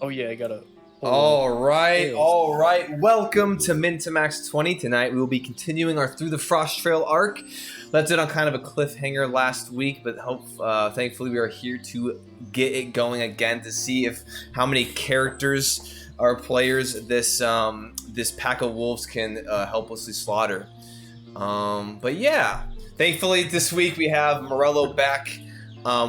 Oh yeah, I gotta. All right. Welcome to Min to Max 20. Tonight we will be continuing our Through the Frost Trail arc. Left it on kind of a cliffhanger last week, but thankfully we are here to get it going again to see if how many characters or players this pack of wolves can helplessly slaughter. But yeah, thankfully this week we have Morello back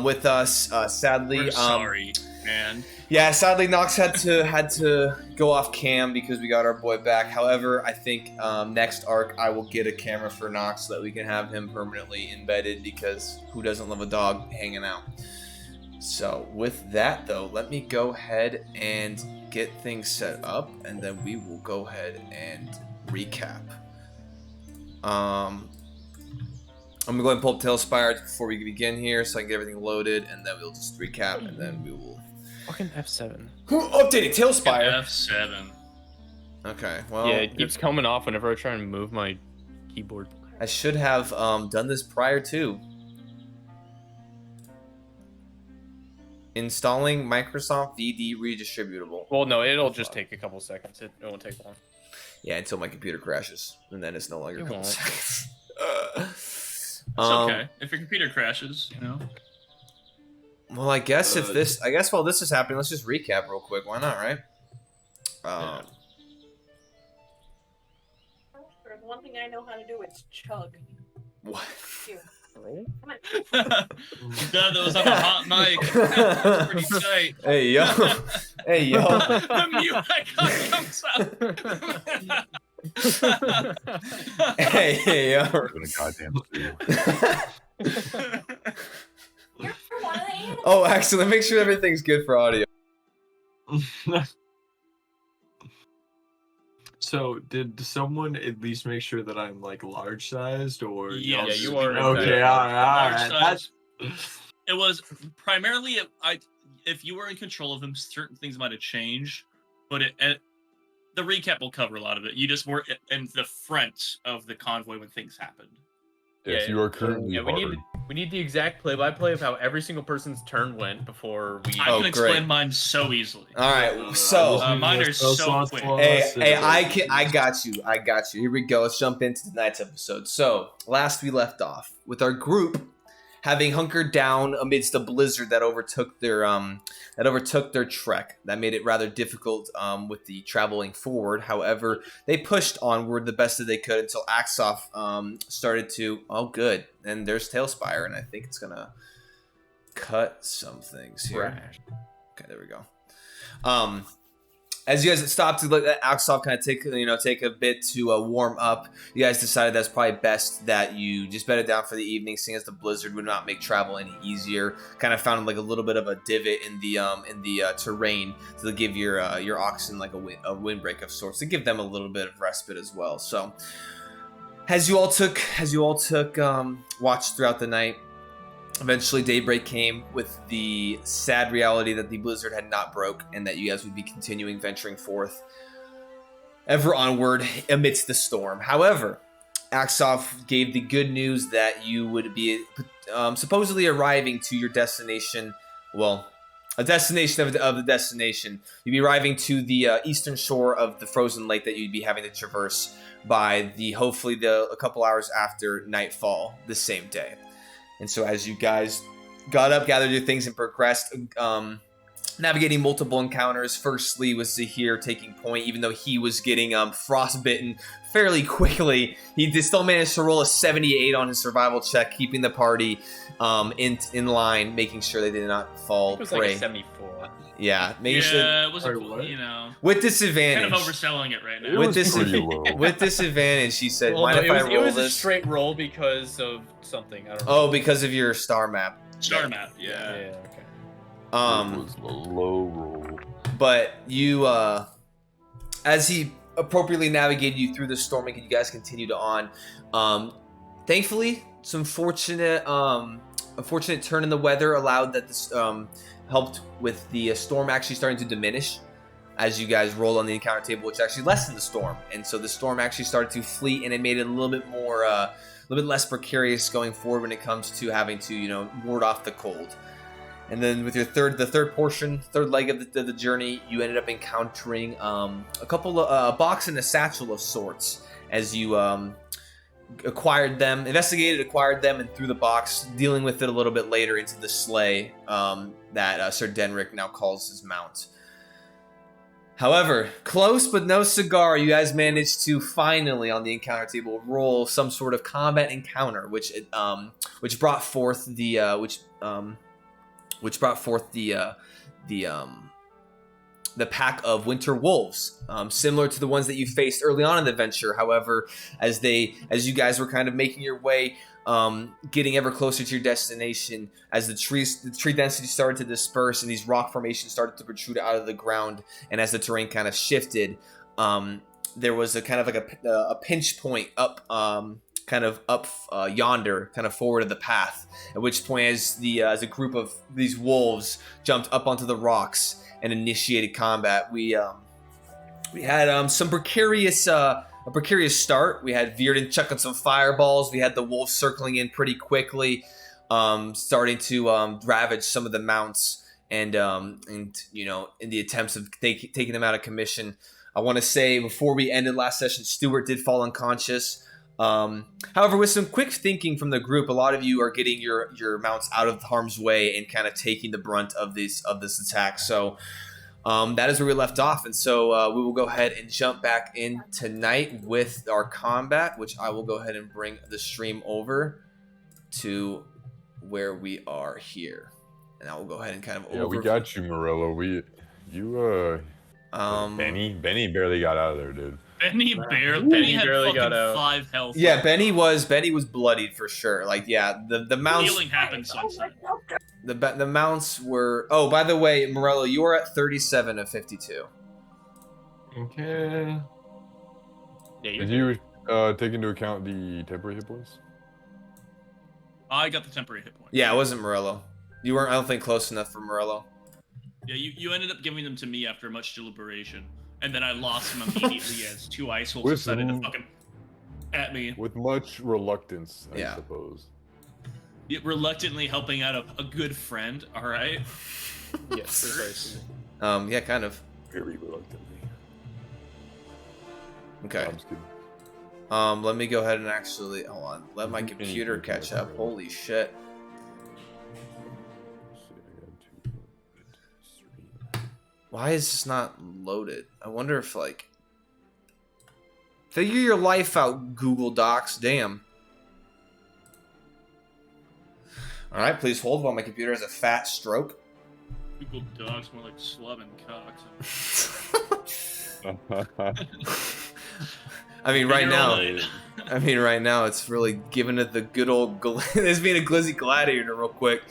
with us. Sadly, we're sorry, man. Yeah, sadly, Nox had to go off cam because we got our boy back. However, I think next arc I will get a camera for Nox so that we can have him permanently embedded because who doesn't love a dog hanging out? So with that, though, let me go ahead and get things set up, and then we will go ahead and recap. I'm going to go ahead and pull up Tailspire before we begin here so I can get everything loaded, and then we'll just recap, and then we will... Fucking F7. Who updated Tailspire? F7. Okay, well... Yeah, it keeps coming off whenever I try and move my keyboard. I should have done this prior to. Installing Microsoft VD Redistributable. Well, no, it'll just take a couple seconds. It won't take long. Yeah, until my computer crashes, and then it's no longer a couple seconds. It's okay. If your computer crashes, you know... Well, I guess while this is happening, let's just recap real quick. Why not, right? Yeah. There's one thing I know how to do, it's chug. What? Here. Really? Come on. That was on a hot mic. That's pretty tight. Hey, yo. Hey, yo. The mute icon comes out. Hey, yo. Doing a goddamn stew. You're for one of the animals. Oh, actually, make sure everything's good for audio. So, did someone at least make sure that I'm like large sized or? Yes. Yeah, you are. Okay, all right. Large size. It was primarily if you were in control of them, certain things might have changed, but the recap will cover a lot of it. You just were in the front of the convoy when things happened. Yes, you are currently Yeah, we need the exact play-by-play of how every single person's turn went before we. I can explain mine so easily. All right, so mine are so quick. hey, I got you. Here we go. Let's jump into tonight's episode. So last we left off with our group having hunkered down amidst a blizzard that overtook their trek. That made it rather difficult with the traveling forward. However, they pushed onward the best that they could until Axoff started to. Oh, good. And there's Tailspire, and I think it's gonna cut some things here. Okay, there we go. As you guys stopped to let Axoff kind of take a bit to warm up, you guys decided that's probably best that you just bedded down for the evening, seeing as the blizzard would not make travel any easier. Kind of found like a little bit of a divot in the terrain to give your oxen like a windbreak of sorts to give them a little bit of respite as well. So, as you all took watch throughout the night. Eventually, daybreak came with the sad reality that the blizzard had not broke and that you guys would be continuing venturing forth ever onward amidst the storm. However, Axoff gave the good news that you would be supposedly arriving to your destination. Well, a destination of the destination. You'd be arriving to the eastern shore of the frozen lake that you'd be having to traverse by hopefully a couple hours after nightfall the same day. And so as you guys got up, gathered your things, and progressed, navigating multiple encounters, firstly was Zahir taking point, even though he was getting frostbitten fairly quickly. He still managed to roll a 78 on his survival check, keeping the party in line, making sure they did not fall It was prey. like a 74. Yeah, making sure. Yeah, it was with disadvantage. kind of overselling it right now. With disadvantage, he said, Well, mind if I roll it was this? a straight roll because of something. I don't know. Oh, because of your star map. Star map, yeah. Yeah. Okay. It was a low roll. But you, as he appropriately navigated you through the storm, and you guys continued on. Thankfully, some a fortunate turn in the weather allowed that this helped with the storm actually starting to diminish as you guys rolled on the encounter table, which actually lessened the storm, and so the storm actually started to fleet, and it made it a little bit more, a little bit less precarious going forward when it comes to having to, ward off the cold. And then with your third leg of the journey, you ended up encountering a couple of a box and a satchel of sorts as you acquired them, and threw the box, dealing with it a little bit later into the sleigh that Sir Denric now calls his mount. However, close but no cigar, you guys managed to finally, on the encounter table, roll some sort of combat encounter, which brought forth the pack of winter wolves, similar to the ones that you faced early on in the adventure. However, as you guys were kind of making your way, getting ever closer to your destination, as the tree density started to disperse and these rock formations started to protrude out of the ground, and as the terrain kind of shifted, there was a kind of like a pinch point up, yonder, kind of forward of the path. At which point, as a group of these wolves jumped up onto the rocks and initiated combat, we had some precarious start. We had Virden chucking some fireballs. We had the wolves circling in pretty quickly, starting to ravage some of the mounts, and you know, in the attempts of taking them out of commission. I want to say before we ended last session, Stuart did fall unconscious. However, with some quick thinking from the group, a lot of you are getting your mounts out of harm's way and kind of taking the brunt of this attack. So that is where we left off, and so we will go ahead and jump back in tonight with our combat, which I will go ahead and bring the stream over to where we are here, and I will go ahead and kind of we got you, Morello. Benny barely got out of there, dude. Benny had barely fucking got out. 5 health. Yeah, Benny was bloodied for sure. Like, yeah, the mounts. Healing happened since then. The mounts were. Oh, by the way, Morello, you are at 37 of 52. Okay. Yeah, Did you take into account the temporary hit points? I got the temporary hit point. Yeah, it wasn't Morello. You weren't, I don't think, close enough for Morello. Yeah, you ended up giving them to me after much deliberation. And then I lost them immediately as 2 ice holes decided to fucking at me. With much reluctance, I Yeah. suppose. Reluctantly helping out a good friend, alright? Yes, precisely. Yeah, kind of. Very reluctantly. Okay. I'm just kidding. Let me go ahead and actually hold on. Let my computer catch up. Holy shit. Why is this not loaded? I wonder if, like... Figure your life out, Google Docs. Damn. Alright, please hold while my computer has a fat stroke. Google Docs more like slubbing cocks. I mean, right now, it's really giving it the good old... It's being a glizzy gladiator real quick.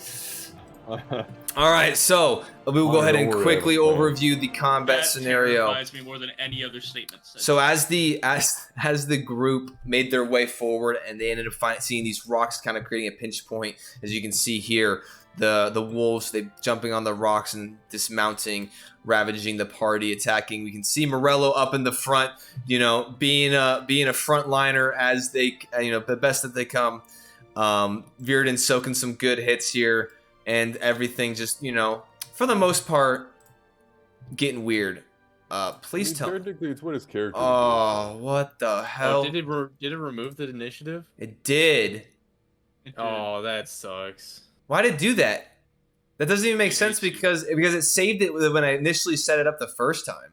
All right, so we will go ahead and quickly overview the combat scenario. That terrifies me more than any other statement. So as the group made their way forward, and they ended up seeing these rocks kind of creating a pinch point, as you can see here, the wolves, they jumping on the rocks and dismounting, ravaging the party, attacking. We can see Morello up in the front, you know, being a frontliner as they, you know, the best that they come. Virden soaking some good hits here. And everything just, you know, for the most part, getting weird. Please tell me. Technically, it's what his character Oh, what the hell? Oh, did it remove the initiative? It did. Oh, that sucks. Why did it do that? That doesn't even make sense because it saved it when I initially set it up the first time.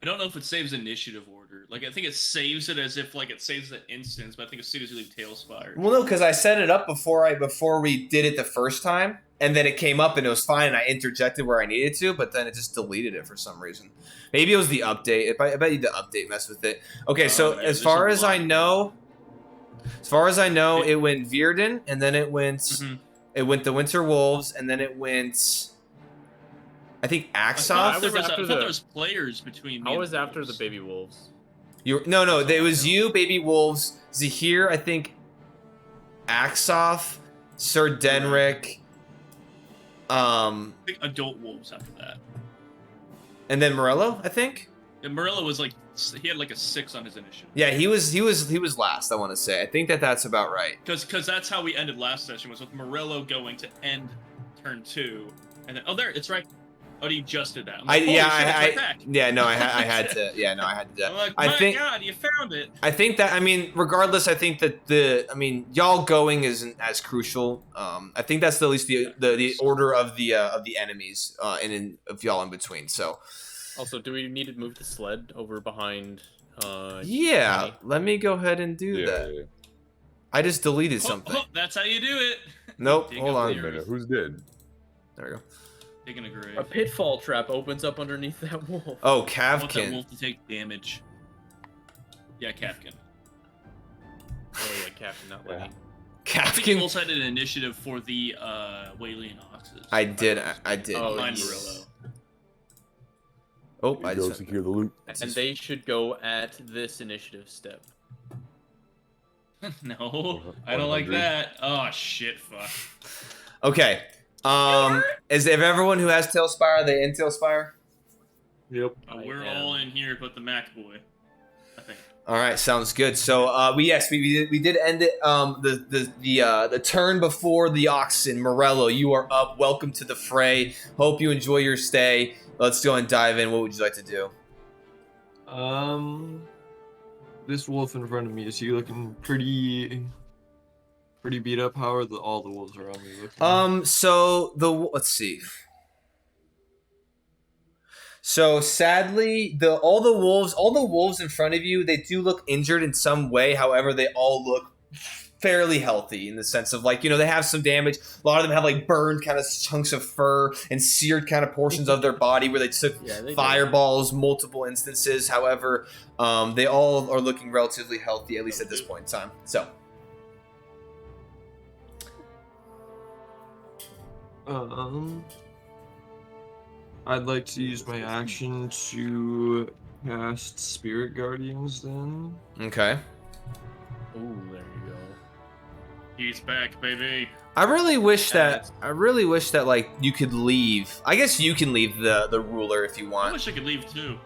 I don't know if it saves initiative order. Like, I think it saves it as if, like, it saves the instance, but I think as soon as you leave Tailspire. Well, no, because I set it up before we did it the first time, and then it came up and it was fine, and I interjected where I needed to, but then it just deleted it for some reason. Maybe it was the update. I bet you the update messed with it. Okay, so yeah, as far as I know, it went Virden, and then it went it went the Winter Wolves, and then it went, I think, Axoff. I thought there was players between me. I was and after the wolves. baby wolves. No, it was you, Baby Wolves, Zahir, I think, Axoff, Sir Denric, I think adult wolves after that. and then Morello, I think. And Morello was like, he had like a 6 on his initiative. Yeah, he was last, I want to say. I think that's about right. Because that's how we ended last session, was with Morello going to end turn 2, and then there, it's right. Oh, you just did that. I'm I like, holy yeah shit, it's right I back. yeah no I had to yeah no I had to do that. I'm like, I my think God, you found it. I think that, I mean, regardless, I think that y'all going isn't as crucial. I think that's at least the order of the enemies, and of y'all in between. So, Also, do we need to move the sled over behind? yeah, Tiny? let me go ahead and do that. Yeah. I just deleted Oh, something. oh, that's how you do it. Nope, Dig hold up Wait on. a minute. Who's dead? There we go. Digging a grave. A pitfall trap opens up underneath that wolf. Oh, I want that Kavkin. wolf to take damage. Yeah, Kafkin. Oh yeah, Captain, not Yeah. Lenny. I think you Kavkin. also had an initiative for the Walian Oxes. I did. I did. Oh, Behind yes. Oh, You I go just. secure the loot. And they should go at this initiative step. No, I don't like 100. that. Oh shit, fuck. Okay. Is if everyone who has Tailspire, are they in Tailspire? Yep. We're all in here, but the Mac boy. I think. All right, sounds good. So, we did end it. The turn before the oxen. Morello, you are up. Welcome to the fray. Hope you enjoy your stay. Let's go and dive in. What would you like to do? This wolf in front of me, is he looking pretty beat up? How are all the wolves around me looking? So let's see. So sadly, all the wolves in front of you, they do look injured in some way. However, they all look fairly healthy in the sense of, like, they have some damage. A lot of them have like burned kind of chunks of fur and seared kind of portions of their body where they took fireballs multiple instances. However, they all are looking relatively healthy, at least at this point in time. So. I'd like to use my action to cast Spirit Guardians then. Okay. Ooh, there you go. He's back, baby. I really wish that like you could leave. I guess you can leave the ruler if you I want. wish I could leave too.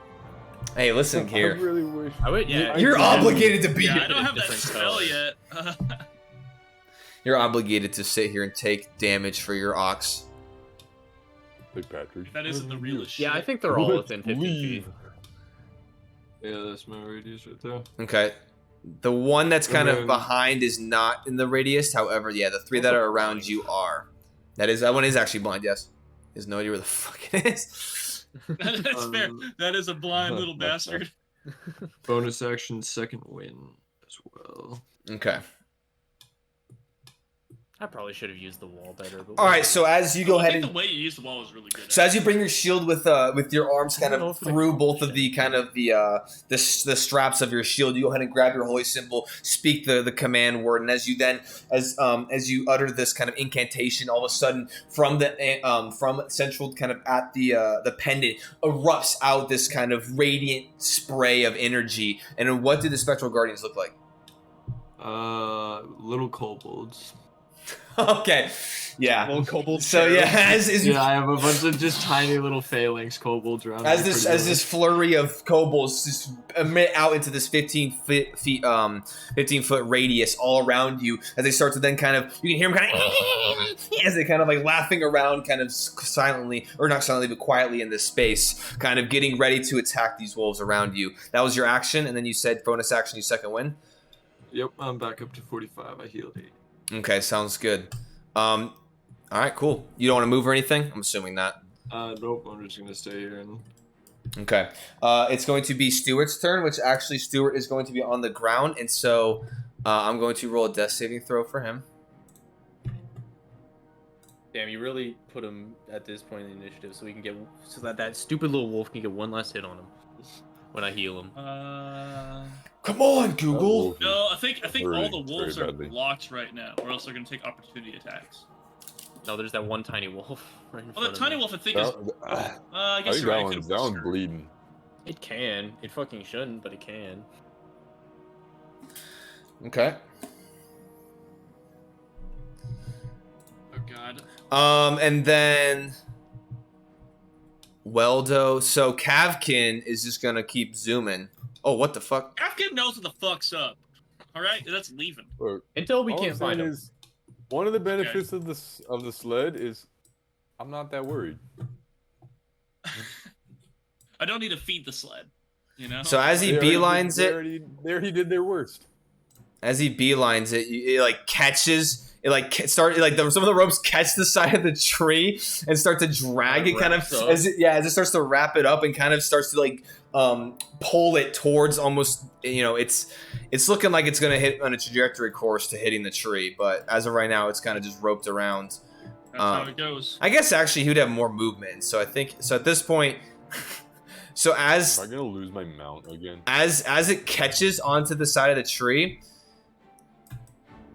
Hey, listen I here. really wish. I would, yeah. You're obligated to be Yeah, here. I don't have that Different spell color. yet. You're obligated to sit here and take damage for your ox. Hey, Patrick. That isn't the realest shit. Yeah, I think they're all within 15 feet. Yeah, that's my radius right there. Okay. The one that's kind of Okay. behind is not in the radius. However, yeah, the three that are around you are. That one is actually blind. Yes. He has no idea where the fuck it is. That's fair. That is a blind little bastard. Bonus action, second win as well. Okay. I probably should have used the wall better. But All right. So as you go I ahead think and the way you used the wall was really good. So as you bring your shield with your arms kind I don't know of if it through both accomplished of the kind of the straps of your shield, you go ahead and grab your holy symbol, speak the command word, and as you you utter this kind of incantation, all of a sudden from central kind of at the pendant erupts out this kind of radiant spray of energy. And what do the spectral guardians look like? Little kobolds. Okay, yeah. Little kobold So yeah, cherubs. as you Yeah, I have a bunch of just tiny little phalanx kobolds around. As me, this pretty as this flurry of kobolds just emit out into this 15 foot radius all around you, as they start to then kind of, you can hear them kind of as they kind of like laughing around, kind of silently, or not silently but quietly in this space, kind of getting ready to attack these wolves around you. That was your action, and then you said bonus action, you second win. Yep, I'm back up to 45. I healed 8. Okay, sounds good. All right, cool. You don't want to move or anything? I'm assuming not. Nope, I'm just gonna stay here and. Okay. It's going to be Stuart's turn, which actually Stuart is going to be on the ground, and so I'm going to roll a death saving throw for him. Damn, you really put him at this point in the initiative so we can get that stupid little wolf can get one last hit on him when I heal him. Come on, Google. No, I think all the Very wolves are badly. blocked right now, or else they're gonna take opportunity attacks. No, there's that one tiny wolf right in Oh, front that of tiny me. wolf I think is. I I guess think you're right. that it one's could've down worked. bleeding. It can. It fucking shouldn't, but it can. Okay. Oh god. And then Weldo. So Kavkin is just gonna keep zooming. Oh, what the fuck? Afghan knows what the fuck's up. All right, that's leaving. Look, Until we all can't I'm find saying him. is, one of the benefits of the sled is I'm not that worried. I don't need to feed the sled. You know. So as he beelines it, They already did their worst. as he beelines it, it like catches. It like some of the ropes catch the side of the tree and start to drag it kind of as it starts to wrap it up and kind of starts to like pull it towards almost, you know, it's looking like it's gonna hit on a trajectory course to hitting the tree, but as of right now it's kind of just roped around. That's how it goes. I guess actually he would have more movement, so I think so at this point. So as Am I gonna lose my mount again? as it catches onto the side of the tree,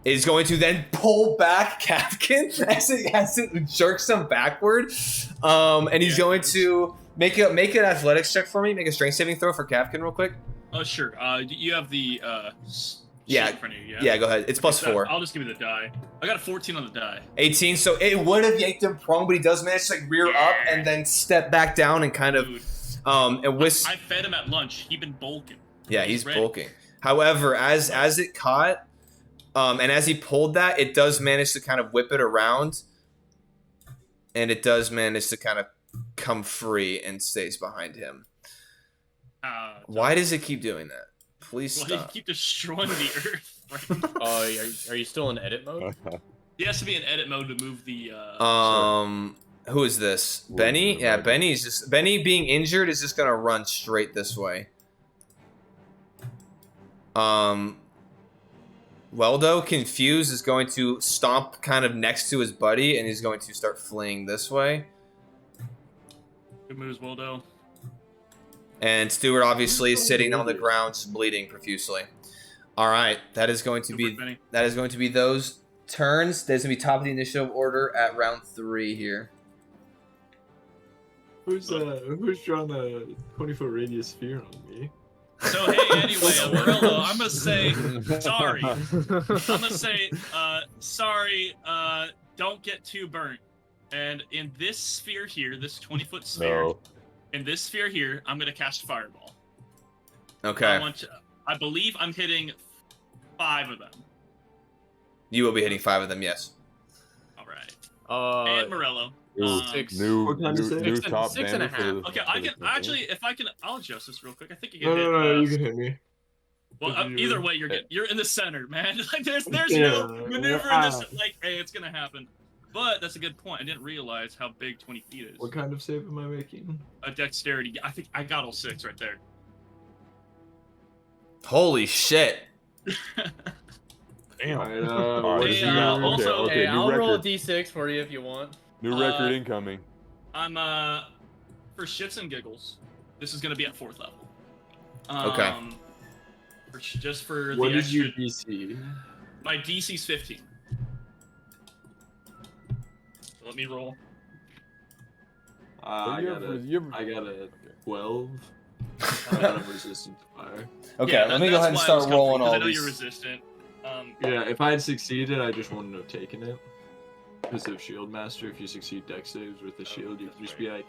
is going to then pull back Kafkin as it jerks him backward, and he's going to make an athletics check for me. Make a strength saving throw for Kafkin real quick. Oh sure. You have the Yeah. sheet in front of you, Yeah, go ahead. It's plus 4. I'll just give you the die. I got a 14 on the die. 18. So it would have yanked him prone, but he does manage to like rear up and then step back down and kind of Dude, and whisk. I fed him at lunch. He'd been bulking. Yeah, he's ready. bulking. However, as it caught, and as he pulled that, it does manage to kind of whip it around, and it does manage to kind of come free and stays behind him. Why does it keep doing that? Please Why do you stop. keep destroying the earth? Are you still in edit mode? He has to be in edit mode to move the. Who is this? Benny? Yeah, Benny being injured is just gonna run straight this way. Weldo, confused, is going to stomp kind of next to his buddy, and he's going to start fleeing this way. Good moves, Waldo. And Stewart obviously is sitting on the ground, just bleeding profusely. All right, that is going to be those turns. There's gonna be top of the initiative order at round 3 here. Who's drawn the 20-foot radius sphere on me? So hey, anyway, Morello, I'm gonna say sorry. I'm gonna say sorry. Don't get too burnt. And in this sphere here, this 20-foot sphere, No. in this sphere here, I'm gonna cast Fireball. Okay. I believe I'm hitting 5 of them. You will be hitting 5 of them, yes. All right. And Morello. Six. New Six top and a damage for half. the- Okay, for I the can campaign. actually, if I can, I'll adjust this real quick. I think you No, can hit. no, you can hit me. Well, If you- either way, you're good. You're in the center, man. Like there's Yeah, no maneuvering this. ah. Like, hey, it's gonna happen. But that's a good point. I didn't realize how big 20 feet is. What kind of save am I making? A dexterity. I think I got all 6 right there. Holy shit. Damn. Alright, Alright, what Hey, is so now- your- also- okay, Hey, new I'll roll a record. d6 for you if you want. New record incoming. I'm for shits and giggles. This is gonna be at 4th level. Okay. Just for What the is your extra. DC? My DC's 15. So let me roll. I got a 12. And I'm resistant to fire. Okay, Yeah, let me that's go ahead and why I start was rolling comfortable, 'cause all I know these. you're resistant. Yeah, if I had succeeded, I just wouldn't have taken it. Because of Shield Master, if you succeed dex saves with the shield, you can just be like...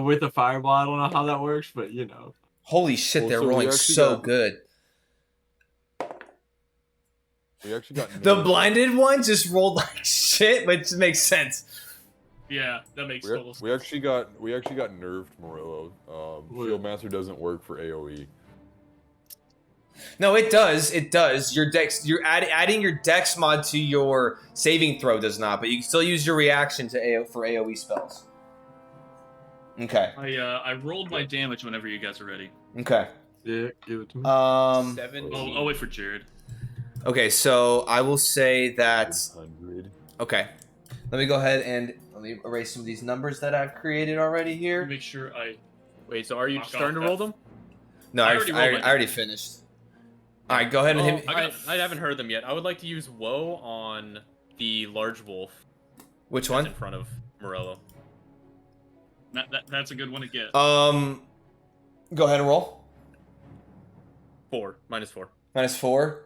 with a fireball, I don't know how that works, but you know. Holy shit, Well, they're so we rolling actually so got- good. We actually got The nerfed. blinded one just rolled like shit, which makes sense. Yeah, that makes total sense. We actually got nerfed, Morello. What? Shield Master doesn't work for AOE. No, it does. It does. Your dex, you're adding your dex mod to your saving throw does not, but you can still use your reaction to for AOE spells. Okay. I rolled my damage whenever you guys are ready. Okay. Yeah, give it to me. 17. I'll wait for Jared. Okay, so I will say that. 100. Okay. Let me go ahead and let me erase some of these numbers that I've created already here. Make sure I. Wait, so are you Knock starting to off roll that. them? No, I I already already, rolled my already finished. All right, go ahead and hit me. I got- I haven't heard them yet. I would like to use Woe on the large wolf Which that's one? in front of Morello. That's a good one to get. Go ahead and roll. 4. -4. -4.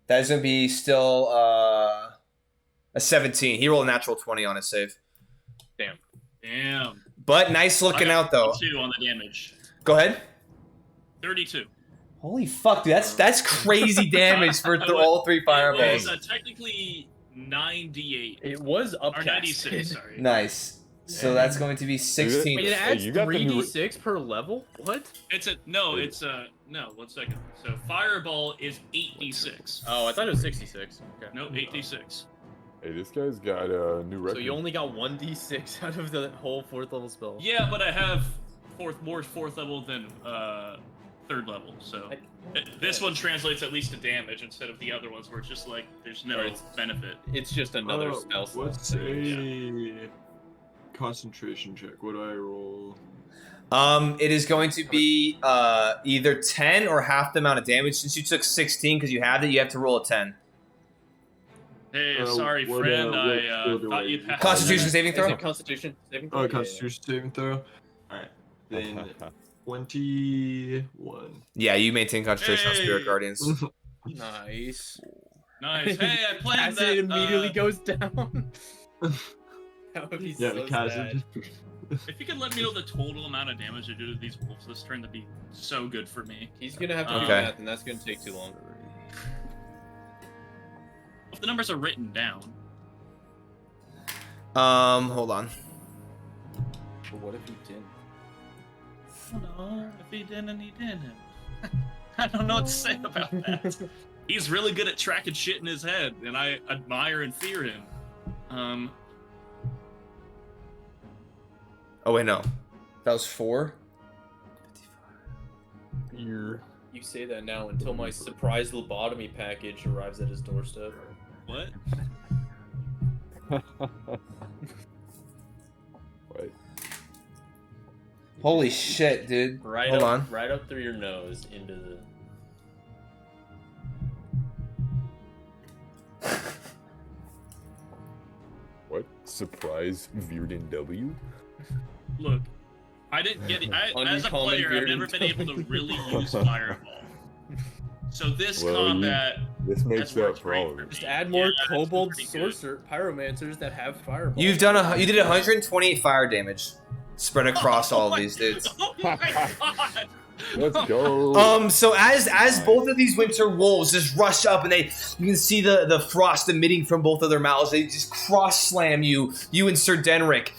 That is gonna be still a 17. He rolled a natural 20 on his save. Damn. But nice looking I got out though. 32 on the damage. Go ahead. 32. Holy fuck, dude, that's crazy damage for all 3 fireballs. It was technically 9d8. It was Or upcasted. 96, sorry. Nice. So that's going to be 16. Wait, it Hey, adds you got the new 3d6 per level? What? No, 1 second. So Fireball is 8d6. Oh, I thought it was 66. Okay. No, 8d6. Hey, this guy's got a new record. So you only got 1d6 out of the whole 4th level spell. Yeah, but I have more 4th level than 3rd level, so this one translates at least to damage instead of the other ones where it's just like there's no Right. benefit. It's just another spell slot. What's a concentration check? What do I roll? It is going to be either 10 or half the amount of damage. Since you took 16 because you have it, you have to roll a 10. Hey, sorry, what, friend. what I skill do I thought you use? passed. Constitution saving Is throw? it Constitution saving throw? Oh, Yeah, Constitution saving throw. Alright. Then 21. Yeah, you maintain concentration on Spirit Hey. Guardians. yeah. Nice. Nice. Hey, I planned As that. it immediately goes down. That would be Yeah, so because sad. If you could let me know the total amount of damage I do to these wolves this turn, that'd be so good for me. He's gonna have to do Okay. math, and that's gonna take too long. If the numbers are written down. Hold on. But what if he didn't? No, if he didn't, he didn't. I don't know what to say about that. He's really good at tracking shit in his head, and I admire and fear him. Oh, wait, no. That was 4? Ear. You say that now until my surprise lobotomy package arrives at his doorstep. What? Wait. Holy shit, dude. Right Hold up, on. right up through your nose into the. What? Surprise Virden W? Look, I didn't get it. As a Uncommon player, I've beard never and been able to really use Fireball. So this Well, combat, This makes that's up for all of it. Just add more Yeah, that's kobold pretty good. sorcerer pyromancers that have fireball. You did 128 fire damage spread across all of these dudes. Oh my god! Let's go. So as both of these winter wolves just rush up and you can see the frost emitting from both of their mouths, they just cross slam you and Sir Denric,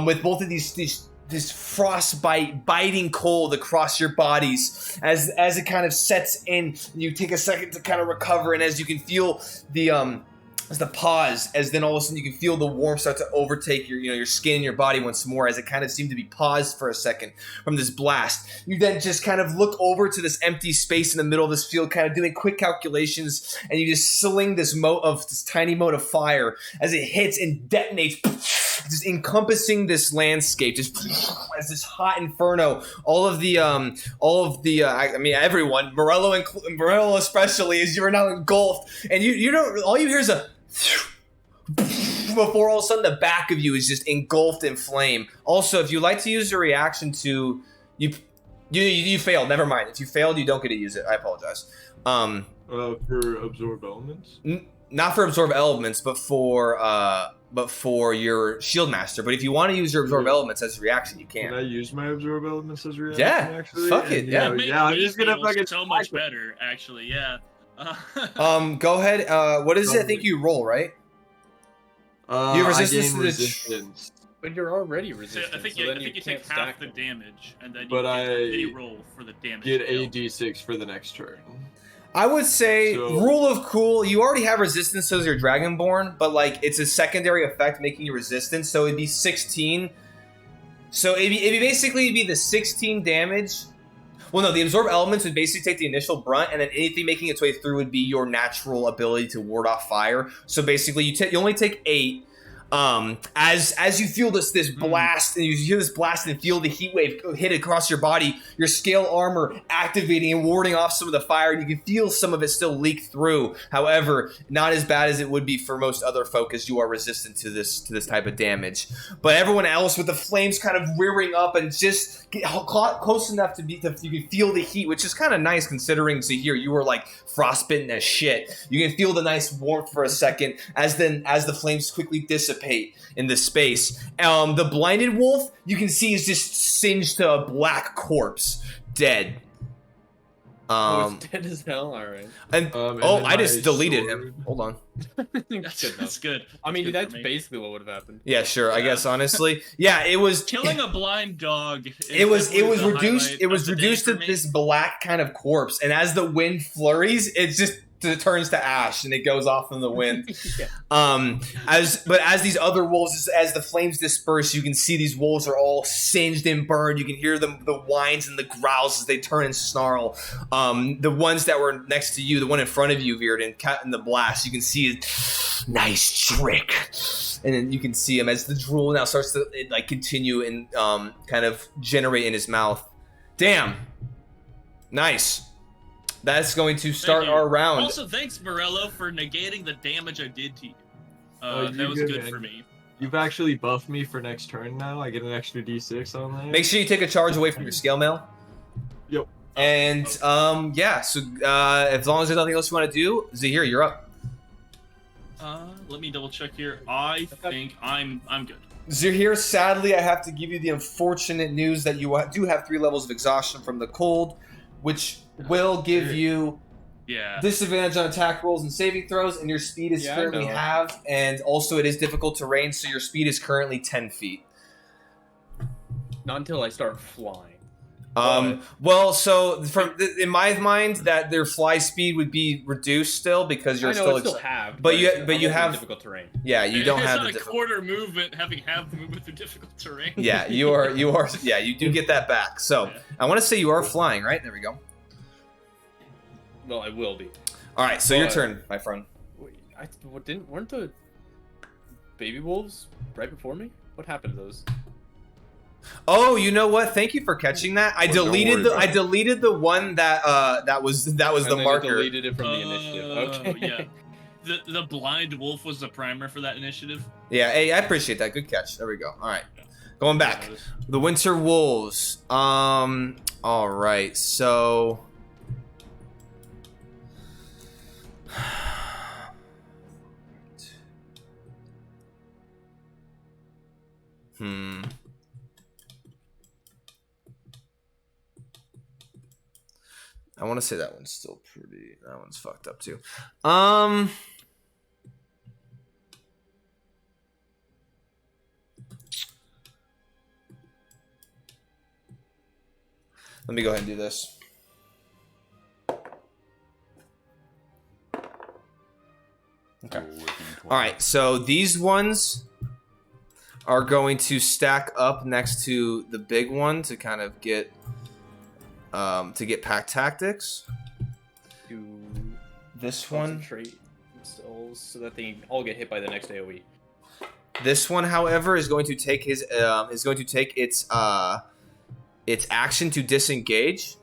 with both of this frostbite biting cold across your bodies as it kind of sets in. You take a second to kind of recover, and as you can feel as the pause, as then all of a sudden you can feel the warmth start to overtake your skin and your body once more, as it kind of seemed to be paused for a second from this blast. You then just kind of look over to this empty space in the middle of this field, kind of doing quick calculations, and you just sling this tiny mote of fire as it hits and detonates, just encompassing this landscape, just as this hot inferno. Everyone, Morello especially, as you are now engulfed, and you don't. All you hear is a before all of a sudden the back of you is just engulfed in flame. Also, if you like to use your reaction to you failed. Never mind. If you failed, you don't get to use it. I apologize. For absorb elements. Not for absorb elements, but for your shield master. But if you want to use your absorb elements as a reaction, you Can can. I use my absorb elements as a reaction? Yeah, actually? fuck it, And, yeah. It made yeah. I'm me just gonna feel fucking so much better, actually. Yeah. Go ahead. What is it? I think you roll, right? You have resistance I gain to the resistance. But you're already So resistant. I think so you, then I think you can't take half stack the them. damage, and then you But get I a roll for the damage. Get a dealt. d6 for the next turn. I would say So- rule of cool. You already have resistance as your Dragonborn, but like it's a secondary effect making you resistant. So it'd be 16. So it'd basically be the 16 damage. Well, no, the absorb elements would basically take the initial brunt, and then anything making its way through would be your natural ability to ward off fire. So basically, you only take 8. As you feel this blast, and you hear this blast and feel the heat wave hit across your body, your scale armor activating and warding off some of the fire, and you can feel some of it still leak through. However, not as bad as it would be for most other folk, as you are resistant to this type of damage. But everyone else, with the flames kind of rearing up and just get close enough you can feel the heat, which is kind of nice considering you were like frostbitten as shit. You can feel the nice warmth for a second as the flames quickly dissipate in the space. The blinded wolf you can see is just singed to a black corpse, dead. It's dead as hell. All right. And And oh, then I just my deleted sword. him. Hold on. That's good. I mean, good that's for me. basically what would have happened. Yeah, sure. I Yeah. guess honestly, yeah, it was Killing a blind dog. it was definitely the reduced. highlight It was of the day reduced for to me. this black kind of corpse, and as the wind flurries, it turns to ash and it goes off in the wind. Yeah. As these other wolves, as the flames disperse, you can see these wolves are all singed and burned. You can hear the whines and the growls as they turn and snarl. The ones that were next to you, the one in front of you, Virden, cut in the blast, you can see it. Nice trick. And then you can see him as the drool now starts to continue and kind of generate in his mouth. Damn. Nice. That's going to start you. our round. Also, thanks, Morello, for negating the damage I did to you. Oh, That you're was good, good man. for me. You've actually buffed me for next turn now. I get an extra D6 on that. Make sure you take a charge away from your scale mail. Yep. And yeah, so as long as there's nothing else you want to do, Zahir, you're up. Let me double check here. I think I'm good. Zahir, sadly, I have to give you the unfortunate news that you do have 3 levels of exhaustion from the cold, which will give you Yeah. disadvantage on attack rolls and saving throws, and your speed is Yeah, I currently know. half, and also it is difficult terrain, so your speed is currently 10 feet. Not until I start flying. Well, so in my mind, that their fly speed would be reduced still because you're I know still. it's still halved, but you I'm have- in difficult terrain. Yeah, you don't it's have not the a difficult. quarter movement having half the movement through difficult terrain. Yeah, you are. Yeah, you do get that back. So Yeah. I want to say you are flying, right? There we go. Well, I will be. All right, so your But- turn, my friend. Wait, weren't the baby wolves right before me? What happened to those? Oh, you know what? Thank you for catching that. I Well, don't deleted worry the. about I it. deleted the one that was the And then it marker. deleted it from the initiative. Okay. Yeah. The blind wolf was the primer for that initiative. Yeah, hey, I appreciate that. Good catch. There we go. All right, going back. The Winter Wolves. All right, so. I want to say that one's still pretty. That one's fucked up too. Let me go ahead and do this. Okay. All right, so these ones are going to stack up next to the big one to kind of get pack tactics. To This one, concentrate themselves so that they all get hit by the next AOE. this one, however, is going to take its action to disengage.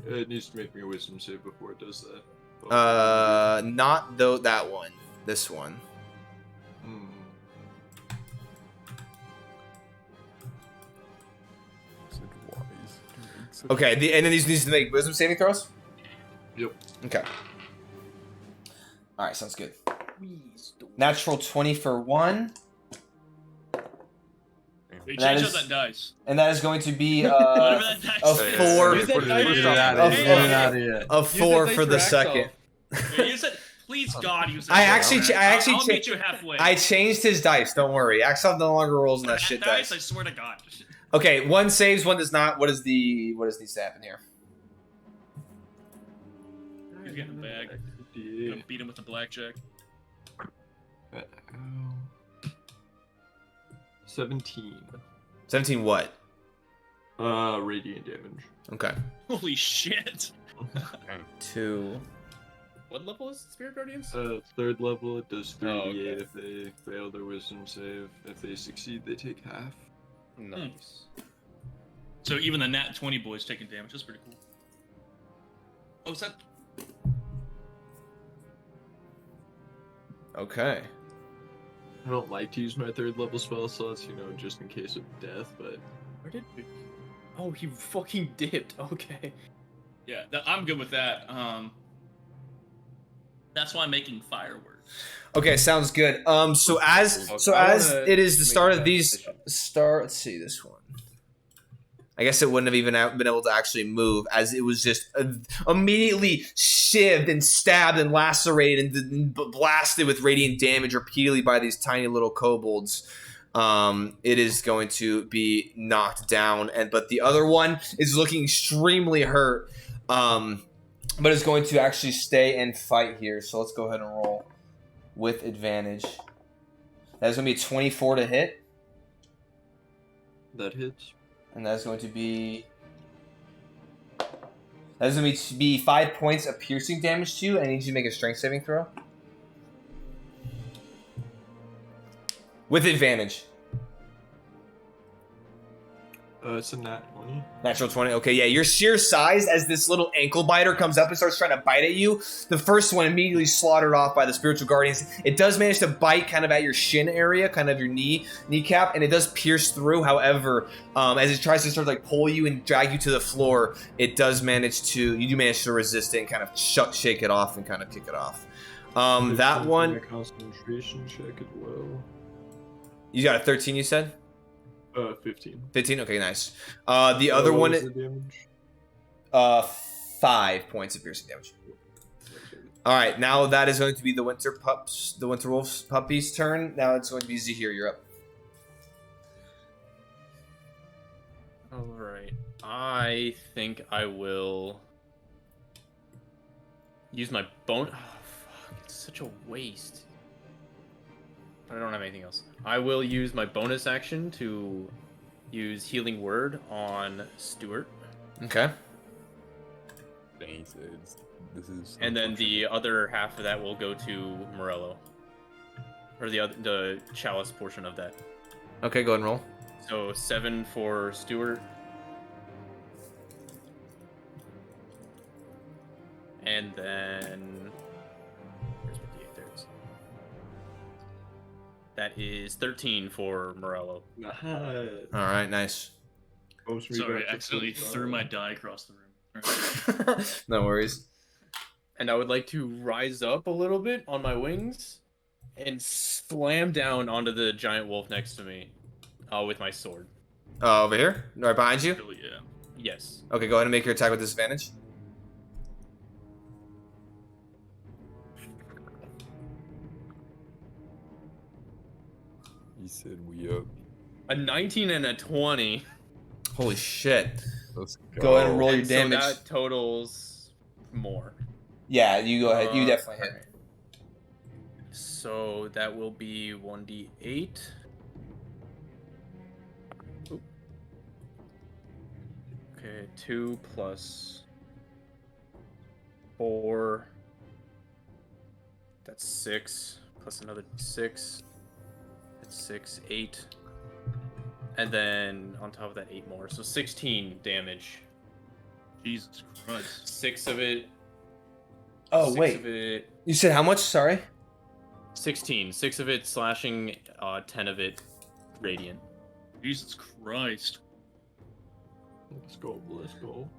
It needs to make me a wisdom save before it does that. Not though that one. This one. Hmm. Okay, and then these needs to make wisdom saving throws. Yep. Okay. All right, sounds good. Natural 20 for 1, They That changed is- out that dice. and that is going to be Whatever that dice a is. 4 Use that Put it dice. in. Hey, Get it out of of here. here. Get it out of here. a Use that 4 dice for the Axel. second. Yeah, use it. Please, God, use it. I actually I'll cha- meet you halfway. I changed his dice. Don't worry. Axel no longer rolls in that shit dice, dice. I swear to God. Okay, one saves, one does not. What needs to happen here? He's getting the bag. Yeah. Gonna beat him with the blackjack. 17. 17 what? Radiant damage. Okay. Holy shit. 2. What level is Spirit Guardians? Third level, it does 3d8 Oh, okay. if they fail their wisdom save. If they succeed, they take half. Nice. So even the nat 20 boys taking damage. That's pretty cool. Oh, is that? Okay. I don't like to use my third level spell slots, you know, just in case of death, but Where did we... Oh, he fucking dipped. Okay. Yeah, I'm good with that. That's why I'm making fireworks. Okay, sounds good. So as Okay, so I as wanna it is the make start that of these decision. let's see this one. I guess it wouldn't have even been able to actually move, as it was just immediately shivved and stabbed and lacerated and blasted with radiant damage repeatedly by these tiny little kobolds. It is going to be knocked down, but the other one is looking extremely hurt, but is going to actually stay and fight here. So let's go ahead and roll with advantage. That's going to be 24 to hit. That hits. And that's going to be 5 points of piercing damage to you. I need you to make a strength saving throw. With advantage. It's a nat 20. Natural 20. Okay, yeah, your sheer size as this little ankle biter comes up and starts trying to bite at you. The first one immediately slaughtered off by the spiritual guardians. It does manage to bite kind of at your shin area, kind of your kneecap, and it does pierce through. However, as it tries to sort of like pull you and drag you to the floor, you do manage to resist it and kind of shake it off and kind of kick it off. That one. A concentration check as well. You got a 13, you said? 15. 15. Okay, nice. The other one. What was the damage? 5 points of piercing damage. All right, now that is going to be the winter wolf puppy's turn. Now it's going to be Zahir. You're up. All right. I think I will use my bone. Oh, fuck! It's such a waste. I don't have anything else. I will use my bonus action to use Healing Word on Stuart. Okay. Thanks. This is. And then the other half of that will go to Morello. Or the chalice portion of that. Okay, go ahead and roll. So 7 for Stuart. And then... Where's my D8? There it is. That is 13 for Morello. Nice. All right, nice. Sorry, I accidentally threw my die across the room. No worries. And I would like to rise up a little bit on my wings and slam down onto the giant wolf next to me with my sword. Over here? Right behind you? Really, yeah. Yes. Okay, go ahead and make your attack with disadvantage. He said we up. A 19 and a 20. Holy shit. Let's Go ahead and roll your And damage. So that totals more. Yeah, you go ahead. You definitely hit. Alright. So that will be 1d8. Oop. Okay, 2 plus 4. That's 6. Plus another 6. That's 6, 8. And then on top of that, 8 more. So 16 damage. Jesus Christ. 6 of it. Oh, 6 wait. Of it, You said how much? Sorry? 16. 6 of it slashing, 10 of it radiant. Jesus Christ. Let's go. Let's go.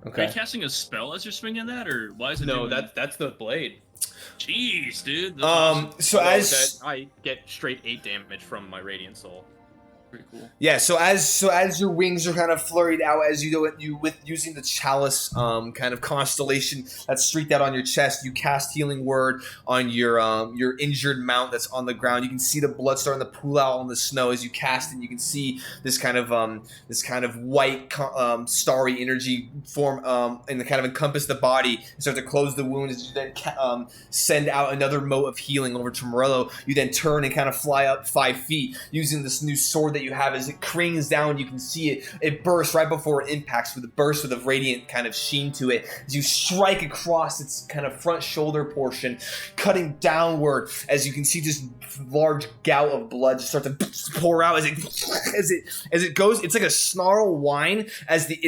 Are Okay. you casting a spell as you're swinging that, or why is it? No, doing that's the blade. Jeez, dude. That's awesome. So Although as... that, I get straight 8 damage from my radiant soul. Pretty cool. Yeah, so as your wings are kind of flurried out as you do it, you with using the chalice kind of constellation that's streaked out on your chest, you cast Healing Word on your injured mount that's on the ground. You can see the blood starting to pool out on the snow as you cast, and you can see this kind of white starry energy form and kind of encompass the body and start to close the wound. As you then send out another mote of healing over to Morello, you then turn and kind of fly up 5 feet using this new sword that you have. As it cranes down, you can see it bursts right before it impacts with a burst with a radiant kind of sheen to it as you strike across its kind of front shoulder portion, cutting downward. As you can see this large gout of blood just start to pour out as it goes. It's like a snarl whine as it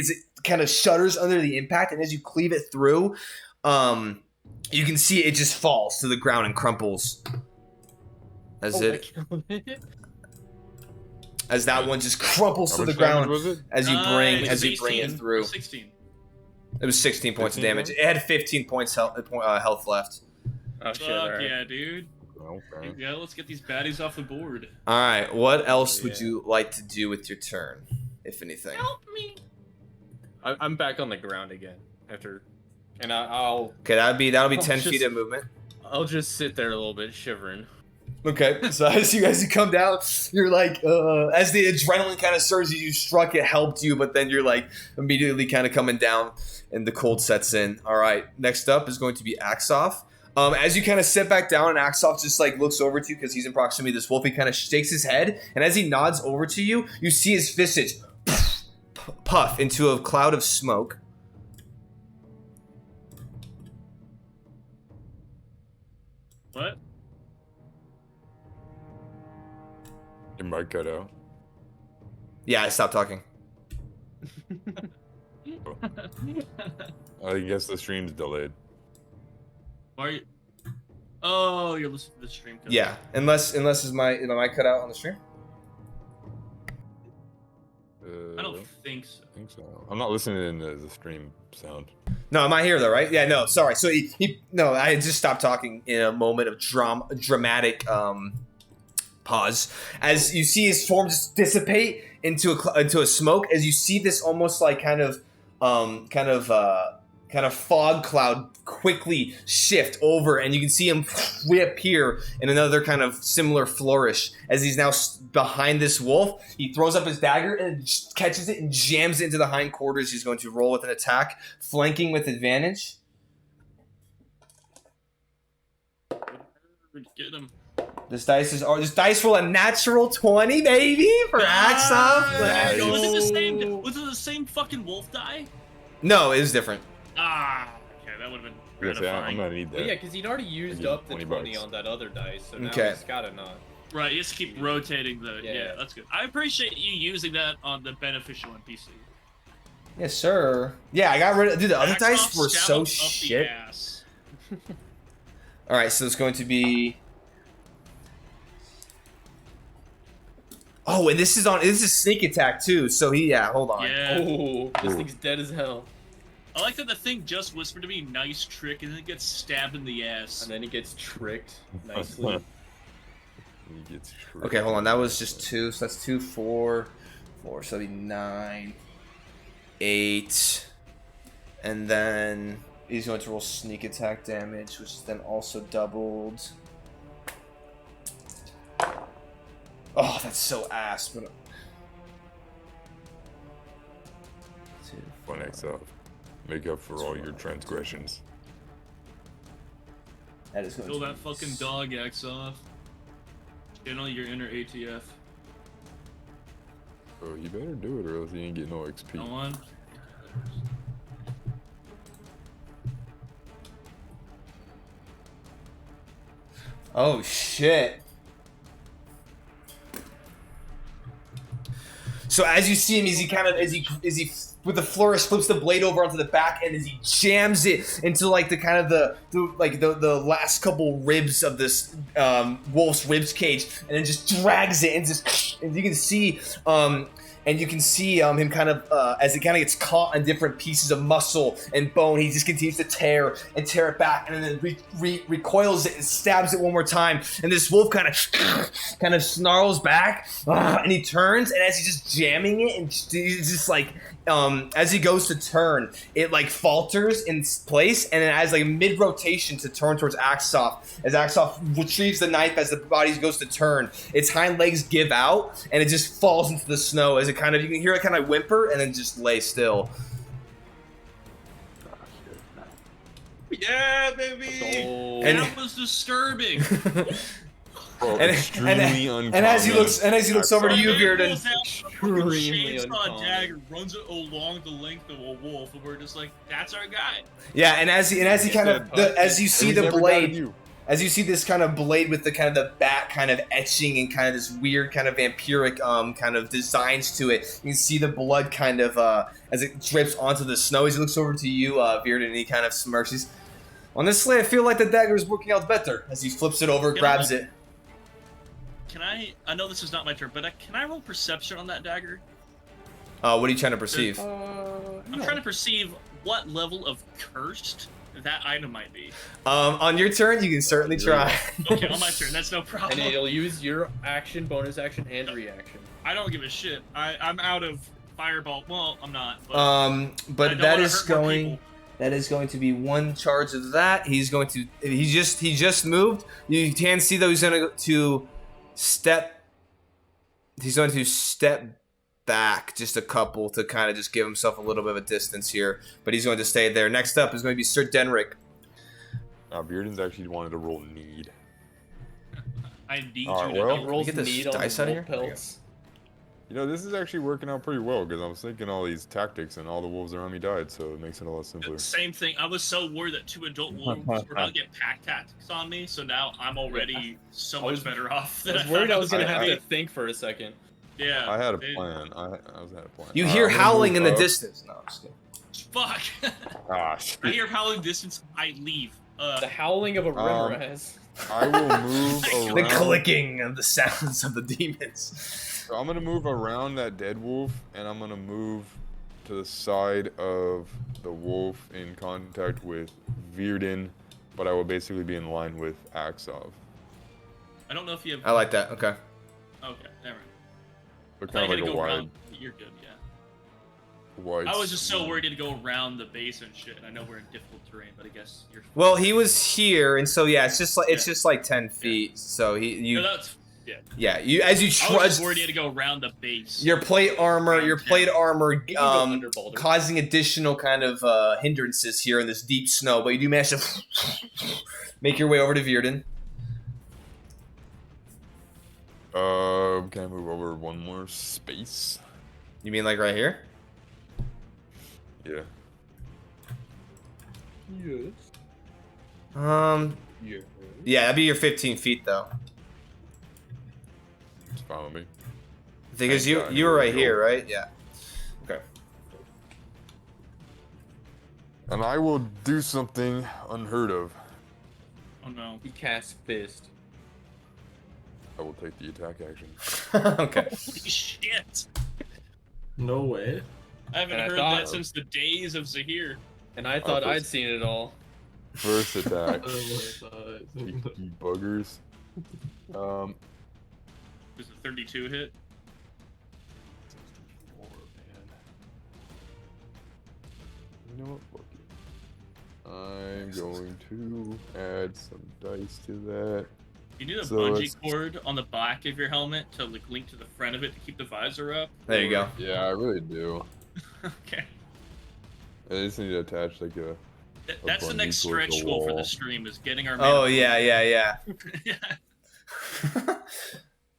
kind of shudders under the impact, and as you cleave it through, you can see it just falls to the ground and crumples as that one just crumples How to the much damage ground was it? as you bring Nice. it 16. through. 16. It was 16 points of 15 damage. points? It had 15 points health left. Oh shit! Fuck Alright. yeah, dude. Okay. Yeah, let's get these baddies off the board. All right, what else would Yeah. you like to do with your turn? if anything. Help me. I'm back on the ground again after, and I'll Okay, that'll be I'll 10 feet just- of movement. I'll just sit there a little bit shivering. Okay, so as you come down, you're like, as the adrenaline kind of surges, you struck, it helped you, but then you're like immediately kind of coming down, and the cold sets in. All right, next up is going to be Axoff. As you kind of sit back down, and Axoff just like looks over to you because he's in proximity to this wolf. He kind of shakes his head, and as he nods over to you, you see his visage puff into a cloud of smoke. What? Your mic cut out. Yeah, I stopped talking. I guess the stream's delayed. Why are you? Oh, you're listening to the stream. cut. Yeah, unless is my mic cut out on the stream? I don't think so. I think so. I'm not listening to the stream sound. No, am I here though, right? Yeah, no, sorry. So no, I just stopped talking in a moment of dramatic pause as you see his form just dissipate into a smoke. As you see this almost like kind of fog cloud quickly shift over, and you can see him reappear in another kind of similar flourish as he's now behind this wolf. He throws up his dagger and catches it and jams it into the hindquarters. He's going to roll with an attack, flanking with advantage. Get him. This dice roll a natural 20, baby, for Axoff. Nice. Was it the same fucking wolf die? No, it is different. Ah, okay, that would have been Yes, yeah, I'm gratifying. gonna need Well, that. yeah, because he'd already used need up the 20 20 bucks. on that other dice, so now Okay. he's gotta not. Right, you just keep rotating the. Yeah. Yeah, that's good. I appreciate you using that on the beneficial NPC. Yes, sir. Yeah, I got rid of. Dude, the other Axe dice off, were stab so him up the shit. ass. All right, so it's going to be. Oh, and this is sneak attack too. So hold on. Yeah. Oh, this Ooh. thing's dead as hell. I like that the thing just whispered to me, "Nice trick," and then it gets stabbed in the ass. And then he gets tricked nicely. He gets Okay, hold on. That was just 2, so that's 2, 4, 4. So that'd be 9, 8, and then he's going to roll sneak attack damage, which is then also doubled. Oh, that's so ass. But 2, 1x up. Make up for all your transgressions. that is going Kill to that fucking dog X off. Channel your inner ATF. Oh, you better do it or else you ain't get no XP. Go on. Oh shit. So as you see him, as he with the flourish flips the blade over onto the back, and as he jams it into like the last couple ribs of this wolf's ribs cage, and then just drags it and just, and you can see him kind of as it kind of gets caught on different pieces of muscle and bone. He just continues to tear it back, and then recoils it and stabs it one more time. And this wolf kind of snarls back, and he turns, and as he's just jamming it, and he's just like as he goes to turn, it like falters in place, and then as like mid rotation to turn towards Axoff, as Axoff retrieves the knife as the body goes to turn, its hind legs give out, and it just falls into the snow as it kind of, you can hear it kind of whimper and then just lay still. Yeah, baby. Oh. And- That was disturbing. Bro, And- extremely uncommon. And as he looks over to you, Somebody Bearden. pulls out a fucking Extremely chainsaw uncommon. dagger, runs it along the length of a wolf, and we're just like, that's our guy. Yeah, and as he kind of as you see He's the never blade. doubted you. As you see this kind of blade with the kind of the bat kind of etching and kind of this weird kind of vampiric kind of designs to it, you can see the blood kind of as it drips onto the snow. As he looks over to you, Bearden, and he kind of smirks. He's, honestly, I feel like the dagger is working out better. As he flips it over, grabs it. Can I know this is not my turn, but can I roll perception on that dagger? What are you trying to perceive? I'm trying to perceive what level of cursed that item might be. On your turn, you can certainly try. Okay, on my turn, that's no And problem. it'll use your action, bonus action, and reaction. I don't give a shit. I'm out of fireball. Well, I'm not. But I But don't that wanna is hurt more going. people. That is going to be one charge of that. He's going to. He just moved. You can see though he's going to step. He's going to step back just a couple to kind of just give himself a little bit of a distance here. But he's going to stay there. Next up is going to be Sir Denrick. Bearden's actually wanted to roll need. I need Alright, you to well, help. Rolls get this need on dice the out of here? pelts. You know, this is actually working out pretty well because I was thinking all these tactics and all the wolves around me died, so it makes it a lot simpler. Same thing. I was so worried that 2 adult wolves were about to get pack tactics on me, so now I'm already so much better off I than was worried I was gonna I- have I- to think for a second. Yeah. I had a they- plan. I was had a plan. You hear I'm gonna howling in move the up. distance. No, I'm just kidding. Fuck. Gosh. I hear howling distance. I leave. The howling of a rimmer I will move The The around. clicking of the sounds of the demons. So I'm gonna move around that dead wolf, and I'm gonna move to the side of the wolf in contact with Virden, but I will basically be in line with Axov. I don't know if you have. I like that. Okay. Okay, never mind. But I kind of thought you like had a to go wide, around. You're good, yeah. wide. I was just so swing. worried to go around the base and shit. And I know we're in difficult terrain, but I guess you're. Well, he was here, and so yeah, it's just like Yeah. it's just like 10 feet. So No, that's. Yeah. yeah, you as you I was trudge. just worried you had to go around the base. Your plate armor, You can go under Baldur. causing additional kind of hindrances here in this deep snow, but you do manage to make your way over to Virden. Can I move over one more space? You mean like right here? Yeah. Yes. Yeah. Yeah, that'd be your 15 feet though. It's fine with me. Because Thank God, you were right here we here, go. right? Yeah. Okay. And I will do something unheard of. Oh no. He casts fist. I will take the attack action. Okay. Holy shit! No way. I haven't And I heard thought- that since the days of Zahir. And I thought Okay. I'd seen it all. First attack. Oh You buggers. Was it 32 hit? You know what? Fuck it. I'm going to add some dice to that. You need a So bungee it's- cord on the back of your helmet to like link to the front of it to keep the visor up. There you go. Yeah, I really do. Okay. I just need to attach like a. That's the bungee next cord to stretch the goal for wall. the stream is getting our. Oh mana- yeah, yeah. yeah.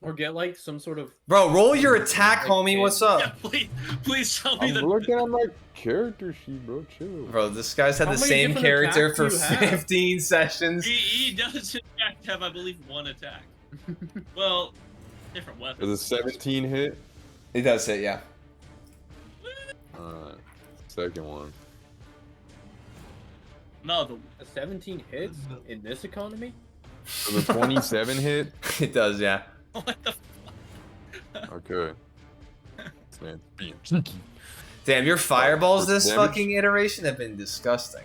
Or get like some sort of Bro, roll your attack, Like, homie. What's Yeah, up? please tell me I'm that. looking at my character sheet, bro. Chill. Bro, this guy's had How the many same different character attacks for do you have? 15 sessions. He does in fact have, I believe, one attack. Well, different Is weapons. a 17 hit? He does it, yeah. Alright. Second one. No, the 17 hits in this economy? So the 27 hit? It does, yeah. what the. Okay. This man's being cheeky. Damn, your fireballs For this damage? fucking iteration have been disgusting.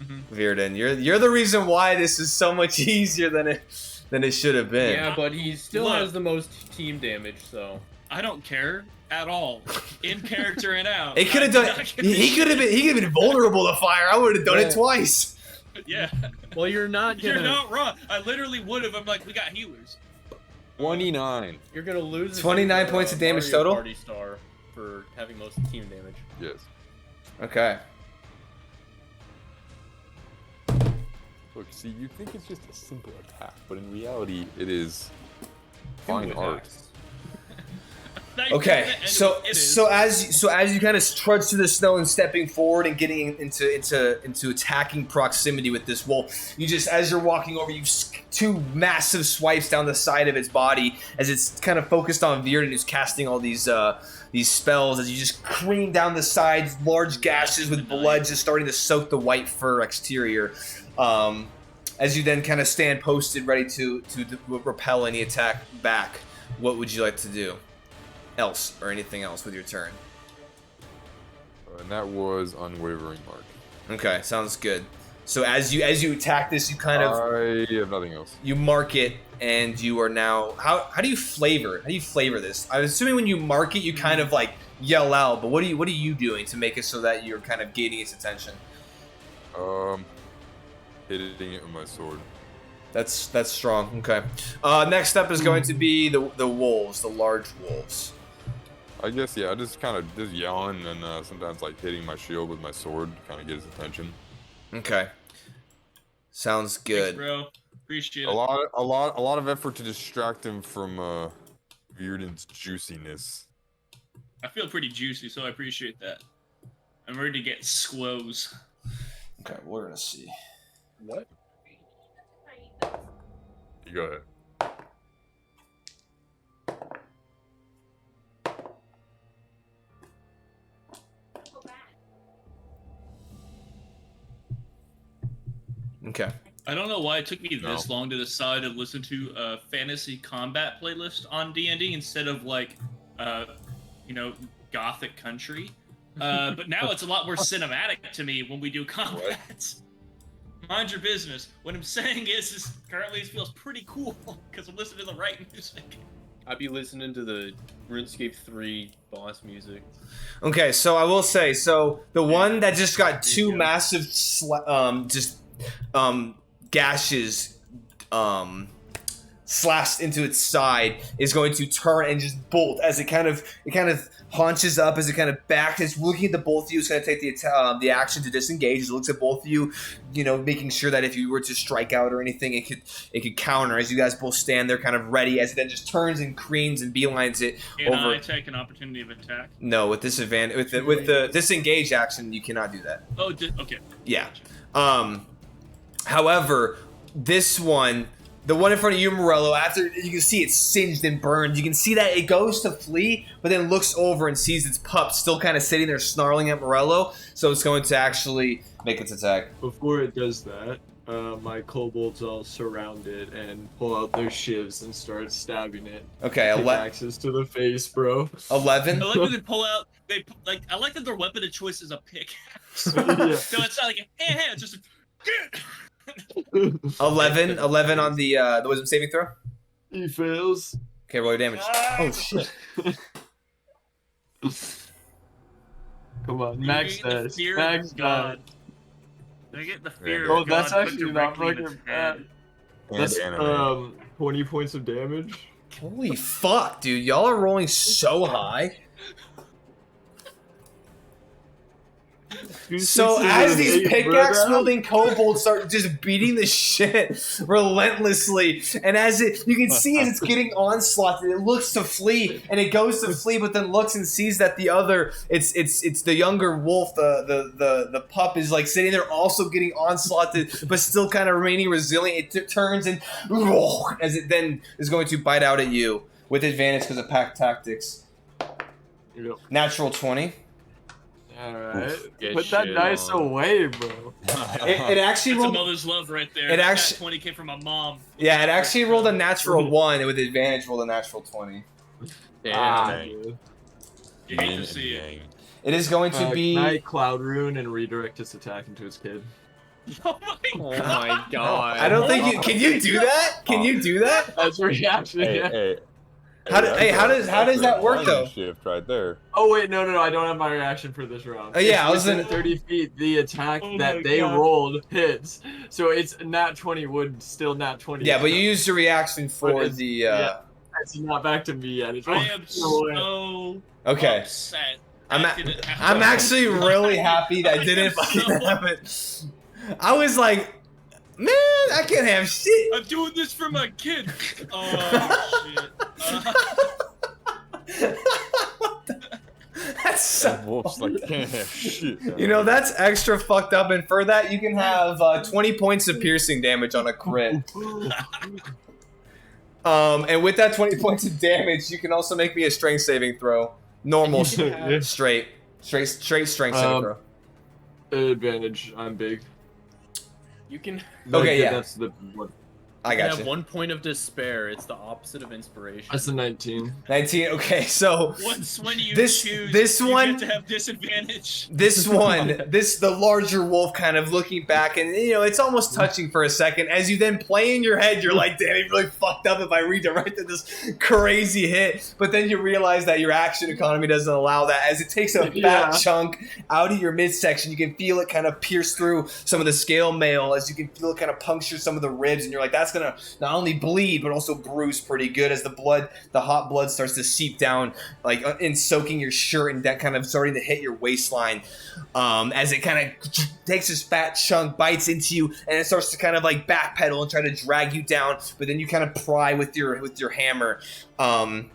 Mhm. Virden, you're the reason why this is so much easier than it should have been. Yeah, but he still Look. has the most team damage, so. I don't care at all, in character and out. It could have I done. did not get He to could have been. He could have been vulnerable to fire. I would have done Yeah. it twice. Yeah, Well, you're not you're gonna. not wrong. I literally would have. I'm like, we got healers. 29. You're gonna lose. 29 points of damage Mario total? Party star for having most team damage. Yes. Okay. Look, see, you think it's just a simple attack, but in reality, it is fine Two art. attacks. Not even Okay. gonna end So with it is. so as you kind of trudge through the snow and stepping forward and getting into attacking proximity with this wolf, you just as you're walking over, you two massive swipes down the side of its body as it's kind of focused on Virden, who's casting all these spells. As you just cream down the sides, large gashes with blood just starting to soak the white fur exterior. As you then kind of stand posted, ready to repel any attack back, what would you like to do? Else or anything else with your turn? And that was Unwavering Mark. Okay, sounds good. So as you attack this, you kind of I have nothing else. you mark it, and you are now how do you flavor it? How do you flavor this? I'm assuming when you mark it, you kind of like yell out. But what are you doing to make it so that you're kind of gaining its attention? Hitting it with my sword. That's strong. Okay. Next up is going to be the wolves, the large wolves. I guess, yeah, just kind of just yelling and sometimes like hitting my shield with my sword to kind of get his attention. Okay. Sounds good. Thanks, bro. Appreciate it. A lot of effort to distract him from Virden's juiciness. I feel pretty juicy, so I appreciate that. I'm ready to get squoze. Okay, we're gonna see. What? You go ahead. Okay. I don't know why it took me this long to decide to listen to a fantasy combat playlist on D&D instead of like, gothic country. But now it's a lot more cinematic to me when we do combat. Mind your business. What I'm saying is currently it feels pretty cool because I'm listening to the right music. I'd be listening to the RuneScape 3 boss music. Okay, so I will say, the one that just got two massive gashes slashed into its side is going to turn and just bolt as it kind of haunches up, as it kind of backs. It's looking at the both of you. It's going to take the action to disengage. It looks at both of you, making sure that if you were to strike out or anything, it could counter as you guys both stand there kind of ready, as it then just turns and creams and beelines it Can over. I take an opportunity of attack? No, with disadvantage, with the disengage action, you cannot do that. Oh, okay. Yeah. However, this one, the one in front of you, Morello, after you can see it's singed and burned, you can see that it goes to flee, but then looks over and sees its pup still kind of sitting there snarling at Morello, so it's going to actually make its attack. Before it does that, my kobolds all surround it and pull out their shivs and start stabbing it. Okay, Axes to the face, bro. 11. I like when they pull out. I like that their weapon of choice is a pickaxe. Yeah. So it's not like it's just. 11 on the wisdom saving throw. He fails. Okay, roll your damage. Oh shit. Come on, max the dice. fear Max of God. dice. They get the fear Oh, of God that's put actually not directly in its fucking head. bad. And That's anime. 20 points of damage. Holy fuck, dude! Y'all are rolling so high. So as these pickaxe wielding kobolds start just beating the shit relentlessly, and as you can see as it's getting onslaughted, it looks to flee, and it goes to flee, but then looks and sees that the other, it's the younger wolf, the pup is like sitting there also getting onslaughted, but still kind of remaining resilient. It turns and as it then is going to bite out at you with advantage because of pack tactics. Yep. Natural 20. Alright. Get Put that shit dice on. away, bro. It actually That's a rolled. mother's love right there. It That actually- 20 came from my mom. Yeah, it actually rolled a natural 1, and with advantage rolled a natural 20. Ah, Dang. dude. You hate to see it. It is going to Can be. I Cloud Rune and redirect its attack into its kid? Oh my Oh god. my god. I don't think you can. You do that? Can you do that? That's reaction. yeah. Hey, How does that work, that's a though? Shift right there. Oh wait, no, I don't have my reaction for this round. Oh, yeah, I It's was within in- 30 feet. The attack Oh my that they God. rolled hits, so it's nat 20 would still nat 20. Yeah, but you used your reaction for But it's- the. yeah. It's not back to me yet. It's I am so Okay, upset. I'm that didn't happen. I'm actually really happy that I didn't am fucking so- happen. I was like, man, I can't have shit. I'm doing this for my kid. Oh shit. That's so. That wolf's like, can't have shit. You know, that's extra fucked up, and for that, you can have 20 points of piercing damage on a crit. And with that 20 points of damage, you can also make me a strength saving throw. Normal, Yeah. straight strength saving throw. Advantage. I'm big. You can. Okay, yeah. That's the what. I You got have you. 1 point of despair. It's the opposite of inspiration. That's a 19. 19. Okay, so Once when you This- choose, this you one- get to have disadvantage. the larger wolf kind of looking back, and it's almost touching for a second. As you then play in your head, you're like, damn, he really fucked up if I redirected this crazy hit. But then you realize that your action economy doesn't allow that. As it takes a fat chunk out of your midsection, you can feel it kind of pierce through some of the scale mail, as you can feel it kind of puncture some of the ribs, and you're like, that's gonna not only bleed but also bruise pretty good as the hot blood starts to seep down, like and soaking your shirt and that kind of starting to hit your waistline. As it kind of takes this fat chunk, bites into you, and it starts to kind of like backpedal and try to drag you down. But then you kind of pry with your hammer, and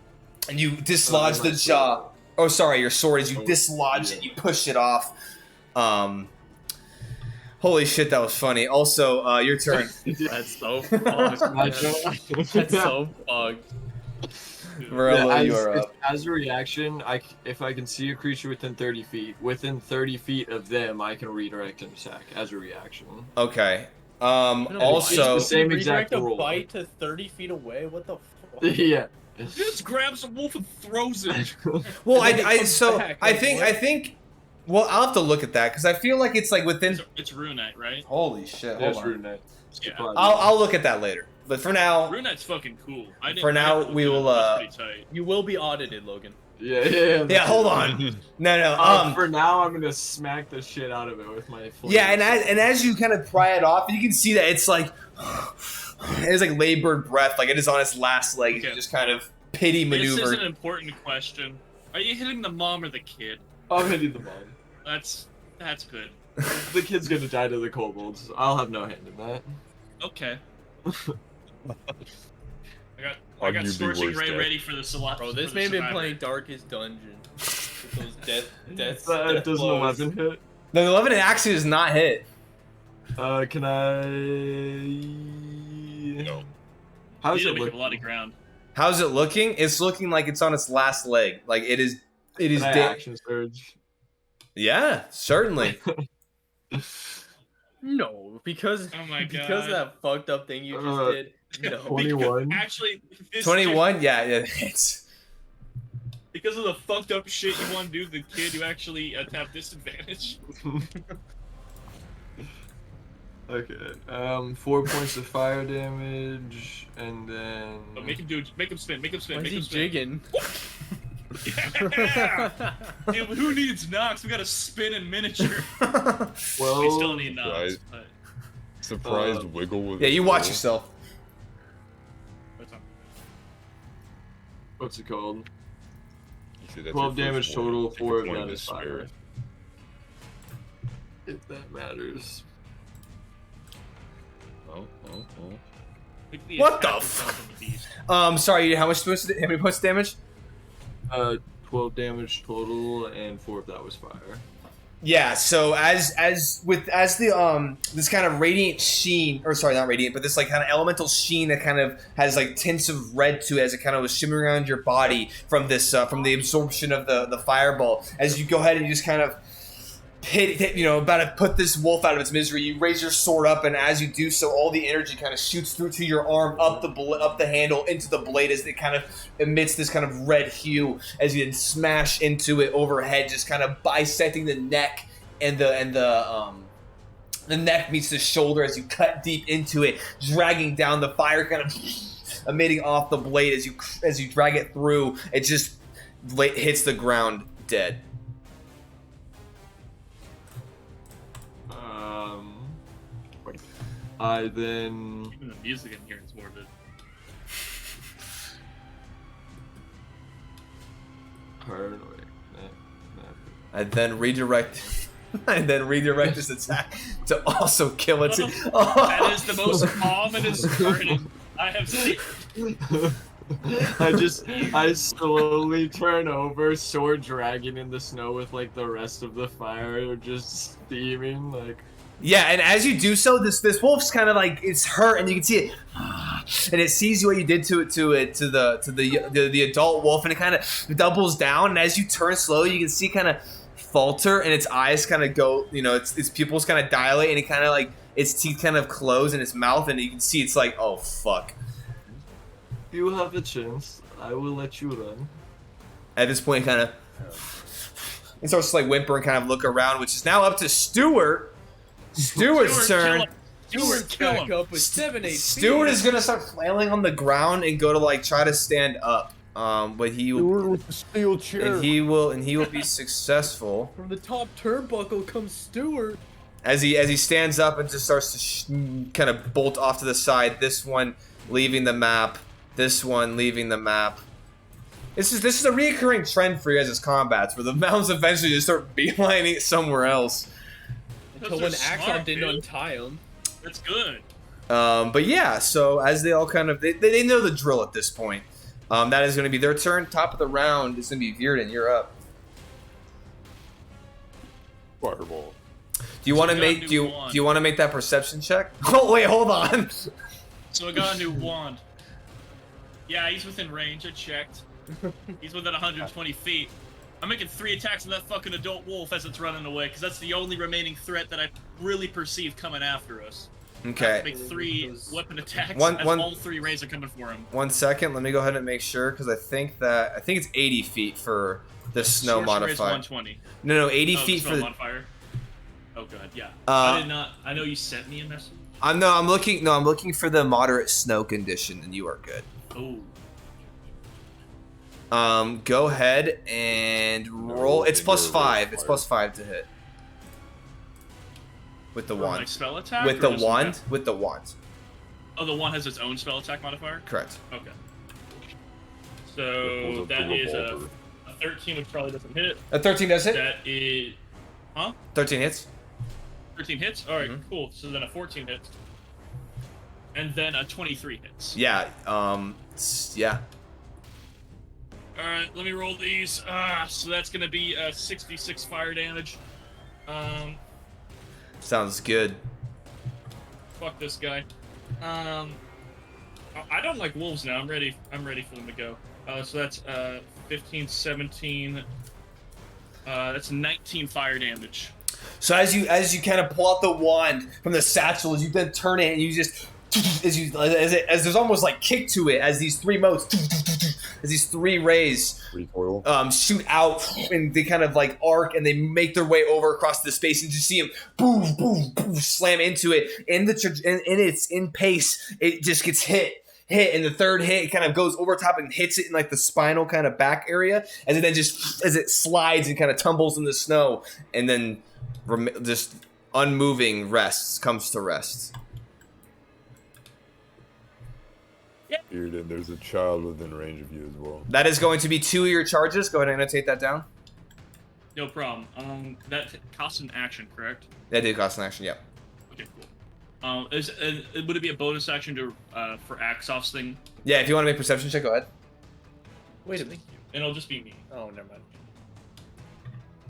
you dislodge the jaw. Oh, sorry, your sword. As you dislodge it, you push it off. Holy shit, that was funny. Also, your turn. That's so fucked. man. That's so fucked. Morello, you are up. As a reaction, if I can see a creature within 30 feet, within 30 feet of them, I can redirect an attack as a reaction. Okay. No, Also, it's the same redirect exact a rule. bite to 30 feet away. What the fuck? Yeah. He just grabs a wolf and throws it. well, And then it comes so back, I like, think. what? Well, I'll have to look at that because I feel like it's like within. It's Runite, right? Holy shit! That's Hold on. Rune Knight. Yeah. I'll look at that later. But for now, Runite's fucking cool. For now, we will, Pretty tight. You will be audited, Logan. Yeah. yeah. Hold on. No. For now, I'm gonna smack the shit out of it with my. Yeah, and as you kind of pry it off, you can see that it's like it's like labored breath, like it is on its last leg. Okay. You just kind of pity This is maneuver. an important question. Are you hitting the mom or the kid? I'm hitting the bomb. That's good. The kid's gonna die to the kobolds. I'll have no hand in that. Okay. I got Arguably Scorching worse Ray death. ready for the Salon. Bro, this man been playing Darkest Dungeon. With those death That does an blows. 11 hit. The 11 actually does not hit. Can I? No. How's He's it gonna make look? up a lot of ground. How's it looking? It's looking like it's on its last leg. Like it is. It is Can I dead. action surge? Yeah, certainly. No, because Oh my because God. of that fucked up thing you just Uh, did. No. 21. Actually, this 21. Yeah, it's. because of the fucked up shit you want to do to the kid, you actually have disadvantage. Okay. 4 points of fire damage, and then. But make him spin, make him spin, Why is make he him spin. jigging? Yeah! Dude, who needs Nox? We got a spin in miniature. Well, We still need Nox. Right. But... Surprised wiggle with Yeah, you watch roll. yourself. What's up? what's it called? You see, that's 12 your damage first one. total, Take a 4 of point that is despair. fire. If that matters. Oh. Pick the What the attack f- result from the beast. Sorry, how many points of damage? 12 damage total, and 4 of that was fire. Yeah, so as the this kind of radiant sheen, or sorry, not radiant, but this like kind of elemental sheen that kind of has like tints of red to it as it kind of was shimmering around your body from this from the absorption of the fireball. As you go ahead and you just kind of about to put this wolf out of its misery, you raise your sword up, and as you do so, all the energy kind of shoots through to your arm, up the handle, into the blade, as it kind of emits this kind of red hue, as you then smash into it overhead, just kind of bisecting the neck, and the neck meets the shoulder as you cut deep into it, dragging down the fire, kind of emitting off the blade as you drag it through. It just hits the ground dead. I then. Even the music in here is morbid. Paranoid. I then redirect this attack to also kill it. That is the most ominous burden I have seen. I slowly turn over, sword dragging in the snow with like the rest of the fire just steaming like. Yeah, and as you do so, this wolf's kind of like it's hurt, and you can see it, and it sees what you did to the adult wolf, and it kind of doubles down. And as you turn slow, you can see kind of falter and its eyes kind of go, you know, its pupils kind of dilate and it kind of like its teeth kind of close in its mouth and you can see it's like, oh fuck. You have a chance. I will let you run. At this point, kind of, it starts to like whimper and kind of look around, which is now up to Stuart. Stuart's turn. Stuart, kill him. Up with 7 HP. Stuart is gonna start flailing on the ground and go to like try to stand up. But he will, Stewart with the steel chair. and he will be successful From the top turnbuckle comes Stuart. as he stands up and just starts to kind of bolt off to the side. This one leaving the map. This one leaving the map. This is a recurring trend for you guys' combats, where the mounts eventually just start beelining it somewhere else. Until Those when are Axon smart, didn't dude. untie him. That's good. But yeah, so as they all kind of they know the drill at this point. That is going to be their turn. Top of the round is going to be Virden. You're up. Fireball. Do you want to So we got make a do you new wand. do you want to make that perception check? Oh wait, hold on. So I got a new wand. Yeah, he's within range. I checked. He's within 120 feet. I'm making 3 attacks on that fucking adult wolf as it's running away, because that's the only remaining threat that I really perceive coming after us. I have Okay. to make 3 weapon attacks One- as one- all 3 rays are coming for him. 1 second. Let me go ahead and make sure because I think it's 80 feet for the snow Scorching Ray's modifier. 120. No, 80 Oh, the feet snow for the. modifier. Oh god, yeah. Uh, I did not. I know you sent me a message. I'm looking for the moderate snow condition, and you are good. Oh. Go ahead and roll. It's plus 5. It's plus 5 to hit. With the For my wand. spell attack. With or the just wand. my- With the wand. Oh, the wand has its own spell attack modifier. Correct. Okay. Pulls So up that the is a revolver. 13, which probably doesn't hit. A 13 does hit. That is, 13 hits. 13 hits. All right, Mhm. cool. So then a 14 hits, and then a 23 hits. Yeah. Yeah. All right, let me roll these. So that's gonna be 66 fire damage. Sounds good. Fuck this guy. I don't like wolves now. I'm ready for them to go. So that's 15, 17. That's 19 fire damage. So as you kind of pull out the wand from the satchel, as you then turn it, and you just as there's almost like kick to it as these 3 motes, as these 3 rays Recoil. shoot out, and they kind of like arc, and they make their way over across the space, and you see them boom, boom, boom, slam into it. In pace, it just gets hit, and the third hit, it kind of goes over top and hits it in like the spinal kind of back area, as it then just as it slides and kind of tumbles in the snow, and then just unmoving comes to rest. Bearded, there's a child within range of you as well. That is going to be 2 of your charges. Go ahead and annotate that down. No problem. That costs an action, correct? That did cost an action. Yep. Okay, cool. Would it be a bonus action to for Axoff's thing? Yeah. If you want to make perception check, go ahead. Wait a minute. And it'll just be me. Oh, never mind.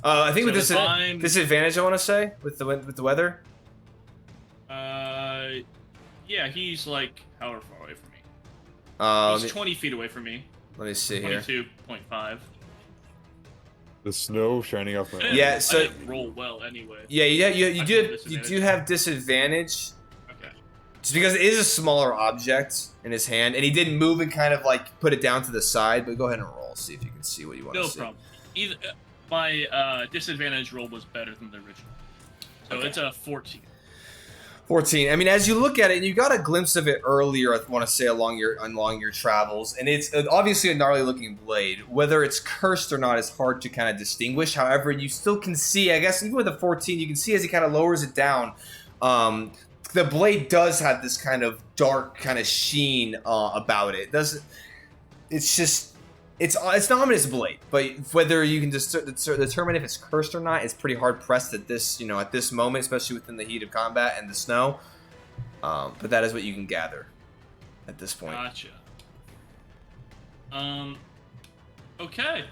I think So with if I'm- disadvantage, I want to say with the weather. Yeah, he's like however far away from me. Let He's 20 feet away from me. me see here. 22.5. The snow shining off my I arm. didn't- Yeah, I so- didn't roll well anyway. Yeah, you I do have you have disadvantage Okay. just because it is a smaller object in his hand, and he didn't move and kind of like put it down to the side. But go ahead and roll, see if you can see what you want No to see. problem. Either my disadvantage roll was better than the original, so Okay. it's a 14. 14. I mean, as you look at it, you got a glimpse of it earlier. I want to say along your travels, and it's obviously a gnarly looking blade. Whether it's cursed or not is hard to kind of distinguish. However, you still can see. I guess even with the 14, you can see as he kind of lowers it down. The blade does have this kind of dark kind of sheen about it. It's an ominous blade, but whether you can just determine if it's cursed or not, it's pretty hard pressed at this moment, especially within the heat of combat and the snow. But that is what you can gather at this point. Gotcha. Okay.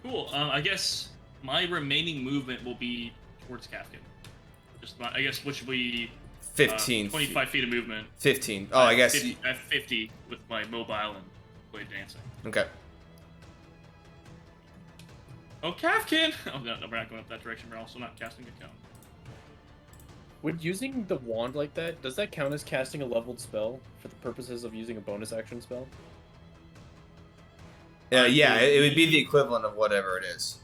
Cool. I guess my remaining movement will be towards Kafkin. I guess which will be 15. 25 feet of movement. 15. Oh, I guess. 50, I have 50 with my mobile and blade dancing. Okay. Oh, Kafkin! Oh, no, we're not going up that direction. We're also not casting a cone. Would using the wand like that, does that count as casting a leveled spell for the purposes of using a bonus action spell? Yeah, it would be the equivalent of whatever it is.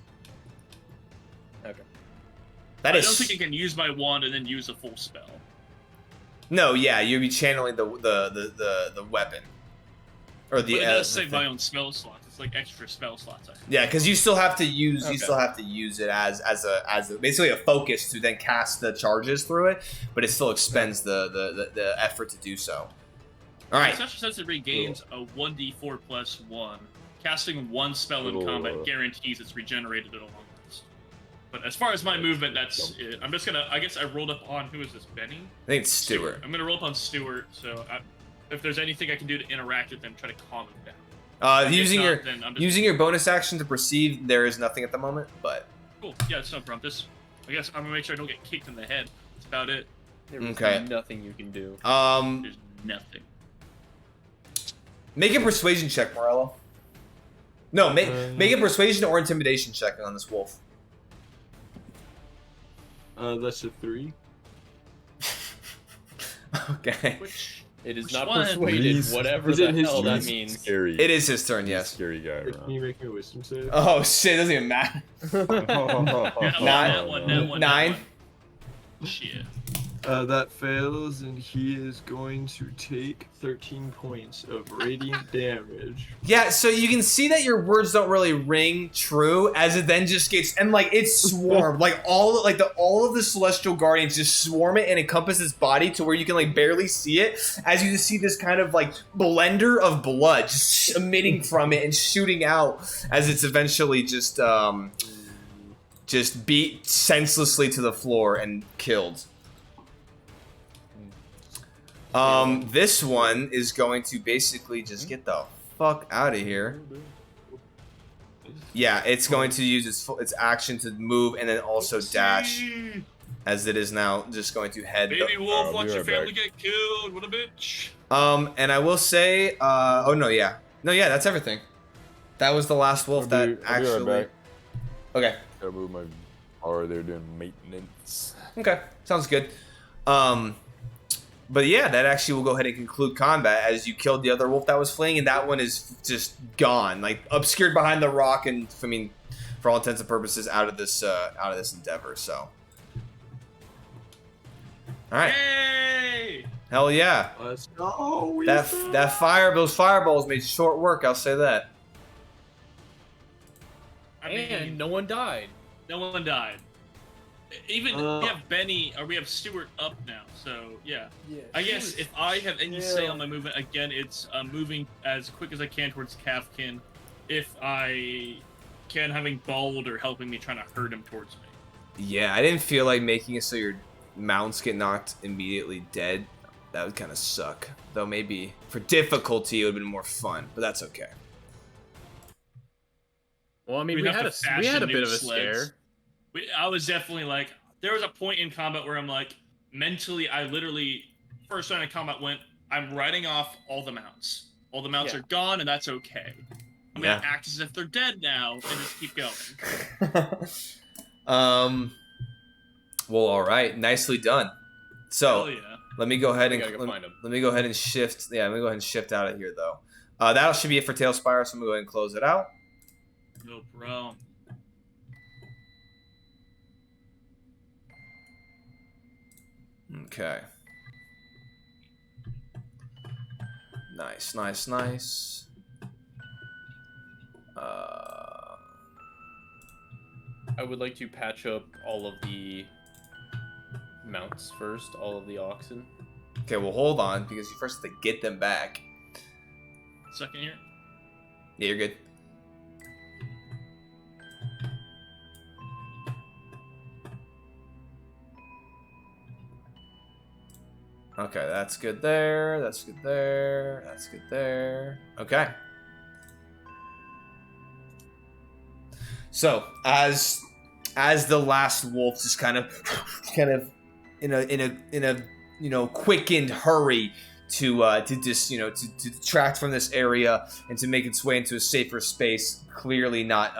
Okay. That I is. don't think I can use my wand and then use a full spell. No, yeah, you'd be channeling the weapon, or the. But it does the save thing. my own spell slots. It's like extra spell slots. I think. Yeah, because you still have to use Okay. you still have to use it as a basically a focus to then cast the charges through it, but it still expends the effort to do so. All right. Such since it regains a 1d4 plus 1. Casting one spell in Little, combat guarantees it's regenerated at a long rest. But as far as my movement, that's it. I'm just gonna. I guess I rolled up on who is this? Benny. I think it's Stewart. I'm gonna roll up on Stewart. So if there's anything I can do to interact with them, try to calm him down. If Using not, your then I'm just- using your bonus action to perceive, there is nothing at the moment, but Cool. Yeah, it's no problem. I guess I'm gonna make sure I don't get kicked in the head. That's about it. There was Okay. nothing you can do. There's nothing. make a persuasion check, Morello. No, make a persuasion or intimidation check on this wolf. That's a 3. Okay. Which It is Which not one? persuaded, He's- whatever Is the it his hell that turn? means. Scary. It is his turn, He's a yes. Scary guy, Can bro. you make me a wisdom save? Oh shit, it doesn't even matter. that one. Nine. Shit. That fails, and he is going to take 13 points of radiant damage. Yeah, so you can see that your words don't really ring true as it then just gets and like it's swarmed like all of the celestial guardians just swarm it and encompass its body to where you can like barely see it as you just see this kind of like blender of blood just emitting from it and shooting out as it's eventually just beat senselessly to the floor and killed. This one is going to basically just get the fuck out of here. Yeah, it's going to use its action to move and then also dash, as it is now just going to head. Baby wolf, I'll watch be your right family back. get killed. What a bitch. And I will say, oh no, yeah, that's everything. That was the last wolf that I'll be actually. right back. Okay. Gotta move my power. They're doing maintenance. Okay, sounds good. But yeah, that actually will go ahead and conclude combat as you killed the other wolf that was fleeing, and that one is just gone, like obscured behind the rock, and I mean, for all intents and purposes, out of this endeavor. So, all right, Hey! hell yeah, Let's go. those fireballs made short work. I'll say that. I And mean, no one died. no one died. Even we have Benny, or we have Stewart up now, so yeah. I guess if I have any say on my movement, again, it's moving as quick as I can towards Kafkin. If I can, having Bald or helping me trying to herd him towards me. Yeah, I didn't feel like making it so your mounts get knocked immediately dead. That would kind of suck. Though maybe for difficulty it would have been more fun, but that's okay. Well, I mean, We'd we have had to a fashion bit new of a sleds. scare. I was definitely like, there was a point in combat where I'm like, mentally, I literally, first round of combat went, I'm writing off all the mounts. All the mounts Yeah. are gone, and that's okay. I'm Yeah. gonna act as if they're dead now, and just keep going. Well, all right, nicely done. So Hell yeah. let me go ahead We and gotta go find him. let me go ahead and shift. Yeah, let me go ahead and shift out of here though. That should be it for Tailspire. So I'm gonna go ahead and close it out. No problem. Okay. Nice, nice, nice. I would like to patch up all of the mounts first, all of the oxen. Okay, well hold on because you first have to get them back. Second here. Yeah, you're good. Okay, that's good there. That's good there. That's good there. Okay. So as the last wolf just kind of in a quickened hurry to detract from this area and to make its way into a safer space, clearly not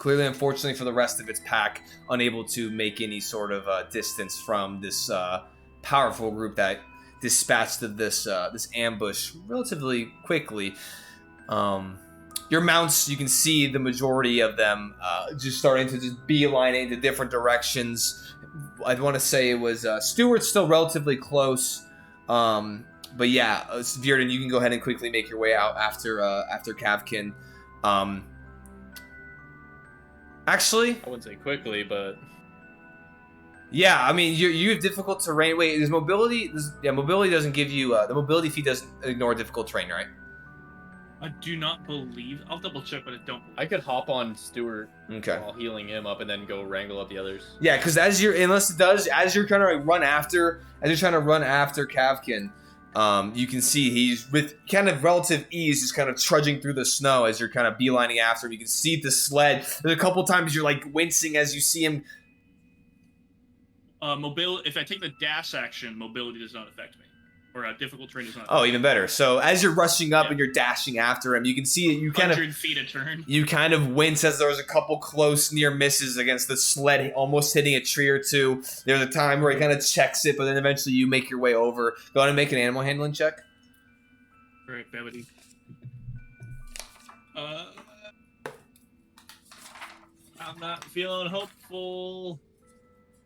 Clearly, unfortunately for the rest of its pack, unable to make any sort of distance from this powerful group that dispatched this this ambush relatively quickly. Your mounts, you can see the majority of them just starting to just beeline into different directions. I'd want to say it was Stuart's still relatively close. But yeah, Virden, you can go ahead and quickly make your way out after Kavkin. Actually, I wouldn't say quickly, but yeah, I mean you have difficult terrain. Wait, is mobility? Mobility doesn't give you the mobility feat doesn't ignore difficult terrain, right? I do not believe. I'll double check, but I don't. I could hop on Stuart Okay. while healing him up and then go wrangle up the others. Yeah, because as you're trying to run after Kavkin, you can see he's with kind of relative ease, just kind of trudging through the snow as you're kind of beelining after him. You can see the sled. There's a couple times you're like wincing as you see him. Mobility. If I take the dash action, mobility does not affect me, or difficult terrain does not. Oh, even better. So as you're rushing up and you're dashing after him, you can see it. You kind of 100 feet a turn. You kind of wince as there was a couple close near misses against the sled, almost hitting a tree or two. There's a time where he kind of checks it, but then eventually you make your way over. Go ahead and make an animal handling check. All right, Bevity. I'm not feeling hopeful.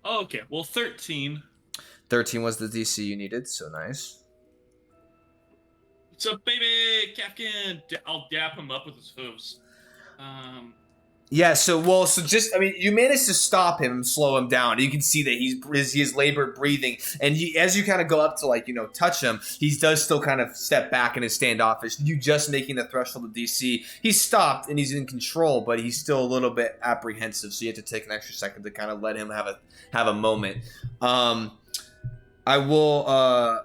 Oh, okay, well, 13. 13 was the DC you needed, so nice. What's up, baby? Kafkin! I'll dap him up with his hooves. Yeah, so just, I mean, you managed to stop him and slow him down. You can see that he's labored breathing. And as you kind of go up to, like, touch him, he does still kind of step back and is standoffish. You just making the threshold of DC. He's stopped and he's in control, but he's still a little bit apprehensive. So you have to take an extra second to kind of let him have a moment. I will,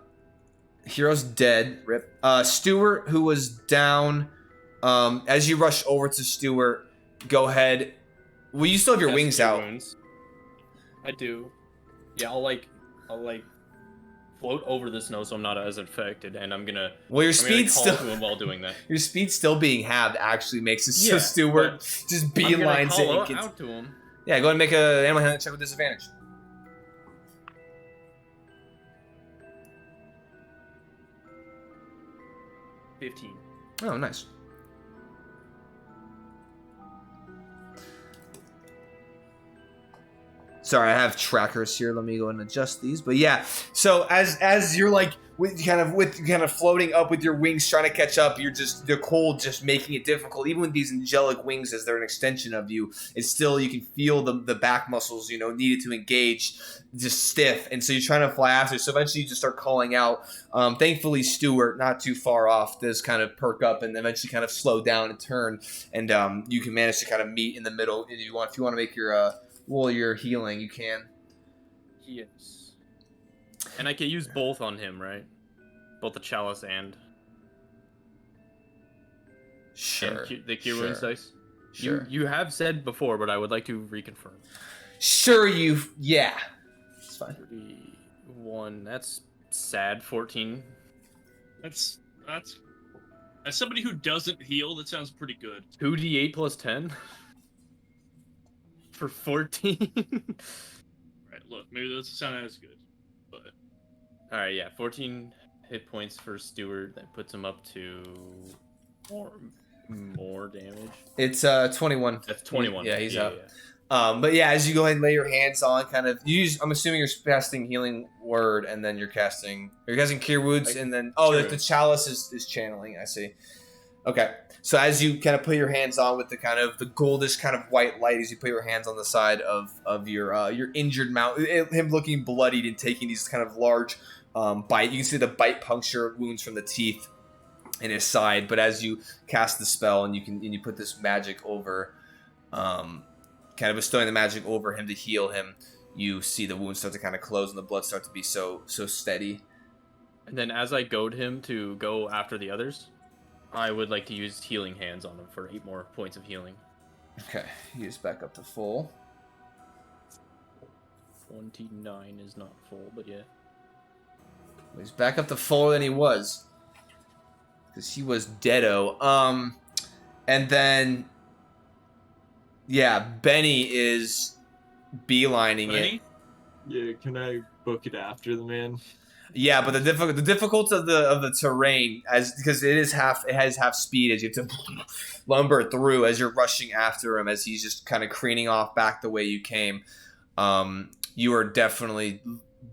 Hero's dead. Rip. Stuart, who was down, as you rush over to Stuart, go ahead. Well, you still have your wings out. Wounds. I do. Yeah, I'll float over the snow so I'm not as affected, and I'm gonna. Well, your I'm speed gonna call still. to him while doing that. Your speed still being halved actually makes it so Yeah, Stuart just beelines it. I'm gonna And call out to him. yeah, go ahead and make a animal handling check with disadvantage. 15. Oh, nice. Sorry, I have trackers here. Let me go and adjust these. But yeah, so as you're like with kind of floating up with your wings trying to catch up, the cold just making it difficult. Even with these angelic wings, as they're an extension of you, it's still, you can feel the back muscles needed to engage just stiff, and so you're trying to fly after. So eventually you just start calling out. Thankfully, Stuart, not too far off, does kind of perk up and eventually kind of slow down and turn, and you can manage to kind of meet in the middle. If you want to make your your healing, you can. Yes. And I can use both on him, right? Both the chalice and Sure. and the cure wounds dice. Sure. You have said before, but I would like to reconfirm. Sure, yeah. It's fine. 31. That's sad. 14. That's as somebody who doesn't heal, that sounds pretty good. 2d8 plus 10 for 14. Right, look, maybe that doesn't sound as good, but All right, yeah, 14 hit points for Stuart. That puts him up to more damage. It's 21. That's 21. Yeah, he's up. Yeah. But yeah, as you go ahead and lay your hands on, kind of I'm assuming you're casting Healing Word, and then you're casting Cure Wounds, and then the chalice is channeling. I see. Okay, so as you kind of put your hands on with the goldish kind of white light, as you put your hands on the side of your injured mount, him looking bloodied and taking these kind of large bite. You can see the bite puncture wounds from the teeth in his side. But as you cast the spell and you put this magic over, kind of bestowing the magic over him to heal him, you see the wounds start to kind of close and the blood start to be so steady. And then as I goad him to go after the others, I would like to use Healing Hands on him for 8 more points of healing. Okay, he's back up to full. 29 is not full, but yeah. He's back up to fuller than he was, because he was deado. And then Yeah, Benny is beelining it. Benny? Yeah, can I book it after the man? Yeah, but the difficulty of the terrain, as because it has half speed, as you have to lumber through as you're rushing after him, as he's just kind of careening off back the way you came. You are definitely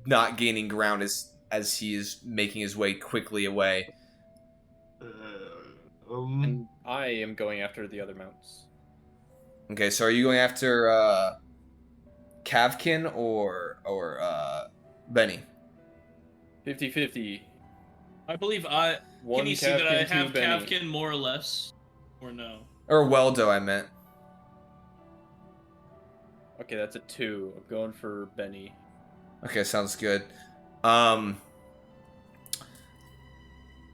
not gaining ground as he is making his way quickly away. And I am going after the other mounts. Okay, so are you going after Kavkin or Benny? 50-50. I believe One can you see that I Kavkin, two have Benny. Kavkin more or less? Or no? Or Weldo, I meant. Okay, that's a 2. I'm going for Benny. Okay, sounds good.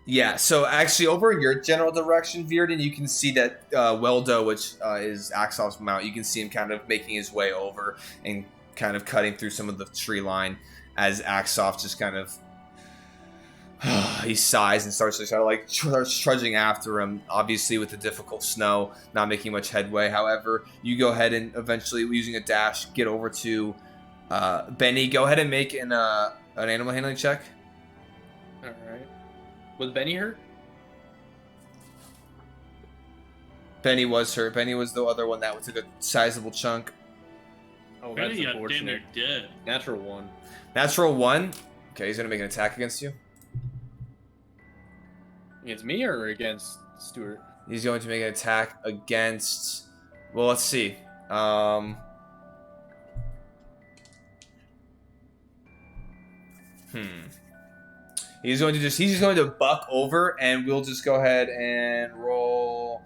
Yeah, so actually over in your general direction, Virden, you can see that Weldo, which is Axel's mount, you can see him kind of making his way over and kind of cutting through some of the tree line as Axel just kind of he sighs and starts to kind of like trudging after him, obviously with the difficult snow, not making much headway. However, you go ahead and eventually, using a dash, get over to Benny. Go ahead and make an animal handling check. Alright. Was Benny hurt? Benny was hurt. Benny was the other one that took a sizable chunk. Oh, that's Benny got damn unfortunate. near dead. Natural 1. Natural 1. Okay, he's going to make an attack against you. Against me or against Stuart? He's going to make an attack against... Well, let's see. He's just going to buck over, and we'll just go ahead and roll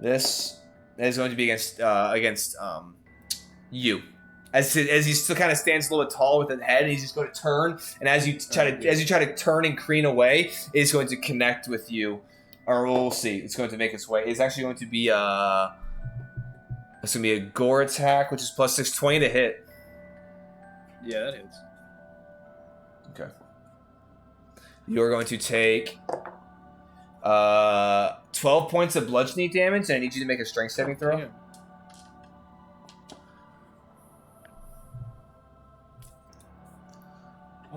this. That is going to be against you. As he still kind of stands a little bit tall with his head, and he's just going to turn. And as you try to turn and careen away, it's going to connect with you, or we'll see. It's going to make its way. It's actually going to be a gore attack, which is plus 620 to hit. Yeah, that hits. Okay. You're going to take 12 points of bludgeoning damage, and I need you to make a strength saving throw. Yeah.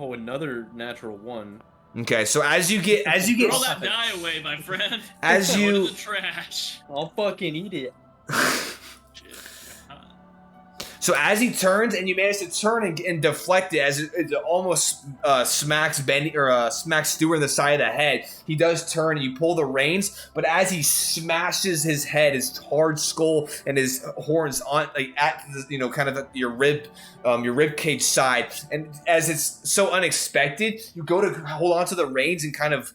Oh, another natural 1. Okay, so as you get Throw that die away, my friend. As Throw it you- in the trash. I'll fucking eat it. Shit. So as he turns, and you manage to turn and deflect it, as it almost smacks Benny or smacks Stuart in the side of the head. He does turn, and you pull the reins, but as he smashes his head, his hard skull and his horns on at the, kind of at your rib cage side, and as it's so unexpected, you go to hold on to the reins and kind of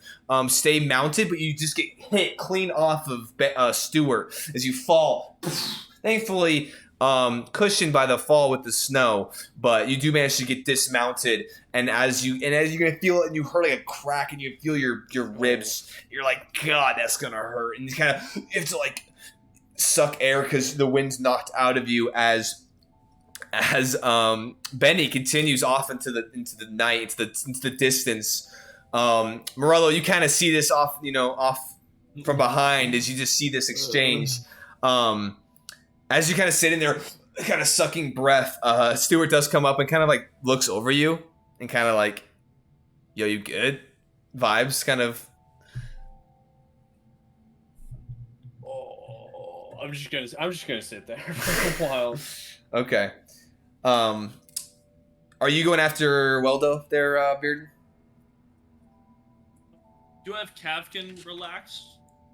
stay mounted, but you just get hit clean off of Stuart as you fall. Thankfully. Cushioned by the fall with the snow, but you do manage to get dismounted, and as you're gonna feel it, and you heard like a crack, and you feel your ribs. You're like, God, that's gonna hurt, and you have to like suck air because the wind's knocked out of you as Benny continues off into the night, into the distance. Morello, you kind of see this off from behind as you just see this exchange. As you kind of sit in there, kind of sucking breath, Stuart does come up and kind of like looks over you and kind of like, yo, you good? Vibes kind of. Oh, I'm just gonna sit there for a while. Okay. Are you going after Weldo there, Bearden? Do I have Kavkin relaxed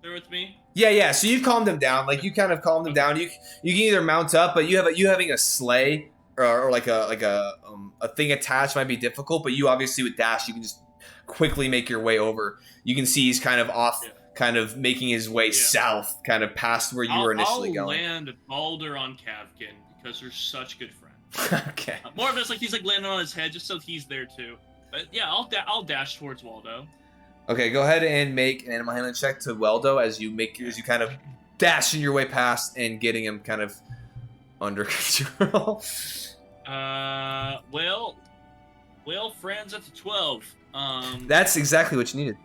there with me? Yeah. So you've calmed him down. Like you kind of calmed him down. You can either mount up, but you having a sleigh or like a thing attached might be difficult. But you obviously with dash, you can just quickly make your way over. You can see he's kind of off, kind of making his way south, kind of past where you were initially I'll going. land Balder on Kavkin because they're such good friends. Okay. More of it's like he's like landing on his head just so he's there too. But yeah, I'll dash towards Waldo. Okay, go ahead and make an animal handling check to Weldo as you kind of dashing your way past and getting him kind of under control. Well, friends, that's a 12. That's exactly what you needed.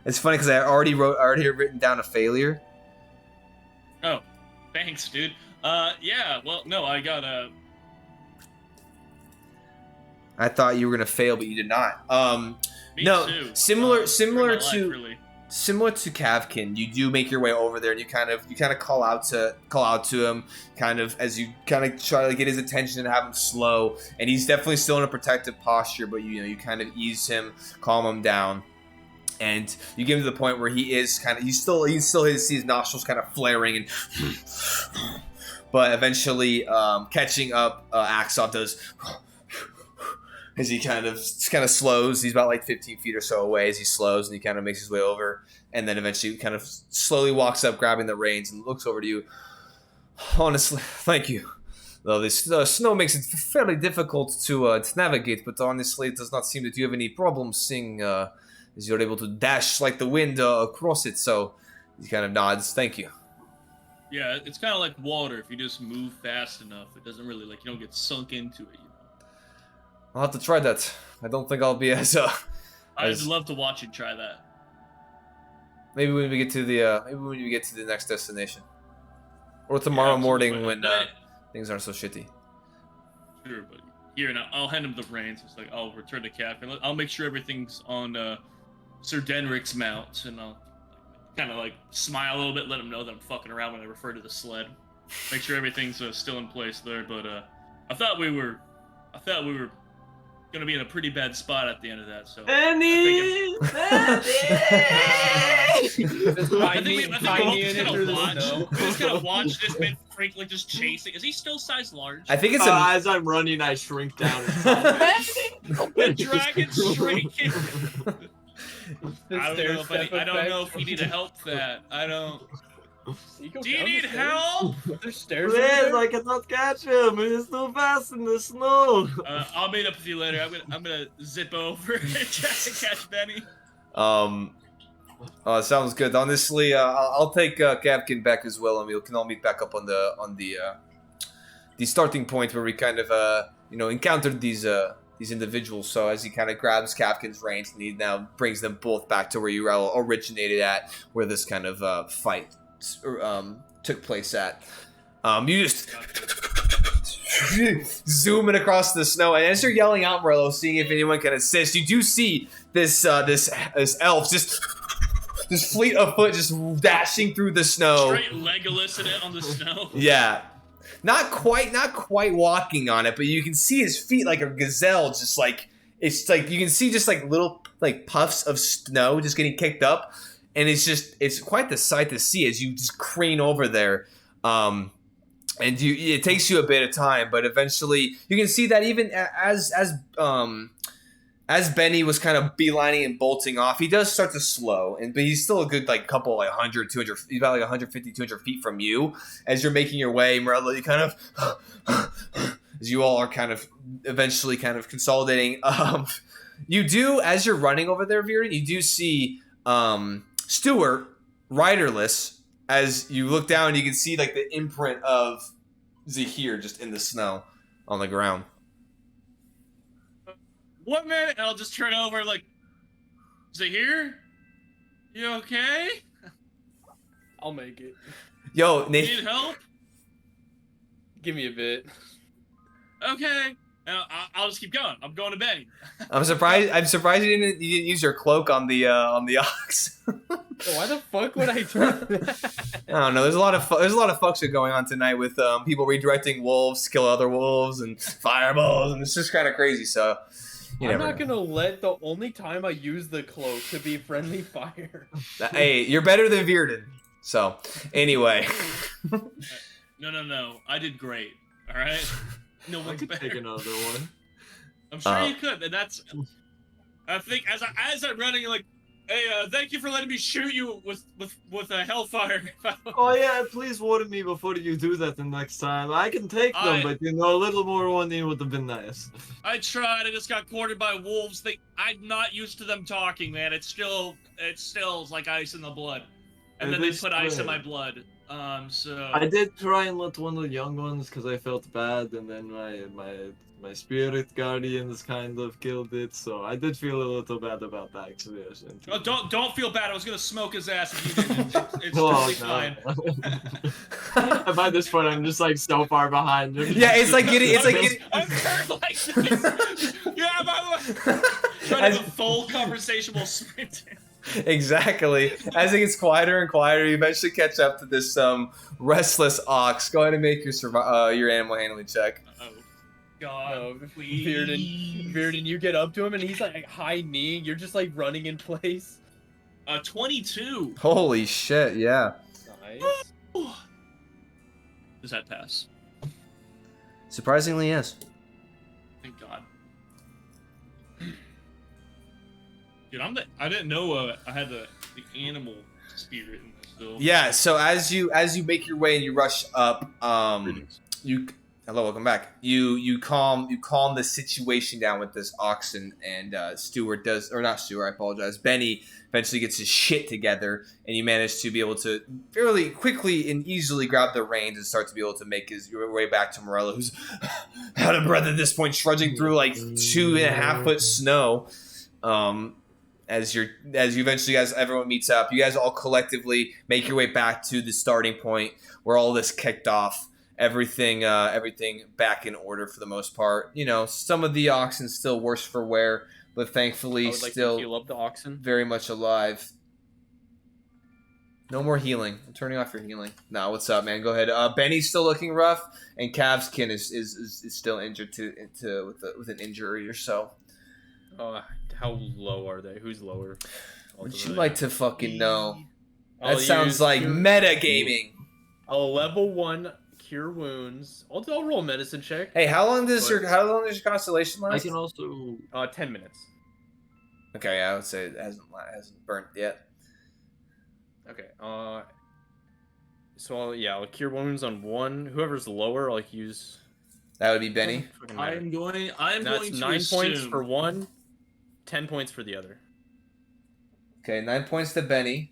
It's funny because I already had written down a failure. Oh, Thanks, dude. Yeah. Well, no, I got I thought you were gonna fail, but you did not. Me No, too. similar For my life, to really. similar to Kavkin, you do make your way over there, and you kind of call out to him, kind of as you kind of try to get his attention and have him slow. And he's definitely still in a protective posture, but you kind of ease him, calm him down, and you get him to the point where he is kind of his nostrils kind of flaring, and but eventually catching up, Axel does. As he kind of slows, he's about like 15 feet or so away. As he slows, and he kind of makes his way over, and then eventually kind of slowly walks up, grabbing the reins, and looks over to you. Honestly, thank you. Though this snow makes it fairly difficult to navigate, but honestly, it does not seem that you have any problems seeing as you're able to dash like the wind across it. So he kind of nods. Thank you. Yeah, it's kind of like water. If you just move fast enough, it doesn't really you don't get sunk into it. I'll have to try that. I don't think I'll be as I'd love to watch you try that. maybe when we get to the next destination, or tomorrow Yeah, absolutely. morning when things aren't so shitty. Sure, but here now, I'll hand him the reins. It's like I'll return to Captain. I'll make sure everything's on Sir Denrick's mount, and I'll kind of smile a little bit, let him know that I'm fucking around when I refer to the sled. Make sure everything's still in place there. But I thought we were gonna be in a pretty bad spot at the end of that. So I think we'll just kind of watch this man frankly just chasing. Is he still size large? I think it's as I'm running, I shrink down. The dragon's shrinking. I don't know if we need to help that. I don't. Do you need help? There's stairs. Please, I cannot catch him. He's too fast in the snow. I'll meet up with you later. I'm gonna zip over and try to catch Benny. Sounds good. Honestly, I'll take Capkin back as well, and we can all meet back up on the starting point where we kind of encountered these individuals. So as he kind of grabs Capkin's reins, and he now brings them both back to where you originated at, where this kind of fight took place at. You just zooming across the snow, and as you're yelling out, Morello, seeing if anyone can assist, you do see this elf just fleet of foot, just dashing through the snow. Straight Legolas in it on the snow. Yeah, not quite walking on it, but you can see his feet like a gazelle. Just it's you can see just little puffs of snow just getting kicked up. And it's quite the sight to see as you just crane over there. And it takes you a bit of time, but eventually you can see that even as Benny was kind of beelining and bolting off, he does start to slow, but he's still a good couple 100, 200, he's about 150, 200 feet from you. As you're making your way, Morello, you kind of, as you all are kind of eventually kind of consolidating, you do, as you're running over there, Viren, you do see Stuart, riderless, as you look down, you can see the imprint of Zahir just in the snow on the ground. 1 minute, and I'll just turn over Zahir? You okay? I'll make it. Yo, You Nathan. need help? Give me a bit. Okay. I'll just keep going. I'm going to Benny. I'm surprised you didn't use your cloak on the ox. Why the fuck would I do that? I don't know. There's a lot of fuck shit going on tonight with people redirecting wolves, kill other wolves, and fireballs, and it's just kind of crazy. So I'm not gonna let the only time I use the cloak to be friendly fire. Hey, you're better than Virden. So anyway, No. I did great. All right. No I one's could better. take another one. I'm sure you could, and that's. I think as I'm running, hey, thank you for letting me shoot you with a hellfire. Oh yeah, please warn me before you do that the next time. I can take them, but a little more warning would have been nice. I tried. I just got cornered by wolves. I'm not used to them talking, man. It's still like ice in the blood, and then they put ice in my blood. So I did try and let one of the young ones because I felt bad, and then my spirit guardians kind of killed it. So I did feel a little bad about that. So yes, oh, don't feel bad. I was gonna smoke his ass if you didn't. It's Oh, totally no. fine. By this point, I'm just like so far behind. Yeah, it's like getting. It's like getting. I'm turned like this. Yeah, by the way. Trying to have a full conversation while sprinting. Exactly. As it gets quieter and quieter, you eventually catch up to this restless ox. Go ahead and make your animal handling check. Oh, God, No, please. Bearden, you get up to him and he's like high kneeing. You're just like running in place. 22. Holy shit! Yeah. Nice. Does that pass? Surprisingly, yes. Thank God. Dude, I didn't know I had the animal spirit in this build. Yeah. So as you make your way and you rush up, Greetings. you hello, welcome back. You calm the situation down with this oxen, and Stuart does, or not Stuart, I apologize. Benny eventually gets his shit together, and you manage to be able to fairly quickly and easily grab the reins and start to be able to make your way back to Morello, who's out of breath at this point, trudging through like 2.5 foot snow. As you eventually guys, everyone meets up, you guys all collectively make your way back to the starting point where all this kicked off. Everything back in order for the most part. You know, some of the oxen still worse for wear, but thankfully I would like still to heal up the oxen. very much alive. No more healing. I'm turning off your healing. No, what's up, man? Go ahead. Benny's still looking rough, and Cavskin is still injured with an injury or so. How low are they? Who's lower? Would you like to fucking know? I'll That sounds use like cure- meta gaming. A level 1 cure wounds. I'll roll a medicine check. Hey, how long does your constellation I last? can also. 10 minutes. Okay, I would say it hasn't burnt yet. Okay. So I'll cure wounds on one. Whoever's lower, I'll use. That would be Benny. Fucking matter. I'm going That's to 9 points assume- for one, 10 points for the other. Okay, 9 points to Benny.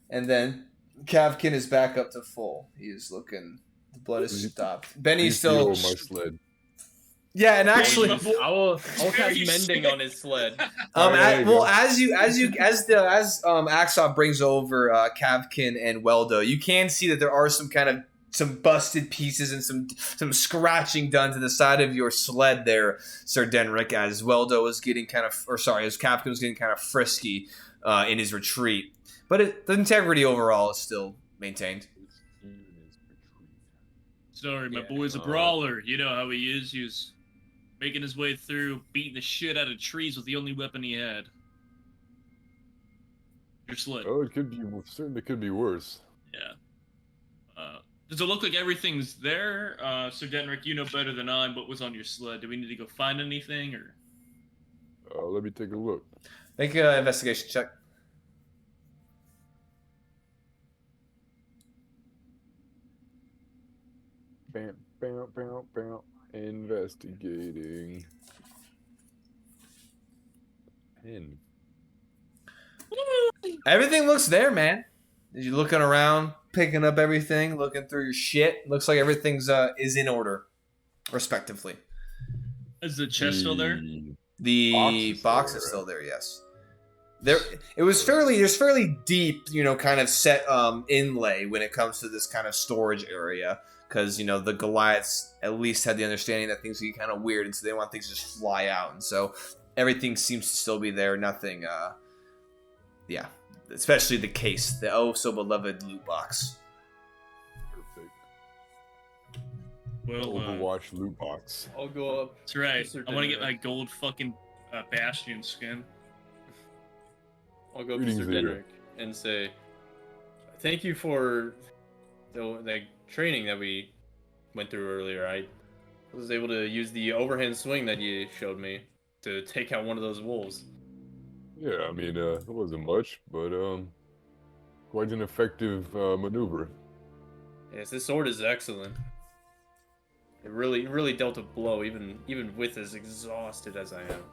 And then Cavkin is back up to full. He's looking. The blood is stopped. Benny's Please heal still. my sled. Yeah, and actually, I'll Very cast mending sick. on his sled. there you go. as Axop brings over Cavkin and Weldo, you can see that there are some busted pieces and some scratching done to the side of your sled there, Sir Denric, as Weldo was getting as Cavkin was getting kind of frisky in his retreat. But the integrity overall is still maintained. Sorry, my Yeah. boy's a brawler. You know how he is. He was making his way through, beating the shit out of trees with the only weapon he had. Your sled. Oh, it certainly could be worse. Yeah. Does it look like everything's there? Sir Denric, you know better than I what was on your sled. Do we need to go find anything, or? Let me take a look. Make an investigation check. Bam, bam, bam, bam. Investigating. 10. Everything looks there, man. You're looking around, picking up everything, looking through your shit. Looks like everything's is in order, respectively. Is the chest still there? The box is still there, yes. There's fairly deep, kind of set inlay when it comes to this kind of storage area, because the Goliaths at least had the understanding that things get kind of weird, and so they want things to just fly out, and so everything seems to still be there. Nothing, yeah, especially the case, the oh so beloved loot box. Perfect. Well, Overwatch loot box. I'll go up. that's right. Sir I want to get Denric. my gold fucking Bastion skin. I'll go up to Greetings, Sir leader. Denric and say, thank you for the training that we went through earlier. I was able to use the overhand swing that you showed me to take out one of those wolves. Yeah, I mean, it wasn't much, but quite an effective maneuver. Yes, this sword is excellent. It really dealt a blow, even with as exhausted as I am.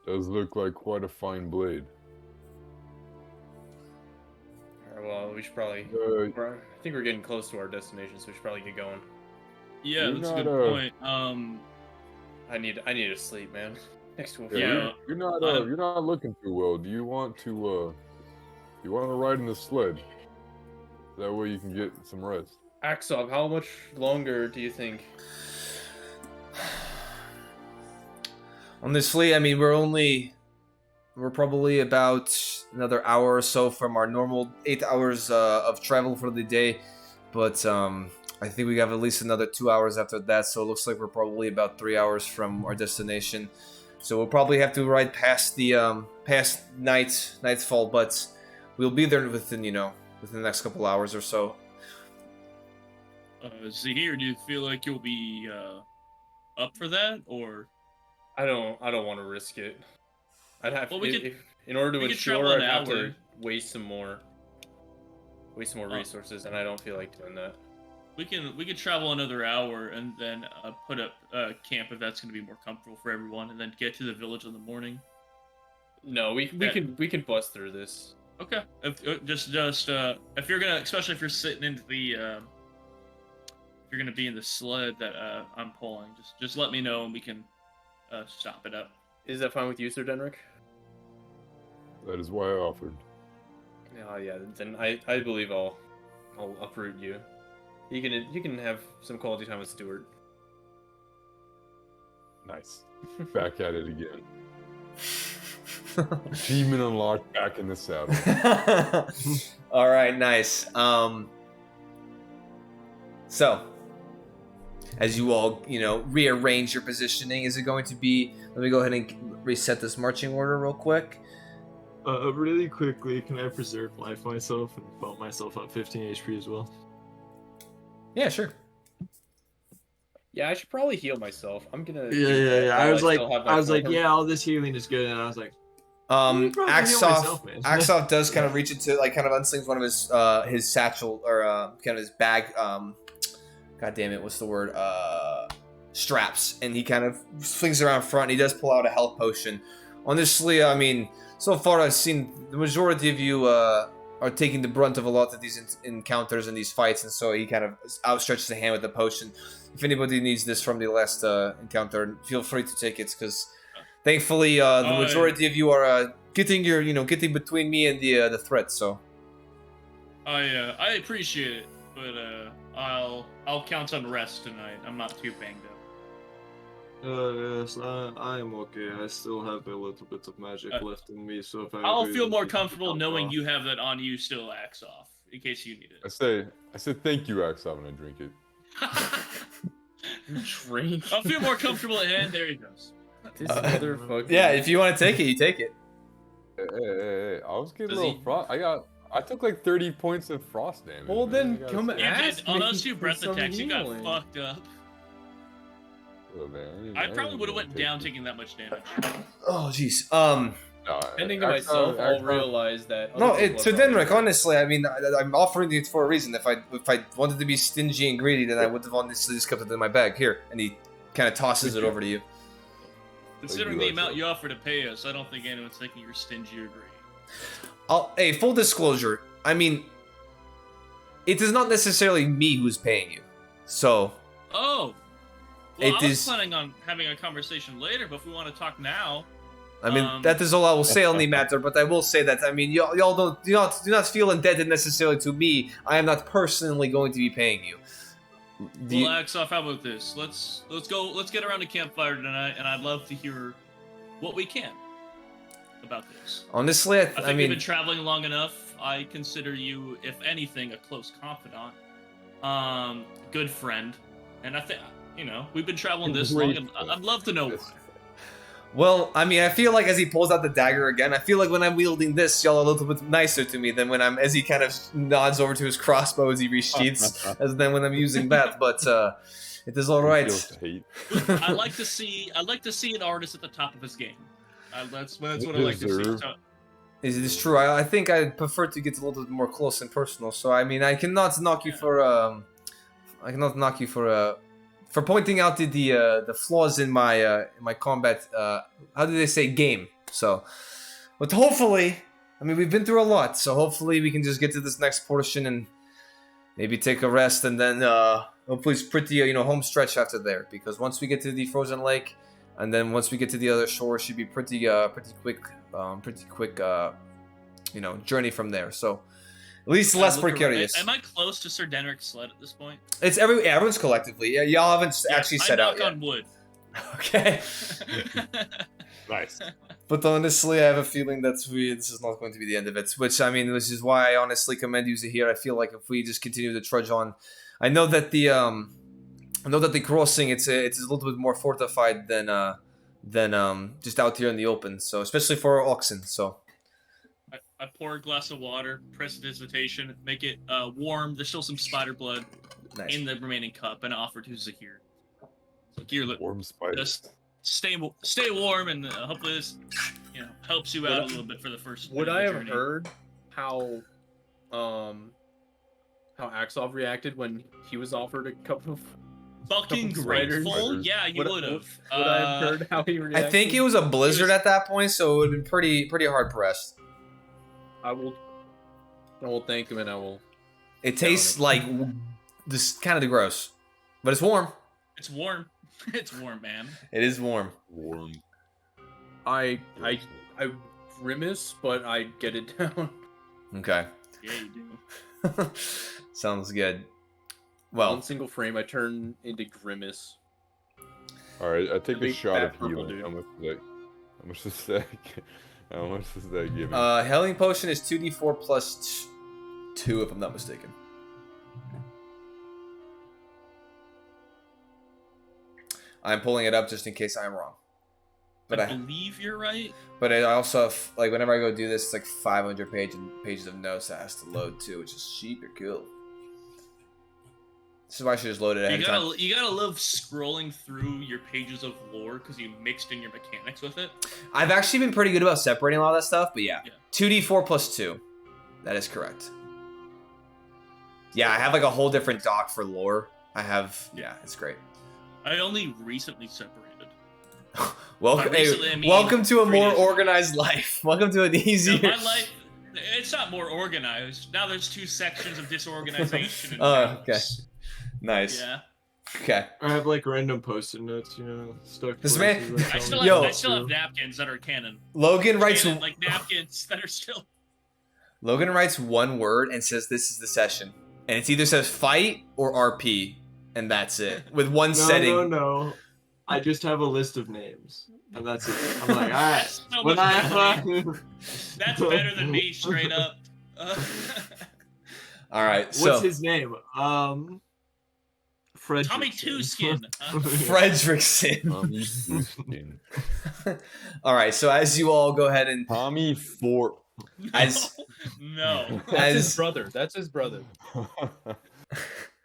Does look like quite a fine blade. well, we should probably. Uh, I think we're getting close to our destination, so we should probably get going. Yeah, You're that's a not, good point. I need to sleep, man. Next to a yeah, fire. you're not looking too well. Do you want to ride in the sled? That way you can get some rest. Axov, how much longer do you think? Honestly, I mean, we're probably about another hour or so from our normal 8 hours of travel for the day, but I think we have at least another 2 hours after that, so it looks like we're probably about 3 hours from our destination. So we'll probably have to ride past the nightfall, but we'll be there within the next couple hours or so. Zahir, do you feel like you'll be up for that, or? I don't want to risk it. I'd have Well, in order to we could travel ensure an I'd have to hour. waste some more resources, and I don't feel like doing that. We could travel another hour and then put up camp if that's going to be more comfortable for everyone, and then get to the village in the morning. No, we can bust through this. Okay. If you're gonna, especially if you're sitting into the, if you're gonna be in the sled that I'm pulling, just let me know and we can stop it up. Is that fine with you, Sir Denrick? That is why I offered. Oh yeah, then I believe I'll uproot you. You can have some quality time with Stuart. Nice. Back at it again. Achievement unlocked. Back in the saddle. All right, nice. So, as you all, rearrange your positioning, is it going to be? Let me go ahead and reset this marching order real quick. Really quickly, can I preserve life myself and bump myself up 15 HP as well? Yeah, sure. Yeah, I should probably heal myself. I'm gonna. Yeah. I was like, form. yeah, all this healing is good, and I was like, probably heal Axoff myself, man. Axoff does kind of reach into, like, kind of unslings one of his satchel, or kind of his bag. God damn it, what's the word? Straps, and he kind of swings around front. And he does pull out a health potion. Honestly, I mean, so far I've seen the majority of you are taking the brunt of a lot of these encounters and these fights, and so he kind of outstretches a hand with the potion. If anybody needs this from the last encounter, feel free to take it, because thankfully the majority of you are getting between me and the threat. So I appreciate it, but I'll count on rest tonight. I'm not too banged up. Yes, I am okay. I still have a little bit of magic left in me, so if I'll feel more comfortable knowing you have that on you still, Axoff, in case you need I it. say thank you, Axel, when I drink it. Drink. I'll feel more comfortable, and there he goes. This motherfucker. yeah, if you want to take it, you take it. Hey, I was getting Does a little he- frost. I took like 30 points of frost damage. Well, man. then I come gotta say. You ask did, on me those two for breath some attacks, you got healing. fucked up. Oh, man, I didn't probably would have wanna went take down it. taking that much damage. Oh, jeez. Nah, Depending to Axel- myself, I'll Axel- realize that. No, other people to are probably- Denrick, honestly, I mean, I'm offering it for a reason. If I wanted to be stingy and greedy, then I would have honestly just kept it in my bag. Here, and he kind of tosses it over to you. Considering you, the amount Axel. you offer to pay us, I don't think anyone's thinking you're stingy or greedy. Hey, full disclosure. I mean, it is not necessarily me who's paying you. So, Oh! Well, It I was is- planning on having a conversation later, but if we want to talk now... I mean, Um, that is all I will say on the matter. But I will say that, I mean, y'all do not feel indebted necessarily to me. I am not personally going to be paying you. Do you- Well, Axoff, how about this? Let's get around the campfire tonight, and I'd love to hear what we can about this. honestly, I think I we've mean, been traveling long enough. I consider you, if anything, a close confidant, good friend, and I think we've been traveling this long, and I'd love to know why. well, I mean, I feel like as he pulls out the dagger again, I feel like when I'm wielding this, y'all are a little bit nicer to me than as he kind of nods over to his crossbow as he resheaths, as then when I'm using that. But it is all right. Feels hate. I like to see an artist at the top of his game. That's what I like to see. Deserve. So, It is true. I think I prefer to get a little bit more close and personal. So I mean, I cannot knock you for pointing out the flaws in my combat. How do they say game? So, but hopefully, I mean, we've been through a lot, so hopefully we can just get to this next portion and maybe take a rest, and then hopefully it's pretty, home stretch after there. Because once we get to the frozen lake, and then once we get to the other shore, it should be pretty quick, journey from there. So at least less precarious. Am I close to Sir Denrick's sled at this point? It's everyone's collectively. Yeah, y'all haven't actually set out yet. on wood. Okay. Nice. But honestly, I have a feeling this is not going to be the end of it. Which is why I honestly commend you here. I feel like if we just continue to trudge on, I know that the crossing it's a little bit more fortified than just out here in the open. So especially for our oxen. So I pour a glass of water, prestidigitation, make it warm. There's still some spider blood nice. in the remaining cup, and I offer to Zahir. Zahir, Warm spider. just stay warm, and hopefully this helps you out a little bit for the first. Would bit of I the have journey. heard how Axov reacted when he was offered a couple of Fucking couple spiders? grateful? Yeah, you would have. Would I have heard how he reacted? I think it was a blizzard at that point, so it would have been pretty hard pressed. I will thank him, and I will. It tastes like this kind of gross, but it's warm. It's warm. It's warm, man. It is warm. Warm. I grimace, but I get it down. Okay. Yeah, you do. Sounds good. Well, One single frame, I turn into grimace. All right, I take a big shot of fat purple healing. dude. How much does that? How much does that give me? healing potion is 2d4 plus 2, if I'm not mistaken. I'm pulling it up just in case I'm wrong. But I believe you're right. But I also have, whenever I go do this, it's like 500 pages of notes that has to load too, which is super cool. This is why I should just load it ahead of time. You gotta love scrolling through your pages of lore because you mixed in your mechanics with it. I've actually been pretty good about separating a lot of that stuff, but yeah. Yeah. 2d4 plus 2. That is correct. Yeah, I have like a whole different doc for lore. It's great. I only recently separated. Welcome, By recently, I mean welcome to a 3 more days ago. organized life. Welcome to an easier. No, my life, it's not more organized. Now there's 2 sections of disorganization. Oh, okay. Nice. Yeah. Okay. I have like random post-it notes, stuck. This places man- that I tell still, me have, Yo. I still have napkins that are canon. Logan writes Canon, napkins that are still. one word and says this is the session. And it either says fight or RP. And that's it. With one No, setting. no. I just have a list of names, and that's it. I'm like, all right. So When much I That's better than me, straight up. All right. So What's his name? Fred. Tommy Two Skin. Fredrickson. Tommy Houston. All right. So as you all go ahead and Tommy Fort. as No, That's his as brother. That's his brother.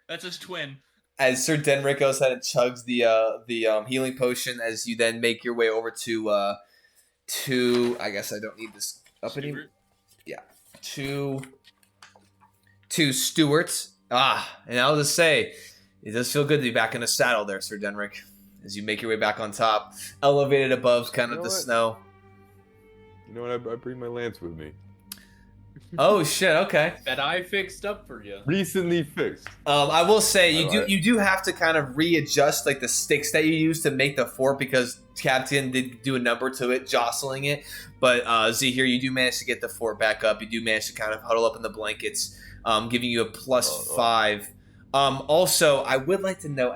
that's his twin. as Sir Denrick goes ahead and chugs the healing potion, as you then make your way over to I guess I don't need this up anymore. Stewart. To Stuart. And I'll just say, it does feel good to be back in the saddle there, Sir Denrick, as you make your way back on top, elevated above kind of You know the what? snow. You know what? I bring my lance with me. Oh shit! Okay. That I fixed up for you. Recently fixed. I will say Alright. you do have to kind of readjust like the sticks that you use to make the fort, because Captain did do a number to it, jostling it. But Z here, you do manage to get the fort back up. You do manage to kind of huddle up in the blankets, giving you a +5. Also, I would like to note,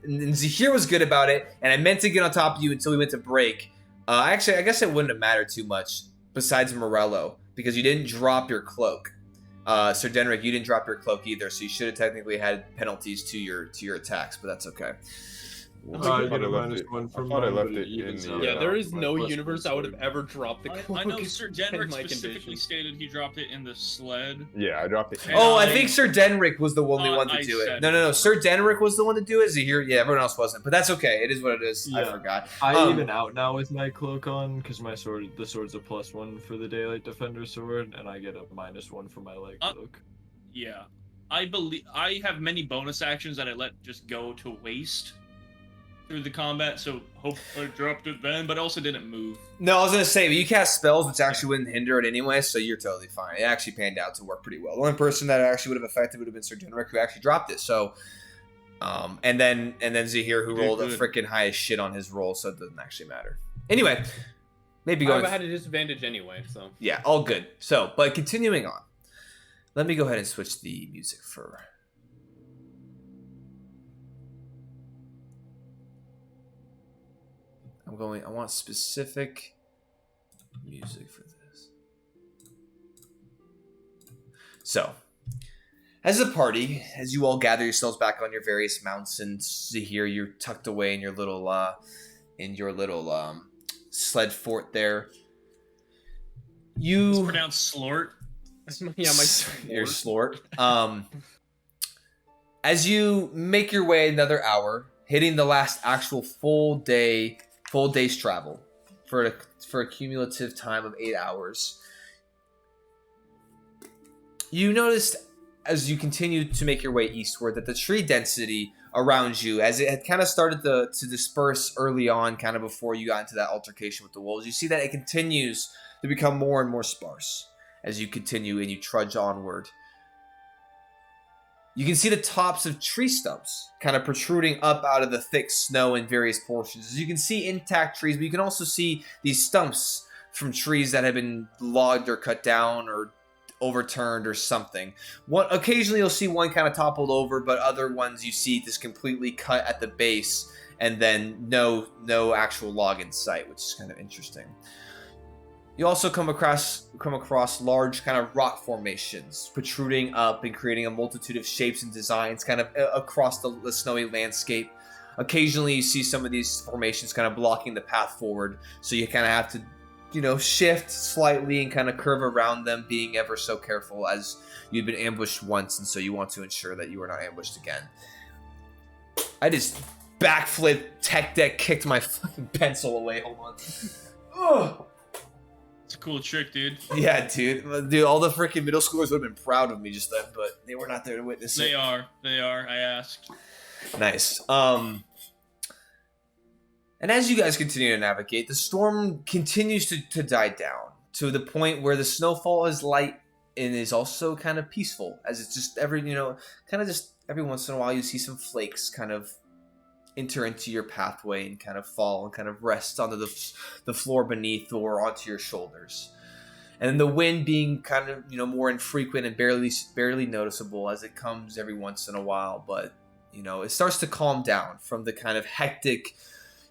and Zahir was good about it, and I meant to get on top of you until we went to break. Actually, I guess it wouldn't have mattered too much, besides Morello, because you didn't drop your cloak. Sir Denrick, you didn't drop your cloak either, so you should have technically had penalties to your attacks, but that's okay. Well, I I get thought a I left minus it- 1 from I thought I mine, left but it in evens the, out. Yeah, there My is no plus universe I would have ever dropped the cloak. I know Sir Denrick my specifically condition. stated he dropped it in the sled. Yeah, I dropped it. And Oh, I I think Sir Denrick was the only thought one to I do it. said No. Sir Denrick was the one to do it. Zahir, yeah, everyone else wasn't, but that's okay. It is what it is. I Yeah. forgot. I even out now with my cloak on because the sword's a +1 for the Daylight Defender sword, and I get a -1 for my light cloak. Yeah, I believe I have many bonus actions that I let just go to waste. through the combat, so hope I dropped it then, but also didn't move. No, I was gonna say, but you cast spells, which actually wouldn't hinder it anyway, so you're totally fine. It actually panned out to work pretty well. The only person that actually would have affected would have been Sir Generic, who actually dropped it. So, and then Zahir, who rolled a freaking highest shit on his roll, so it doesn't actually matter. Anyway, maybe going. I had a disadvantage anyway, so Yeah, all good. So, but continuing on, let me go ahead and switch the music for. I want specific music for this. So, as a party, as you all gather yourselves back on your various mounts, and Zahir, you're tucked away in your little sled fort there. It's pronounced slort. yeah, your slort. As you make your way another hour, hitting the last actual full day's travel for a cumulative time of 8 hours. You noticed as you continue to make your way eastward that the tree density around you, as it had kind of started to disperse early on, kind of before you got into that altercation with the wolves, you see that it continues to become more and more sparse as you continue and you trudge onward. You can see the tops of tree stumps kind of protruding up out of the thick snow in various portions. As you can see intact trees, but you can also see these stumps from trees that have been logged or cut down or overturned or something. Occasionally you'll see one kind of toppled over, but other ones you see just completely cut at the base and then no actual log in sight, which is kind of interesting. You also come across large kind of rock formations protruding up and creating a multitude of shapes and designs kind of across the snowy landscape. Occasionally you see some of these formations kind of blocking the path forward, so you kind of have to, shift slightly and kind of curve around them, being ever so careful as you've been ambushed once, and so you want to ensure that you are not ambushed again. I just backflip, tech deck, kicked my fucking pencil away. Hold on. Ugh. It's a cool trick, dude. Yeah, dude. All the freaking middle schoolers would have been proud of me just then, but they were not there to witness it. They are. I asked. Nice. And as you guys continue to navigate, the storm continues to die down to the point where the snowfall is light and is also kind of peaceful, as it's just every once in a while you see some flakes kind of enter into your pathway and kind of fall and kind of rest onto the floor beneath or onto your shoulders. And the wind being kind of, more infrequent and barely noticeable as it comes every once in a while, but, it starts to calm down from the kind of hectic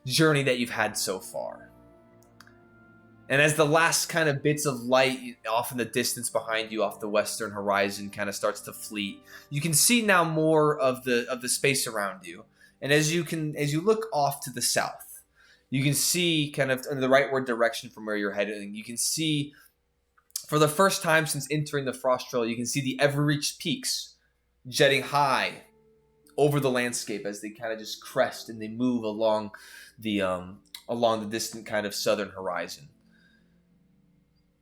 journey that you've had so far. And as the last kind of bits of light off in the distance behind you off the western horizon kind of starts to fleet, you can see now more of the space around you. And as you look off to the south, you can see kind of in the rightward direction from where you're heading. You can see, for the first time since entering the Frost Trail, you can see the ever-reached peaks jetting high over the landscape as they kind of just crest and they move along the distant kind of southern horizon.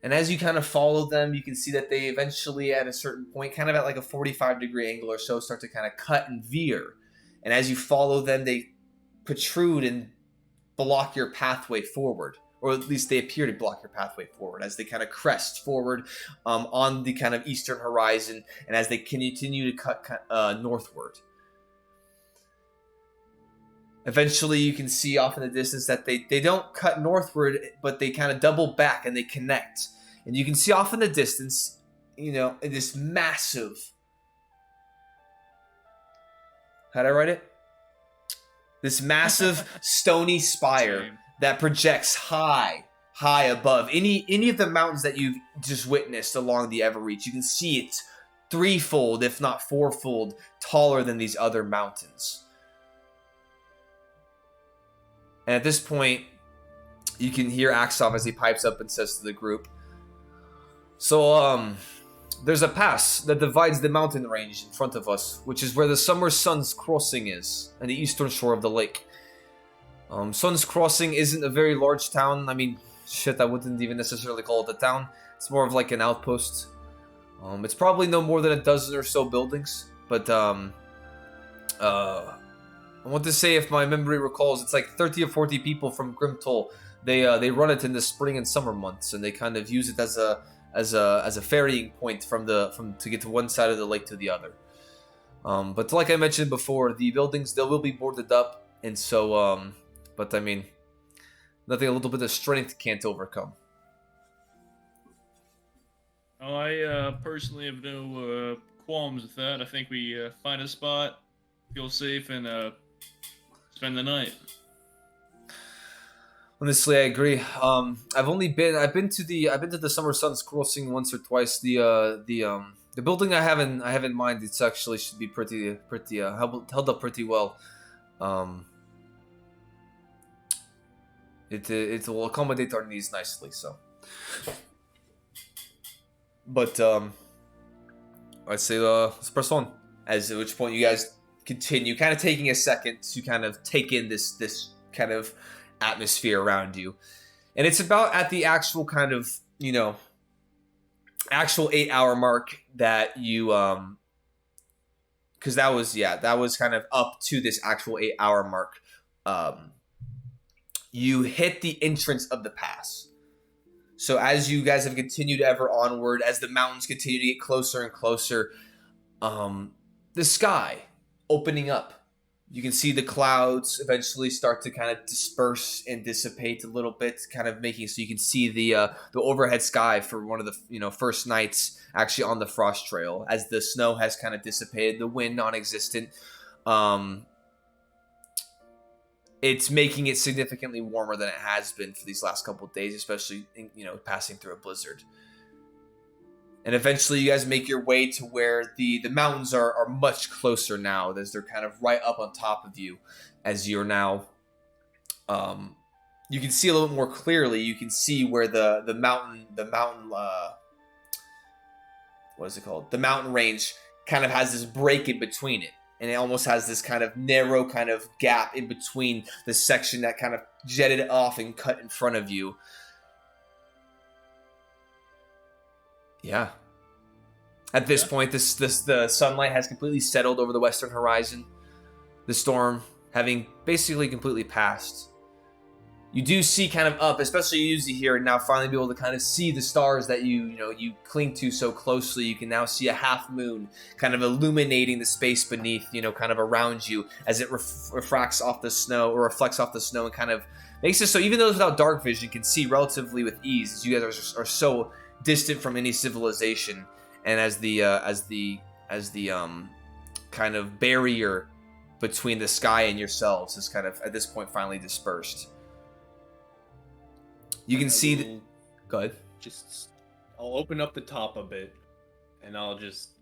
And as you kind of follow them, you can see that they eventually, at a certain point, kind of at like a 45-degree angle or so, start to kind of cut and veer. And as you follow them, they protrude and block your pathway forward. Or at least they appear to block your pathway forward as they kind of crest forward on the kind of eastern horizon. And as they continue to cut northward. Eventually, you can see off in the distance that they don't cut northward, but they kind of double back and they connect. And you can see off in the distance, this massive... How'd I write it? This massive stony spire that projects high above any of the mountains that you've just witnessed along the Everreach. You can see it threefold, if not fourfold, taller than these other mountains. And at this point, you can hear Axov as he pipes up and says to the group, So, there's a pass that divides the mountain range in front of us, which is where the Summer Sun's Crossing is, on the eastern shore of the lake. Sun's Crossing isn't a very large town. I mean, shit, I wouldn't even necessarily call it a town. It's more of like an outpost. It's probably no more than a dozen or so buildings, but I want to say, if my memory recalls, it's like 30 or 40 people from Grimtoll. They run it in the spring and summer months, and they kind of use it as a ferrying point to get to one side of the lake to the other. But like I mentioned before, the buildings, they will be boarded up, and so but I mean, nothing a little bit of strength can't overcome. Oh, I personally have no qualms with that. I think we find a spot, feel safe, and spend the night. Honestly, I agree. I've been to the Summer Sun's Crossing once or twice. The building I have in mind, it's actually should be pretty held up pretty well. It will accommodate our needs nicely. So, but I'd say let's press on. At which point you guys continue, kind of taking a second to kind of take in this kind of atmosphere around you, and it's about at the actual kind of actual 8-hour mark that you because that was kind of up to this actual 8-hour mark. You hit the entrance of the pass. So as you guys have continued ever onward, as the mountains continue to get closer and closer, the sky opening up. You can see the clouds eventually start to kind of disperse and dissipate a little bit, kind of making so you can see the overhead sky for one of the first nights actually on the frost trail, as the snow has kind of dissipated, the wind non-existent. It's making it significantly warmer than it has been for these last couple of days, especially passing through a blizzard. And eventually you guys make your way to where the mountains are much closer now, as they're kind of right up on top of you, as you're now you can see a little bit more clearly. You can see where the mountain what is it called? The mountain range kind of has this break in between it. And it almost has this kind of narrow kind of gap in between the section that kind of jetted off and cut in front of you. Yeah. At this point, the sunlight has completely settled over the western horizon. The storm having basically completely passed. You do see kind of up, especially usually here, and now finally be able to kind of see the stars that you cling to so closely. You can now see a half moon kind of illuminating the space beneath, kind of around you, as it refracts off the snow, or reflects off the snow, and kind of makes it so even those without dark vision can see relatively with ease, as you guys are so distant from any civilization, and as the kind of barrier between the sky and yourselves is kind of at this point finally dispersed. You can see go ahead. I'll open up the top a bit, and I'll just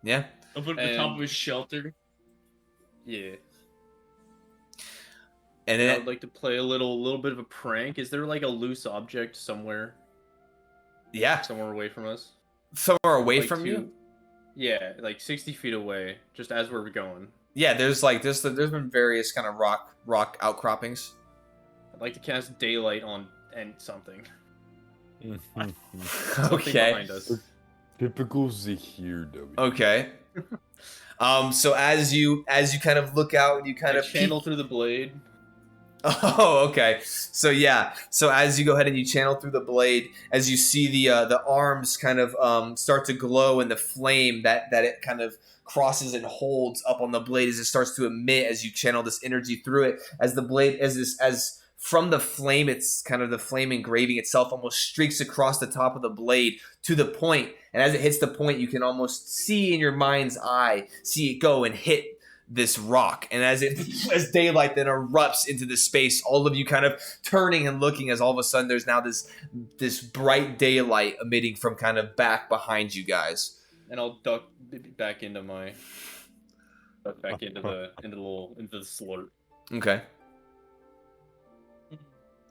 yeah. Open up the top of his shelter. Yeah. And then I'd like to play a little bit of a prank. Is there like a loose object somewhere away from us? Somewhere away Like from you? Yeah, like 60 feet away, just as we're going. Yeah, there's been various kind of rock outcroppings. I'd like to cast daylight on something. Okay. Behind us. Typical Zahir W. Okay. So as you kind of look out and you kind I of channel through the blade. Oh, okay. So yeah. So as you go ahead and you channel through the blade, as you see the arms kind of start to glow, and the flame that it kind of crosses and holds up on the blade as it starts to emit as you channel this energy through it, as the blade as from the flame, it's kind of the flame engraving itself almost streaks across the top of the blade to the point, and as it hits the point, you can almost see in your mind's eye, see it go and hit this rock. And as daylight then erupts into the space, all of you kind of turning and looking, as all of a sudden there's now this bright daylight emitting from kind of back behind you guys. And I'll duck back into the slurp. Okay.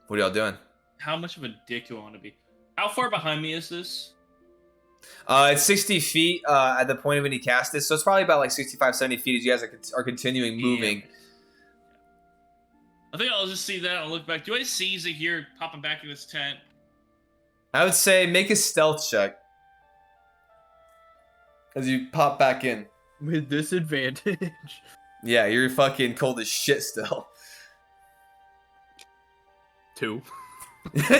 What are y'all doing? How much of a dick do I want to be? How far behind me is this? It's 60 feet at the point of when you cast it, so it's probably about like 65, 70 feet as you guys are continuing moving. Yeah. I think I'll just see that. I'll look back. Do I see Zahir popping back in his tent? I would say make a stealth check as you pop back in. with disadvantage. Yeah, you're fucking cold as shit still. 2.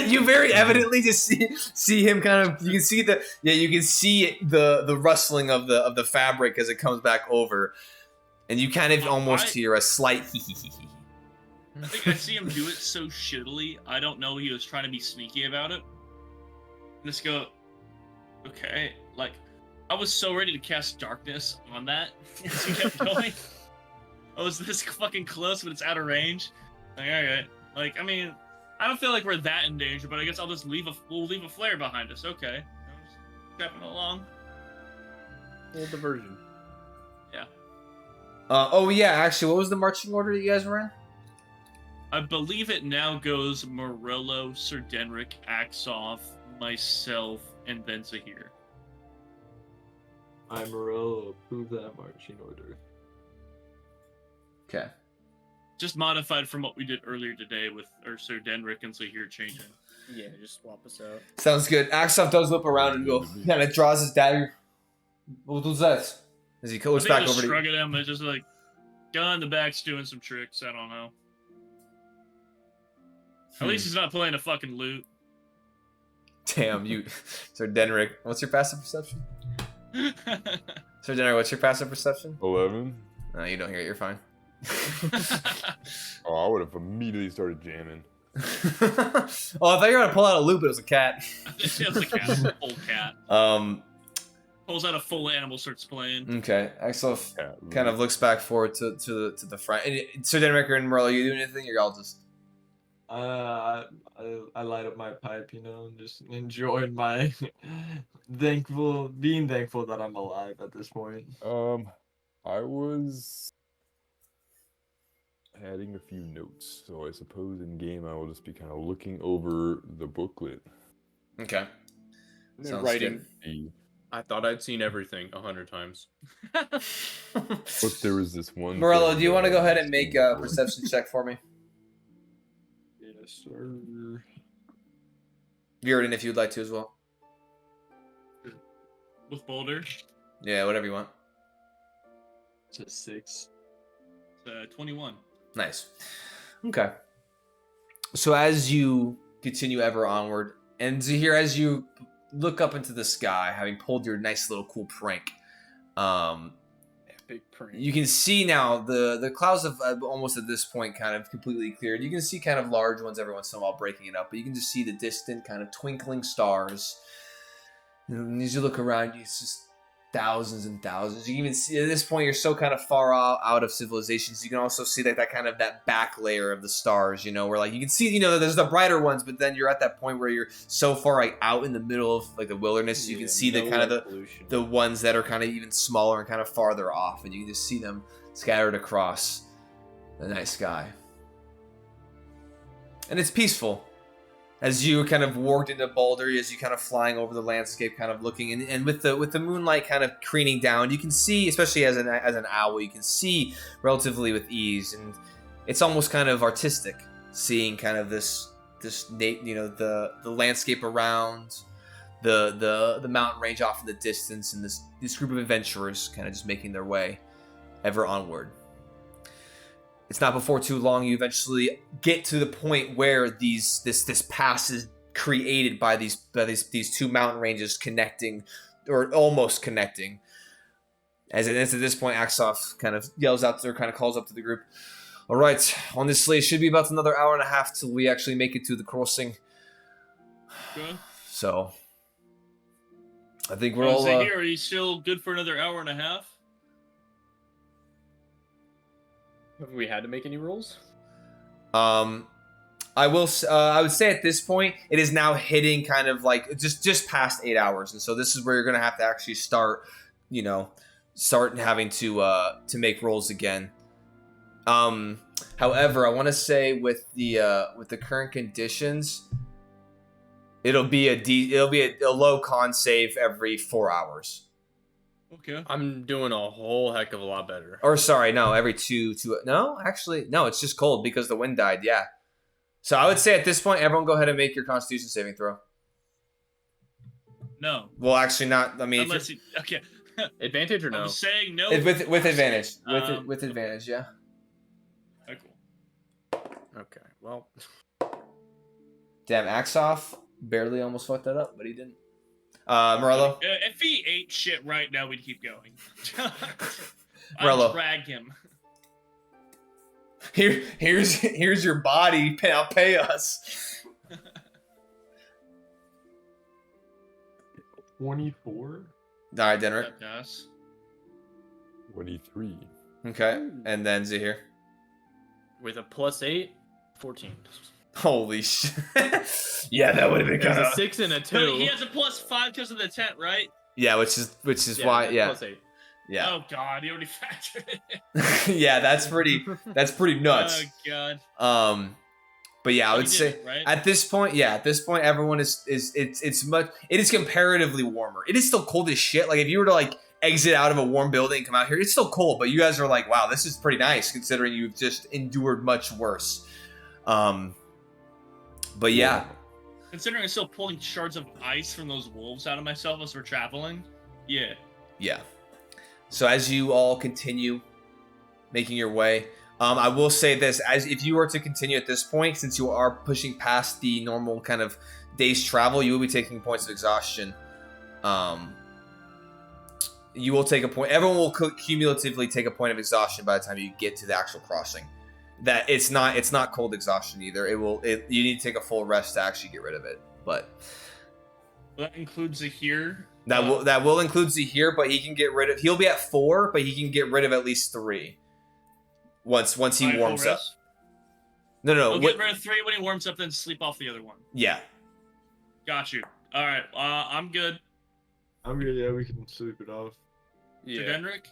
You very evidently just see him kind of. You can see the rustling of the fabric as it comes back over, and you kind of almost hear a slight hee hee hee hee. I think I see him do it so shittily. I don't know he was trying to be sneaky about it. Just go, okay. Like, I was so ready to cast darkness on that as he kept going. I was this fucking close, but it's out of range. Like, alright. Like, I mean, I don't feel like we're that in danger, but I guess I'll just we'll leave a flare behind us. Okay. I'm just stepping along. Full diversion. Yeah. Oh yeah, actually, what was the marching order you guys were in? I believe it now goes Morello, Sir Denric, Axoff, myself, and then Zahir. I'm Morello. Approve that marching order. Okay. Just modified from what we did earlier today with Sir Denric and Zahir changing. Yeah, just swap us out. Sounds good. Axoff does whip around and go, kind of draws his dagger. What was that? As he goes back over to shrug at him. It's just like, guy in the back's doing some tricks. I don't know. At least he's not playing a fucking lute. Damn, you. Sir Denric, what's your passive perception? Sir Denric, what's your passive perception? 11. No, you don't hear it. You're fine. Oh, I would have immediately started jamming. Oh, I thought you were gonna pull out a loop, but it was a cat. It was a cat, a full cat. Pulls out a full animal, starts playing. Okay. Axoff Cat kind of looks back forward to the front. And Sir Denric and Morello, you doing anything? Or y'all just. I light up my pipe, you know, and just enjoying my being thankful that I'm alive at this point. I was adding a few notes, so I suppose in game I will just be kind of looking over the booklet. Okay. And then Sounds writing. See, I thought I'd seen everything 100 times. but there was this one. Morello, thing do you that want to I go ahead was and make looking a for. perception check for me? Yes, sir. Viridin, if you'd like to as well. With Boulder, Yeah, whatever you want. It's a 6. 21. Nice. Okay. So as you continue ever onward, and Zahir, as you look up into the sky, having pulled your nice little cool prank, Big prank. you can see now the clouds have almost at this point kind of completely cleared. You can see kind of large ones every once in a while breaking it up, but you can just see the distant kind of twinkling stars. And as you look around you, it's just thousands and thousands. You can even see at this point you're so kind of far out of civilizations. You can also see that kind of that back layer of the stars, you know, where like you can see, you know, there's the brighter ones, but then you're at that point where you're so far like out in the middle of like the wilderness, you can see the kind of the ones that are kind of even smaller and kind of farther off, and you can just see them scattered across the night sky. And it's peaceful. As you kind of walked into Boulder, as you kind of flying over the landscape, kind of looking, and with the moonlight kind of creening down, you can see, especially as an owl, you can see relatively with ease, and it's almost kind of artistic, seeing kind of this you know, the landscape around, the mountain range off in the distance, and this group of adventurers kind of just making their way ever onward. It's not before too long you eventually get to the point where this pass is created by these two mountain ranges connecting, or almost connecting. As it ends at this point, Axoff kind of yells out, or kind of calls up to the group. All right, honestly, it should be about another hour and a half till we actually make it to the crossing. Good. So, I think we're Oh, all. Zahir, are you still good for another hour and a half? Have we had to make any rules? I will. I would say at this point, it is now hitting kind of like just past 8 hours, and so this is where you're gonna have to actually start, you know, having to make rolls again. However, I want to say with the current conditions, it'll be a low con save every 4 hours. Okay. I'm doing a whole heck of a lot better. Or sorry, no, every two. No, actually, no, it's just cold because the wind died. Yeah. So I would say at this point, everyone go ahead and make your Constitution saving throw. No. Well, actually, not. I mean, Unless you, okay. Advantage or no? I'm saying no. With advantage. Um, With advantage, yeah. Okay, cool. Okay. Well, Damn, Axoff barely almost fucked that up, but he didn't. Morello. If he ate shit right now, we'd keep going. Morello. I'd drag him. Here's your body. Now pay us. 24. All right, Denrick. Yes. 23. Okay, and then Zahir. with a +8, 14. Holy shit. Yeah, that would have been There's kind a of. 6 and a 2. So he has a +5 because of the tent, right? Yeah, which is why. Yeah, +8. yeah, Oh god, he already factored it. yeah. That's pretty nuts. Oh god. But yeah, I So would he say did it, right? at this point, everyone is it is comparatively warmer. It is still cold as shit. Like if you were to like exit out of a warm building and come out here, it's still cold. But you guys are like, wow, this is pretty nice considering you've just endured much worse. But yeah, Considering I'm still pulling shards of ice from those wolves out of myself as we're traveling. Yeah. yeah. So as you all continue making your way, I will say this: as if you were to continue at this point, since you are pushing past the normal kind of day's travel, you will be taking points of exhaustion. You will take a point. Everyone will cumulatively take a point of exhaustion by the time you get to the actual crossing. That it's not cold exhaustion either. You need to take a full rest to actually get rid of it. But That includes a here. that will include Zahir, but he'll be at 4, but he can get rid of at least 3. Once he Alright, warms full up. rest. No. We'll get rid of 3 when he warms up, then sleep off the other one. Yeah. Got you. Alright, I'm good. I'm good. Yeah, we can sleep it off. To Denrick?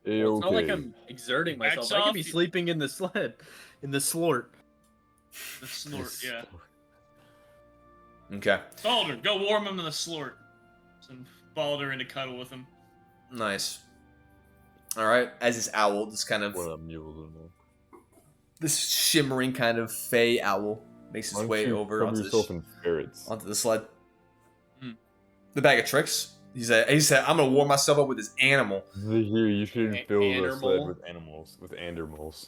Well, it's not like A-okay. I'm exerting myself. Backs I could off, be you- sleeping in the sled, in the slort. The slort, yeah. Okay. Balder, go warm him in the slort. Send Balder in to cuddle with him. Nice. All right. As this owl, this kind of What a mule. this shimmering kind of fey owl makes its way over Cover onto yourself in ferrets. the sled. Hmm. The bag of tricks. He said, I'm gonna warm myself up with this animal. Here, you should fill the sled Animal. with animals, with andermals.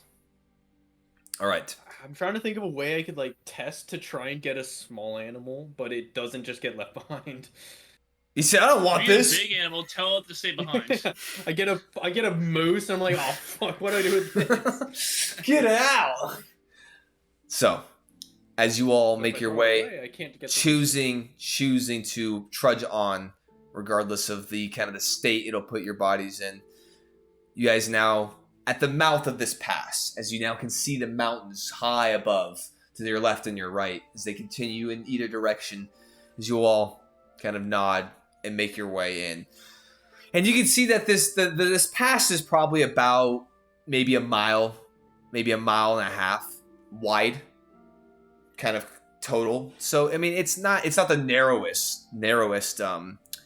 All right. I'm trying to think of a way I could like test to try and get a small animal, but it doesn't just get left behind. He said, I don't want If you're a this. big animal, tell it to stay behind. I get a moose, and I'm like, oh fuck, what do I do with this? Get out. So, as you all If make I your throw it way, away, I can't get the- choosing to trudge on, regardless of the kind of the state it'll put your bodies in. You guys now at the mouth of this pass, as you now can see the mountains high above to your left and your right, as they continue in either direction, as you all kind of nod and make your way in. And you can see that this pass is probably about maybe a mile and a half wide, kind of total. So I mean, it's not the narrowest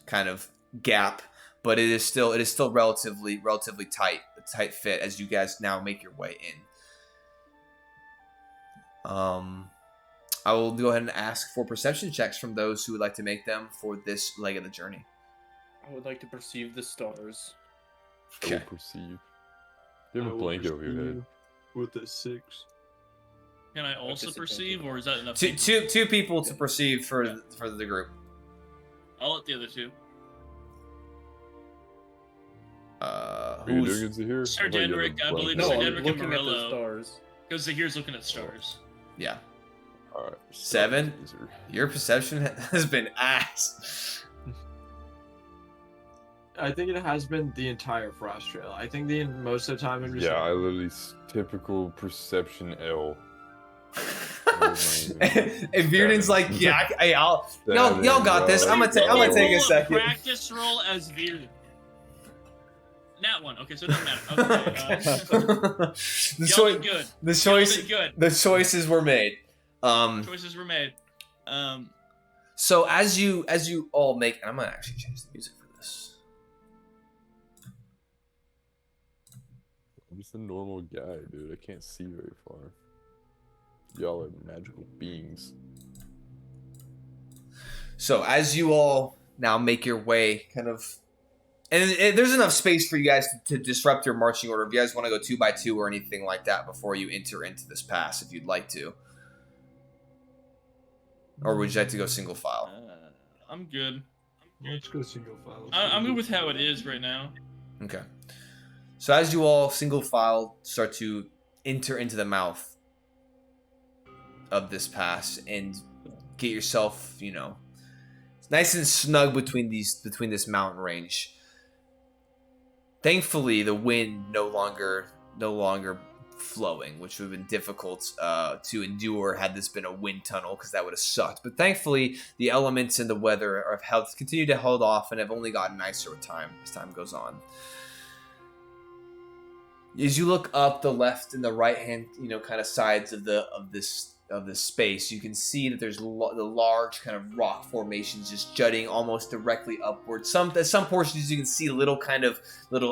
kind of gap, but it is still relatively tight fit as you guys now make your way in. I will go ahead and ask for perception checks from those who would like to make them for this leg of the journey. I would like to perceive the stars. I will Okay. perceive. You have I a will blanket over your head. perceive With a 6. Can I also disadvantage. perceive, or is that enough? Two people to perceive for the group. I'll let the other two. Are you Who's doing it to here? Sir I thought you had a Denrick, I believe blanket. No, Sir I'm Denrick and looking at the Morello. stars. Because Zahir's looking at stars. yeah. Alright. 7? Easier. Your perception has been ass. I think it has been the entire Frost Trail. I think most of the time I'm just Yeah, I literally typical perception L. And Bearden's like, yeah, I'll y'all got this. I'm gonna take Roll a a second. Practice roll as Veer. That one. Okay, so it doesn't matter. Okay. the, Y'all choi- did good. the Y'all choice, did good. the choices were made. Choices were made. So as you all make, and I'm gonna actually change the music for this. I'm just a normal guy, dude. I can't see very far. Y'all are magical beings. So as you all now make your way kind of. And there's enough space for you guys to disrupt your marching order if you guys want to go 2 by 2 or anything like that before you enter into this pass, if you'd like to. Or would you like to go single file? I'm good. Let's go single file. I'm good with how it is right now. Okay. So as you all single file start to enter into the mouth of this pass and get yourself, nice and snug between this mountain range. Thankfully, the wind no longer flowing, which would have been difficult to endure had this been a wind tunnel, because that would have sucked. But thankfully, the elements and the weather have continued to hold off and have only gotten nicer with time as time goes on. As you look up the left and the right hand, kind of sides of this space, you can see that there's the large kind of rock formations just jutting almost directly upward. Some portions you can see little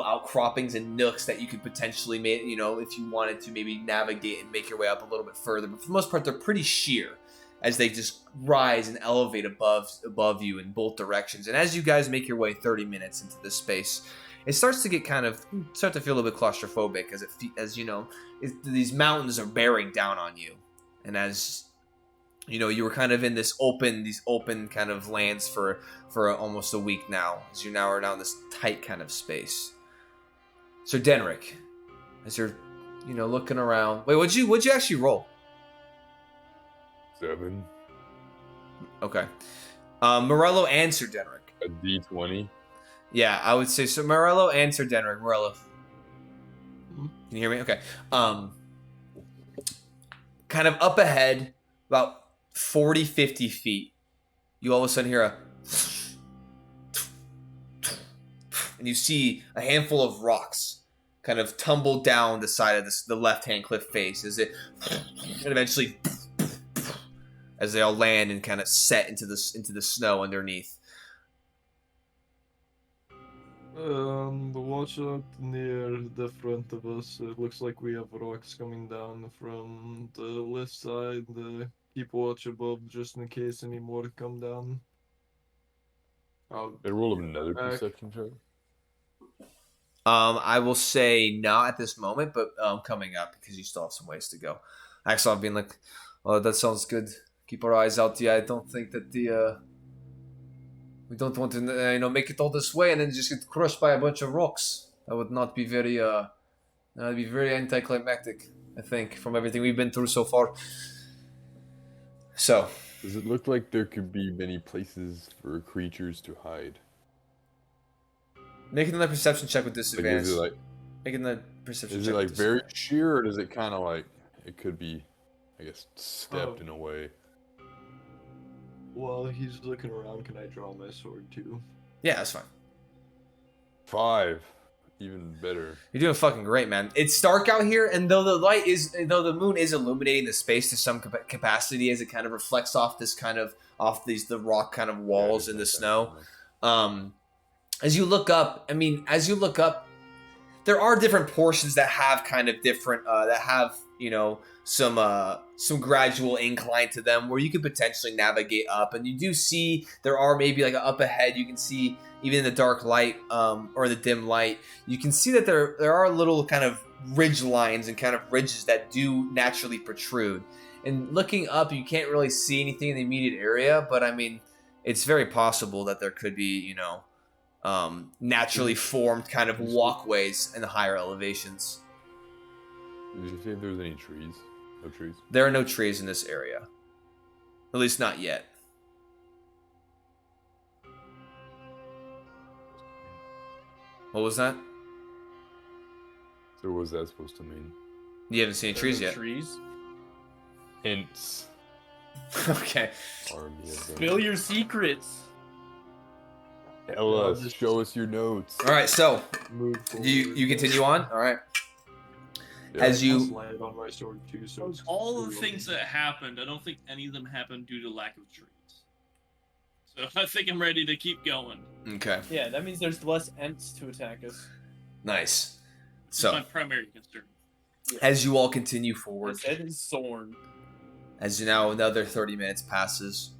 outcroppings and nooks that you could potentially make, if you wanted to maybe navigate and make your way up a little bit further. But for the most part, they're pretty sheer as they just rise and elevate above you in both directions. And as you guys make your way 30 minutes into this space, it starts to get start to feel a little bit claustrophobic these mountains are bearing down on you. And as you were kind of in these open kind of lands for almost a week now, as you now are now in this tight kind of space. So Denric, as you're looking around, what'd you actually roll? 7. Okay. Morello and Sir Denric. A D20. Yeah, I would say so. Morello and Sir Denric. Morello, can you hear me? Okay. Kind of up ahead, about 40, 50 feet, you all of a sudden hear and you see a handful of rocks kind of tumble down the side of the left-hand cliff face as it and eventually as they all land and kind of set into the snow underneath. Watch out near the front of us. It looks like we have rocks coming down from the left side. Keep watch above just in case any more come down. They roll another perception check. I will say not at this moment, but coming up because you still have some ways to go. Axel being like, "Oh, that sounds good. Keep our eyes out. Yeah, I don't think that we don't want to, make it all this way and then just get crushed by a bunch of rocks. That would not be very, anticlimactic, I think, from everything we've been through so far." So. Does it look like there could be many places for creatures to hide? Make another perception check with Like, disadvantage. is it like, Making the perception is check. it like with very sheer, or does it kind of like it could be, I guess, stepped in a way? While he's looking around, can I draw my sword too? Yeah, that's fine. 5, even better. You're doing fucking great, man. It's dark out here, and though the moon is illuminating the space to some capacity as it kind of reflects off the rock kind of walls in the snow. As you look up, there are different portions that have kind of different some gradual incline to them where you could potentially navigate up, and you do see there are maybe like up ahead you can see, even in the dark light or the dim light, you can see that there are little kind of ridge lines and kind of ridges that do naturally protrude. And looking up, you can't really see anything in the immediate area, but it's very possible that there could be naturally formed kind of walkways in the higher elevations. Did you say if there's any trees? No trees? There are no trees in this area. At least not yet. What was that? So what was that supposed to mean? You haven't seen any trees yet. Trees. Hints. Okay. Army of them. Spill your secrets. Tell us. Show us your notes. All right, so Move forward. you continue on. All right. Yeah. As you Must land on my sword too, so it's All the things that happened, I don't think any of them happened due to lack of trees. So I think I'm ready to keep going. okay, Yeah, that means there's less Ents to attack us. nice. That's my So primary concern. as you all continue forward, His head is Zorn. as you now another 30 minutes passes,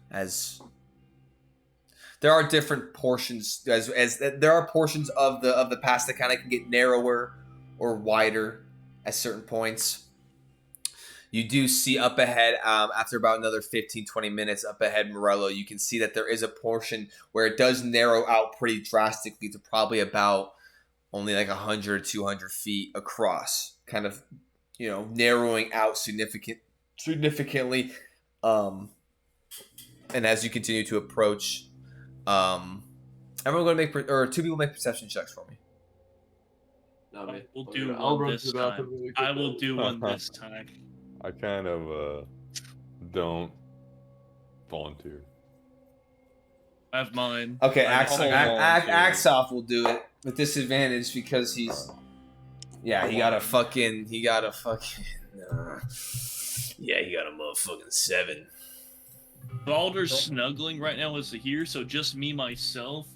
as there are different portions as there are portions of the pass that kind of can get narrower or wider at certain points. You do see up ahead, after about another 15-20 minutes up ahead, Morello, you can see that there is a portion where it does narrow out pretty drastically to probably about only like 100 or 200 feet across, kind of, narrowing out significantly. And as you continue to approach, everyone going to make, or 2 people make perception checks for me. We'll do I'll one run this to the bathroom time. really quick. I will do one this time. I kind of don't volunteer. I have mine. Okay, I Axoff will do it with disadvantage because he's. Yeah, he got a motherfucking 7. Balder's snuggling right now is here, so just me myself.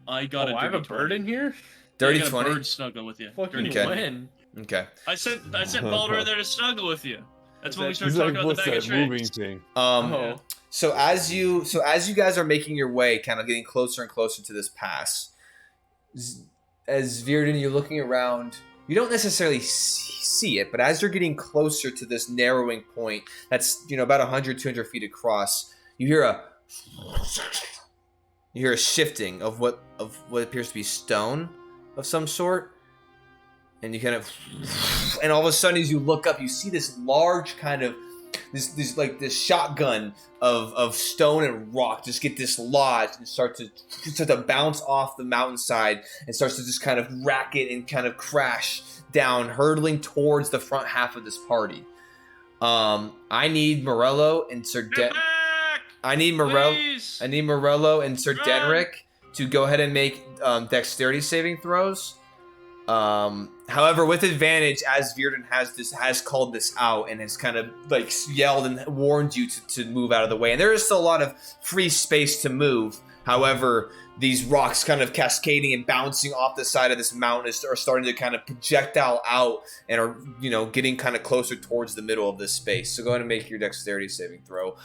I got I have a bird in here. Dirty I got a 20. bird snuggling with you. Fucking Okay. when? Okay. I sent Balder in there to snuggle with you. That's when we He's started like, talking about what's the bag of that moving tricks. thing? Oh. So as you guys are making your way, kind of getting closer and closer to this pass, as Virden, you're looking around. You don't necessarily see it, but as you're getting closer to this narrowing point, that's about 100, 200 feet across, you hear a shifting of what appears to be stone of some sort. And you kind of, and all of a sudden, as you look up, you see this large kind of, this shotgun of stone and rock just get dislodged and start to bounce off the mountainside and starts to just kind of racket and kind of crash down, hurtling towards the front half of this party. I need Morello and Sir Get back! I need Please! Morello and Sir Run! Denrick to go ahead and make dexterity saving throws. However, with advantage, as Virden has called this out and has kind of like yelled and warned you to move out of the way. And there is still a lot of free space to move. However, these rocks kind of cascading and bouncing off the side of this mountain are starting to kind of projectile out and are, getting kind of closer towards the middle of this space. So go ahead and make your dexterity saving throw.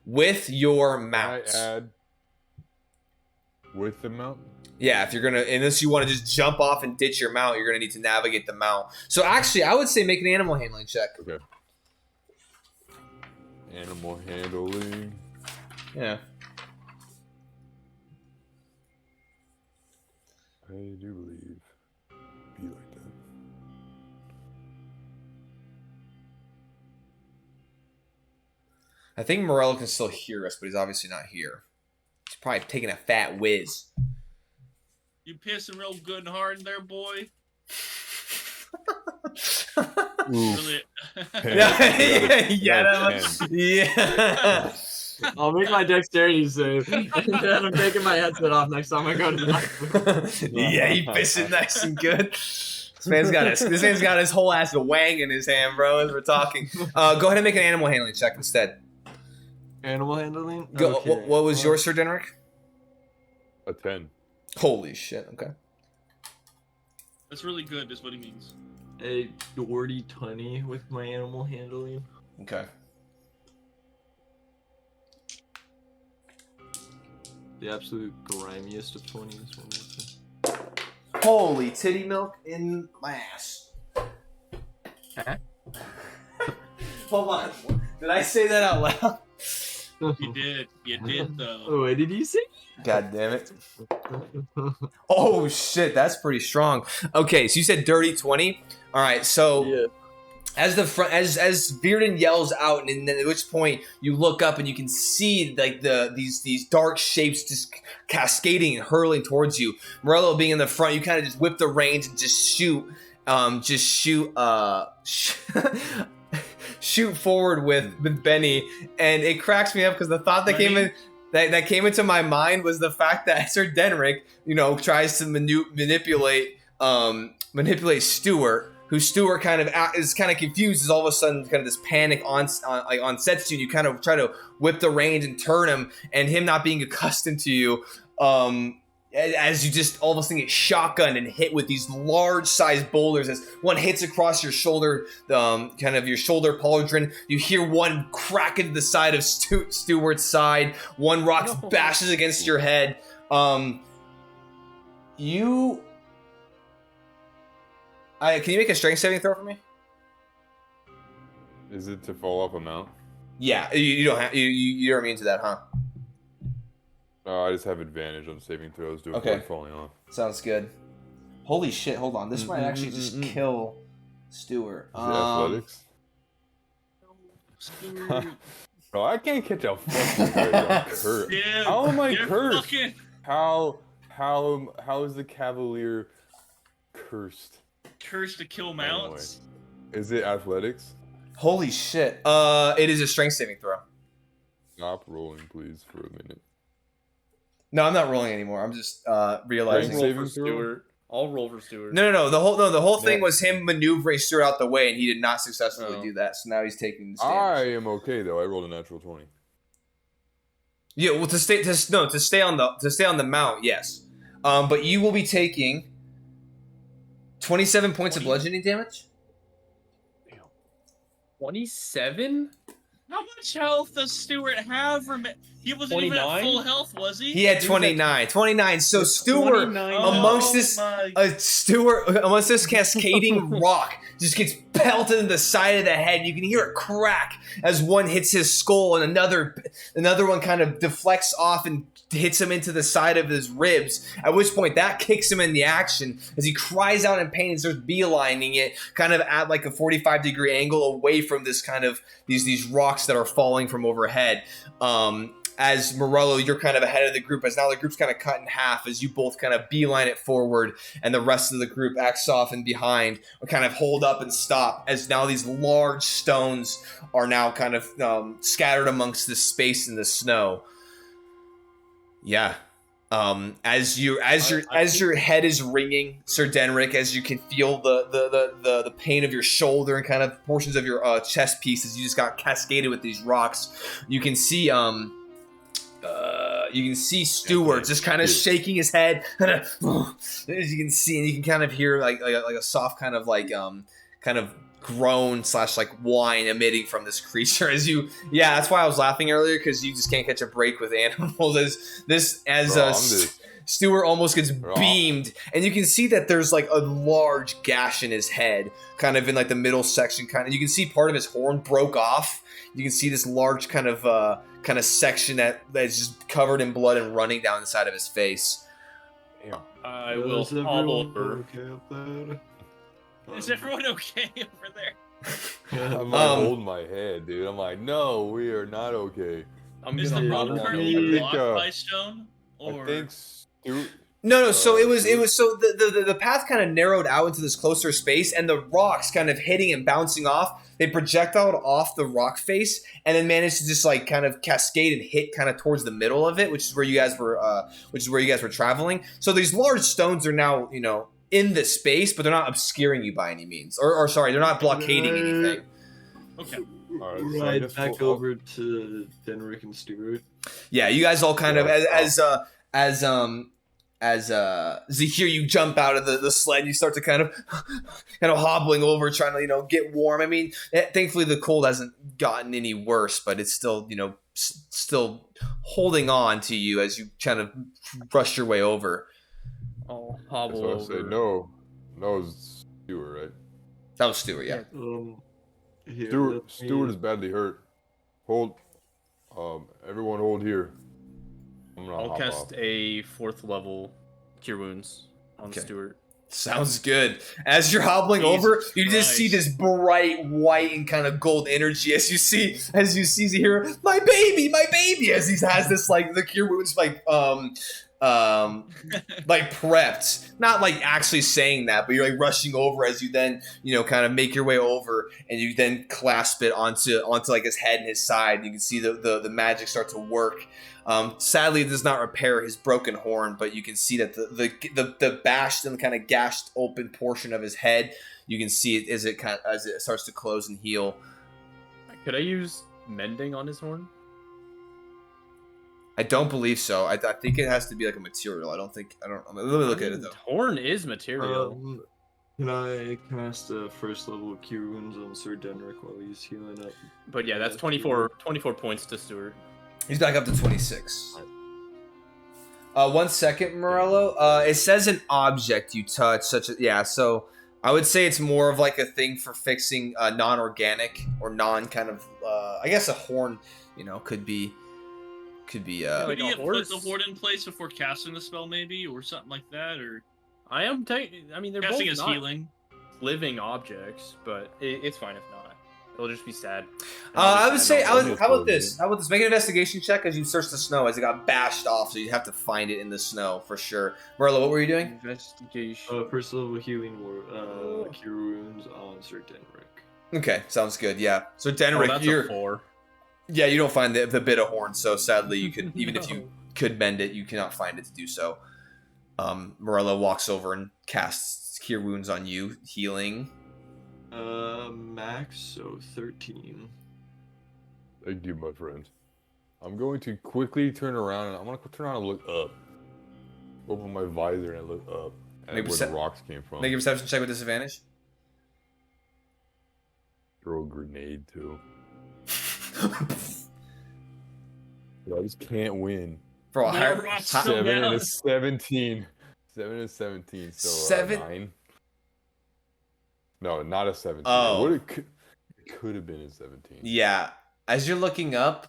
With your mount. Can I add with the mount? Yeah, if you're gonna, unless you want to just jump off and ditch your mount, you're gonna need to navigate the mount. So actually, I would say make an animal handling check. Okay. Animal handling. Yeah. I do believe be like that. I think Morello can still hear us, but he's obviously not here. He's probably taking a fat whiz. You pissing real good and hard in there, boy. Really? Yeah. I'll make my dexterity save, and then I'm taking my headset off next time I go to the bathroom. Yeah, he pissing nice and good. This man's got his whole ass of wang in his hand, bro. As we're talking, go ahead and make an animal handling check instead. Animal handling? Go. Okay. What was your Sir Denrick? A 10. Holy shit. Okay. That's really good, is what he means. A dirty 20 with my animal handling. Okay. The absolute grimiest of 20s. One right there. Holy titty milk in my ass. Hold on. Did I say that out loud? You did though. Oh, what did you say? God damn it. Oh shit, that's pretty strong. Okay, so you said dirty 20. All right, so Yeah. as Virden yells out, and then at which point you look up and you can see like these dark shapes just cascading and hurling towards you. Morello being in the front, you kind of just whip the reins and just shoot shoot forward with Benny, and it cracks me up because the thought that came in. That came into my mind was the fact that Sir Denrick, tries to manipulate Stuart, who Stuart kind of is kind of confused as all of a sudden kind of this panic onsets you, and you kind of try to whip the reins and turn him, and him not being accustomed to you, as you just all of a sudden get shotgunned and hit with these large-sized boulders. As one hits across your shoulder, kind of your shoulder pauldron, you hear one crack into the side of Stewart's side. One rock bashes against your head. Can you make a strength saving throw for me? Is it to fall off a mount? Yeah, you don't have you're immune to that, huh? I just have advantage on saving throws to avoid Okay. falling off. Sounds good. Holy shit! Hold on, this might actually just kill Stewart. Is it athletics? Stewart, Bro, I can't catch a fucking bird. I'm cursed. yeah, How am I you're cursed? fucking How is the Cavalier cursed? cursed to kill mounts. Is it athletics? Holy shit! It is a strength saving throw. Stop rolling, please, for a minute. No, I'm not rolling anymore. I'm just realizing. Strength Roll saving for throw? Stewart. I'll roll for Stewart. No. The whole thing Yeah. was him maneuvering Stewart out the way, and he did not successfully Oh. do that. So now he's taking the I damage. am okay though. I rolled a natural 20. Yeah, well, to stay on the mount, yes. But you will be taking 27 points of 20? bludgeoning damage. 27? How much health does Stewart have? He wasn't even at 29? full health, was he? He had 29. 29. So Stewart, 29. amongst this, my- amongst this cascading rock, just gets pelted in the side of the head. You can hear it crack as one hits his skull, and another one kind of deflects off and hits him into the side of his ribs. At which point, that kicks him in the action as he cries out in pain and starts beelining it, kind of at like a 45-degree angle away from this kind of these rocks that are falling from overhead. As Morello, you're kind of ahead of the group, as now the group's kind of cut in half as you both kind of beeline it forward, and the rest of the group acts off and behind, or kind of hold up and stop, as now these large stones are now kind of scattered amongst this space in the snow. Yeah. As your head is ringing, Sir Denric, as you can feel the pain of your shoulder and kind of portions of your chest piece as you just got cascaded with these rocks, you can see Stewart just kind of shaking his head, as you can see, and you can kind of hear like a soft kind of groan / like whine emitting from this creature. That's why I was laughing earlier, because you just can't catch a break with animals. Stewart almost gets beamed, and you can see that there's like a large gash in his head, kind of in like the middle section, kind of. You can see part of his horn broke off. You can see this large kind of section that's just covered in blood and running down the side of his face. I will Is hobble everyone over. okay up there? Is everyone okay over there? I'm like holding my head, dude. I'm like, no, we are not okay. I'm Is gonna the hobble road on currently over. think, blocked by stone? Or I think Stewart. No. So it was so the path kind of narrowed out into this closer space, and the rocks kind of hitting and bouncing off. They projectiled off the rock face, and then managed to just like kind of cascade and hit kind of towards the middle of it, which is where you guys were traveling. So these large stones are now in the space, but they're not obscuring you by any means, or sorry, they're not blockading anything. okay. All right, so I Right guess back we'll- over to Denric and Stewart. Yeah, you guys all kind of Yeah. as Zahir, you jump out of the sled, and you start to kind of hobbling over, trying to get warm. I mean, thankfully the cold hasn't gotten any worse, but it's still still holding on to you as you kind of rush your way over. I'll That's hobble what I over. say. No, it's Stewart, right? That was Stewart, yeah. Here, Stewart is badly hurt. Hold. Everyone hold here. I'm gonna I'll hop cast off. a 4th level Cure Wounds on Okay. Stewart. Sounds good. As you're hobbling Jesus over, you just see Christ. this bright white and kind of gold energy as you see Zahir, my baby, as he has this like the Cure Wounds like prepped, not like actually saying that, but you're like rushing over as you then kind of make your way over, and you then clasp it onto like his head and his side. You can see the magic start to work. Sadly, it does not repair his broken horn, but you can see that the bashed and kind of gashed open portion of his head, you can see it as it starts to close and heal. Could I use mending on his horn? I don't believe so. I think it has to be like a material. I don't. Let me look at it though. Horn is material. Can I cast a first level Cure Wounds on Sir Denrick while he's healing up? But yeah, that's 24 points to Stuart. He's back up to 26. 1 second, Morello. It says an object you touch, such as So I would say it's more of like a thing for fixing non-organic or non kind of. I guess a horn, could be. Maybe like a you put horse. the horde in place before casting the spell, maybe, or something like that, or I mean, they're casting both is not healing. living objects, but it's fine if not. It'll just be sad. I would say. How almost about told this? How about this? Make an investigation check as you search the snow, as it got bashed off, so you have to find it in the snow for sure. Morello, what were you doing? Investigation. First level healing Cure Wounds on Sir Denrick. Okay, sounds good. Yeah. So Oh, Denrick, that's you're. a 4. Yeah, you don't find the bit of horn, so sadly you could even if you could mend it, you cannot find it to do so. Morello walks over and casts Cure Wounds on you, healing. Max, so 13. Thank you, my friend. I'm going to quickly turn around and I'm going to turn around and look up. Open my visor and look up at Make where perce- the rocks came from. Make a perception check with disadvantage. Throw a grenade too. I just can't win. For a More higher, rocks. hi- 7 yeah. and a 17. 7 and 17. So 7 9. No, not a 17. Oh. It could have been a 17. yeah. As you're looking up,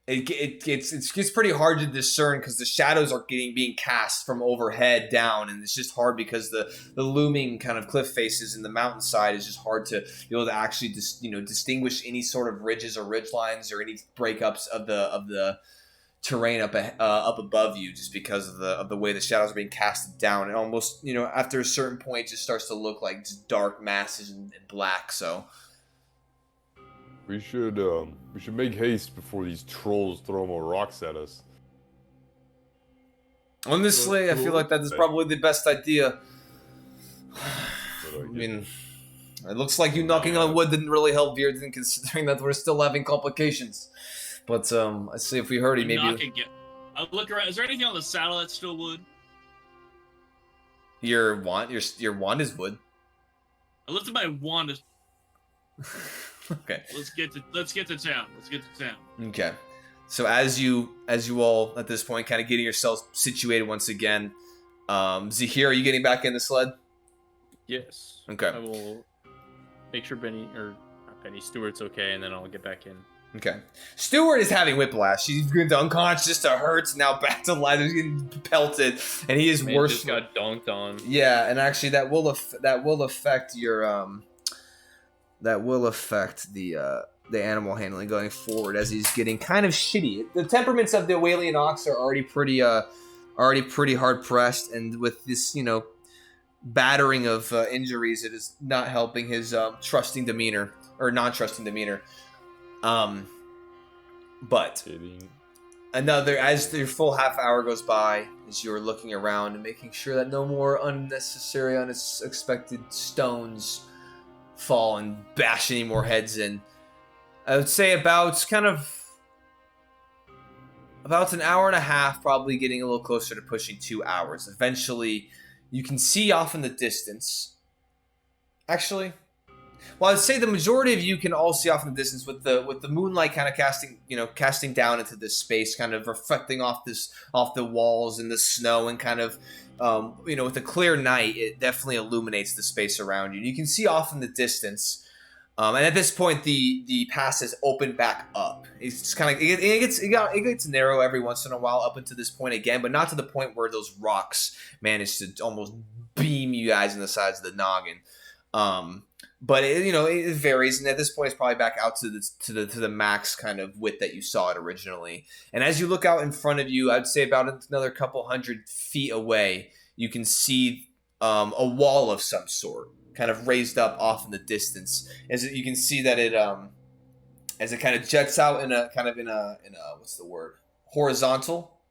it gets pretty hard to discern because the shadows are being cast from overhead down, and it's just hard because the looming kind of cliff faces in the mountainside is just hard to be able to actually distinguish any sort of ridges or ridge lines or any breakups of the terrain up above you, just because of the way the shadows are being casted down. And almost after a certain point, it just starts to look like just dark masses and black. So. We should make haste before these trolls throw more rocks at us. Honestly, I feel like that is probably the best idea. I mean, it looks like you knocking on wood didn't really help Bearden, considering that we're still having complications. But I see if we heard him, maybe. I'll look around. Is there anything on the saddle that's still wood? Your wand is wood. I lifted my wand. Okay. Let's get to town. Let's get to town. Okay. So as you all at this point kind of getting yourselves situated once again, Zahir, are you getting back in the sled? Yes. Okay. I will make sure Stewart's okay, and then I'll get back in. Okay. Stewart is having whiplash. She's going to unconscious to hurts, now back to life. He's getting pelted, and he is Man worse. just got dunked on. Yeah, and actually that will affect your the animal handling going forward, as he's getting kind of shitty. The temperaments of the Walian Ox are already pretty hard pressed, and with this battering of injuries, it is not helping his trusting demeanor or non-trusting demeanor. But as your full half hour goes by, as you're looking around and making sure that no more unnecessary, unexpected stones fall and bash any more heads in, I would say about an hour and a half, probably getting a little closer to pushing 2 hours. Eventually, you can see off in the distance. Actually, well, I'd say the majority of you can all see off in the distance with the moonlight kind of casting down into this space, kind of reflecting off the walls and the snow, and kind of with a clear night, it definitely illuminates the space around you. You can see off in the distance. And at this point, the pass has opened back up. It's just kind of it gets narrow every once in a while up until this point again, but not to the point where those rocks manage to almost beam you guys in the sides of the noggin. But it varies, and at this point, it's probably back out to the max kind of width that you saw it originally. And as you look out in front of you, I'd say about another couple 100 feet away, you can see a wall of some sort, kind of raised up off in the distance. As you can see that it as it kind of jets out in a what's the word, horizontal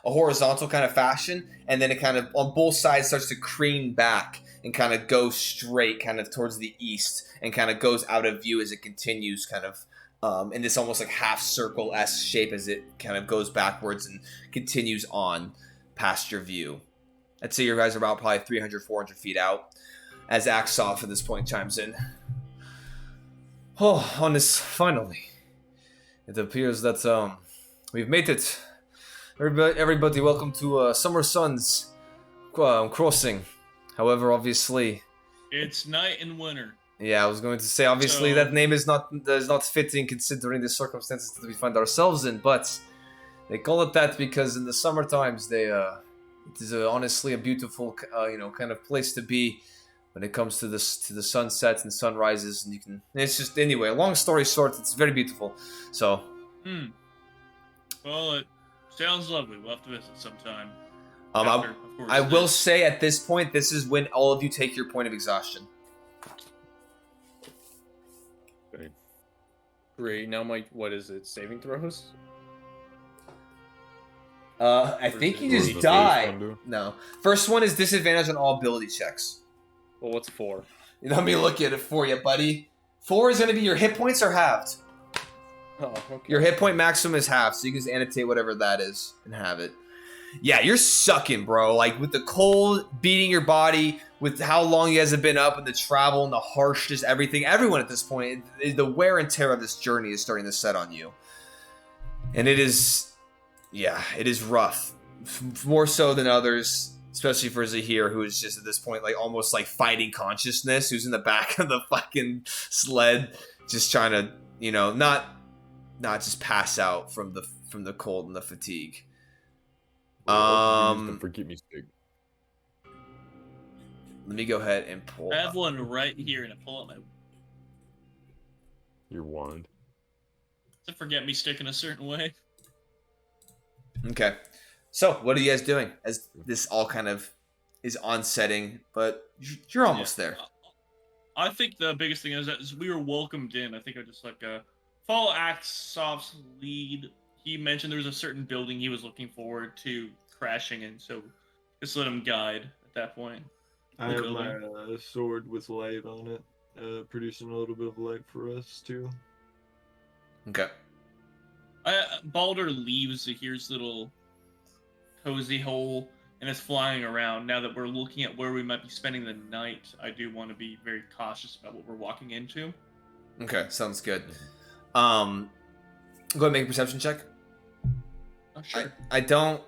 kind of fashion, and then it kind of on both sides starts to crane back and kind of go straight kind of towards the east, and kind of goes out of view as it continues kind of in this almost like half circle S shape as it kind of goes backwards and continues on past your view. I'd say you guys are about probably 300, 400 feet out as Axoff at this point chimes in. Oh, on this, finally. It appears that we've made it. Everybody welcome to Summer Sun's crossing. However, obviously... It's night and winter. Yeah, I was going to say, obviously, So- that name is not fitting considering the circumstances that we find ourselves in, but they call it that because in the summer times, it is honestly a beautiful, kind of place to be when it comes to the sunsets and sunrises, and it's just, anyway, long story short, it's very beautiful, so... Well, it sounds lovely. We'll have to visit sometime. I After, will say at this point, this is when all of you take your point of exhaustion. Great. Now what is it? Saving throws? I think you What does just the first die. one do? No. First one is disadvantage on all ability checks. Well, what's 4? Let me look at it for you, buddy. 4 is going to be your hit points are halved. Oh, okay. Your hit point maximum is half, so you can just annotate whatever that is and have it. Yeah, you're sucking, bro. Like, with the cold beating your body, with how long you guys have been up, and the travel, and the harshness, everything. Everyone at this point, the wear and tear of this journey is starting to set on you. And it is... Yeah, it is rough. More so than others, especially for Zahir, who is just at this point, like, almost, like, fighting consciousness, who's in the back of the fucking sled, just trying to, not just pass out from the cold and the fatigue. Forget me stick. Let me go ahead and pull I have up. one right here, and I pull out my. Your wand. To forget me stick in a certain way. Okay. So, what are you guys doing as this all kind of is onsetting, but you're almost there. I think the biggest thing is that we were welcomed in. I think I just follow Axoff's lead. He mentioned there was a certain building he was looking forward to crashing in, so just let him guide at that point. I have my sword with light on it, producing a little bit of light for us too. Okay. Balder leaves Zahir's little cozy hole and is flying around. Now that we're looking at where we might be spending the night, I do want to be very cautious about what we're walking into. Okay, sounds good. Go ahead and make a perception check. Oh, sure. I don't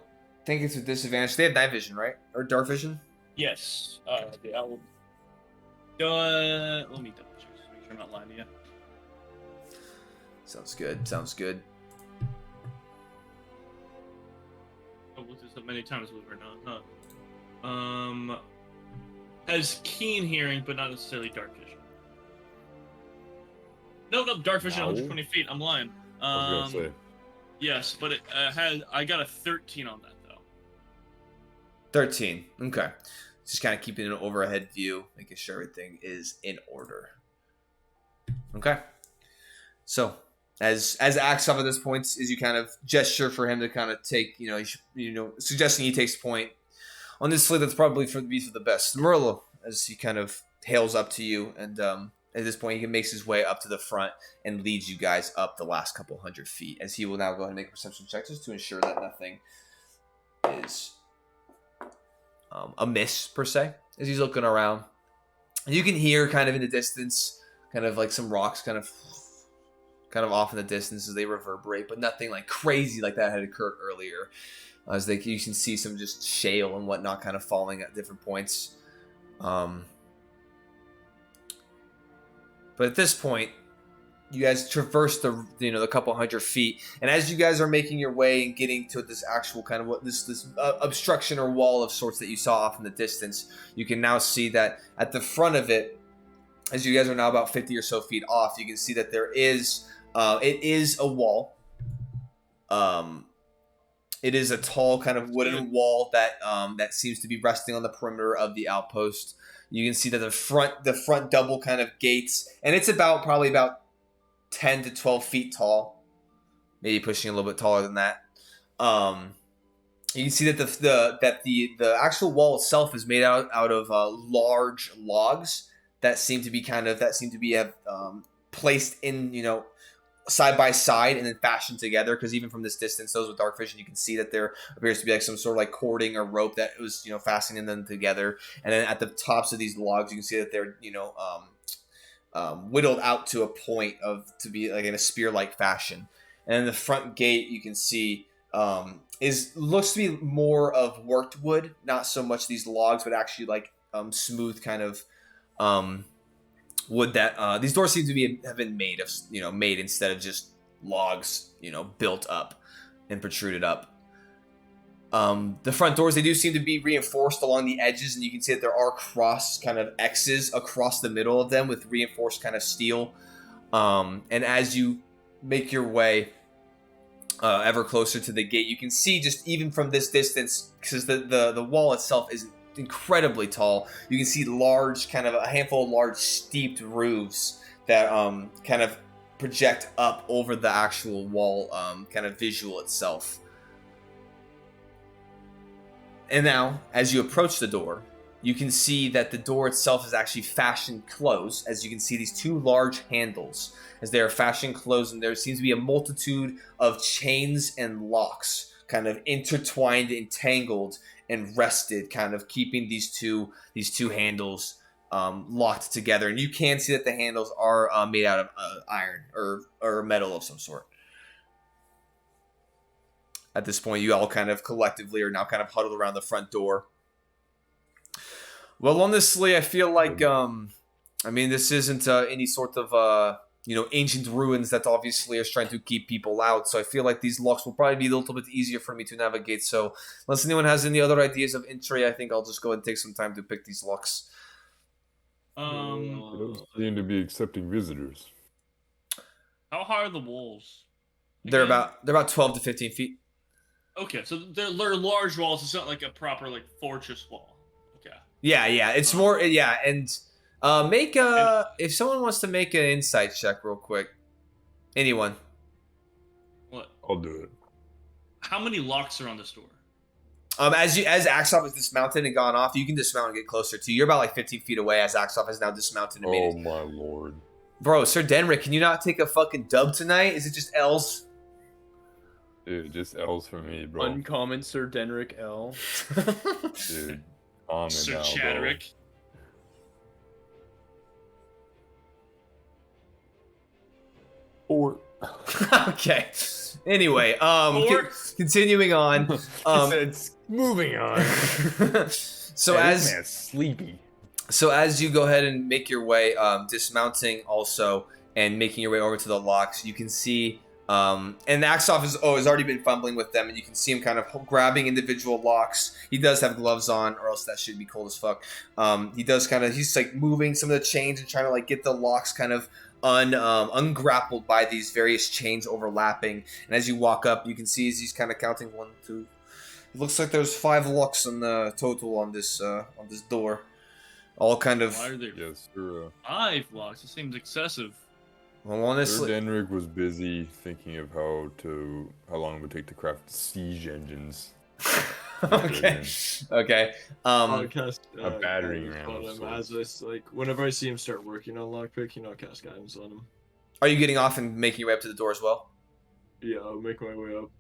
think it's a disadvantage. They have night vision, right? Or dark vision? Yes. The owl. Let me double check just to make sure I'm not lying to you. Sounds good. Sounds good. I've looked this up many times, believe it or not. Has keen hearing, but not necessarily dark vision. No, dark vision, No. 120 feet. I'm lying. I was gonna say. Yes, but it I got a 13 on that though. 13. Okay. Just kind of keeping an overhead view, making sure everything is in order. Okay. So, as Axoff at this point, is you kind of gesture for him to kind of take, suggesting he takes point on this slate that's probably for the best. Merlo, as he kind of hails up to you, and at this point, he makes his way up to the front and leads you guys up the last couple hundred feet, as he will now go ahead and make a perception check just to ensure that nothing is amiss, per se, as he's looking around. And you can hear kind of in the distance, kind of like some rocks kind of off in the distance as they reverberate, but nothing like crazy like that had occurred earlier. As you can see some just shale and whatnot kind of falling at different points. But at this point, you guys traverse the couple hundred feet, and as you guys are making your way and getting to this actual kind of this obstruction or wall of sorts that you saw off in the distance, you can now see that at the front of it, as you guys are now about 50 or so feet off, you can see that there is it is a wall. It is a tall kind of wooden wall that seems to be resting on the perimeter of the outpost. You can see that the front double kind of gates, and it's probably about 10 to 12 feet tall, maybe pushing a little bit taller than that. You can see that the actual wall itself is made out of large logs that seem to be placed in side by side and then fashioned together, because even from this distance, those with dark vision, you can see that there appears to be like some sort of like cording or rope that was, fastening them together. And then at the tops of these logs, you can see that they're, whittled out to a point to be like in a spear-like fashion. And then the front gate, you can see, looks to be more of worked wood, not so much these logs, but actually like smooth kind of wood that these doors seem to have been made of, made instead of just logs, built up and protruded up. The front doors, they do seem to be reinforced along the edges, and you can see that there are cross kind of X's across the middle of them with reinforced kind of steel. And as you make your way ever closer to the gate, you can see just even from this distance, because the wall itself is incredibly tall, you can see a handful of large steeped roofs that kind of project up over the actual wall kind of visual itself. And now, as you approach the door, you can see that the door itself is actually fashioned closed, as you can see these two large handles as they are fashioned closed, and there seems to be a multitude of chains and locks kind of intertwined, entangled, and rested, kind of keeping these two handles locked together. And you can see that the handles are made out of iron or metal of some sort. At this point, you all kind of collectively are now kind of huddled around the front door. Well, honestly, I feel like this isn't any sort of ancient ruins that obviously is trying to keep people out. So I feel like these locks will probably be a little bit easier for me to navigate. So unless anyone has any other ideas of entry, I think I'll just go ahead and take some time to pick these locks. They don't seem to be accepting visitors. How high are the walls? They're Again? about 12 to 15 feet. Okay, so they're large walls. It's not like a proper fortress wall. Okay. Yeah. It's more, and make if someone wants to make an insight check real quick. Anyone. What? I'll do it. How many locks are on this door? As Axop is dismounted and gone off, you can dismount and get closer to you. You're about like 15 feet away as Axop has now dismounted and made Oh it. my lord. Bro, Sir Denrick, can you not take a fucking dub tonight? Is it just L's? Dude, just L's for me, bro. Uncommon Sir Denrick L. Dude, calm it Sir now, Chadrick. Or Okay. Anyway, Or- continuing on. it's moving on. So Hey, as this man's sleepy. So as you go ahead and make your way, dismounting also and making your way over to the locks, you can see, and Axop has already been fumbling with them, and you can see him kind of grabbing individual locks. He does have gloves on, or else that should be cold as fuck. He's like moving some of the chains and trying to like get the locks kind of ungrappled by these various chains overlapping. And as you walk up, you can see as he's kind of counting 1, 2. It looks like there's 5 locks in the total on this door. All kind of. Why are there Yes, sir. 5 locks? It seems excessive. Well, Sir honestly, Denrick was busy thinking of how long it would take to craft siege engines. okay. I'll cast a battering guidance ram on of him sorts. whenever I see him start working on lockpick, I'll cast guidance on him. Are you getting off and making your way up to the door as well? Yeah, I'll make my way up.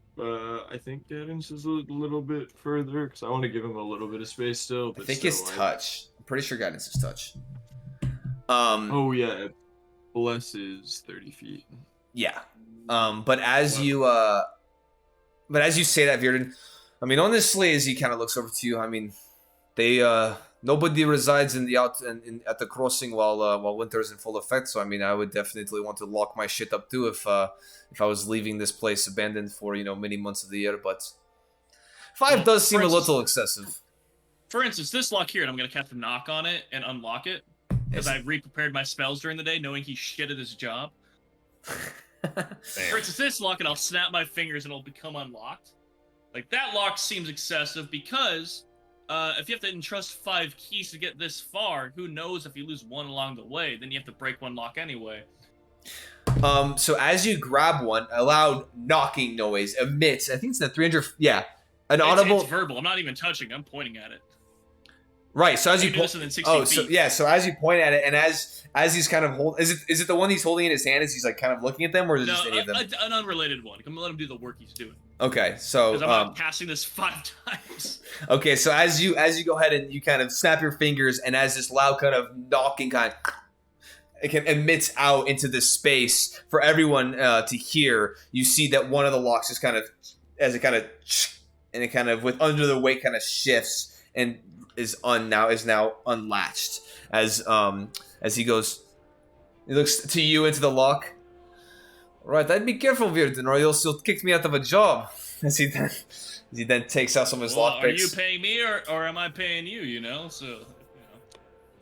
I think guidance is a little bit further because I want to give him a little bit of space still. I But think still, it's touch. I'm pretty sure guidance is touch. Oh yeah, bless is 30 feet. Yeah. But as you say that, Virden, honestly, as he kind of looks over to you, they nobody resides in the at the crossing while winter is in full effect. So I would definitely want to lock my shit up too if I was leaving this place abandoned for many months of the year. But 5 does seem a little excessive. For instance, this lock here, and I'm going to cast a knock on it and unlock it because I re-prepared my spells during the day, knowing he shit at his job. For instance, this lock, and I'll snap my fingers and it'll become unlocked. Like, that lock seems excessive because if you have to entrust 5 keys to get this far, who knows if you lose one along the way, then you have to break one lock anyway. So as you grab one, a loud knocking noise emits. I think it's the 300. Yeah, an audible. It's verbal. I'm not even touching. I'm pointing at it. Right. So as you do point, this within 60 so feet. yeah. So as you point at it, and as he's kind of is it the one he's holding in his hand as he's like kind of looking at them, or is it No, just any of them? an unrelated one. I'm gonna let him do the work he's doing. Okay. So Because I'm not casting this 5 times. okay. So as you go ahead and you kind of snap your fingers, and as this loud kind of knocking kind of it can emits out into this space for everyone to hear, you see that one of the locks is kind of as it kind of and it kind of with under the weight kind of shifts and is now unlatched as he goes. He looks to you into the lock. Right, I'd be careful, Virden, or you'll kick me out of a job. As he then takes out some of his Well, lockpicks. are you paying me or am I paying you? You know, so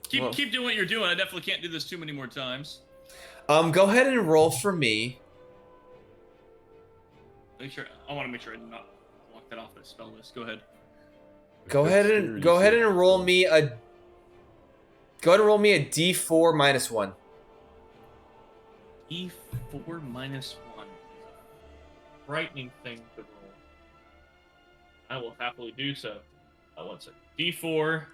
keep doing what you're doing. I definitely can't do this too many more times. Go ahead and roll for me. I want to make sure I do not block that off the spell list. Go ahead. Go ahead and roll me a. Go ahead and roll me a D4 -1. E4 -1. Frightening thing to roll. I will happily do so. One second. D4.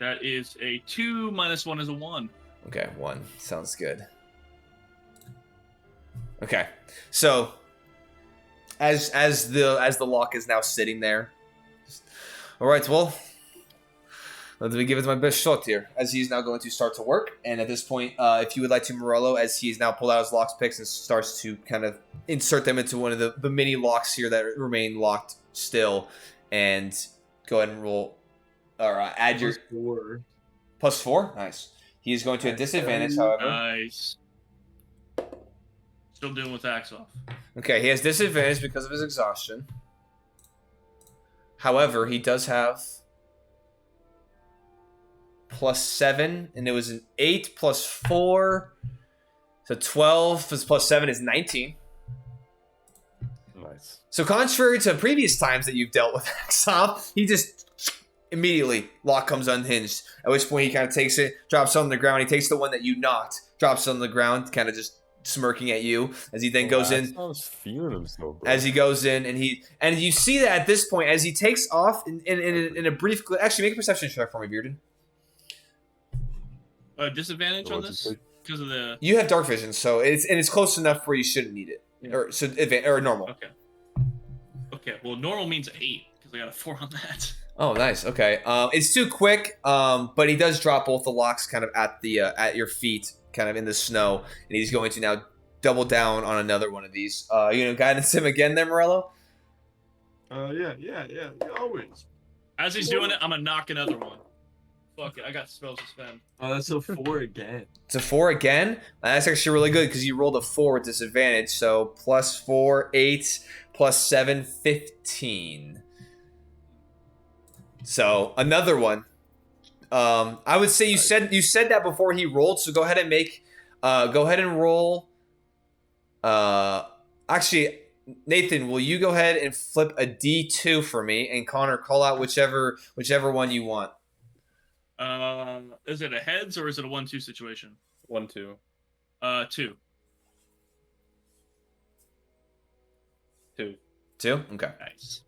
That is a 2 -1 is a 1. Okay, 1 sounds good. Okay, so as the lock is now sitting there. All right, well, let me give it my best shot here. As he's now going to start to work, and at this point, if you would like to, Morello, as he's now pulled out his lock picks and starts to kind of insert them into one of the mini locks here that remain locked still, and go ahead and roll or add your +4. Nice. He is going to a disadvantage, however. Nice. Still doing with axe off. Okay, he has disadvantage because of his exhaustion. However, he does have +7, and it was an 8 +4. So 12 +7 is 19. Nice. So contrary to previous times that you've dealt with Axop, he just immediately lock comes unhinged. At which point he kind of takes it, drops it on the ground. He takes the one that you knocked, drops it on the ground, kind of just smirking at you as he then goes in. I was feeling himself, bro. As he goes in and you see that at this point as he takes off in a brief. Actually, make a perception check for me, Bearden. Disadvantage on this because of the. You have dark vision, so it's close enough where you shouldn't need it, or normal. Okay. Okay. Well, normal means 8 because I got a 4 on that. Oh, nice. Okay. It's too quick. But he does drop both the locks kind of at your feet, kind of in the snow, and he's going to now double down on another one of these. Guidance him again there, Morello? Yeah, always. As he's doing it, I'm gonna knock another one. Fuck it, I got spell suspend. Oh, that's a 4 again. It's a 4 again? That's actually really good because you rolled a 4 with disadvantage. So +4, 8, +7, 15. So another one. I would say you said that before he rolled. So go ahead and roll. Actually, Nathan, will you go ahead and flip a D2 for me, and Connor, call out whichever one you want. Is it a heads or is it a 1-2 situation? 1-2. 2. 2. 2? Okay. Nice.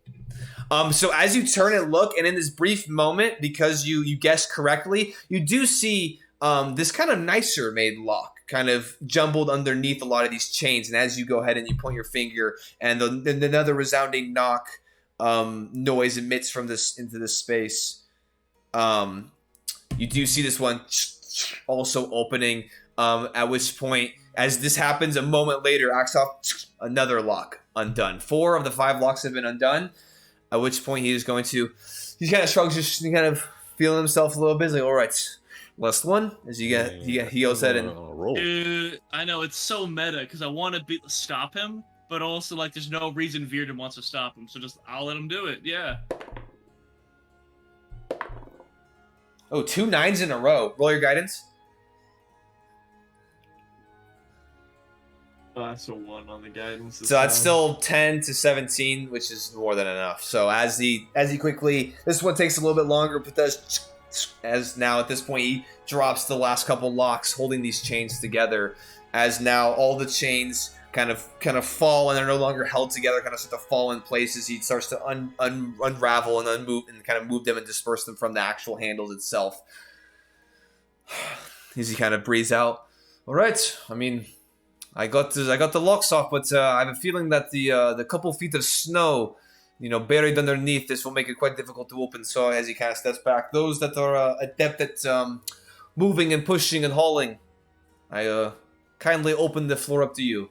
So as you turn and look, and in this brief moment, because you guessed correctly, you do see this kind of nicer made lock kind of jumbled underneath a lot of these chains. And as you go ahead and you point your finger, and another resounding knock noise emits from this into this space, you do see this one also opening. At which point, as this happens a moment later, Axop, another lock undone. 4 of the 5 locks have been undone. At which point he kind of shrugs, just kind of feeling himself a little bit. He's like, all right, last one. As he goes ahead and roll. Dude, I know it's so meta because I want to stop him, but also like there's no reason Virden wants to stop him, so I'll let him do it. Yeah. oh, 2 9s in a row. Roll your guidance. That's a 1 on the guidance. So that's still 10 to 17, which is more than enough. So as he quickly, this one takes a little bit longer, but as now at this point he drops the last couple locks holding these chains together. As now all the chains kind of fall, and they're no longer held together, kind of start to fall in places. He starts to unravel and unmove and kind of move them and disperse them from the actual handles itself. As he kind of breathes out, all right, I mean, I got the locks off, but I have a feeling that the couple feet of snow, buried underneath this will make it quite difficult to open. So as he kind of steps back, those that are adept at moving and pushing and hauling, I kindly open the floor up to you.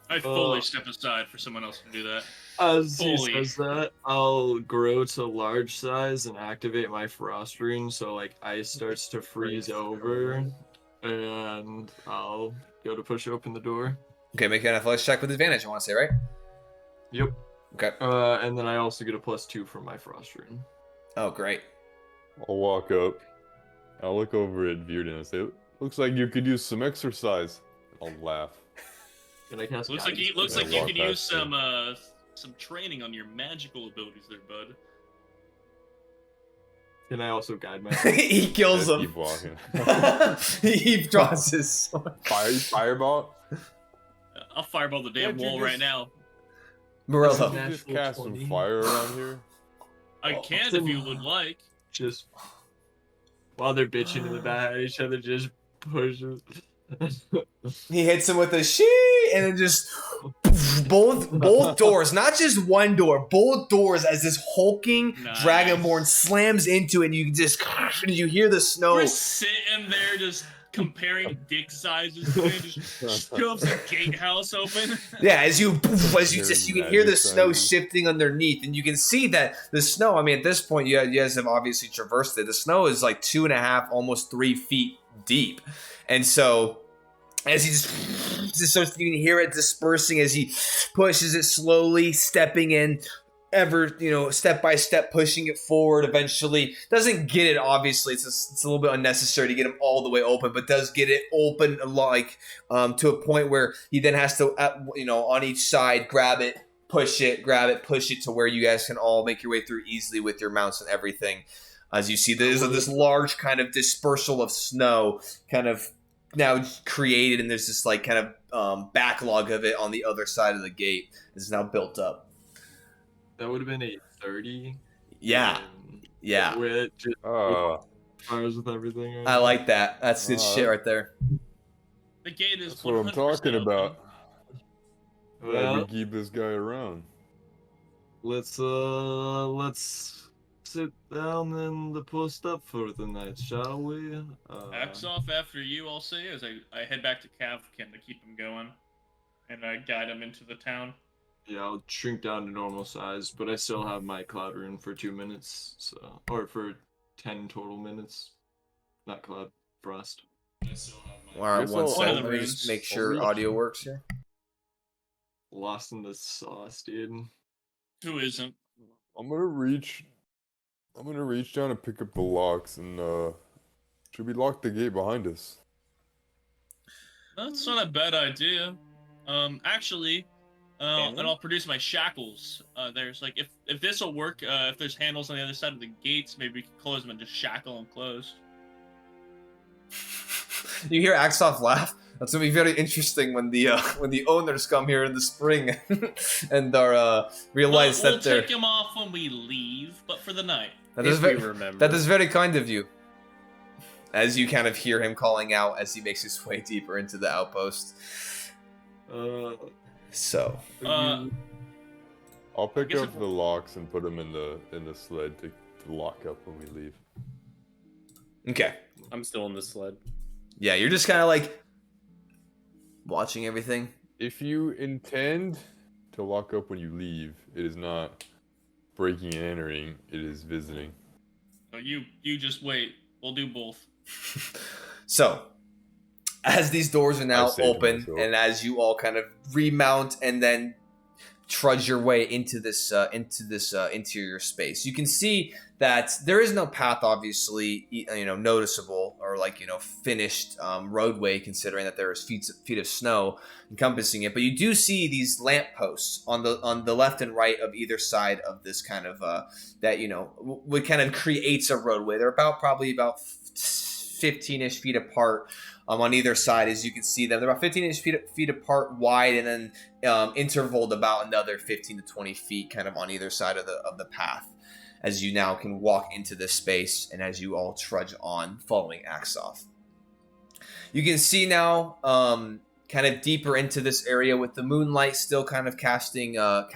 I fully step aside for someone else to do that. As he Fully. says that, I'll grow to large size and activate my frost rune, so like ice starts to freeze over, and I'll go to push open the door. Okay, make an athletics check with advantage. I want to say, right? Yep. Okay. And then I also get a +2 from my frost rune. Oh, great. I'll walk up. I'll look over at Virden and say, "Looks like you could use some exercise." I'll laugh. Can I cast? Looks like guidance? you walk could use past him. some training on your magical abilities there, bud. Can I also guide myself? He kills Just him. keep walking. He draws his sword. Fireball? I'll fireball the damn Yeah, wall dude, right now. Morello. Can you just Natural cast some 20. fire around here? I Oh, can if you would like. Just while they're bitching in the back at each other, just pushes. He hits him with a she, and then just both doors, not just one door, both doors as this hulking Nice. dragonborn slams into it, and you hear the snow. We're sitting there just comparing dick sizes, man, just shoves the gatehouse open. Yeah, as you can hear the Magic snow sizes. shifting underneath, and you can see that the snow. I mean, at this point, you guys have obviously traversed it. The snow is like 2.5, almost 3 feet deep, and so as he just so you can hear it dispersing as he pushes it slowly, stepping in. Step by step, pushing it forward. Eventually, doesn't get it. Obviously, it's a little bit unnecessary to get him all the way open, but does get it open like to a point where he then has to, on each side, grab it, push it to where you guys can all make your way through easily with your mounts and everything. As you see, there's this large kind of dispersal of snow, kind of now created, and there's this like kind of backlog of it on the other side of the gate. It's now built up. That would have been a 30. Yeah. Yeah. With just fires with everything. Right? I like that. That's good shit right there. The gate is That's what I'm 100% talking open. about. Glad Well, we keep this guy around. let's sit down and post up for the night, shall we? Axe off after you, I'll say, as I head back to Kavkin to keep him going, and I guide him into the town. Yeah, I'll shrink down to normal size, but I still have my cloud rune for 2 minutes, or for 10 total minutes. Not cloud, frost. All right, Guess one I'll- second. I'll- Let me just make sure I'll reach- audio works here. Lost in the sauce, dude. Who isn't? I'm gonna reach down and pick up the locks, and should we lock the gate behind us? That's not a bad idea. Actually, and I'll produce my shackles. There's like, if this will work, if there's handles on the other side of the gates, maybe we can close them and just shackle them closed. You hear Axoff laugh. That's gonna be very interesting when the owners come here in the spring and are realize we'll that they're. take them off when we leave, but for the night. That is If we very, remember. that is very kind of you. As you kind of hear him calling out as he makes his way deeper into the outpost. So Uh, I'll pick guess up if- the locks and put them in the sled to lock up when we leave. okay, I'm still in the sled. yeah, you're just kind of like watching everything. If you intend to lock up when you leave, it is not breaking and entering, it is visiting. so you just wait. We'll do both. So, as these doors are now I say to open, myself. and as you all kind of remount and then trudge your way into this interior space, you can see that there is no path, obviously, noticeable or finished roadway, considering that there is feet of snow encompassing it. But you do see these lampposts on the left and right of either side of this kind of that what kind of creates a roadway. They're probably about 15-ish feet apart on either side. As you can see them, they're about 15-ish feet apart wide, and then intervaled about another 15 to 20 feet kind of on either side of the path, as you now can walk into this space and as you all trudge on following Axoff. You can see now kind of deeper into this area with the moonlight still kind of casting a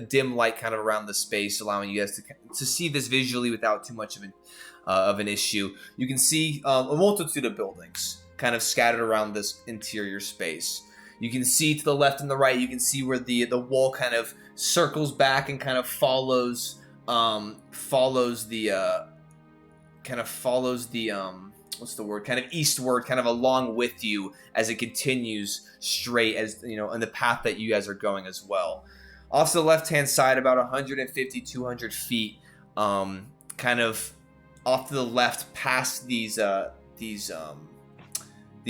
dim light kind of around the space, allowing you guys to see this visually without too much of an issue. You can see a multitude of buildings kind of scattered around this interior space. You can see to the left and the right, you can see where the wall kind of circles back and kind of follows kind of eastward, kind of along with you as it continues straight, as you know, in the path that you guys are going as well. Off to the left hand side, about 150, 200 feet, kind of off to the left past these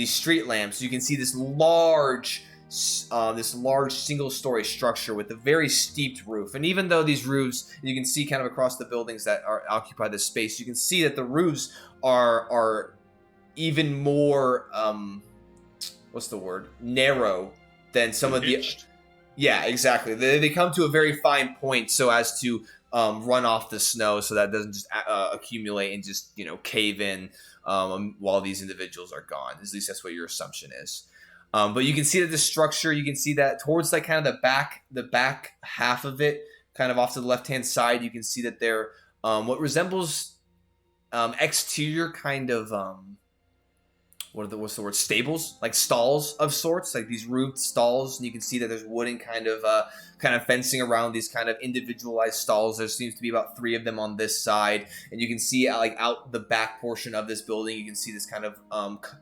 street lamps, you can see this large single-story structure with a very steeped roof. And even though these roofs, you can see kind of across the buildings that occupy this space, you can see that the roofs are even more narrow than some of the. Yeah, exactly. They come to a very fine point so as to run off the snow, so that it doesn't just accumulate and just cave in while these individuals are gone. At least that's what your assumption is. But you can see that the structure, you can see that towards like kind of the back half of it, kind of off to the left hand side, you can see that they're what resembles exterior kind of what's the word, stables, like stalls of sorts, like these roofed stalls. And you can see that there's wooden kind of fencing around these kind of individualized stalls. There seems to be about 3 of them on this side, and you can see like out the back portion of this building, you can see this kind of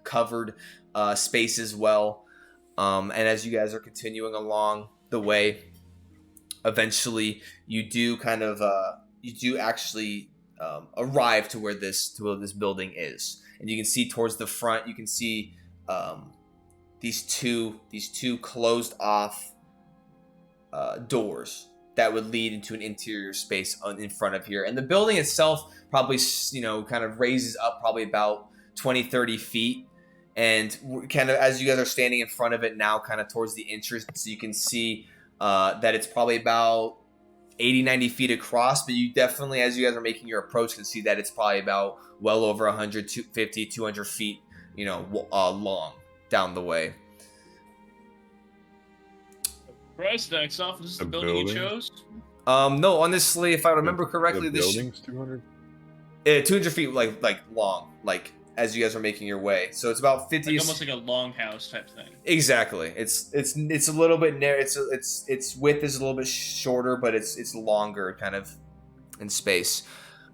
covered space as well. And as you guys are continuing along the way, eventually you do actually arrive to where this building is. And you can see towards the front, you can see these two closed off doors that would lead into an interior space in front of here. And the building itself probably kind of raises up probably about 20-30 feet. And kind of as you guys are standing in front of it now, kind of towards the entrance, you can see that it's probably about 80-90 feet across, but you definitely, as you guys are making your approach, can see that it's probably about well over 150, 200 feet, long down the way. Christ, Axoff, this is the building you chose? No, honestly, if I remember correctly, the building's 200? 200 feet, like long, like as you guys are making your way. So it's about 50. Like almost like a longhouse type thing. Exactly. It's a little bit narrow. Its width is a little bit shorter, but it's longer kind of in space.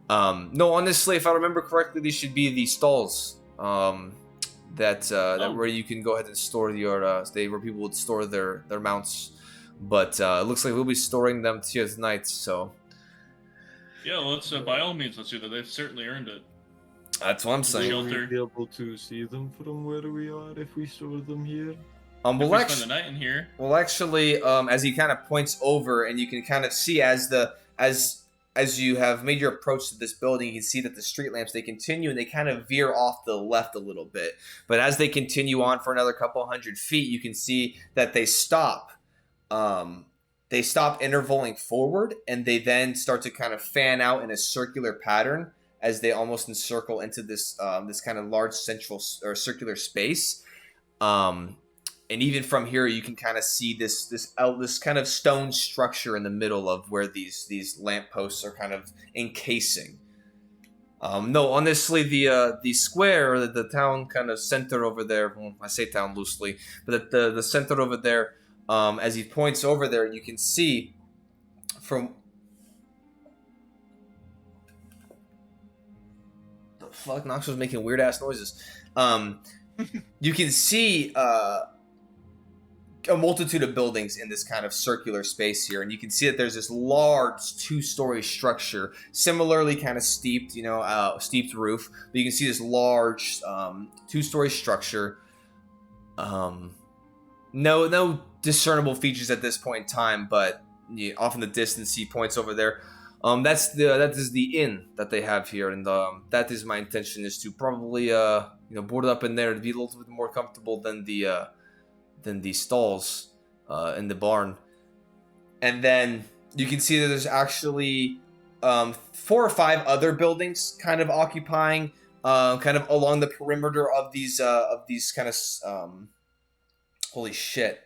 No, honestly, if I remember correctly, these should be the stalls. That where you can go ahead and store your where people would store their mounts. But it looks like we'll be storing them here tonight. So yeah, let's by all means let's do that. They've certainly earned it. That's what I'm saying. Will we be able to see them from where we are if we store them here? We'll spend the night in here. Well, actually, as he kind of points over, and you can kind of see as you have made your approach to this building, you can see that the street lamps, they continue and they kind of veer off the left a little bit. But as they continue on for another couple hundred feet, you can see that they stop. They stop intervaling forward, and they then start to kind of fan out in a circular pattern as they almost encircle into this this kind of large central or circular space. And even from here, you can kind of see this kind of stone structure in the middle of where these lampposts are kind of encasing. No, honestly, the square, or the town kind of center over there. Well, I say town loosely, but the center over there. As he points over there, you can see from. The fuck, Knox was making weird ass noises. You can see a multitude of buildings in this kind of circular space here, and you can see that there's this large 2-story structure, similarly kind of steeped, steeped roof. But you can see this large 2-story structure. No discernible features at this point in time, but off in the distance, he points over there. That is the inn that they have here, and that is my intention is to probably board it up in there to be a little bit more comfortable than the stalls in the barn. And then you can see that there's actually 4 or 5 other buildings kind of occupying kind of along the perimeter of these kind of holy shit,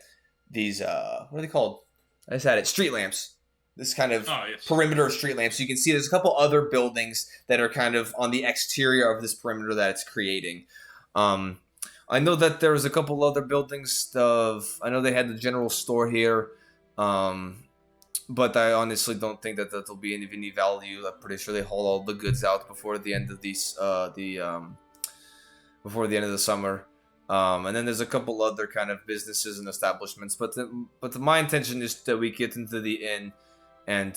these what are they called? I just had it, street lamps. This kind of perimeter of street lamps. So you can see there's a couple other buildings that are kind of on the exterior of this perimeter that it's creating. I know that there's a couple other buildings I know they had the general store here. But I honestly don't think that that'll be of any value. I'm pretty sure they haul all the goods out before the end of before the end of the summer. And then there's a couple other kind of businesses and establishments. But my intention is that we get into the inn and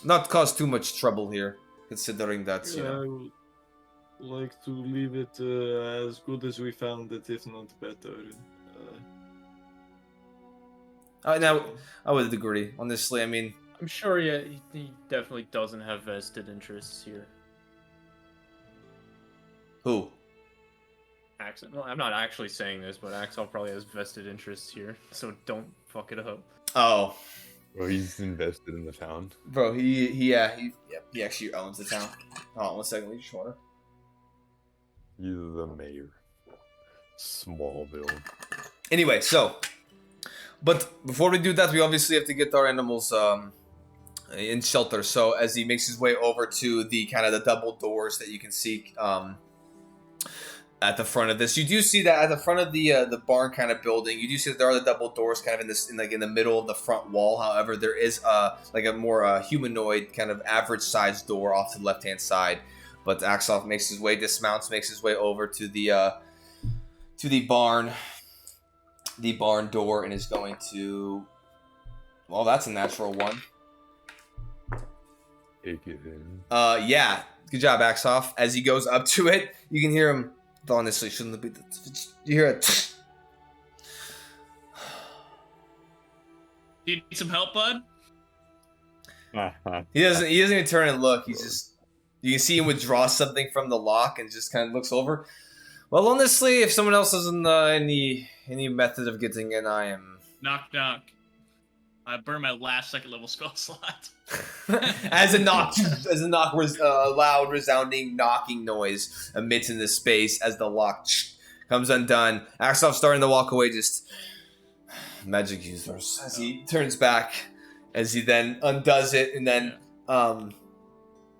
not cause too much trouble here, considering that I would like to leave it as good as we found it, if not better. Now, I would agree. Honestly, I mean, I'm sure he definitely doesn't have vested interests here. who? Axel. Well, I'm not actually saying this, but Axel probably has vested interests here, so don't fuck it up. Oh, Well, he's invested in the town. bro, he actually owns the town. Hold on 1 second, we just wanna. He's the mayor. Smallville. Anyway, but before we do that, we obviously have to get our animals in shelter. So as he makes his way over to the kind of the double doors that you can see at the front of this, you do see that at the front of the barn kind of building, you do see that there are the double doors kind of in the middle of the front wall. However, there is like a more humanoid kind of average sized door off to the left hand side. But Axel makes his way, dismounts, makes his way over to the barn. The barn door, and is going to. Well, that's a natural one. Take it in. Yeah. Good job, Axoff. As he goes up to it, you can hear him. Honestly, shouldn't it be? You hear it. Do you need some help, bud? He doesn't even turn and look. He's just. You can see him withdraw something from the lock and just kind of looks over. Well, honestly, if someone else has any method of getting in, I am. Knock, knock. I burned my last 2nd level spell slot. as a loud, resounding knocking noise emits in the space as the lock comes undone. Axel's starting to walk away, just magic users. As he turns back, as he then undoes it, and then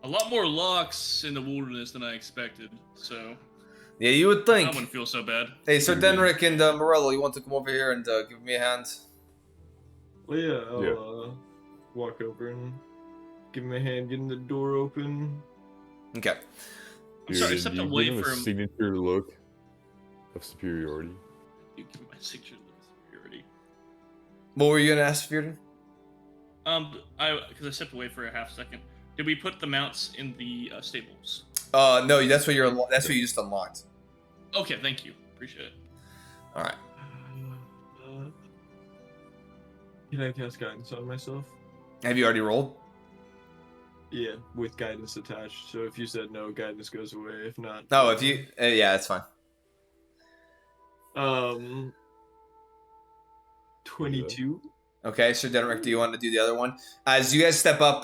A lot more locks in the wilderness than I expected, so yeah, you would think. I wouldn't feel so bad. Hey, Sir Denrick and Morello, you want to come over here and give me a hand? Well, yeah, I'll walk over and give him a hand getting the door open. Okay. I'm sorry, I Dude, stepped you away give him a from. signature look of superiority. You give me my signature look of superiority. What were you gonna ask, Fjorden? Because I stepped away for a half second. Did we put the mounts in the stables? No, that's what you just unlocked. Okay, thank you. Appreciate it. All right. Can I cast guidance on myself? Have you already rolled? Yeah, with guidance attached. So if you said no, guidance goes away. If not, No, if you, yeah, that's fine. 22. Okay, Sir Denrick, do you want to do the other one? As you guys step up,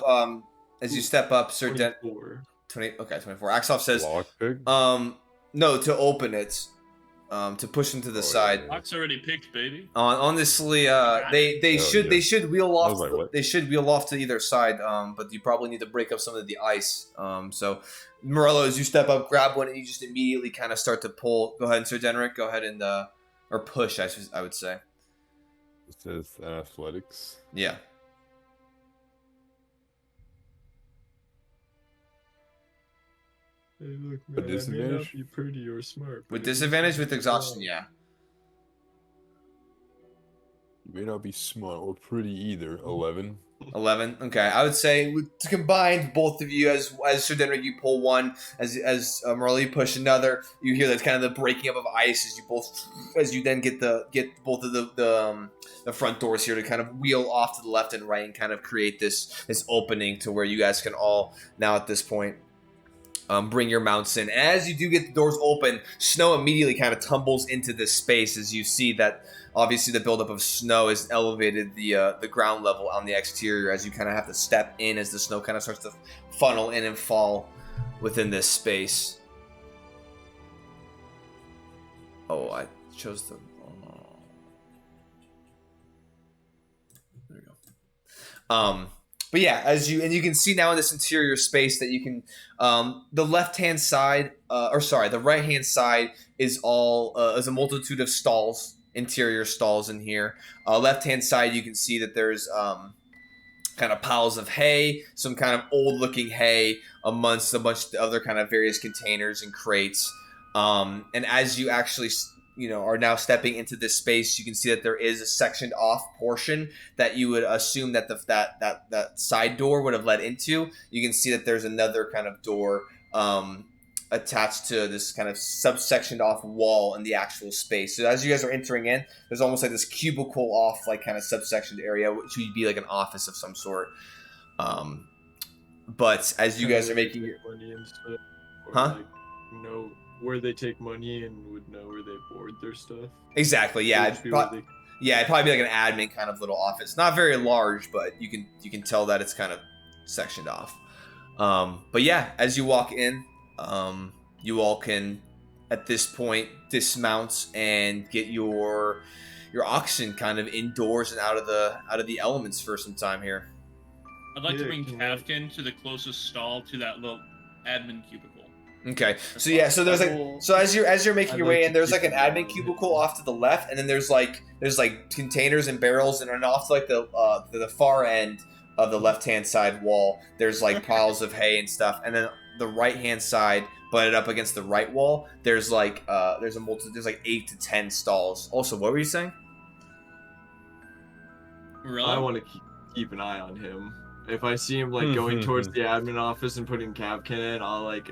Sir Den. 24. 20. Okay, 24. Axoff says, Lockpick? no, to open it, to push into the side. Yeah. Lock's already picked, baby. Honestly, they should wheel I off. was like, what? They should wheel off to either side. But you probably need to break up some of the ice. So Morello, as you step up, grab one, and you just immediately kind of start to pull. Go ahead, Sir Denrick. Go ahead and or push. I would say. It says athletics. Yeah. Hey, look, A man, I may not disadvantage? be pretty or smart. but With if you disadvantage, think with I'm exhaustion, wrong- yeah. You may not be smart or pretty either. 11. 11. Okay, I would say to combine both of you, as Sir Denrick, you pull one, as Marley, you push another. You hear that's kind of the breaking up of ice as you then get both of the front doors here to kind of wheel off to the left and right and kind of create this opening to where you guys can all now at this point bring your mounts in. As you do get the doors open, snow immediately kind of tumbles into this space as you see that obviously the buildup of snow has elevated the ground level on the exterior as you kind of have to step in as the snow kind of starts to funnel in and fall within this space. Oh, I chose the... There we go. But yeah, you can see now in this interior space that you can, the left-hand side, the right-hand side is is a multitude of stalls, interior stalls in here. Left-hand side, you can see that there's kind of piles of hay, some kind of old-looking hay amongst a bunch of other kind of various containers and crates. And as you actually are now stepping into this space, you can see that there is a sectioned off portion that you would assume that that side door would have led into. You can see that there's another kind of door attached to this kind of subsectioned off wall in the actual space. So as you guys are entering in, there's almost like this cubicle off, like kind of subsectioned area, which would be like an office of some sort. But as you guys are making your money and stuff, or Huh? like, know where they take money and would know where they board their stuff. Exactly, yeah. It'd probably It'd probably be like an admin kind of little office. Not very large, but you can tell that it's kind of sectioned off. But yeah, as you walk in, you all can at this point dismount and get your oxen kind of indoors and out of the elements for some time here. I'd like to Yeah, bring can Kafkin to the closest stall to that little admin cubicle. Okay, so yeah, so there's so as you're making your way in, there's like an admin cubicle off to the left, and then there's like containers and barrels, and then off to like the far end of the left hand side wall, there's like piles of hay and stuff, and then the right hand side, butted up against the right wall, there's like there's like 8 to 10 stalls. Also, what were you saying? Really? I want to keep an eye on him. If I see him like going towards the admin office and putting Kavkin in, I'll like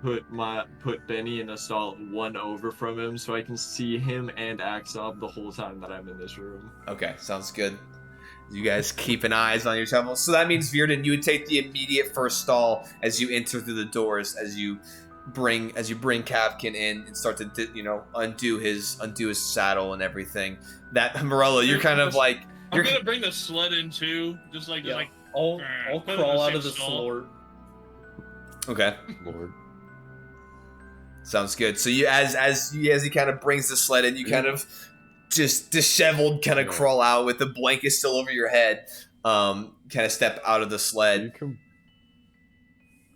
put Benny in a stall one over from him so I can see him and Axob the whole time that I'm in this room. Okay, sounds good. You guys keep an eyes on your travels. So that means, Virden, you would take the immediate first stall as you enter through the doors, as you bring Kavkin in and start to undo his saddle and everything. That Morello, you're kind of like I'm gonna bring the sled in too, just like I'll put it in crawl the out same of the stall. floor. okay. Lord. Sounds good. So you as he kind of brings the sled in, you kind of just disheveled kind of crawl out with the blanket still over your head. Kind of step out of the sled. Are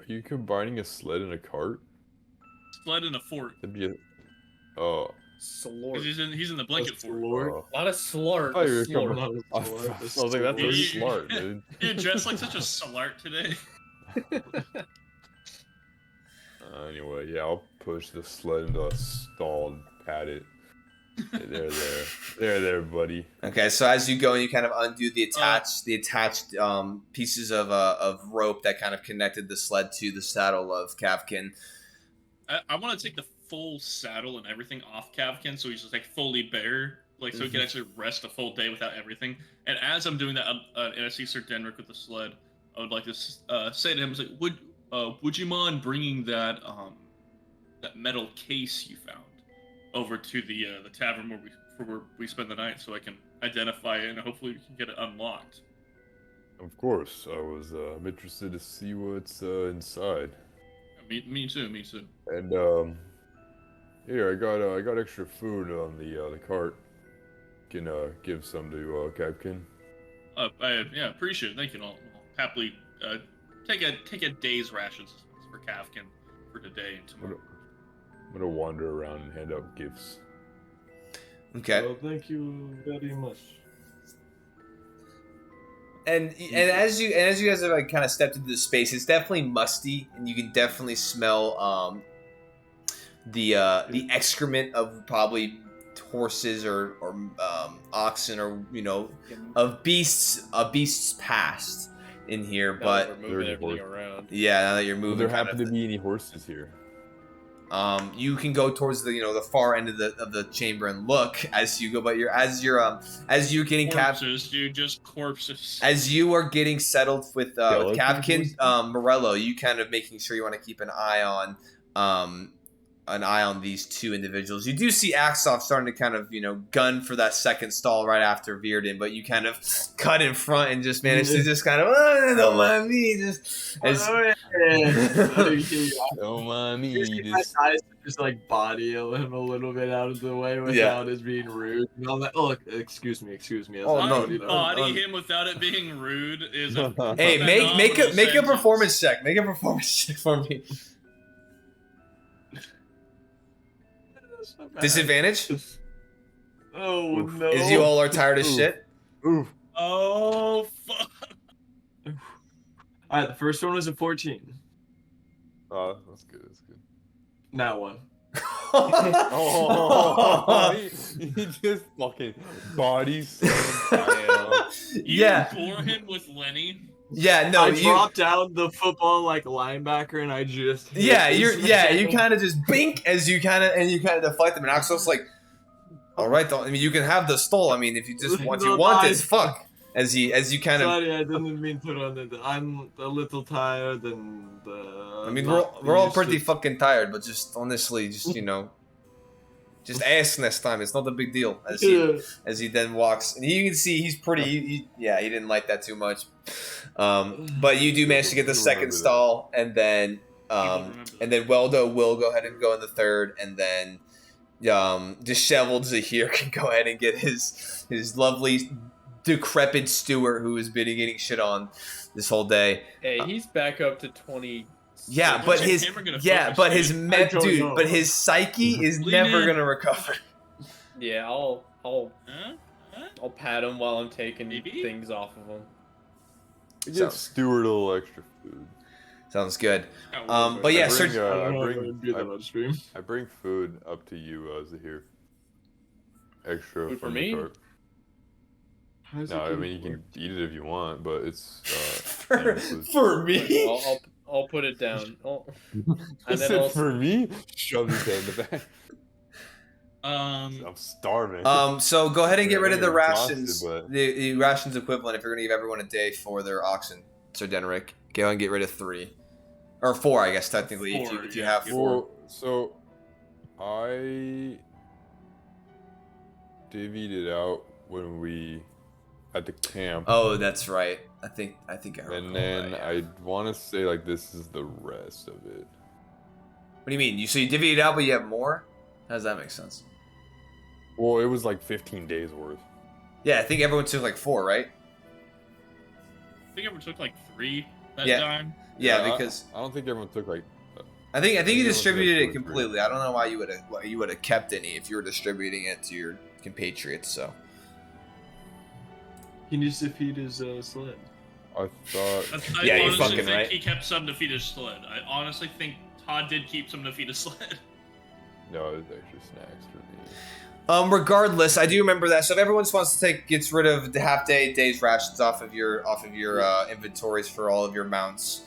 you combining a sled and a cart? Sled in a fort. That'd be a Slort. 'Cause he's in the blanket fort. Lord. Not a slur. Oh, you're a slort. coming- I I was like, that's a You- smart, dude. You're dressed like such a slart today. Anyway, yeah, I'll push the sled into a stall and pat it. There, buddy. Okay, so as you go and you kind of undo the attached pieces of rope that kind of connected the sled to the saddle of Kavkin. I want to take the full saddle and everything off Kavkin, so he's just like fully bare, like so he can actually rest a full day without everything. And as I'm doing that, and I see Sir Denrick with the sled, I would like to say to him, like, would you mind bringing that metal case you found over to the tavern where we spend the night, so I can identify it and hopefully we can get it unlocked. Of course, I was I'm interested to see what's inside. Me too. And here I got extra food on the cart. Can give some to Capkin. I appreciate it. Thank you. I'll happily take a day's rations for Kafkin for today and tomorrow. I'm gonna wander around and hand out gifts. Okay. Well, thank you very much. And as you guys have like kind of stepped into the space, it's definitely musty, and you can definitely smell the excrement of probably horses or oxen or of beasts past in here, Now but that we're moving everything around. yeah, now that you're Will moving, there kind happen of, to be any horses here? you can go towards the far end of the chamber and look as you go, but as you're getting Corpses, dude, just corpses. as you are getting settled with Skeleton Capkin horses? Morello, you kind of making sure you want to keep an eye on these two individuals. You do see Axoff starting to kind of gun for that second stall right after Virden, but you kind of cut in front and just manage to just kind of don't mind me, just as Oh, mommy. My size to just like body him a little bit out of the way without it being rude. And all that. Oh, excuse me. Oh, no, Body him without it being rude is a hey, make a phenomenal performance check. Make a performance check for me. Disadvantage? Oh no! Is you all are tired of shit? Oof. Oh fuck! All right, the first one was a 14. Oh, that's good. That's good. Now one. Oh, he just fucking bodies. You Yeah. bore him with Lenny. Yeah, no, I you. dropped down the football like linebacker, and I just hit Yeah, his you tackle. kind of just bink as you kind of deflect them, and Axel's like, all right, though. I mean, you can have the stole. I mean, if you just want it, fuck. As you kind of. Sorry, I didn't mean to run it. I'm a little tired, and I mean, we're all pretty fucking tired, but just honestly, just just ask next time. It's not a big deal. As he then walks, and you can see he's pretty. He didn't like that too much. But you do manage to get the second stall, and then Weldo will go ahead and go in the third, and then disheveled Zahir can go ahead and get his lovely decrepit Stewart, who has been getting shit on this whole day. Hey, he's back up to 20. Yeah, When's but your his camera gonna but focus, dude? his psyche is Lean never in. gonna recover. Yeah, I'll Huh? pat him while I'm taking Maybe? things off of him. Give Stuart a little extra food. Sounds good. Oh, But yeah, I Sir. bring, I don't know if I bring- can do that on stream. I bring food up to you, Zahir. Extra Food for from the me? cart. How's No, it I good mean you for? can eat it if you want, but it's for me. I'll put it down. Oh. I And then said I'll for me. Shove his head in the back. Um, I'm starving. So go ahead and get rid of the I'm exhausted, rations. but- The rations equivalent. If you're gonna give everyone a day for their oxen, Sir Denric, go ahead and get rid of 3 or 4, I guess technically, Four, if you yeah. have 4. Well, so I divvied it out when we at the camp, Oh, that's right. I think I recall and then that, yeah. I want to say like this is the rest of it. What do you mean? So you divvied it out, but you have more? How does that make sense? Well, it was like 15 days worth. Yeah, I think everyone took like 4, right? I think it took like 3 that Yeah. time. Yeah, because I don't think everyone took like. I think you everyone took, distributed like, it 2 or 3. completely. I don't know why you would have kept any if you were distributing it to your compatriots. So He needs to feed his sled. I thought. I Yeah, you're honestly fucking think right. he kept some to feed his sled. I honestly think Todd did keep some to feed his sled. No, it was extra snacks for me. Regardless, I do remember that. So if everyone just wants to gets rid of the day's rations off of your inventories for all of your mounts.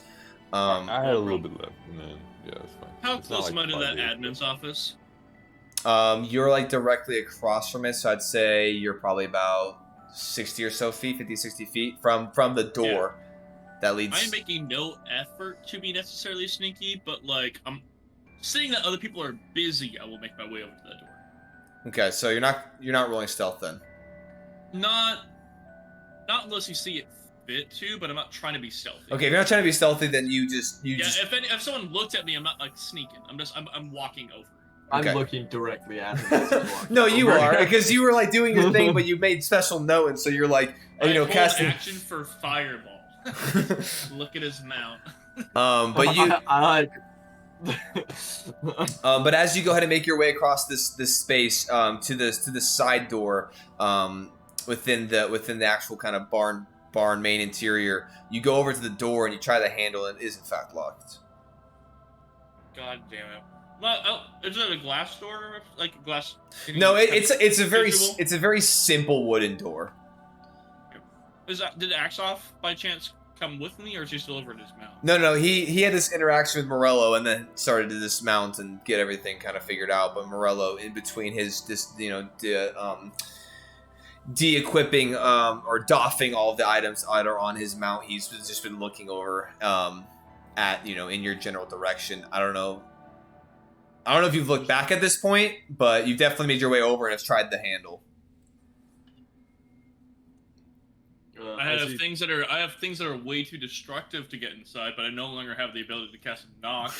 I had a little bit left, and then yeah, that's fine. How It's not close am I to 5 that days, admin's office? You're like directly across from it, so I'd say you're probably about 60 or so feet, 50, 60 feet from the door that leads. I am making no effort to be necessarily sneaky, but like I'm seeing that other people are busy. I will make my way over to that door. Okay, so you're not rolling stealth then. Not unless you see it fit to, but I'm not trying to be stealthy. Okay, if you're not trying to be stealthy, then you just If someone looked at me, I'm not like sneaking. I'm walking over. Okay. I'm looking directly at him. as he's walking No, you over. are because you were like doing your thing, but you made special note, and so you're like I hold casting. action for fireball. Look at his mount. But you. I like. But as you go ahead and make your way across this space to the side door within the actual kind of barn main interior, you go over to the door and you try the handle, and it is in fact locked. God damn it. Well, is it a glass door? Like a glass? No, it's a visual? very simple wooden door. Did Axoff by chance come with me, or is he still over at his mount? No, he had this interaction with Morello and then started to dismount and get everything kind of figured out. But Morello, in between his de-equipping or doffing all of the items that are on his mount, he's just been looking over at in your general direction. I don't know if you've looked back at this point, but you've definitely made your way over and have tried the handle. I have things that are way too destructive to get inside, but I no longer have the ability to cast a knock.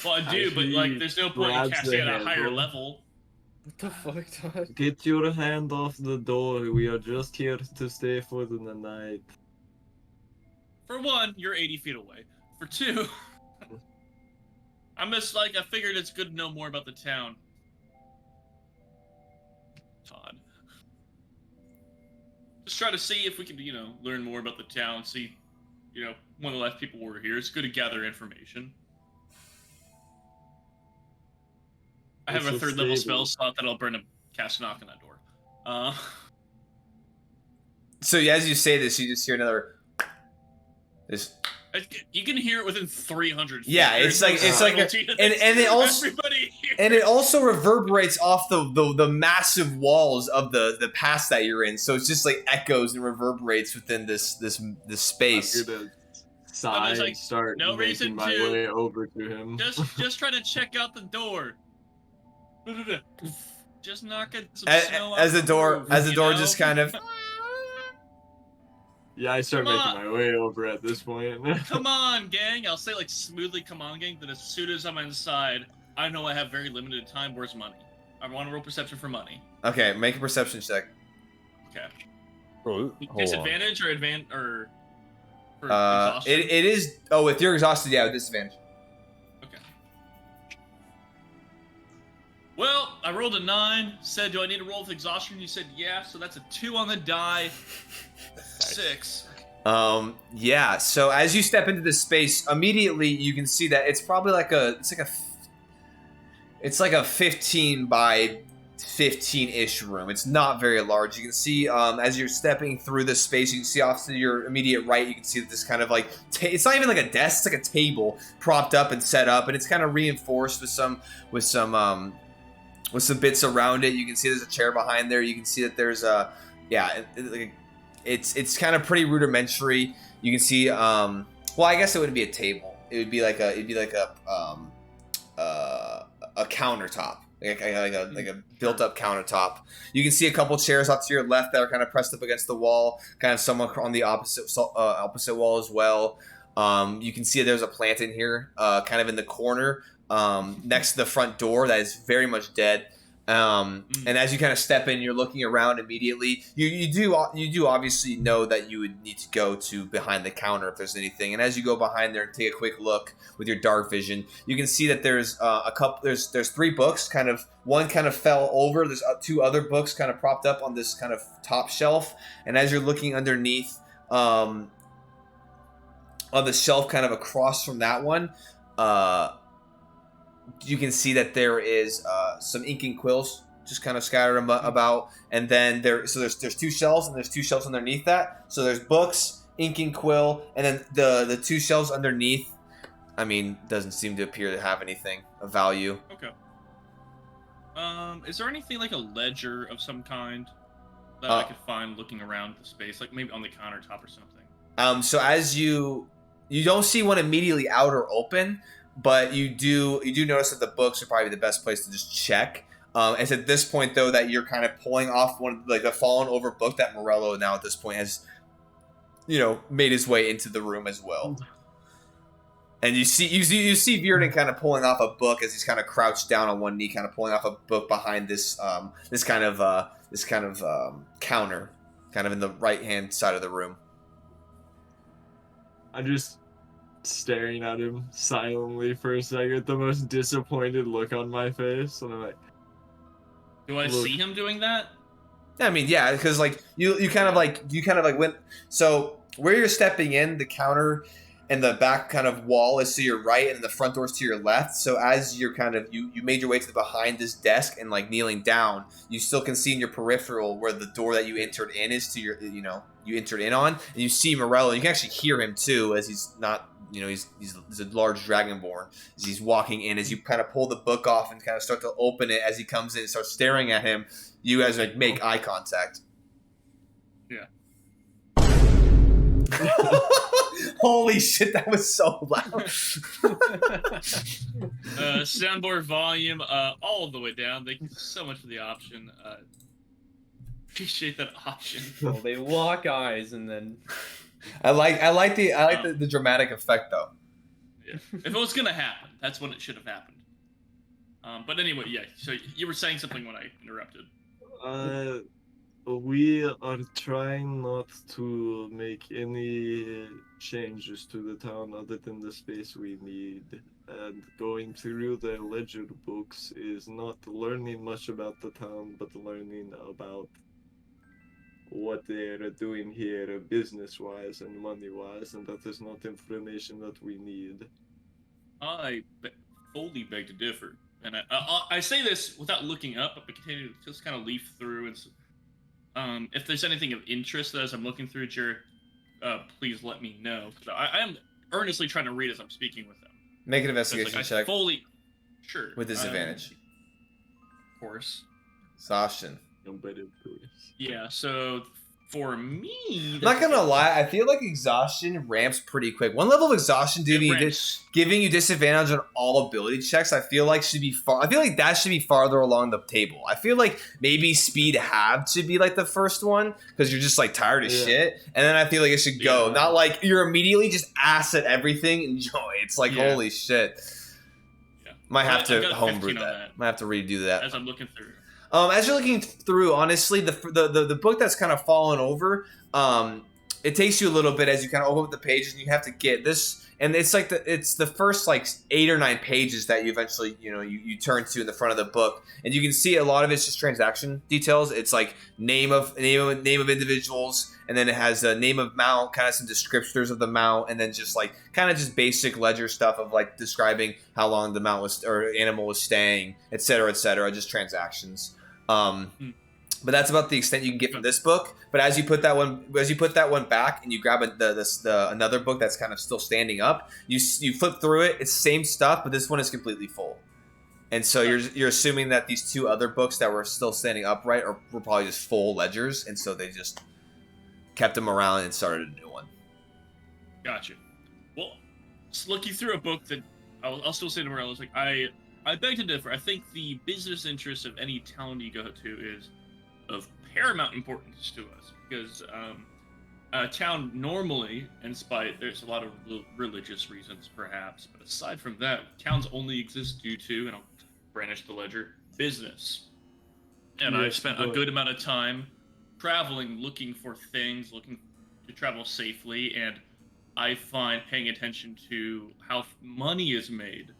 Well, I do, but like, there's no point in casting at a higher level. What the fuck, Todd? Get your hand off the door. We are just here to stay for the night. For one, you're 80 feet away. For two, I'm just like, I figured it's good to know more about the town. Todd. Just try to see if we can, learn more about the town, see, when the last people were here. It's good to gather information. I have a third level spell slot that I'll burn a cast knock on that door. So as you say this, you just hear another. You can hear it within 300 feet. Yeah, it's like and it also reverberates off the massive walls of the pass that you're in. So it's just like echoes and reverberates within this space. I'm gonna sigh, start making my way over to him. Just try to check out the door. Just knock it. As the door just kind of. Yeah, I start making my way over at this point. Come on, gang. I'll say like smoothly, come on, gang. Then as soon as I'm inside, I know I have very limited time. Where's money? I want to roll perception for money. Okay, make a perception check. Okay. Bro, Disadvantage or exhaustion? It is. Oh, if you're exhausted, yeah, with disadvantage. Okay. Well, I rolled a 9. Said, do I need to roll with exhaustion? You said, yeah. So that's a 2 on the die. 6. Yeah. So as you step into this space, immediately you can see that it's probably like a 15 by 15-ish room. It's not very large. You can see as you're stepping through this space, you can see off to your immediate right, you can see that this kind of like it's not even like a desk, it's like a table propped up and set up, and it's kind of reinforced with some bits around it. You can see there's a chair behind there. You can see that there's it's kind of pretty rudimentary. You can see well, I guess it wouldn't be a table. It'd be like a countertop. Like a built-up countertop. You can see a couple chairs off to your left that are kind of pressed up against the wall, kind of somewhat on the opposite wall as well. You can see there's a plant in here, kind of in the corner, next to the front door that is very much dead. And as you kind of step in, you're looking around immediately. You do obviously know that you would need to go to behind the counter if there's anything. And as you go behind there and take a quick look with your dark vision, you can see that there's there's 3 books. Kind of one kind of fell over. There's 2 other books kind of propped up on this kind of top shelf. And as you're looking underneath on the shelf, kind of across from that one, you can see that there is some ink and quills just kind of scattered about, and then there's 2 shelves, and there's 2 shelves underneath that. So there's books, ink and quill, and then the 2 shelves underneath, I mean, doesn't seem to appear to have anything of value. Okay. Is there anything like a ledger of some kind that I could find looking around the space, like maybe on the countertop or something? So as you don't see one immediately out or open, but you do notice that the books are probably the best place to just check. It's at this point though that you're kind of pulling off one like the fallen over book that Morello now at this point has, made his way into the room as well. And you see Vierden kind of pulling off a book as he's kind of crouched down on one knee, kind of pulling off a book behind this kind of counter, kind of in the right hand side of the room. I'm just staring at him silently for a second, the most disappointed look on my face, and I'm like, do I see him doing that? I mean, yeah, because like you kind of went, so where you're stepping in the counter, and the back kind of wall is to your right, and the front door is to your left. So as you're kind of you made your way to the behind this desk and like kneeling down, you still can see in your peripheral where the door that you entered in is to your you entered in on, and you see Morello. You can actually hear him too, as he's not. He's a large dragonborn. As he's walking in, as you kind of pull the book off and kind of start to open it, as he comes in and starts staring at him, you guys like make eye contact. Yeah. Holy shit, that was so loud. Soundboard volume all the way down. Thank you so much for the option. Appreciate that option. Well, they lock eyes and then. I like the dramatic effect though. Yeah. If it was gonna happen, that's when it should have happened. But anyway, yeah. So you were saying something when I interrupted. We are trying not to make any changes to the town other than the space we need. And going through the ledger books is not learning much about the town, but learning about what they're doing here business-wise and money-wise, and that is not information that we need. I fully beg to differ. And I say this without looking up, but continue to just kind of leaf through and if there's anything of interest as I'm looking through, Jared, please let me know. I am earnestly trying to read as I'm speaking with them. Make an investigation check Sure. with disadvantage. Of course. Sashin. Yeah, so for me... I'm not gonna lie, I feel like exhaustion ramps pretty quick. One level of exhaustion giving you disadvantage on all ability checks, I feel like that should be farther along the table. I feel like maybe speed halved should be like the first one, because you're just like tired of shit. And then I feel like it should go. Not like you're immediately just ass at everything, enjoy. It's like holy shit. Yeah. Might have to homebrew that. Might have to redo that. As I'm looking through. As you're looking through, honestly, the book that's kind of fallen over, it takes you a little bit as you kind of open up the pages, and you have to get this, and it's like it's the first like 8 or 9 pages that you eventually you turn to in the front of the book, and you can see a lot of it's just transaction details. It's like name of individuals, and then it has a name of mount, kind of some descriptors of the mount, and then just like kind of just basic ledger stuff of like describing how long the mount was or animal was staying, etc., just transactions. But that's about the extent you can get from this book. But as you put that one back and you grab another book that's kind of still standing up, you flip through it. It's the same stuff, but this one is completely full. And so you're assuming that these 2 other books that were still standing upright were probably just full ledgers, and so they just kept them around and started a new one. Gotcha. Well, just looking through a book that I'll still say to Morello, like I beg to differ. I think the business interest of any town you go to is of paramount importance to us, because a town normally, there's a lot of religious reasons perhaps, but aside from that, towns only exist due to, and I'll brandish the ledger, business. And I've spent a good amount of time traveling, looking for things, looking to travel safely, and I find paying attention to how money is made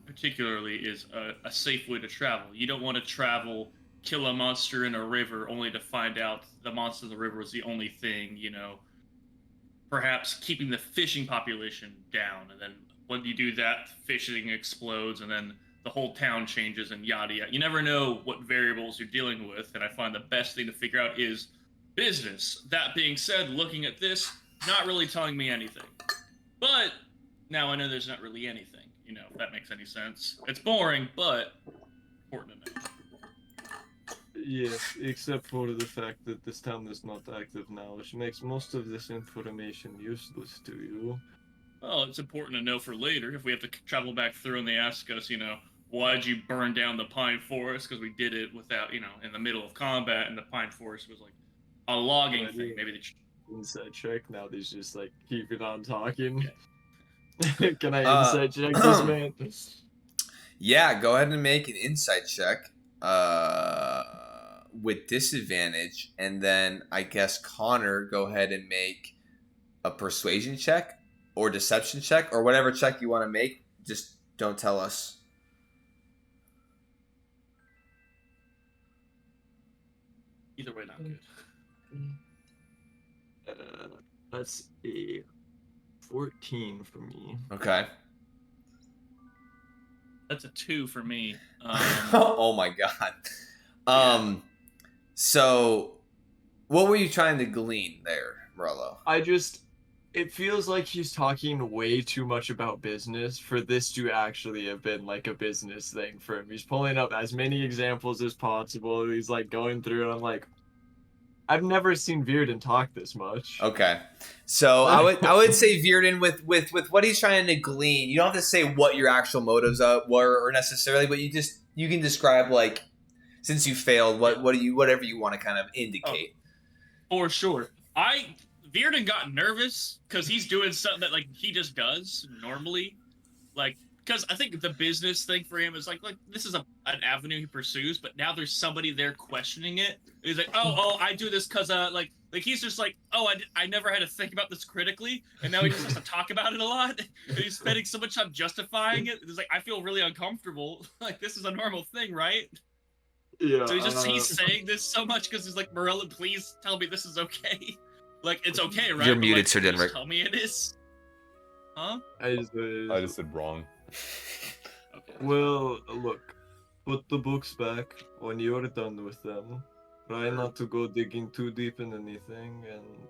particularly is a safe way to travel. You don't want to travel, kill a monster in a river only to find out the monster in the river was the only thing, perhaps keeping the fishing population down, and then when you do that, fishing explodes, and then the whole town changes, and yada yada. You never know what variables you're dealing with, and I find the best thing to figure out is business. That being said, looking at this, not really telling me anything. But now I know there's not really anything. If that makes any sense. It's boring, but important to know. Yes, except for the fact that this town is not active now, which makes most of this information useless to you. Well, it's important to know for later. If we have to travel back through and they ask us, why'd you burn down the pine forest? Because we did it without, in the middle of combat, and the pine forest was like a logging thing. Maybe inside check. Now these just like keep it on talking. Yeah. Can I insight check this man? Yeah, go ahead and make an insight check with disadvantage, and then I guess Connor, go ahead and make a persuasion check or deception check or whatever check you want to make. Just don't tell us. Either way, not good. That's a 14 for me. Okay. That's a 2 for me. Oh my god. So what were you trying to glean there, Morello? It feels like he's talking way too much about business for this to actually have been like a business thing for him. He's pulling up as many examples as possible. He's like going through it. I'm like, I've never seen Virden talk this much. Okay. So I would say Virden with what he's trying to glean, you don't have to say what your actual motives were or necessarily, but you can describe like since you failed, whatever you want to kind of indicate. For sure. Virden got nervous because he's doing something that like he just does normally, like because I think the business thing for him is like this is an avenue he pursues, but now there's somebody there questioning it. He's like, oh, I do this because like he's just like, oh, I never had to think about this critically, and now he just has to talk about it a lot, and he's spending so much time justifying it. It's like I feel really uncomfortable. Like this is a normal thing, right? Yeah. So he's saying this so much because he's like, Morella, please tell me this is okay. Like, it's okay, right? You're But, muted, like, Sir just Denrick. tell me it is. Huh? I just said wrong. Okay. Well, look, put the books back when you're done with them. Try not to go digging too deep in anything, and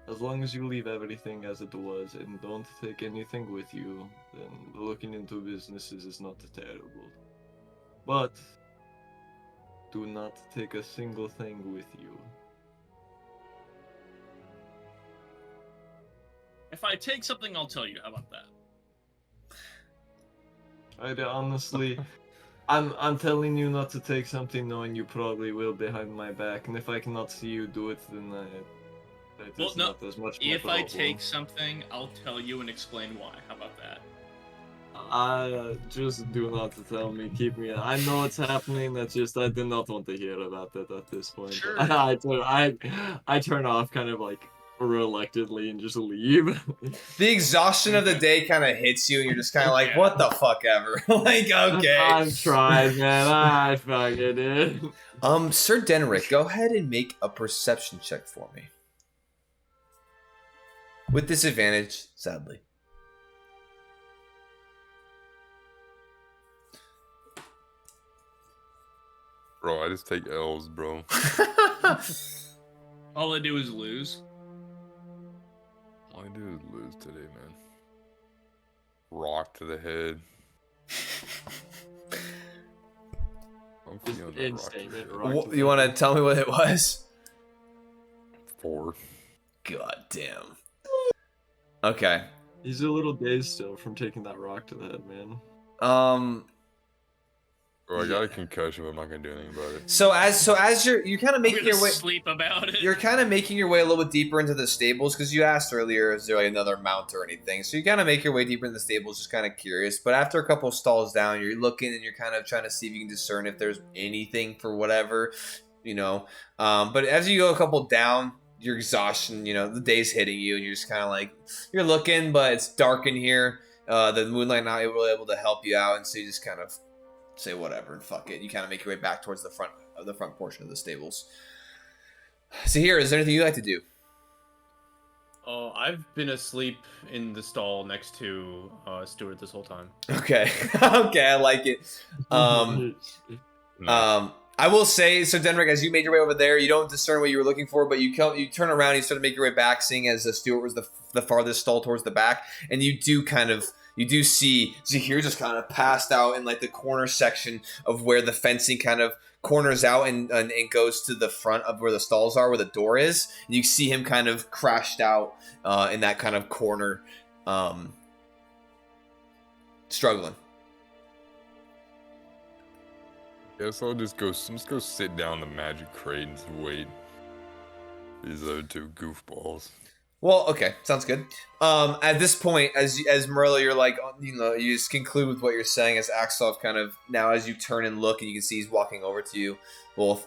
as long as you leave everything as it was and don't take anything with you, then looking into businesses is not terrible. But do not take a single thing with you. If I take something, I'll tell you. How about that? Honestly, I'm telling you not to take something knowing you probably will behind my back, and if I cannot see you do it, then Well, no. not as much my If I problem. take something, I'll tell you and explain why. How about that? Just do not tell me. Keep me. I know it's happening. That's just I do not want to hear about it at this point. Sure. I turn off kind of like reluctantly and just leave. The exhaustion of the day kind of hits you, and you're just kind of like, "What the fuck ever?" Like, okay. I've tried, man. I fucking did. Sir Denrick, go ahead and make a perception check for me. With disadvantage, sadly. Bro, I just take L's, bro. All I do is lose. All I do is lose today, man. Rock to the head. I'm feeling that rock to the head. You want to tell me what it was? 4. God damn. Okay. He's a little dazed still from taking that rock to the head, man. Bro, I got a concussion, but I'm not gonna do anything about it. So as you're kind of We're making gonna your way, sleep about it. you're kind of making your way a little bit deeper into the stables because you asked earlier, is there like another mount or anything? So you kind of make your way deeper in the stables, just kind of curious. But after a couple of stalls down, you're looking and you're kind of trying to see if you can discern if there's anything for whatever, you know. But as you go a couple down, your exhaustion, you know, the day's hitting you, and you're just kind of like you're looking, but it's dark in here. The moonlight not really able to help you out, and so you just kind of say whatever and fuck it. You kind of make your way back towards the front portion of the stables. So here, is there anything you'd like to do? Oh, I've been asleep in the stall next to Stuart this whole time. Okay. Okay, I like it. I will say, so Denrick, as you made your way over there, you don't discern what you were looking for, but you turn around and you start to make your way back, seeing as Stuart was the farthest stall towards the back, and you do see Zahir just kind of passed out in like the corner section of where the fencing kind of corners out and goes to the front of where the stalls are, where the door is. And you see him kind of crashed out in that kind of corner, struggling. Guess I'll just go sit down the magic crate and just wait. These other two goofballs. Well, okay, sounds good. At this point, as Morello, you're like, you know, you just conclude with what you're saying as Axel kind of now as you turn and look, and you can see he's walking over to you both.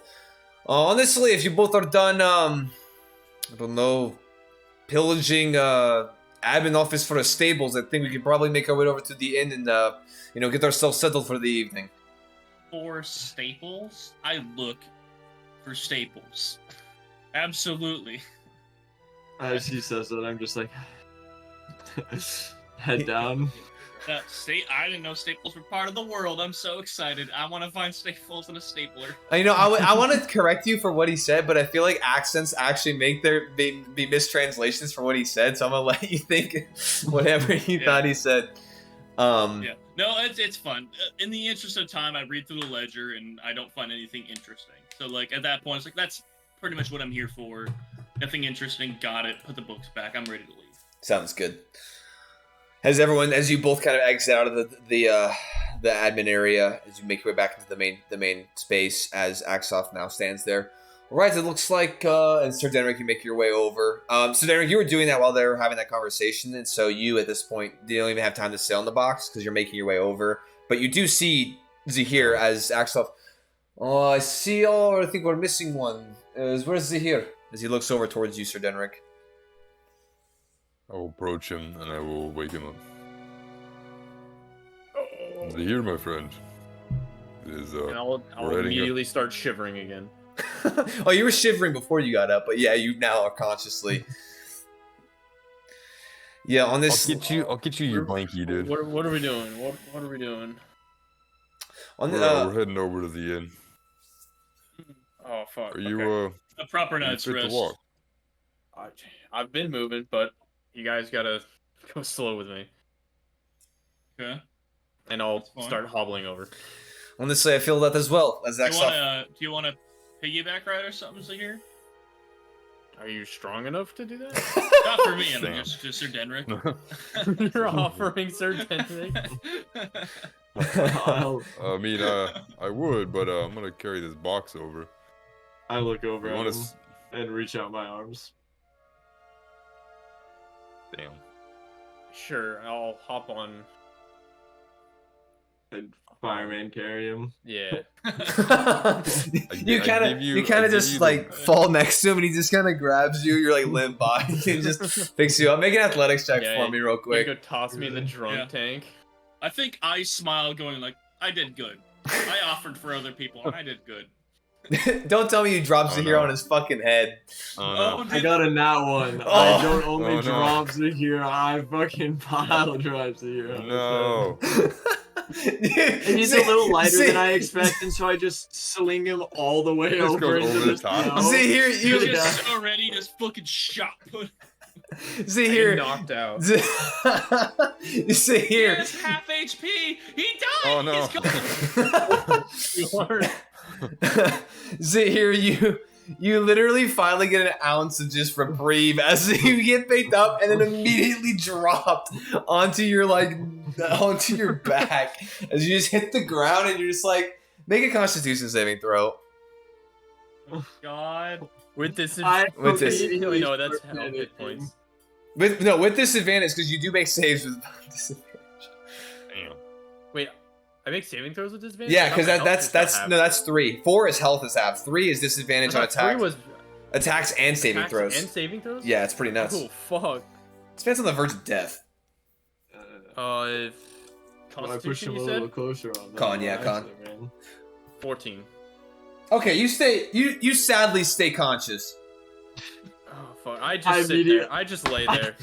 Honestly, if you both are done, I don't know, pillaging admin office for the stables, I think we could probably make our way over to the inn and you know, get ourselves settled for the evening. For staples, I look for staples. Absolutely. As he says that, I'm just like, Head down. I didn't know staples were part of the world. I'm so excited. I want to find staples and a stapler. You know, I want to correct you for what he said, but I feel like accents actually make there be mistranslations for what he said, so I'm gonna let you think whatever you thought he said. Yeah. No, it's fun. In the interest of time, I read through the ledger and I don't find anything interesting. So like at that point, it's like that's pretty much what I'm here for. Nothing interesting. Got it. Put the books back. I'm ready to leave. Sounds good. As you both kind of exit out of the admin area, as you make your way back into the main space, as Axoff now stands there. All right, it looks like, and Sir Denrick, you make your way over. So Denrick, you were doing that while they were having that conversation, and so you, at this point, you don't even have time to sit on the box because you're making your way over. But you do see Zahir as Axoff. Oh, I see. Oh, I think we're missing one. Where's Zahir? As he looks over towards you, Sir Denrick. I will approach him and I will wake him up. Here, my friend. It is, And I'll we're heading immediately start shivering again. Oh, you were shivering before you got up, but yeah, you now are consciously. Yeah, on this. I'll get you your blankie, dude. What are we doing? What are we doing? On the, we're heading over to the inn. Oh fuck. Are you okay. A proper are you night's fit to rest. walk? I've been moving, but you guys gotta go slow with me, Okay. and I'll That's fine. start hobbling over. honestly, I feel that as well. As Do Axoff. you want to piggyback ride or something, Zahir? Are you strong enough to do that? Not for me, I'm Damn. just Sir Denrick. You're offering Sir Denrick. I mean, I would, but I'm gonna carry this box over. I look over You at wanna him and reach out my arms. Damn. Sure, I'll hop on. And fireman carry him. Yeah. you kind of just like fall next to him, and he just kind of grabs you. You're like limp by, and just picks you up. Make an athletics check Yeah, for me, real You quick. go toss me in the drunk Yeah. tank. I think I smile, going like, "I did good. I offered for other people, and I did good." Don't tell me you dropped Oh, Zahir no. on his fucking head. Oh, I got a nat one. Oh. I don't only Oh, no. drop Zahir, I fucking pile drive Zahir. no. And he's a little lighter than I expect, and so I just sling him all the way Just over goes into over the top. snow. Zahir, You're you just so ready, just fucking shot put. I Zahir, get knocked out. Zahir. He's half HP. He died. Oh, no. He's gone. You are- Zahir, you literally finally get an ounce of just reprieve as you get picked up and then immediately dropped onto your back as you just hit the ground and you're just like, make a Constitution saving throw. God. With this. I With this- immediately No, that's start hell panicking. hit points. With disadvantage because you do make saves with disadvantage. Damn. Wait, I make saving throws with disadvantage? Yeah, I thought because my health that's is not that's half. no, that's 3. 4 is health is half. 3 is disadvantage I on thought three attack, was attacks and saving attacks throws. and saving throws. Yeah, it's pretty nuts. Oh fuck. This man's on the verge of death. If Well, I pushed Constitution, him a you little said closer on that. Con, yeah, con. Actually, man. 14. Okay, you sadly stay conscious. Oh fuck! I I just sit immediate- there. I just lay there.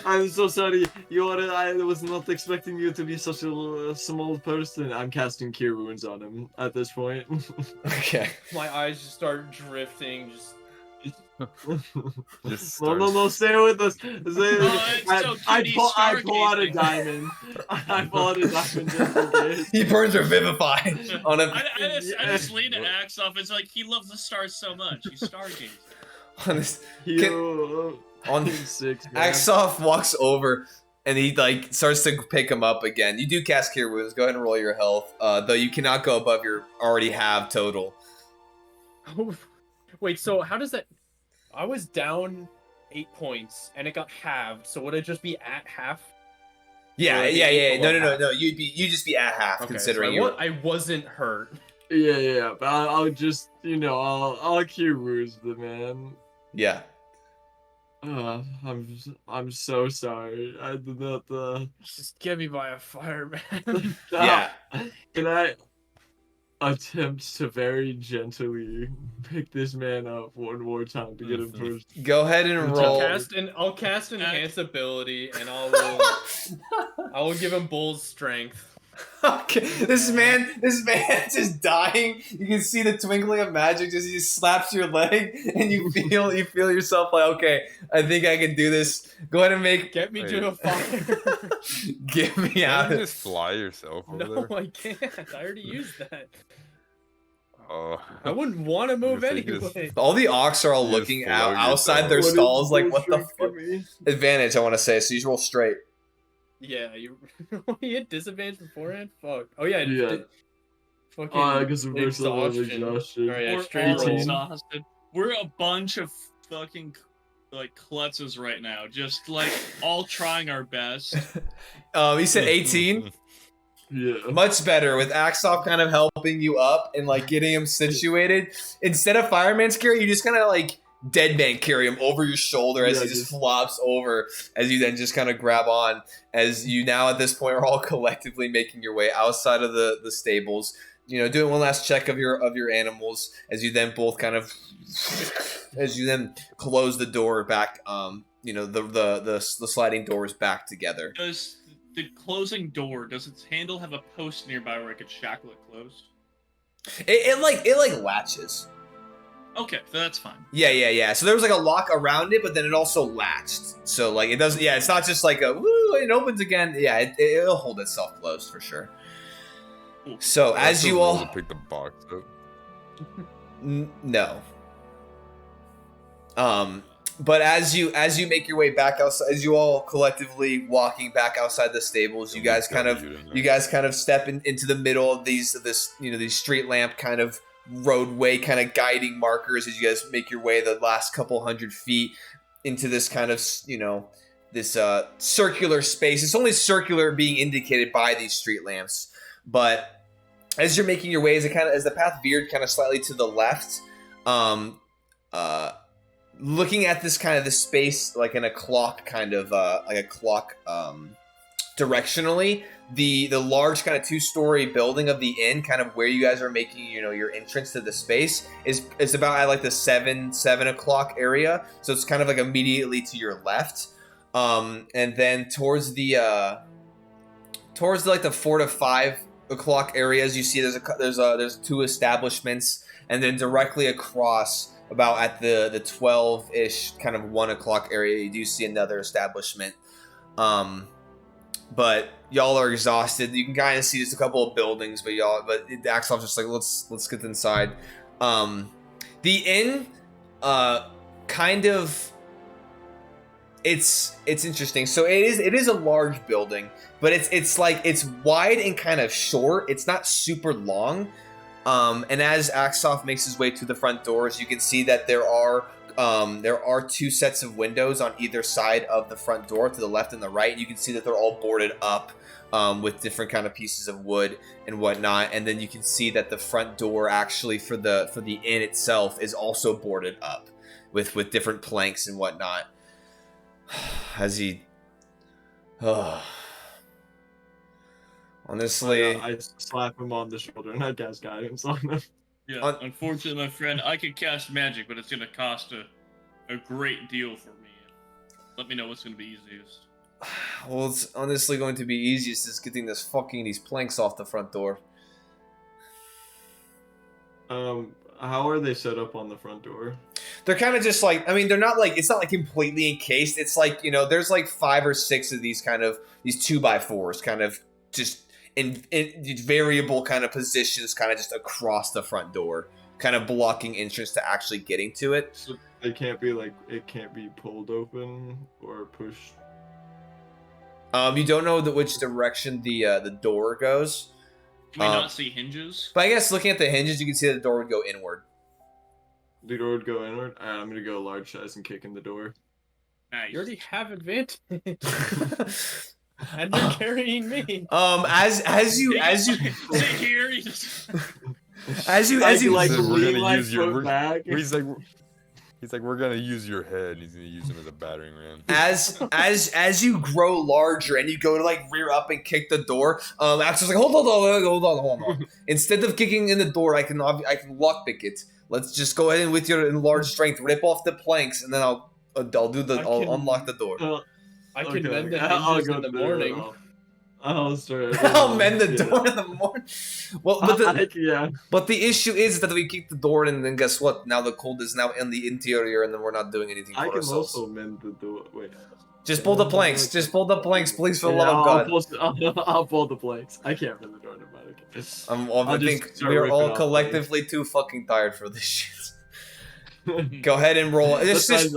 I'm so sorry. I was not expecting you to be such a small person. I'm casting Cure Wounds on him at this point. Okay. My eyes just start drifting. Just Just No, stay with us. it's so I cute, pull out a stargazing. diamond. I pull out a diamond just in case. He burns her vivify on him. I just lean to Axe off. It's like he loves the stars so much. He's stargazing. On this, You on six. Man. Axoff walks over and he like starts to pick him up again. You do cast Cure Wounds. Go ahead and roll your health. Though you cannot go above your already have total. Wait, so how does that? I was down 8 points and it got halved. So would it just be at half? Yeah, Or yeah. below half? No. You just be at half Okay, considering so you. I wasn't hurt. Yeah. But I'll just, I'll Cure Wounds the man. Yeah. I'm so sorry. I did not. Just get me by a fireman. Yeah. Can I? attempt to very gently pick this man up one more time to get him Mhm. towards. Go ahead and I'll roll. I'll cast enhance ability, and I will give him bull's strength. Okay, this man just dying. You can see the twinkling of magic as he slaps your leg, and you feel yourself like, okay, I think I can do this. Go ahead and make Get me Wait. to a fire. get me Can't out. you just fly yourself over No, there? I can't. I already used that. Oh. I wouldn't want to move You're just- anyway. All the ox are all You just looking float out outside yourself. their What is stalls, like, full what the strength fuck? give me? Advantage, I want to say. So you roll straight. Yeah, you had disadvantage beforehand. Fuck. Oh yeah. Yeah. Fucking Because of first level of exhaustion. exhaustion. Oh, yeah, We're straight all roll. exhausted. We're a bunch of fucking like klutzes right now, just like all trying our best. You said 18. Yeah. Much better with Axoff kind of helping you up and like getting him situated. Instead of fireman's carry, you just kind of like dead man carry him over your shoulder as Yeah, he just just- flops over. As you then just kind of grab on. As you now at this point are all collectively making your way outside of the stables. You know, doing one last check of your animals. As you then both kind of, as you then close the door back. You know, the sliding doors back together. Does the closing door, does its handle have a post nearby where I could shackle it closed? It like latches. Okay, that's fine. Yeah. So there was like a lock around it, but then it also latched. So like it doesn't. Yeah, it's not just like a woo. It opens again. Yeah, it'll hold itself closed for sure. Cool. So I as have to you roll all to pick the box up. no. But as you make your way back outside, as you all collectively walking back outside the stables, you guys kind of step into the middle of these street lamp kind of roadway kind of guiding markers as you guys make your way the last couple hundred feet into this kind of this circular space. It's only circular being indicated by these street lamps, but as you're making your way, as the path veered kind of slightly to the left, looking at this kind of the space like in a clock kind of like a clock directionally, the large kind of 2-story building of the inn, kind of where you guys are making your entrance to the space, is about at like the 7 o'clock area. So it's kind of like immediately to your left, and then towards the like the 4 to 5 o'clock areas, you see there's 2 establishments, and then directly across, about at the 12-ish kind of 1 o'clock area, you do see another establishment. But y'all are exhausted. You can kind of see just a couple of buildings, but Axel's just like, let's get inside. The inn, kind of, it's interesting. So it is a large building, but it's like it's wide and kind of short. It's not super long. And as Axoff makes his way to the front doors, you can see that there are 2 sets of windows on either side of the front door, to the left and the right. You can see that they're all boarded up with different kind of pieces of wood and whatnot. And then you can see that the front door actually for the inn itself is also boarded up with different planks and whatnot. As he, honestly, I slap him on the shoulder and I cast guidance on him. Yeah, unfortunately, my friend, I could cast magic, but it's going to cost a great deal for me. Let me know what's going to be easiest. well, it's honestly going to be easiest is getting these planks off the front door. How are they set up on the front door? They're kind of just like, I mean, they're not like, it's not like completely encased. It's like, there's like 5 or 6 of these 2x4s kind of just in variable kind of positions, kind of just across the front door, kind of blocking entrance to actually getting to it. So they can't be like, it can't be pulled open or pushed. You don't know which direction the door goes. Can we not see hinges? But I guess looking at the hinges, you can see that the door would go inward. The door would go inward. Alright, I'm gonna go large size and kick in the door. Nice. You already have advantage. And you're carrying me. As you Sit here. as you like So we're lean gonna my use your- foot back. He's like, He's like, we're gonna use your head. And he's gonna use him as a battering ram. As you grow larger and you go to like rear up and kick the door, Axel's like, hold on. Instead of kicking in the door, I can lockpick it. Let's just go ahead and with your enlarged strength, rip off the planks, and then I'll unlock the door. I can Okay. mend the I'll hinges go in the through it morning. all. I'll start. I'll mend the door in the morning. Well, Yeah. but the issue is that we kick the door in, and then guess what? Now the cold is now in the interior, and then we're not doing anything for I can ourselves. also mend the door. Wait. Just pull the planks. Just pull the planks, please, for the Yeah, love of God. I'll pull the planks. I can't mend the door no matter. I think we're all collectively too fucking tired for this shit. Go ahead and roll. It's just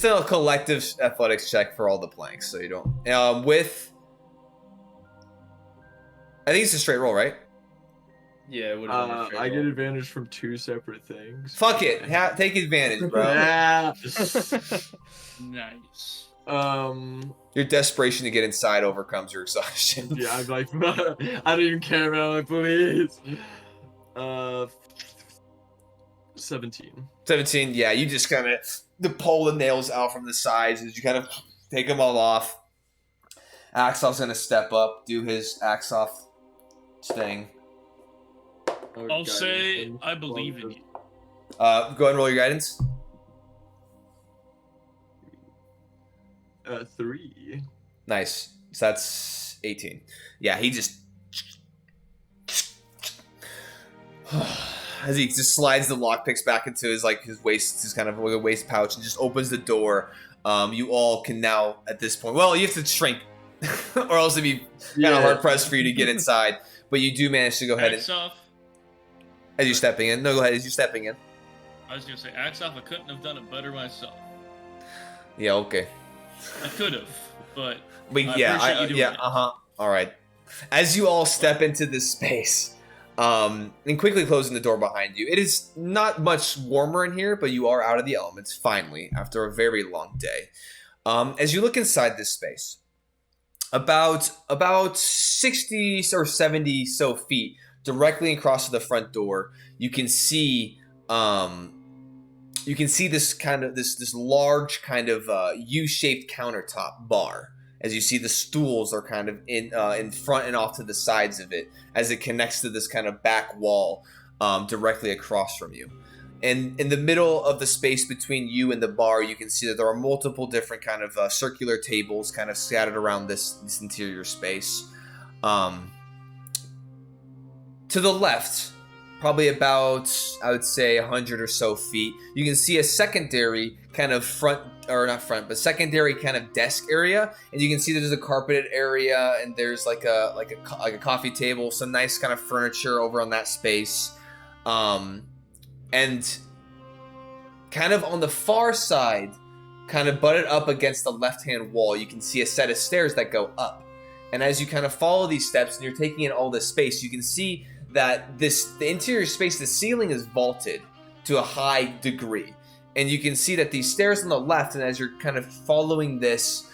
a collective athletics check for all the planks, so you don't. I think it's a straight roll, right? Yeah, it would I get advantage from 2 separate things. Fuck it. Take advantage, bro. Yeah. Nice. Your desperation to get inside overcomes your exhaustion. Yeah, I'm like, I don't even care about my police. 17. 17, yeah, you just kind of pull the nails out from the sides as you kind of take them all off. Axel's gonna step up, do his Axel thing. I'll say I believe in you. Go ahead and roll your guidance. 3. Nice. So that's 18. Yeah, he just as he just slides the lockpicks back into his waist, his kind of like a waist pouch, and just opens the door. You all can now at this point. Well, you have to shrink, or else it'd be kind of hard pressed for you to get inside. But you do manage to go ahead Axe off. as you're stepping in. No, go ahead as you're stepping in. I was gonna say axe off. I couldn't have done it better myself. Yeah. Okay. I could have, but yeah. appreciate you doing it. All right. As you all step into this space, and quickly closing the door behind you, it is not much warmer in here, but you are out of the elements finally after a very long day. As you look inside this space, about 60 or 70 so feet directly across the front door, you can see this large kind of U-shaped countertop bar. As you see, the stools are kind of in front and off to the sides of it, as it connects to this kind of back wall directly across from you. And in the middle of the space between you and the bar, you can see that there are multiple different kind of circular tables kind of scattered around this interior space. To the left, probably about, I would say, 100 or so feet, you can see a secondary kind of secondary kind of desk area, and you can see there's a carpeted area, and there's like a coffee table, some nice kind of furniture over on that space. And kind of on the far side, kind of butted up against the left-hand wall, you can see a set of stairs that go up. And as you kind of follow these steps and you're taking in all this space, you can see that the interior space, the ceiling is vaulted to a high degree. And you can see that these stairs on the left, and as you're kind of following this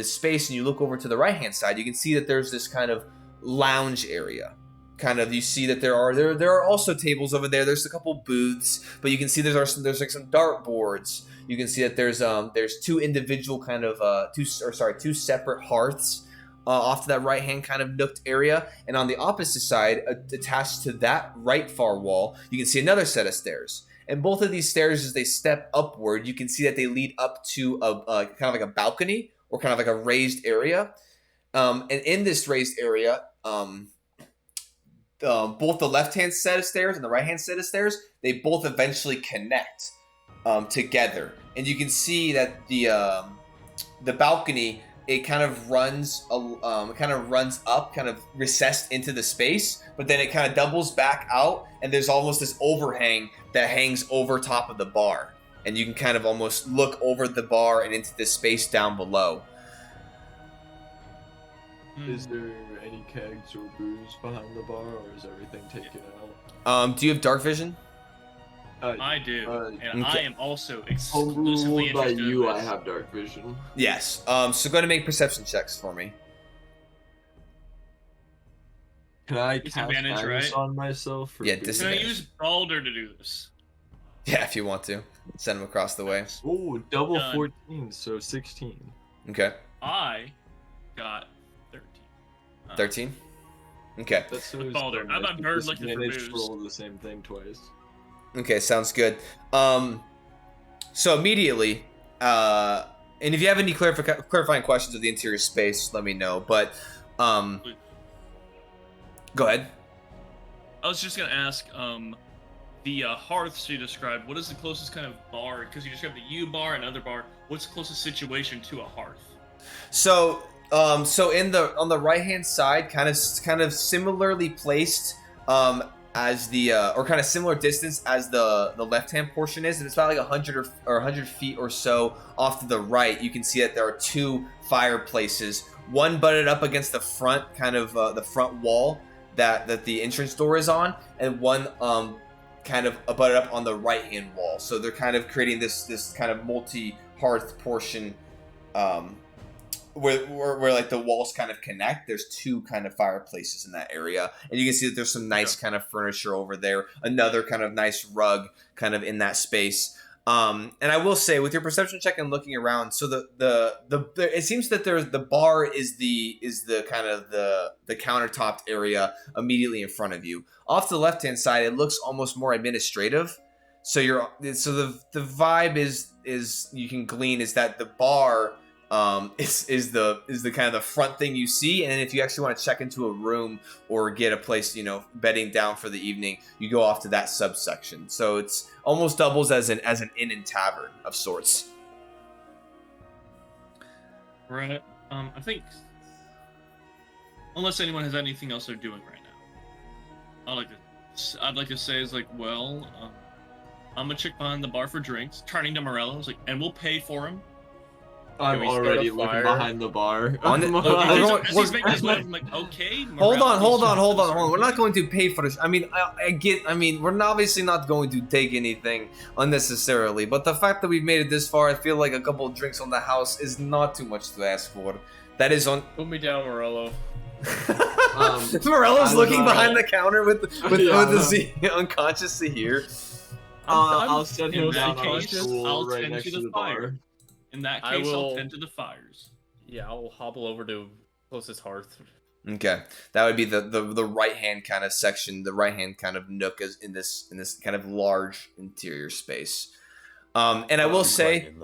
space and you look over to the right-hand side, you can see that there's this kind of lounge area. Kind of, you see that there are also tables over there. There's a couple booths, but you can see there's like some dartboards. You can see that there's two individual kind of two separate hearths off to that right hand kind of nooked area, and on the opposite side, attached to that right far wall, you can see another set of stairs. And both of these stairs, as they step upward, you can see that they lead up to a kind of like a balcony or kind of like a raised area. And in this raised area, both the left-hand set of stairs and the right-hand set of stairs, they both eventually connect together. And you can see that the balcony, it kind of runs up, kind of recessed into the space, but then it kind of doubles back out, and there's almost this overhang that hangs over top of the bar. And you can kind of almost look over the bar and into the space down below. Is there any kegs or booze behind the bar, or is everything taken out? Do you have dark vision? I do, and okay. I am also exclusively by interested you, in I this. have dark vision. Yes. So go ahead and make perception checks for me. Can I cast Disadvantage, Magnus right? on myself? Yeah, Can I disadvantage. use Balder to do this? Yeah, if you want to. Send them across the way. Ooh, double Done. 14, so 16. Okay. I got 13. 13? Okay. That's so Balder, I'm a bird looking for disadvantage booze. roll the same thing twice. Okay, sounds good. So immediately, and if you have any clarifying questions of the interior space, let me know. But, go ahead. I was just gonna ask, the hearths you described. What is the closest kind of bar? Because you described the U bar and other bar. What's the closest situation to a hearth? So, so on the right hand side, kind of similarly placed, as the or kind of similar distance as the left hand portion is, and it's about like 100 or 100 feet or so off to the right. You can see that there are two fireplaces, one butted up against the front, kind of the front wall that the entrance door is on, and one kind of butted up on the right hand wall. So they're kind of creating this kind of multi hearth portion, where like the walls kind of connect. There's two kind of fireplaces in that area, and you can see that there's some nice kind of furniture over there, another kind of nice rug kind of in that space. And I will say, with your perception check and looking around, so the it seems that the bar is the kind of the countertopped area immediately in front of you. Off to the left hand side, it looks almost more administrative. So the vibe is you can glean is that the bar is the kind of the front thing you see, and if you actually want to check into a room or get a place, bedding down for the evening, you go off to that subsection. So it's almost doubles as an inn and tavern of sorts. Right. I think, unless anyone has anything else they're doing right now, I'd like to say is like, well, I'm a chick behind the bar for drinks, turning to Morello, like, and we'll pay for him. I'm we start already a looking fire? behind the bar. On the- As he's we're- making his way, I'm like, okay. Hold Morello, on. We're not going to pay for this. I mean, we're obviously not going to take anything unnecessarily, but the fact that we've made it this far, I feel like a couple of drinks on the house is not too much to ask for. That is on. Put me down, Morello. Morello's I'm looking not- behind the counter with Yeah, the Z unconscious to hear. I'll set him in down that on a case, stool I'll right tend next to to the the bar. fire. In that I case, I'll will- tend to the fires. Yeah, I'll hobble over to closest hearth. Okay, that would be the right hand kind of section, the right hand kind of nook is in this kind of large interior space. And I will say,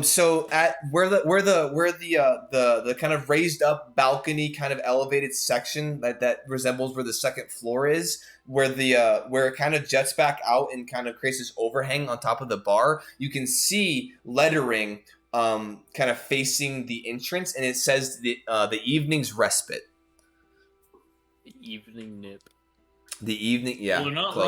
so at where the kind of raised up balcony kind of elevated section that resembles where the second floor is, where it kind of jets back out and kind of creates this overhang on top of the bar, you can see lettering kind of facing the entrance, and it says the evening's respite. The evening nip. The evening, yeah, Well, they're not close.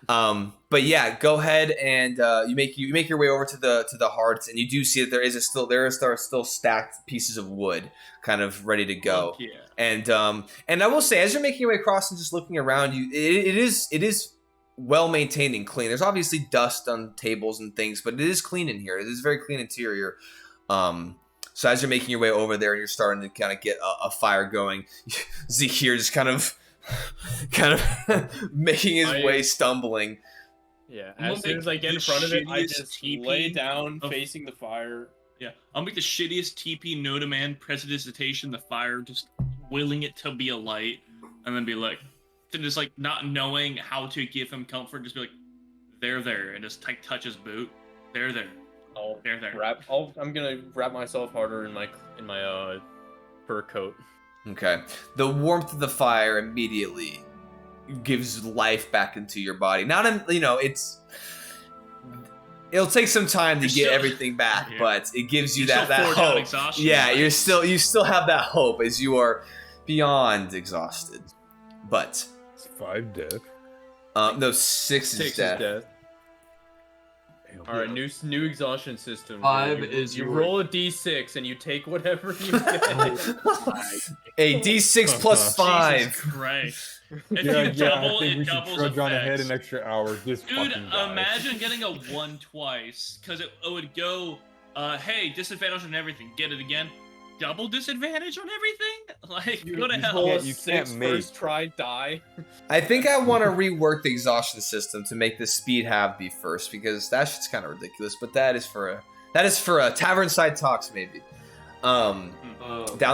wrong. But yeah, go ahead and you make your way over to the hearths, and you do see that there are still stacked pieces of wood, kind of ready to go. Fuck yeah. And I will say, as you're making your way across and just looking around you, it is well maintained and clean. There's obviously dust on tables and things, but it is clean in here. It is very clean interior. So as you're making your way over there and you're starting to kind of get a fire going, Zeke here just kind of making his way, stumbling. Yeah, I'm as gonna soon as I make get in the front of it, I shittiest just TP lay down of- facing the fire. Yeah, I'll make the shittiest TP no demand prestidigitation, the fire, just willing it to be a light, and then be like, to just like not knowing how to give him comfort, just be like, they're there, and just touch his boot. They're there. I'll They're there. I'm gonna wrap myself harder in my fur coat. Okay. The warmth of the fire immediately gives life back into your body. It'll take some time to You're get still- everything back, Yeah. but it gives you You're that still forged out hope. exhaustion, Yeah, right? you still have that hope as you are beyond exhausted. But It's 5 death. no, 6 is 6 death. is death. All right, new exhaustion system. 5 you, is you your- roll a d6 and you take whatever you get. A D6 plus Jesus 5. Christ. If Yeah, you double, I think it we should doubles trudge on ahead effects. an extra hour. Just Dude, fucking die. imagine getting a 1 twice, because it would go, hey, disadvantage on everything. Get it again? double disadvantage on everything? Like, You, go to you hell. roll a You 6 can't make- first try die. I think I want to rework the exhaustion system to make the speed halve be first because that shit's kind of ridiculous. But that is for a tavern side talks maybe, down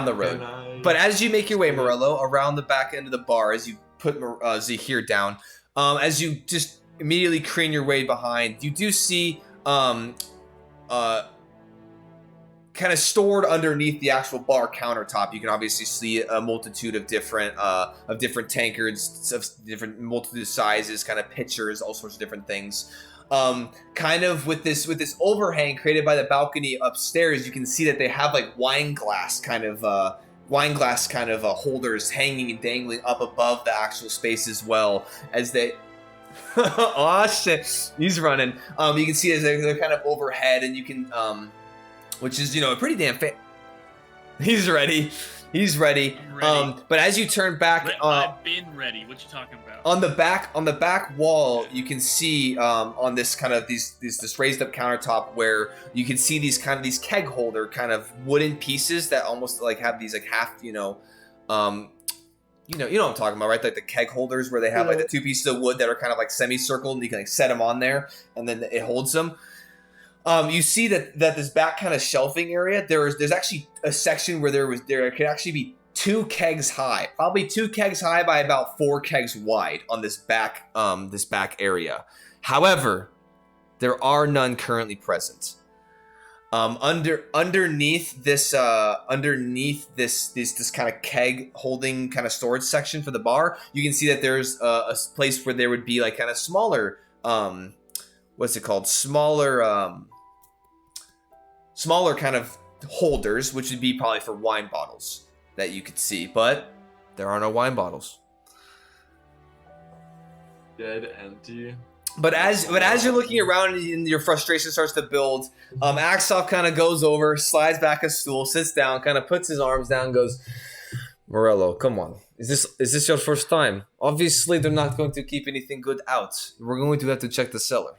the road. Can I- But as you make your way, Morello, around the back end of the bar, as you put Zahir down, as you just immediately crane your way behind, you do see kind of stored underneath the actual bar countertop. You can obviously see a multitude of different tankards of different multitude of sizes, kind of pitchers, all sorts of different things. Kind of with this overhang created by the balcony upstairs, you can see that they have like wine glass kind of holders hanging and dangling up above the actual space as well as they. Oh shit, he's running. You can see as they're kind of overhead, and you can which is a pretty damn He's ready. He's ready. I'm ready. But as you turn back, I've been ready. What you talking about? on the back wall, you can see on this kind of this raised up countertop where you can see these keg holder kind of wooden pieces that almost like have these like half you know what I'm talking about, right? Like the keg holders where they have like the two pieces of wood that are kind of like semicircle, and you can like set them on there, and then it holds them. You see that this back kind of shelving area, there's actually a section where there could actually be 2 kegs high, probably 2 kegs high by about 4 kegs wide on this back area. However, there are none currently present. Underneath this kind of keg holding kind of storage section for the bar, you can see that there's a place where there would be like kind of smaller what's it called? Smaller kind of holders, which would be probably for wine bottles that you could see, but there are no wine bottles. Dead empty. But as you're looking around and your frustration starts to build, Axel kind of goes over, slides back a stool, sits down, kind of puts his arms down, goes, Morello, come on. Is this your first time? Obviously, they're not going to keep anything good out. We're going to have to check the cellar.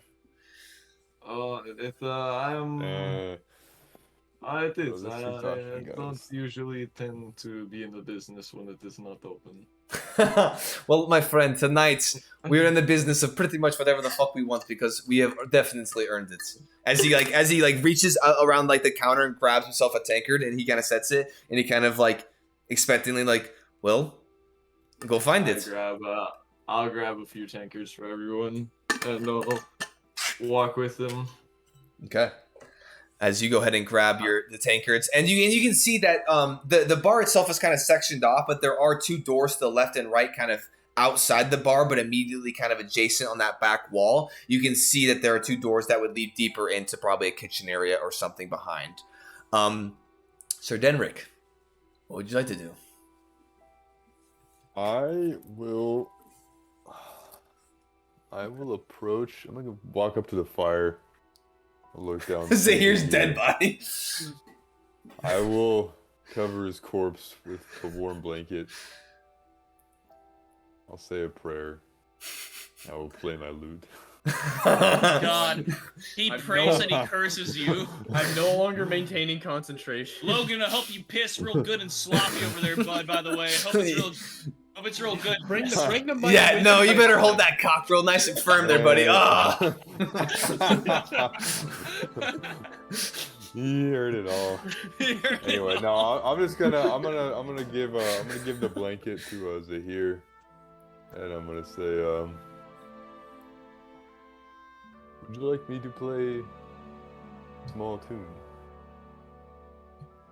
I did. Oh, this is I talking, don't guys. usually tend to be in the business when it is not open. Well, my friend, tonight we're in the business of pretty much whatever the fuck we want because we have definitely earned it. As he reaches around like the counter and grabs himself a tankard, and he kind of sets it, and he kind of like expectantly like, well, go find it. I'll grab a few tankards for everyone, and I'll walk with them. Okay. As you go ahead and grab the tankards, and you can see that the bar itself is kind of sectioned off, but there are 2 doors to the left and right, kind of outside the bar, but immediately kind of adjacent on that back wall. You can see that there are 2 doors that would lead deeper into probably a kitchen area or something behind. Sir Denrick, what would you like to do? I will approach. I'm gonna walk up to the fire. I'll look down. Zahir's dead body. I will cover his corpse with a warm blanket. I'll say a prayer. I will play my lute. God, he I prays know. and he curses you. I'm no longer maintaining concentration. Logan, I hope you piss real good and sloppy over there, bud. By the way, hope it's real good. Bring the mic Yeah, with no, you better bro. hold that cock real nice and firm there, buddy. Oh. He heard it all. Anyway, no, I'm gonna give the blanket to Zahir, and I'm gonna say, would you like me to play a small tune?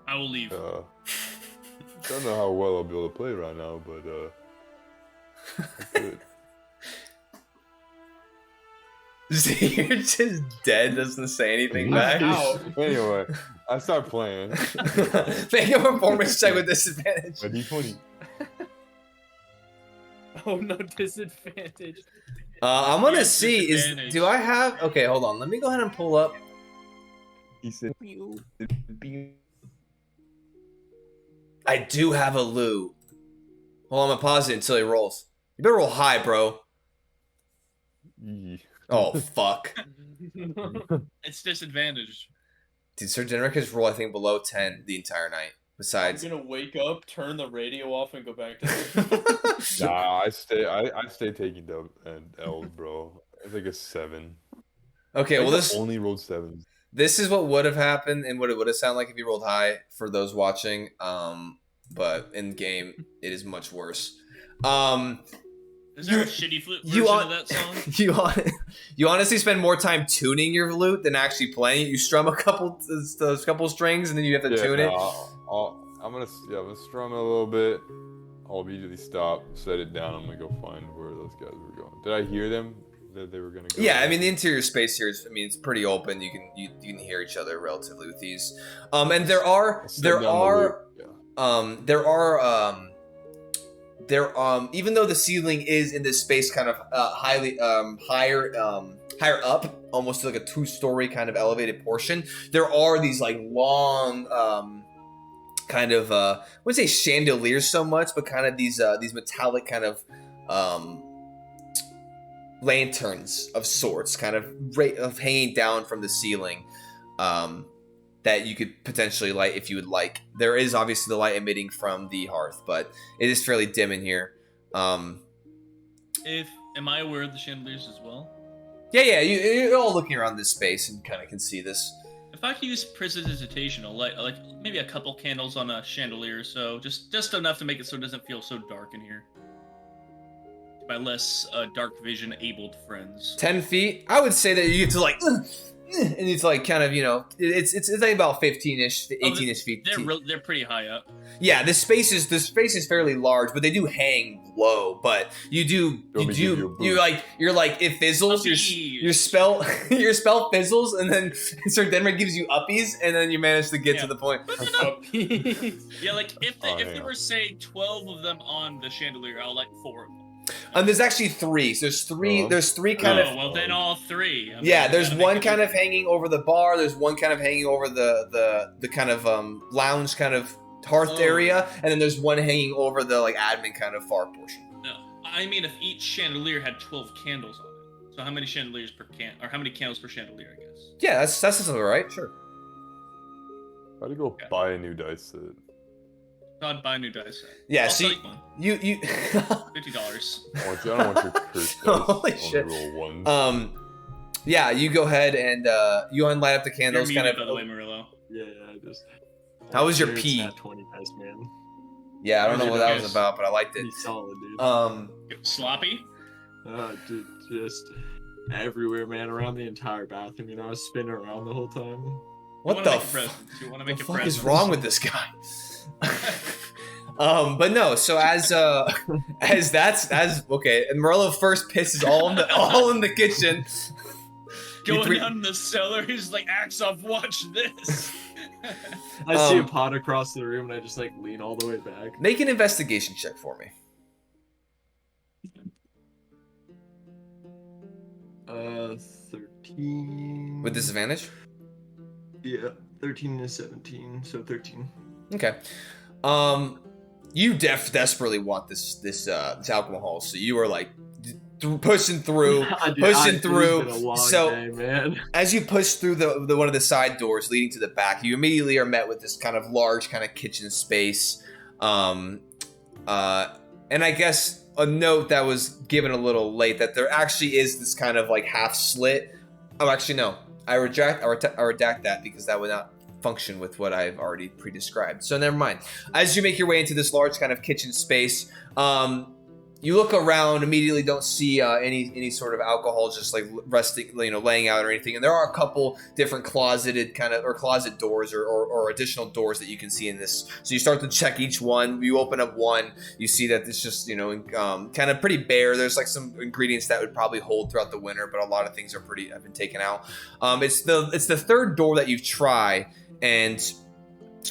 I will leave. Don't know how well I'll be able to play right now, but I could. You're just dead, doesn't say anything back. Ow. Anyway, I start playing. Make a performance check with disadvantage. A D20. Oh, no disadvantage. I'm gonna Yes, see. disadvantage. Do I have? Okay, hold on. Let me go ahead and pull up. He said, I do have a loot. Hold on, I'm gonna pause it until he rolls. You better roll high, bro. "Yee." Oh fuck. It's disadvantage. Dude, Sir Generic has rolled I think below 10 the entire night. besides. I'm gonna wake up, turn the radio off, and go back to sleep. Nah, I stay taking the L's, bro. It's like a 7. Okay, I well think this I only rolled 7s. this is what would have happened and what it would have sounded like if you rolled high for those watching. But in game it is much worse. Is there a shitty flute you version on- of that song? you honestly spend more time tuning your lute than actually playing it. You strum a couple strings and then you have to tune it. I'm gonna strum it a little bit. I'll immediately stop, set it down. I'm gonna go find where those guys were going. Did I hear them? That they were gonna go? Yeah, I mean the interior space here is, I mean, it's pretty open. You can hear each other relatively with these. And there are even though the ceiling is in this space kind of higher up, almost like a 2-story kind of elevated portion, there are these like long kind of I wouldn't say chandeliers so much, but kind of these metallic kind of lanterns of sorts, kind of hanging down from the ceiling, that you could potentially light if you would like. There is obviously the light emitting from the hearth, but it is fairly dim in here. Am I aware of the chandeliers as well? Yeah, you're all looking around this space and kind of can see this. If I could use prestidigitation, I'll light like maybe a couple candles on a chandelier, or so just enough to make it so it doesn't feel so dark in here. My less dark vision abled friends. 10 feet. I would say that you get to like, and it's like kind of, you know, it's like about 15ish, 18ish feet. They're pretty high up. Yeah, this space is fairly large, but they do hang low. But you're like it fizzles. Your spell fizzles, and then Sir Denver gives you uppies, and then you manage to get to the point. Yeah, like if there were say 12 of them on the chandelier, I'll light 4 of them. There's actually 3. So there's 3. There's 3 kind of. Well, then all 3. Yeah, there's one kind of hanging over the bar. There's one kind of hanging over the kind of lounge kind of hearth area, and then there's one hanging over the like admin kind of far portion. No, I mean if each chandelier had 12 candles on it. So how many chandeliers per or how many candles per chandelier? I guess. Yeah, that's all right. Sure. How to go buy a new dice set? I'd buy a new dice set. Yeah, I'll see, take one. you $50. I don't want your cursed dice. Holy I shit. Roll 1. Yeah, you go ahead and you unlight up the candles. You're muted, kind of. by the way, Murillo. Yeah, I just. How was your It's pee? not 20 dice, man. Yeah, I don't know what that was Yes. about, but I liked it. He's solid, dude. Sloppy? Dude, just everywhere, man, around the entire bathroom. You know, I was spinning around the whole time. What the fuck fuck is wrong with this guy? But no. So as okay, and Morello first pisses all in the kitchen. Going down in the cellar, he's like, Axoff, watch this. I see a pot across the room, and I just like lean all the way back. Make an investigation check for me. 13. With disadvantage? Yeah, 13 is 17, so 13. Okay. You desperately want this alcohol, so you are like pushing through, Dude, pushing it's through. been a long So day, man. as you push through the one of the side doors leading to the back, you immediately are met with this kind of large kind of kitchen space. And I guess a note that was given a little late that there actually is this kind of like half slit. Oh, actually no, I redact that because that would not function with what I've already pre-described. So never mind. As you make your way into this large kind of kitchen space, you look around, immediately don't see any sort of alcohol just like resting, laying out or anything. And there are a couple different closet doors or additional doors that you can see in this. So you start to check each one. You open up one, you see that it's just kind of pretty bare. There's like some ingredients that would probably hold throughout the winter, but a lot of things have been taken out. It's the third door that you've tried, and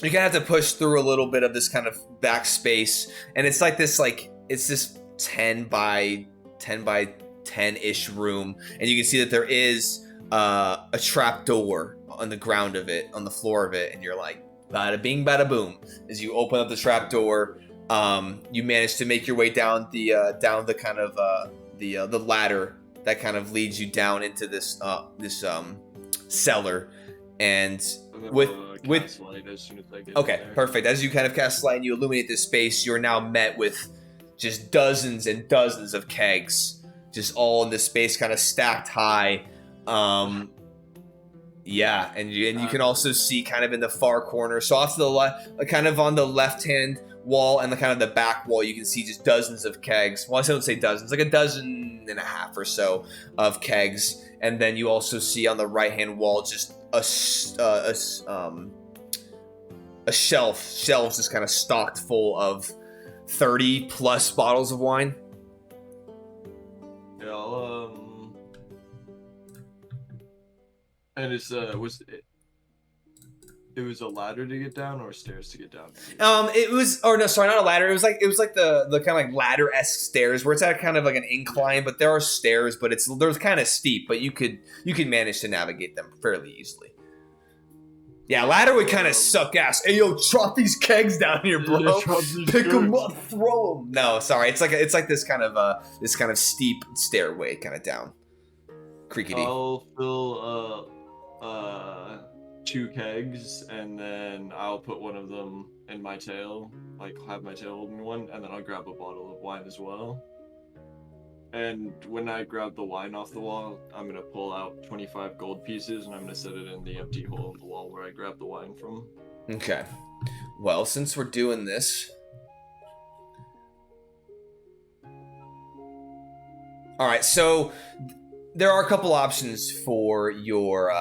you're gonna have to push through a little bit of this kind of back space, and it's this 10 by 10-ish room, and you can see that there is a trap door on the ground of it, on the floor of it, and you're like, bada bing, bada boom. As you open up the trap door, you manage to make your way down the kind of the ladder that kind of leads you down into this cellar. and I'm gonna, with cast light as soon as I get okay, there. perfect. As you kind of cast light and you illuminate this space, you're now met with just dozens and dozens of kegs, just all in this space, kind of stacked high. Yeah, and you can also see kind of in the far corner, so off to the left, kind of on the left hand wall and the kind of the back wall, you can see just dozens of kegs. Well, I don't say dozens, like a dozen and a half or so of kegs, and then you also see on the right hand wall just shelves just kind of stocked full of 30 plus bottles of wine. Yeah, and it was a ladder to get down or stairs to get down? It was, or no, sorry, not a ladder. It was like the kind of like ladder-esque stairs where it's at kind of like an incline, but there are stairs, but they're kind of steep, but you could manage to navigate them fairly easily. Yeah, ladder would kind of suck ass. Hey, yo, drop these kegs down here, bro. Pick them up, throw them. No, sorry, it's like this kind of steep stairway kind of down. Creakity. I'll fill 2 kegs, and then I'll put one of them in my tail, like have my tail holding one, and then I'll grab a bottle of wine as well. And when I grab the wine off the wall, I'm gonna pull out 25 gold pieces, and I'm gonna set it in the empty hole in the wall where I grabbed the wine from. Okay. Well, since we're doing this, all right. So there are a couple options for your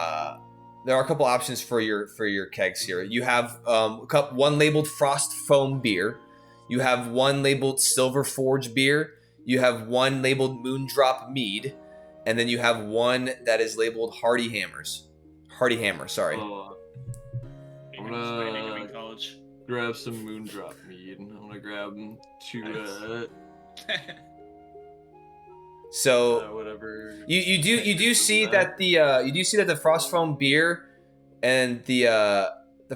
kegs here. You have one labeled Frost Foam beer. You have one labeled Silver Forge beer. You have one labeled Moondrop mead, and then you have one that is labeled Hardy Hammer. Sorry. I'm gonna grab some Moondrop mead. I'm gonna grab 2. So whatever. You do see that the Frost Foam beer and the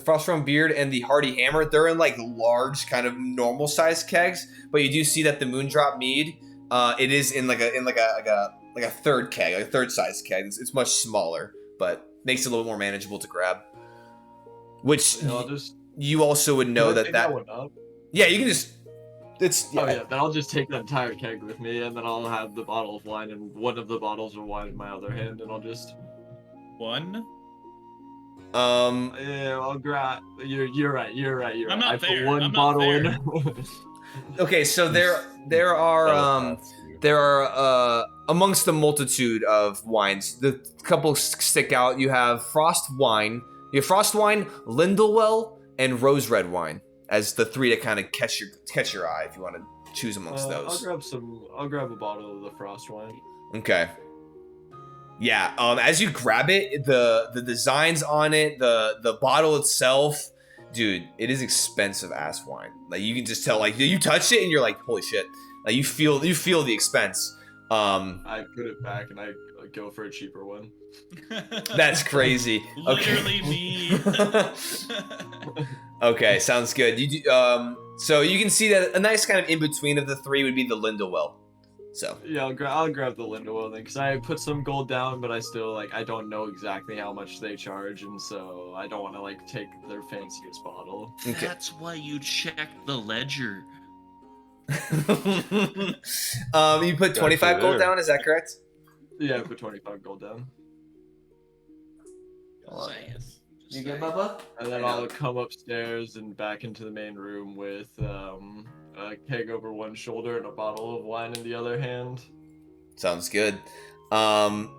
Frost Foam beard and the Hardy Hammer, they're in like large kind of normal sized kegs, but you do see that the Moondrop mead, it is in like a third keg, like a third size keg. It's much smaller, but makes it a little more manageable to grab. Which you also would know that one up? Yeah, you can just. Then I'll just take the entire keg with me, and then I'll have the bottle of wine and one of the bottles of wine in my other hand, and I'll just one. Yeah, I'll grab. You're right. I'm not I there. put one I'm bottle not in. Okay, so there are amongst the multitude of wines, the couple stick out. You have Frost wine, Lindelwell, and Rose Red wine as the 3 that kind of catch your eye if you want to choose amongst those. I'll grab a bottle of the Frost wine. Okay. Yeah. As you grab it, the designs on it, the bottle itself, dude, it is expensive ass wine. Like you can just tell. Like you touch it and you're like, holy shit. Like you feel the expense. I put it back and I go for a cheaper one. That's crazy. Literally me. Okay, sounds good. So you can see that a nice kind of in between of the 3 would be the Lindelwell. So yeah, I'll grab the Lindelwell then, because I put some gold down, but I still I don't know exactly how much they charge, and so I don't want to take their fanciest bottle. Okay. That's why you check the ledger. You put 25 gold down, is that correct? Yeah, I put 25 gold down. You good, Bubba? And then I'll come upstairs and back into the main room with a keg over one shoulder and a bottle of wine in the other hand. Sounds good. Axoff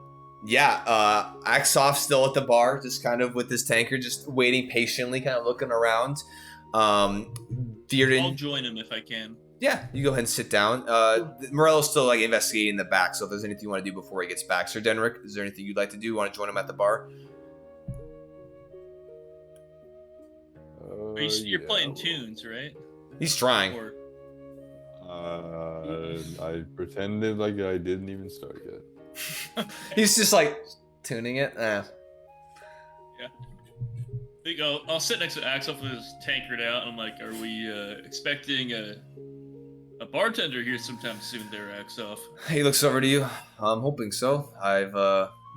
still at the bar, just kind of with his tankard, just waiting patiently, kind of looking around. Theoden, I'll join him if I can. Yeah, you go ahead and sit down. Morello's still investigating in the back, so if there's anything you want to do before he gets back, Sir Denrick, is there anything you'd like to do? You want to join him at the bar? You're playing tunes, right? He's trying. Or... I pretended like I didn't even start yet. He's just tuning it. Yeah. There you go. I'll sit next to Axel with his tankard out. I'm like, are we expecting a bartender here sometime soon there, Axel? He looks over to you. I'm hoping so. I've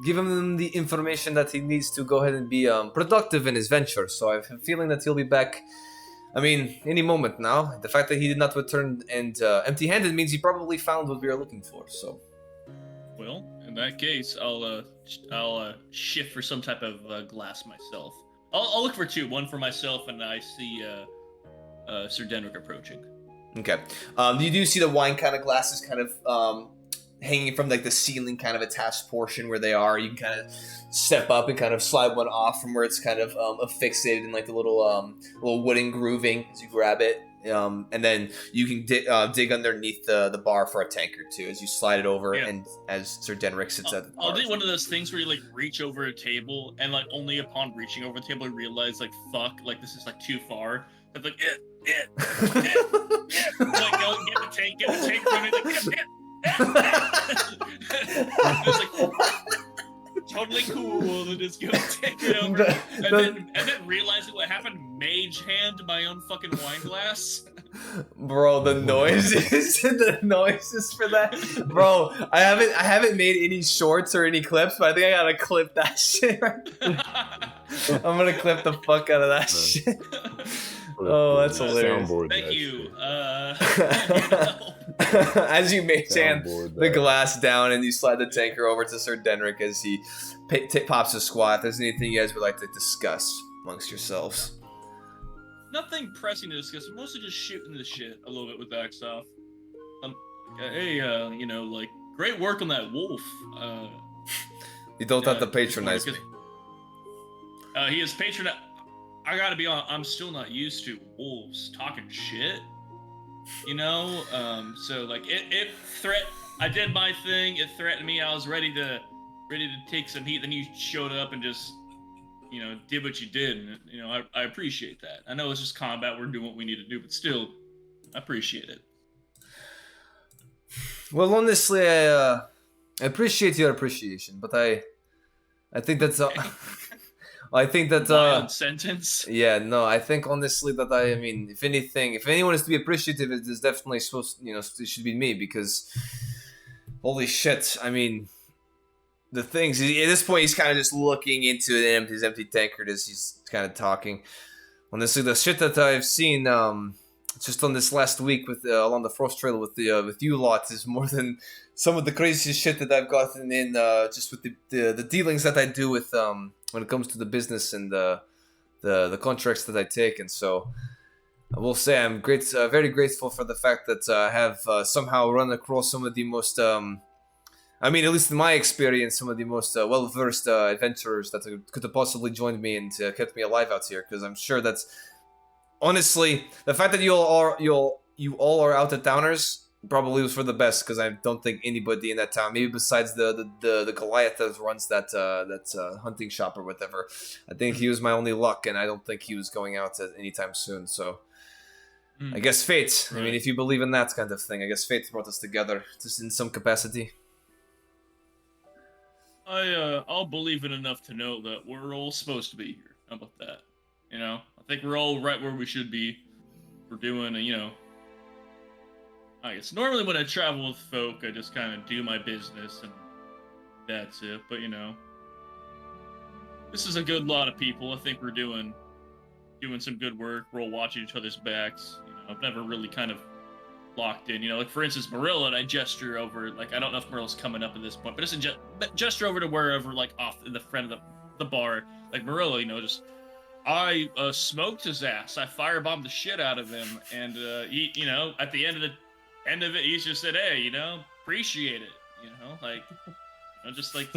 give him the information that he needs to go ahead and be productive in his venture. So I have a feeling that he'll be back. I mean, any moment now. The fact that he did not return and empty-handed means he probably found what we are looking for. So, Well, in that case, I'll shift for some type of glass myself. I'll look for two, one for myself, and I see Sir Denrick approaching. okay. You do see the wine kind of glasses kind of hanging from like the ceiling kind of attached portion where they are. You can kind of step up and kind of slide one off from where it's kind of affixated in like the little wooden grooving as you grab it. And then you can dig underneath the bar for a tankard too as you slide it over, and as Sir Denrick sits at the bar. I'll do one of those things where you like reach over a table and like only upon reaching over the table you realize like fuck, like this is like too far. It's like like go and get the tank from it. It's like totally cool to just go take it over and then realizing what happened, mage hand my own fucking wine glass. Bro, the noises for that, bro. I haven't made any shorts or any clips, but I think I gotta clip that shit. I'm gonna clip the fuck out of that shit. Oh, that's hilarious. Thank you. As you mage hand the glass down and you slide the tanker over to Sir Denrick as he pops a squat. If there's anything you guys would like to discuss amongst yourselves. Nothing pressing to discuss. I'm mostly just shooting the shit a little bit with Axoff. Hey, you know, like, great work on that wolf. You don't have to patronize me. He is patronized. I gotta be honest, I'm still not used to wolves talking shit. You know? So, like, I did my thing, it threatened me, I was ready to take some heat, then you showed up and just, you know, did what you did, and, you know, I appreciate that. I know it's just combat, we're doing what we need to do, but still, I appreciate it. Well, honestly, I appreciate your appreciation, but I think that's I think that Wild sentence. Yeah, no, I think honestly that I mean, if anyone is to be appreciative, it is definitely supposed, you know, it should be me, because holy shit, I mean, the things at this point he's kind of just looking into his empty tankard as he's kind of talking. Honestly, the shit that I've seen just on this last week with along the Frost Trail with you lot is more than some of the craziest shit that I've gotten in just with the dealings that I do with when it comes to the business and the contracts that I take. And so I will say I'm very grateful for the fact that I have somehow run across some of the most I mean, at least in my experience, some of the most well-versed adventurers that could have possibly joined me and kept me alive out here. Because I'm sure that's honestly the fact that you all are out at downers probably was for the best. Because I don't think anybody in that town, maybe besides the Goliath that runs that hunting shop or whatever, I think he was my only luck, and I don't think he was going out anytime soon. So. I guess fate. Right. I mean, if you believe in that kind of thing, I guess fate brought us together, just in some capacity. I'll believe it enough to know that we're all supposed to be here. How about that? You know, I think we're all right where we should be. We're doing, you know, I guess normally when I travel with folk, I just kind of do my business and that's it. But you know, this is a good lot of people. I think we're doing some good work. We're all watching each other's backs. You know, I've never really kind of locked in, you know, like for instance Marilla, and I gesture over, like I don't know if Marilla's coming up at this point, but just gesture over to wherever, like off in the front of the bar, like Marilla, you know, just I smoked his ass, I firebombed the shit out of him, and he, you know, at the end of it he just said, hey, you know, appreciate it, you know, like, you know, just like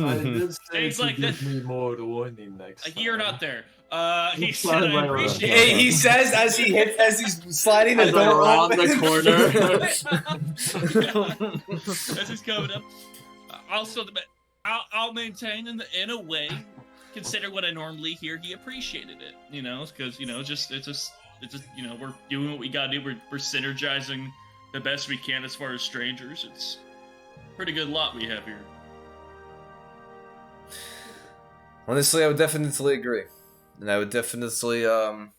he's like give me more warning next time. You're not there. He said I appreciate it. Hey, he says as he's sliding the door around the corner. As he's coming up, I'll maintain in a way, consider what I normally hear. He appreciated it, you know, because you know, it's just you know, we're doing what we gotta do. We're synergizing the best we can as far as strangers. It's a pretty good lot we have here. Honestly, I would definitely agree. And I would definitely, though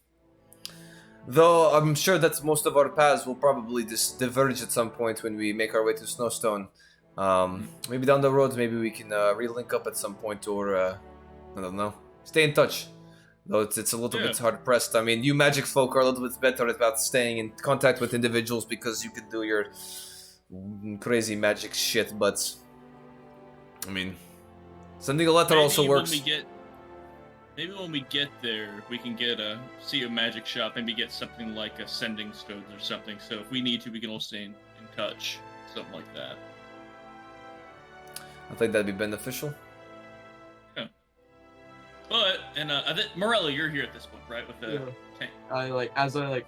I'm sure that most of our paths will probably just diverge at some point when we make our way to Snowstone. Maybe down the road, maybe we can re-link up at some point, or I don't know, stay in touch. Though it's a little bit hard pressed. I mean, you magic folk are a little bit better about staying in contact with individuals because you can do your crazy magic shit. But I mean, sending a letter also works. Maybe when we get there, we can get see a magic shop. Maybe get something like a sending stones or something. So if we need to, we can all stay in touch. Something like that. I think that'd be beneficial. Yeah. But I think Morello, you're here at this point, right? With the tank.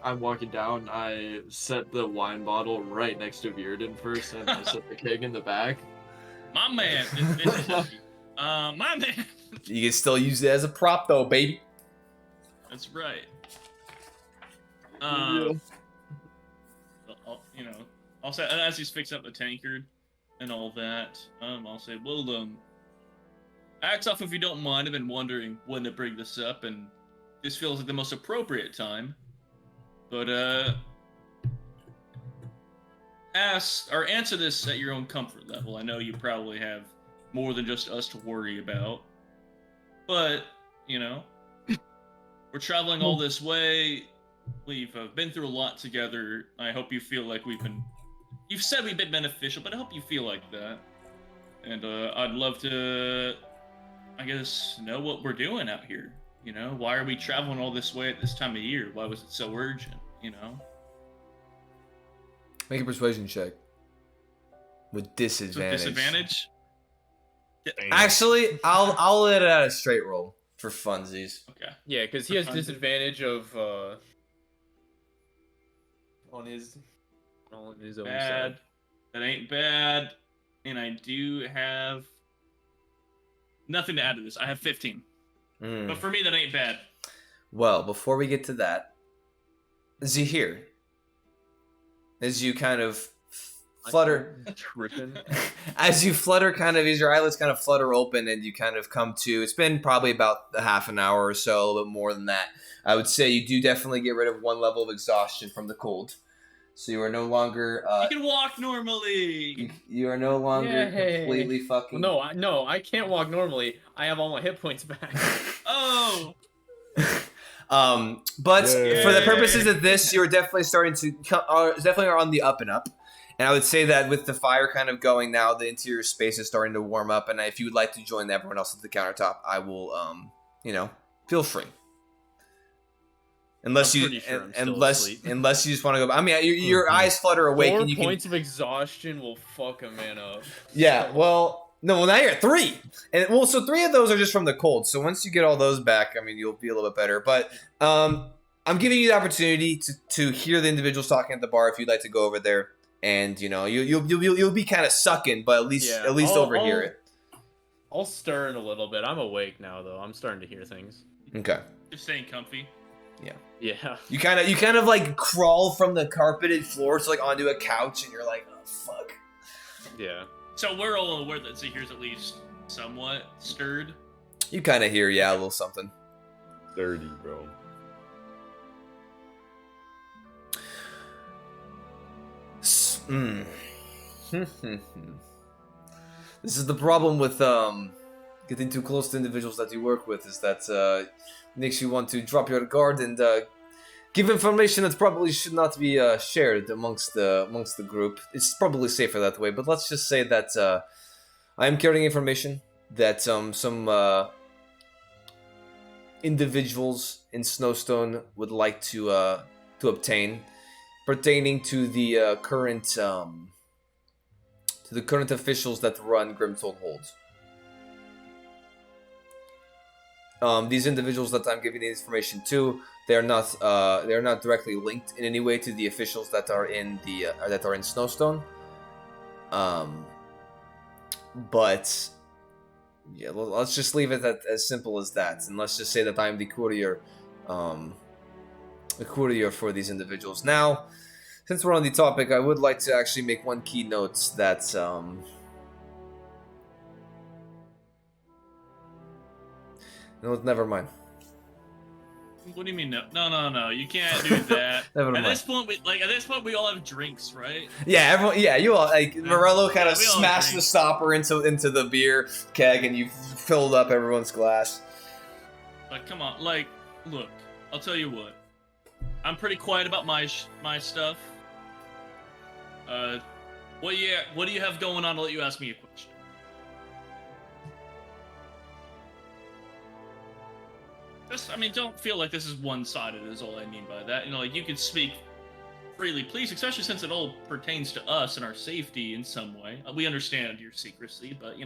I'm walking down, I set the wine bottle right next to Bearden first, and I set the keg in the back. My man, my man. You can still use it as a prop, though, baby. That's right. Yeah. I'll say, as he's fixing up the tankard and all that, I'll say, well, act off if you don't mind. I've been wondering when to bring this up, and this feels like the most appropriate time. But answer this at your own comfort level. I know you probably have more than just us to worry about, but we're traveling all this way. We've been through a lot together. I hope you feel like you've said we've been beneficial, but I hope you feel like that. And I'd love to, I guess, know what we're doing out here. Why are we traveling all this way at this time of year? Why was it so urgent? Make a persuasion check. With disadvantage. Disadvantage? Actually, I'll let it out a straight roll for funsies. Okay. Yeah, because he has disadvantage of on his own Bad. side. That ain't bad. And I do have nothing to add to this. I have 15. But for me, that ain't bad. Well, before we get to that, Zahir, as you kind of flutter, Tripping. as you flutter, kind of as your eyelids kind of flutter open, and you kind of come to. It's been probably about a half an hour or so, a little bit more than that. I would say you do definitely get rid of one level of exhaustion from the cold, so you are no longer. You can walk normally. You are no longer completely fucking. No, I can't walk normally. I have all my hit points back. Oh. But for the purposes of this, you're definitely starting to definitely are on the up and up. And I would say that with the fire kind of going now, the interior space is starting to warm up. And if you would like to join everyone else at the countertop, I will, feel free. Unless you just want to go. I mean, your eyes flutter awake, and you points of exhaustion will fuck a man up. Yeah, well, no, now you're at 3, and so 3 of those are just from the cold. So once you get all those back, I mean, you'll be a little bit better. But I'm giving you the opportunity to hear the individuals talking at the bar if you'd like to go over there, and you'll be kind of sucking, but at least overhear it. I'll stir in a little bit. I'm awake now, though. I'm starting to hear things. Okay. Just staying comfy. Yeah. You kind of like crawl from the carpeted floor to like onto a couch, and you're like, oh fuck. Yeah. So we're all aware that Zahir's at least somewhat stirred. You kind of hear, a little something. 30, bro. This is the problem with getting too close to individuals that you work with, is that makes you want to drop your guard and give information that probably should not be shared amongst the group. It's probably safer that way, but let's just say that I am carrying information that some individuals in Snowstone would like to obtain, pertaining to the current officials that run Grimtold Holds. These individuals that I'm giving the information to, they are not directly linked in any way to the officials that are in Snowstone. But yeah, let's just leave it as simple as that, and let's just say that I'm the courier for these individuals. Now, since we're on the topic, I would like to actually make one key note that no, never mind. What do you mean no? No. You can't do that. Never At mind. this point, we all have drinks, right? Yeah, everyone. Yeah, you all like Morello kind of we all smashed drink. the stopper into the beer keg, and you filled up everyone's glass. Like, come on, like, look. I'll tell you what. I'm pretty quiet about my stuff. What do you have going on to let you ask me a question? Don't feel like this is one-sided. Is all I mean by that. Like you can speak freely, please, especially since it all pertains to us and our safety in some way. We understand your secrecy, but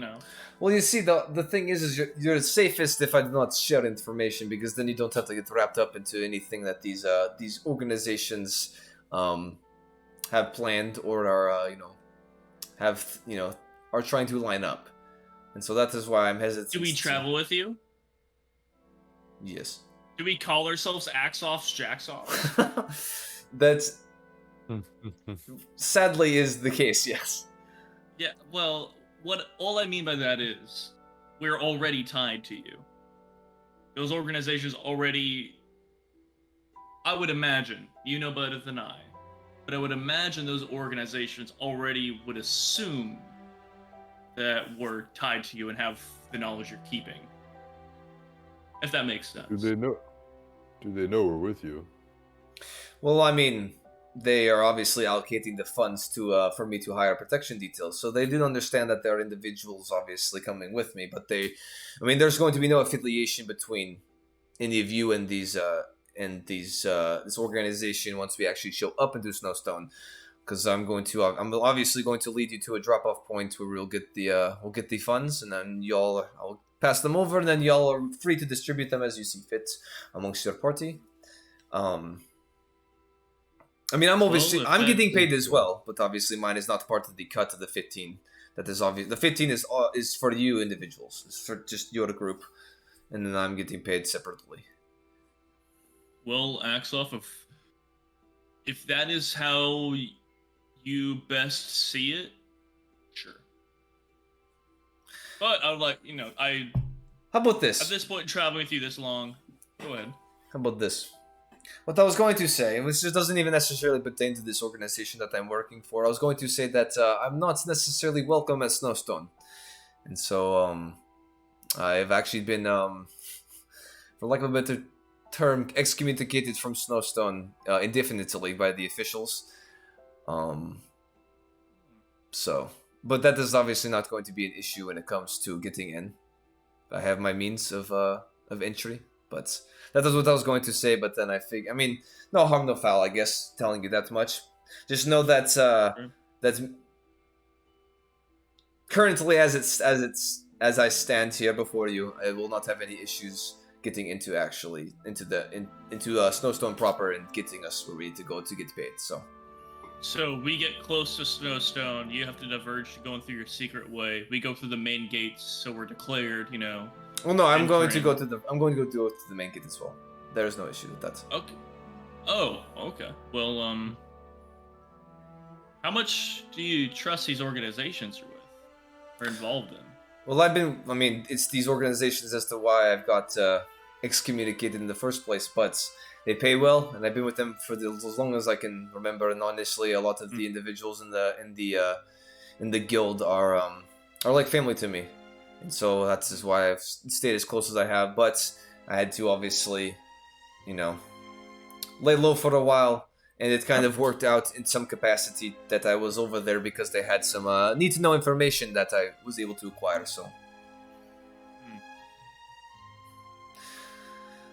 Well, you see, the thing is you're the safest if I do not share information, because then you don't have to get wrapped up into anything that these organizations have planned or are are trying to line up, and so that is why I'm hesitant. Do we travel with you? Yes. Do we call ourselves Axoffs, Jacksoffs? That's sadly is the case. Yes. Yeah. Well, all I mean by that is we're already tied to you. Those organizations already. I would imagine you know better than I, but I would imagine those organizations already would assume that we're tied to you and have the knowledge you're keeping. If that makes sense. Do they know we're with you? Well, I mean, they are obviously allocating the funds to for me to hire protection details, so they do understand that there are individuals obviously coming with me. But there's going to be no affiliation between any of you and this organization once we actually show up into Snowstone, because I'm obviously going to lead you to a drop-off point where we'll get the funds, and then I'll pass them over, and then y'all are free to distribute them as you see fit amongst your party. I'm obviously I'm getting paid as well, but obviously mine is not part of the cut of the 15. That is obvious. The 15 is for you individuals. It's for just your group, and then I'm getting paid separately. Well, Axoff, if that is how you best see it, sure. But I would like, How about this? at this point, traveling with you this long, go ahead. How about this? What I was going to say, which just doesn't even necessarily pertain to this organization that I'm working for. I was going to say that I'm not necessarily welcome at Snowstone, and so I've actually been, for lack of a better term, excommunicated from Snowstone indefinitely by the officials. But that is obviously not going to be an issue when it comes to getting in. I have my means of entry, but that is what I was going to say. But then no harm, no foul, I guess, telling you that much. Just know that that's currently as I stand here before you, I will not have any issues getting into Snowstone proper and getting us where we need to go to get paid. So we get close to Snowstone. You have to diverge going through your secret way. We go through the main gates, so we're declared. Well, no, I'm going to entering. go to the main gate as well. There is no issue with that. Okay. Oh, okay. Well, how much do you trust these organizations you're with or involved in? Well, it's these organizations as to why I've got excommunicated in the first place, but they pay well, and I've been with them for as long as I can remember. And honestly, a lot of the individuals in the guild are like family to me, and so that's just why I've stayed as close as I have. But I had to obviously, lay low for a while, and it kind of worked out in some capacity that I was over there because they had some need to know information that I was able to acquire. So.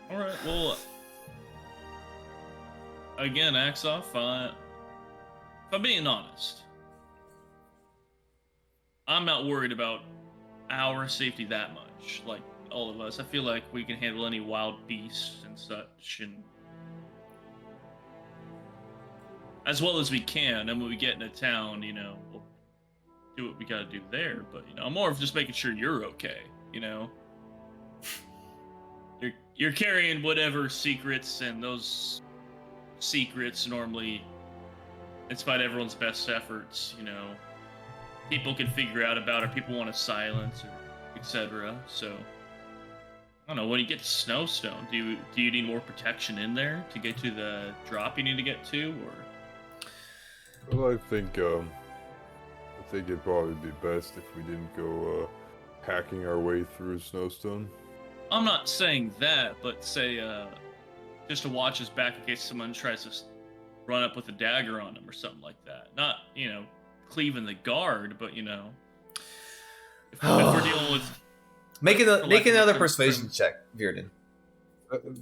All right. Well. Again, Axoff, if I'm being honest, I'm not worried about our safety that much. Like all of us, I feel like we can handle any wild beasts and such, and as well as we can. And when we get into town, we'll do what we gotta do there. But I'm more of just making sure you're okay. You're carrying whatever secrets, and those secrets normally, in spite of everyone's best efforts, people can figure out about, or people want to silence, or etc. So I don't know. When you get to Snowstone, do you need more protection in there to get to the drop you need to get to, or? Well, I think it'd probably be best if we didn't go hacking our way through Snowstone. I'm not saying that, but say just to watch his back in case someone tries to run up with a dagger on him or something like that. Not cleaving the guard, but if we're dealing with Make another persuasion from- check, Virden.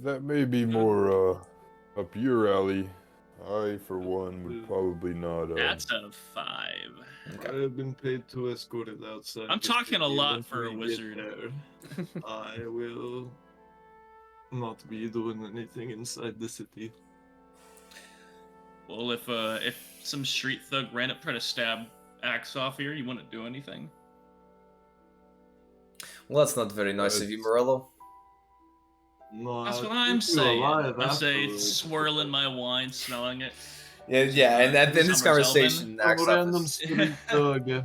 That may be more up your alley. I, for one, would probably not. That's a 5. I have been paid to escort it outside. I'm the talking a city lot once for a we get wizard. there. I will not be doing anything inside the city. Well, if some street thug ran up trying to stab Axe off here, you wouldn't do anything. Well, that's not very nice of you, Morello. No, That's I'll what I'm keep you saying. alive I'm saying afterwards. swirling my wine, smelling it. Yeah, and in this Summer's conversation, Some Axel random is- street thug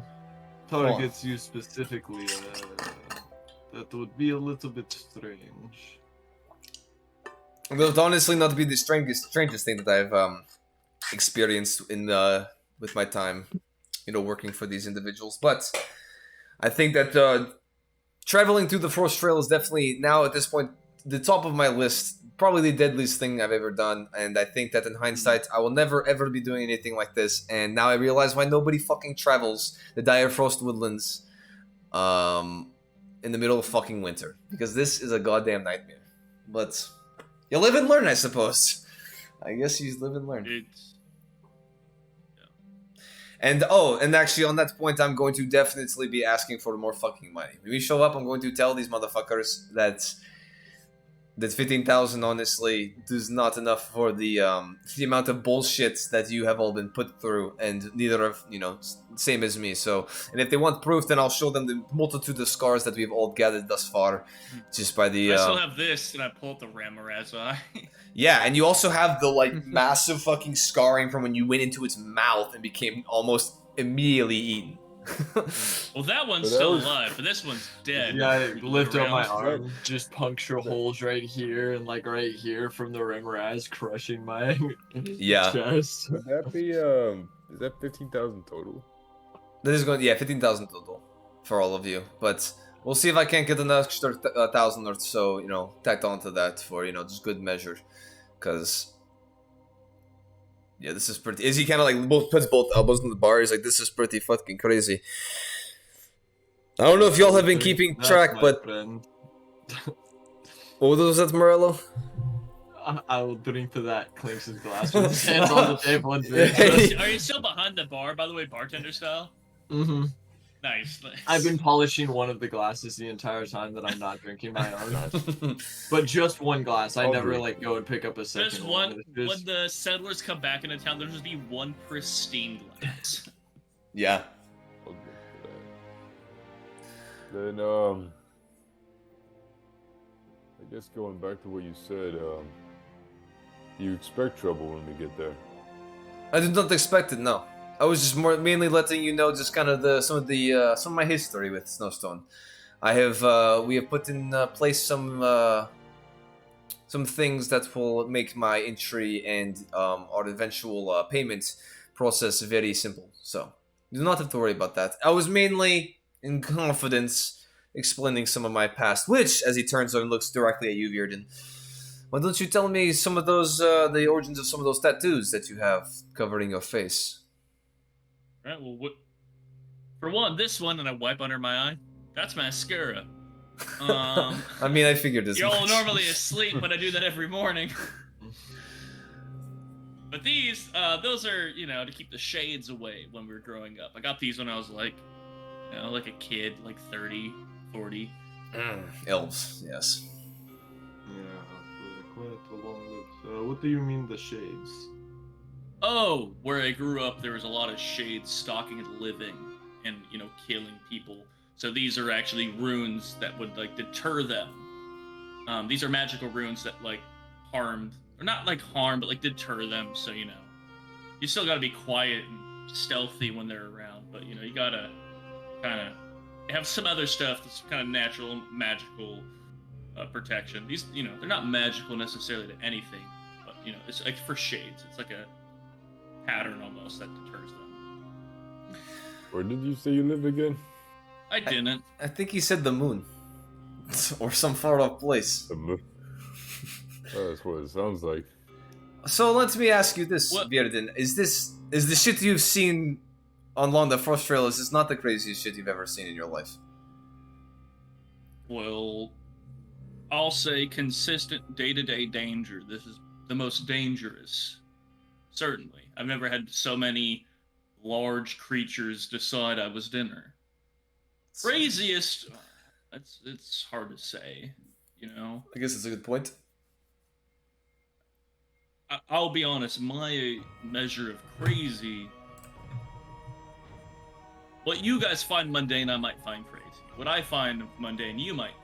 targets you specifically. That would be a little bit strange. It would honestly not be the strangest thing that I've experienced in with my time, working for these individuals. But I think that traveling through the Frost Trail is definitely now at this point the top of my list, probably the deadliest thing I've ever done. And I think that in hindsight, I will never ever be doing anything like this. And now I realize why nobody fucking travels the Dire Frost Woodlands in the middle of fucking winter, because this is a goddamn nightmare. But you live and learn, I suppose. I guess you live and learn. It's And actually on that point, I'm going to definitely be asking for more fucking money. When we show up, I'm going to tell these motherfuckers that 15,000 honestly is not enough for the amount of bullshit that you have all been put through, and neither of same as me. So, and if they want proof, then I'll show them the multitude of scars that we've all gathered thus far, just by the. I still have this, and I pull up the Ramarazzi. Yeah, and you also have the massive fucking scarring from when you went into its mouth and became almost immediately eaten. Well, that one's But that still was- alive, but this one's dead. Yeah, I lift up my Around. arm, just puncture holes right here and right here from the Ramarazzi, crushing my Yeah. chest. Would that be is that 15,000 total? That is going, 15,000 total for all of you, but we'll see if I can't get an extra 1,000 or so, tacked onto that for just good measure, because yeah, this is pretty. Is he kind of puts both elbows in the bar? He's like, this is pretty fucking crazy. I don't know if y'all have been keeping That's track, my but friend. what was that, Morello? I will drink to that. Clinks his glass with his hands on the table and drinks. Are you still behind the bar, by the way, bartender style? Mm-hmm. Nice. I've been polishing one of the glasses the entire time that I'm not drinking my own. But just one glass. I I'll never drink. go and pick up a second There's one. one. It's When just- the settlers come back into town, there's just be one pristine glass. Yeah. I'll drink for that. Then I guess going back to what you said, you expect trouble when we get there. I did not expect it. No, I was just mainly letting you know just kind of some of my history with Snowstone. We have put in place some things that will make my entry and our eventual payment process very simple. So you do not have to worry about that. I was mainly in confidence explaining some of my past, which, as he turns over and looks directly at you, Virden, why don't you tell me some of those, the origins of some of those tattoos that you have covering your face? Right. Well, for one, this one, and I wipe under my eye. That's mascara. I mean, I figured as You're all much. normally asleep, but I do that every morning. But these, those are, to keep the shades away when we were growing up. I got these when I was like a kid, like 30, 40. Elves, yes. Yeah, quite a long list. What do you mean the shades? Oh, where I grew up, there was a lot of shades stalking and living and, killing people. So these are actually runes that would, deter them. These are magical runes that, harmed, or not, harm, but, deter them. So, you still gotta be quiet and stealthy when they're around. But, you gotta kind of have some other stuff that's kind of natural and magical protection. These, they're not magical necessarily to anything, but it's like for shades. It's like a pattern almost that deters them. Where did you say you live again? I didn't. I think he said the moon. Or some far off place. That's what it sounds like. So let me ask you this, What? Vierdin. Is the shit you've seen along the first trail, is this not the craziest shit you've ever seen in your life? Well, I'll say consistent day-to-day danger. This is the most dangerous. Certainly. I've never had so many large creatures decide I was dinner. Craziest, it's hard to say, I guess it's a good point. I'll be honest, my measure of crazy, what you guys find mundane, I might find crazy. What I find mundane, you might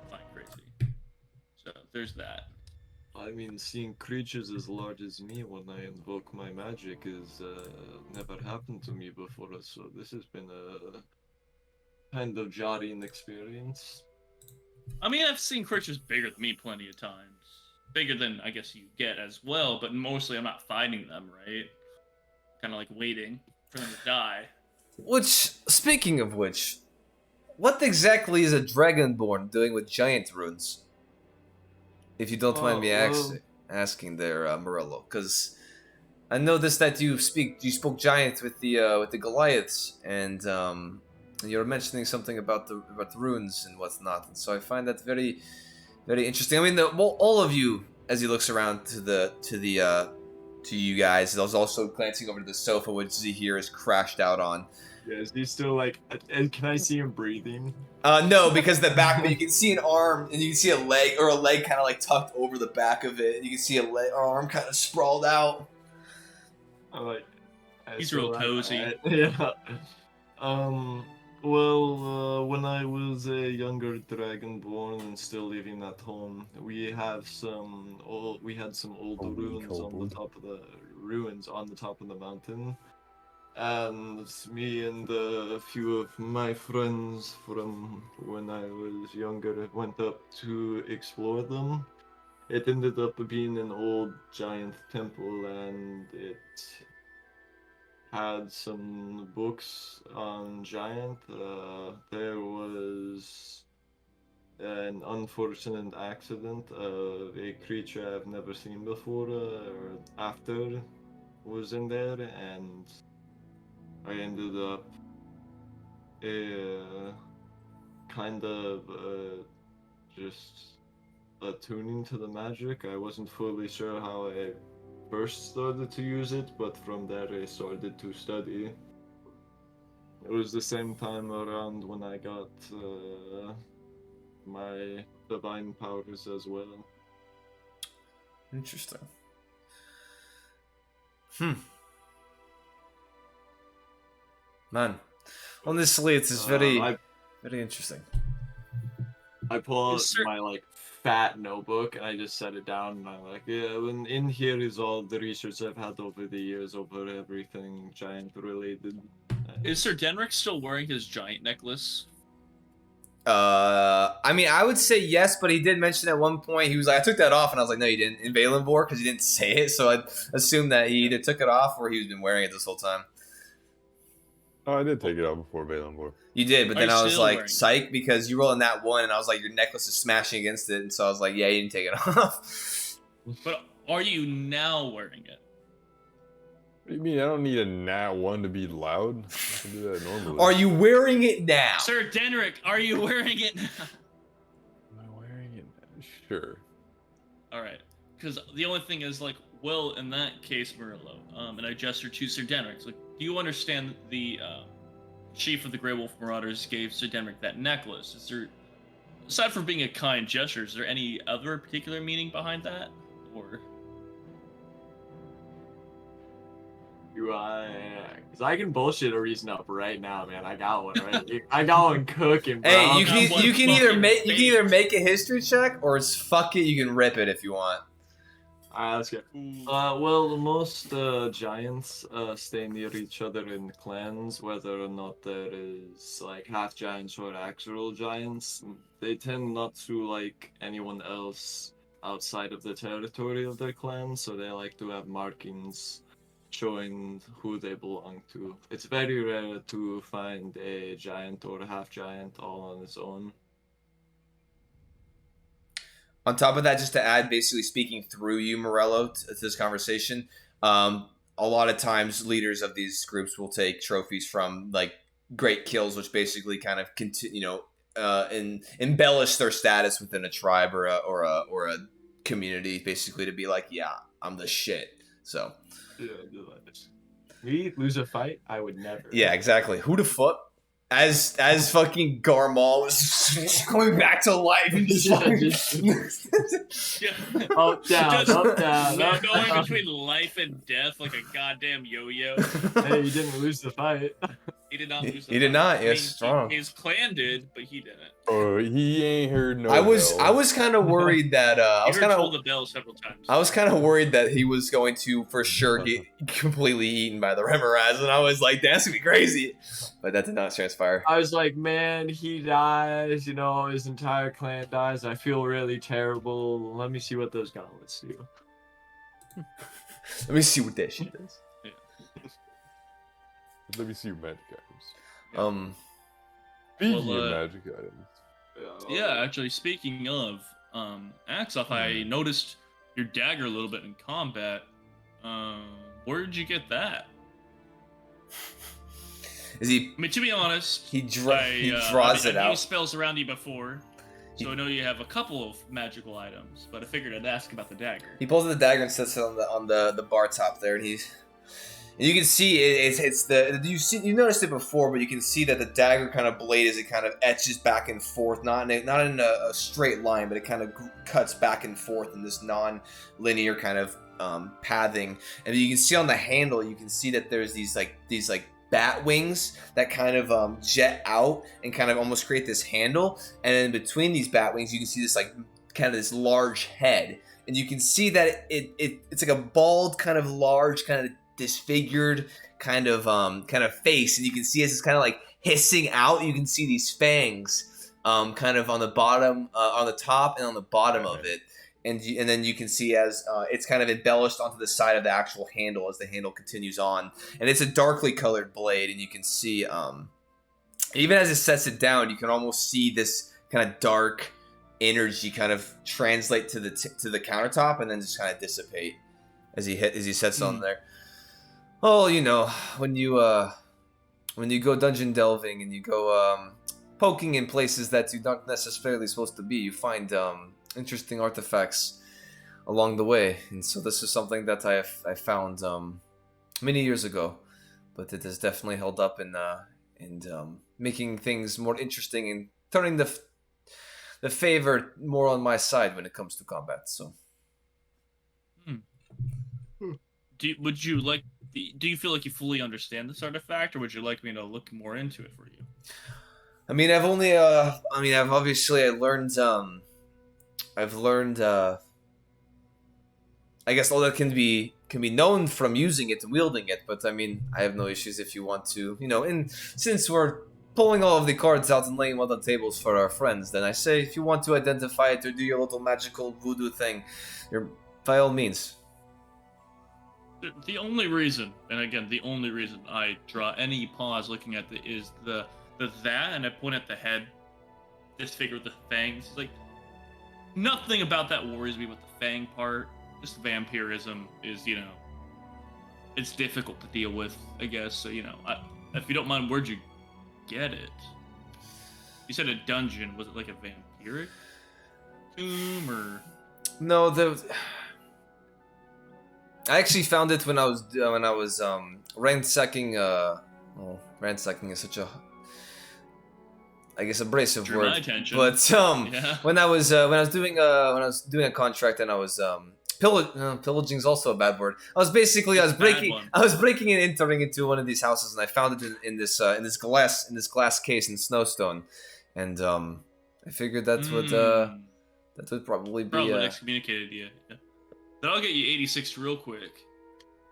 find crazy. So there's that. I mean, seeing creatures as large as me when I invoke my magic is never happened to me before, so this has been a kind of jarring experience. I mean, I've seen creatures bigger than me plenty of times. Bigger than, I guess, you get as well, but mostly I'm not fighting them, right? Kind of like waiting for them to die. Which, speaking of which, what exactly is a Dragonborn doing with giant runes? If you don't mind me asking there, Morello, because I noticed that you spoke giant with the Goliaths, and you were mentioning something about the runes and whatnot, and so I find that very, very interesting. I mean, all of you, as he looks around to you guys, I was also glancing over to the sofa which Zahir is crashed out on. Yeah, is he still like? And can I see him breathing? No, because the back of it, you can see an arm and you can see a leg kind of like tucked over the back of it. And you can see arm kind of sprawled out. I'm like, He's real cozy. Yeah. Well, when I was a younger Dragonborn and still living at home, we had some old ruins on the top of the mountain. And me and a few of my friends from when I was younger went up to explore them. It ended up being an old giant temple, and it had some books on giant. There was an unfortunate accident of a creature I've never seen before or after was in there, and I ended up kind of just attuning to the magic. I wasn't fully sure how I first started to use it, but from there I started to study. It was the same time around when I got my divine powers as well. Interesting. Man, honestly, it's just very interesting. I pull out Yes, sir. my like fat notebook and I just set it down and I'm like, yeah, in here is all the research I've had over the years over everything giant related. Is Sir Denric still wearing his giant necklace? I mean, I would say yes, but he did mention at one point, he was like, I took that off, and I was like, no, you didn't, in Valenvor, because he didn't say it, so I'd assume that he either took it off or he's been wearing it this whole time. Oh, I did take it out before Valenvor. You did, but Are then you I was still like, wearing it? psych, because you rolled in that one, and I was like, your necklace is smashing against it, and so I was like, yeah, you didn't take it off. But are you now wearing it? What do you mean? I don't need a nat 1 to be loud. I can do that normally. Are you wearing it now? Sir Denric, are you wearing it now? Am I wearing it? Sure. Alright. Because the only thing is, like, well, in that case, Murillo, and I gesture to Sir Denric, it's like, do you understand the chief of the Grey Wolf Marauders gave Sir Denric that necklace? Is there, aside from being a kind gesture, is there any other particular meaning behind that? Or... Do I? Because I can bullshit a reason up right now, man. I got one, right? I got one cooking, bro. Hey, you got can one you can either fucking make bait. a history check or it's fuck it, you can rip it if you want. I ask you. Well, most giants stay near each other in clans, whether or not there is like half giants or actual giants. They tend not to like anyone else outside of the territory of their clan, so they like to have markings showing who they belong to. It's very rare to find a giant or a half giant all on its own. On top of that, just to add, basically speaking through you, Morello, to this conversation, a lot of times leaders of these groups will take trophies from like great kills, which basically kind of continue, embellish their status within a tribe or a community, basically to be like, yeah, I'm the shit. So, Yeah, me lose a fight, I would never. yeah, exactly. Who the fuck? As fucking Garmal was coming back to life and just Yeah. Up, down, Just up, down, up, going down. between life and death like a goddamn yo-yo. Hey, you didn't lose the fight. He did not lose. He did not. Yes, strong. His clan did, but he didn't. He ain't heard no. I was bells. kind of worried that I was kind told of the bell several times. I was kind of worried that he was going to for sure get completely eaten by the Remoraz, and I was like, that's gonna be crazy. But that did not transpire. I was like, man, he dies, you know, his entire clan dies. I feel really terrible. Let me see what those gauntlets do. Let me see what that shit is. Let me see your magic items. Yeah. Speaking of magic items. Yeah, actually, speaking of Axoff, I noticed your dagger a little bit in combat. Where did you get that? Is he? I mean, to be honest, He draws it I've out. used spells around you before, so I know you have a couple of magical items. But I figured I'd ask about the dagger. He pulls the dagger and sets it on the bar top there, and you can see you noticed it before, but you can see that the dagger kind of blade as it kind of etches back and forth, not in a straight line, but it kind of cuts back and forth in this non-linear kind of pathing. And you can see on the handle, you can see that there's these bat wings that kind of jet out and kind of almost create this handle. And in between these bat wings, you can see this like kind of this large head, and you can see that it's like a bald, kind of large, kind of disfigured kind of face, and you can see as it's kind of like hissing out, you can see these fangs kind of on the bottom, on the top and on the bottom of it, and then you can see as it's kind of embellished onto the side of the actual handle as the handle continues on, and it's a darkly colored blade, and you can see even as it sets it down, you can almost see this kind of dark energy kind of translate to the countertop and then just kind of dissipate as he sets on there. Oh, you know, when you go dungeon delving and you go poking in places that you're not necessarily supposed to be, you find interesting artifacts along the way. And so this is something that I found many years ago, but it has definitely held up in making things more interesting and turning the favor more on my side when it comes to combat. So, do you feel like you fully understand this artifact, or would you like me to look more into it for you? I mean, I've learned I guess all that can be known from using it and wielding it, but I mean, I have no issues if you want to, you know, and since we're pulling all of the cards out and laying them on the tables for our friends, then I say if you want to identify it or do your little magical voodoo thing, by all means. The only reason, and again, the only reason I draw any pause looking at is the that, and I point at the head, this figure with the fangs. It's like, nothing about that worries me with the fang part. Just vampirism is, you know, it's difficult to deal with, I guess. So, you know, if you don't mind, where'd you get it? You said a dungeon. Was it like a vampiric tomb, or? No, I actually found it when I was ransacking. Ransacking is such a, I guess, abrasive Drew my word. attention. But Yeah. when I was doing a contract and I was pillaging is also a bad word. I was breaking and entering into one of these houses, and I found it in this glass case in Snowstone, and I figured that would probably be probably excommunicated you. Yeah. That'll get you 86 real quick.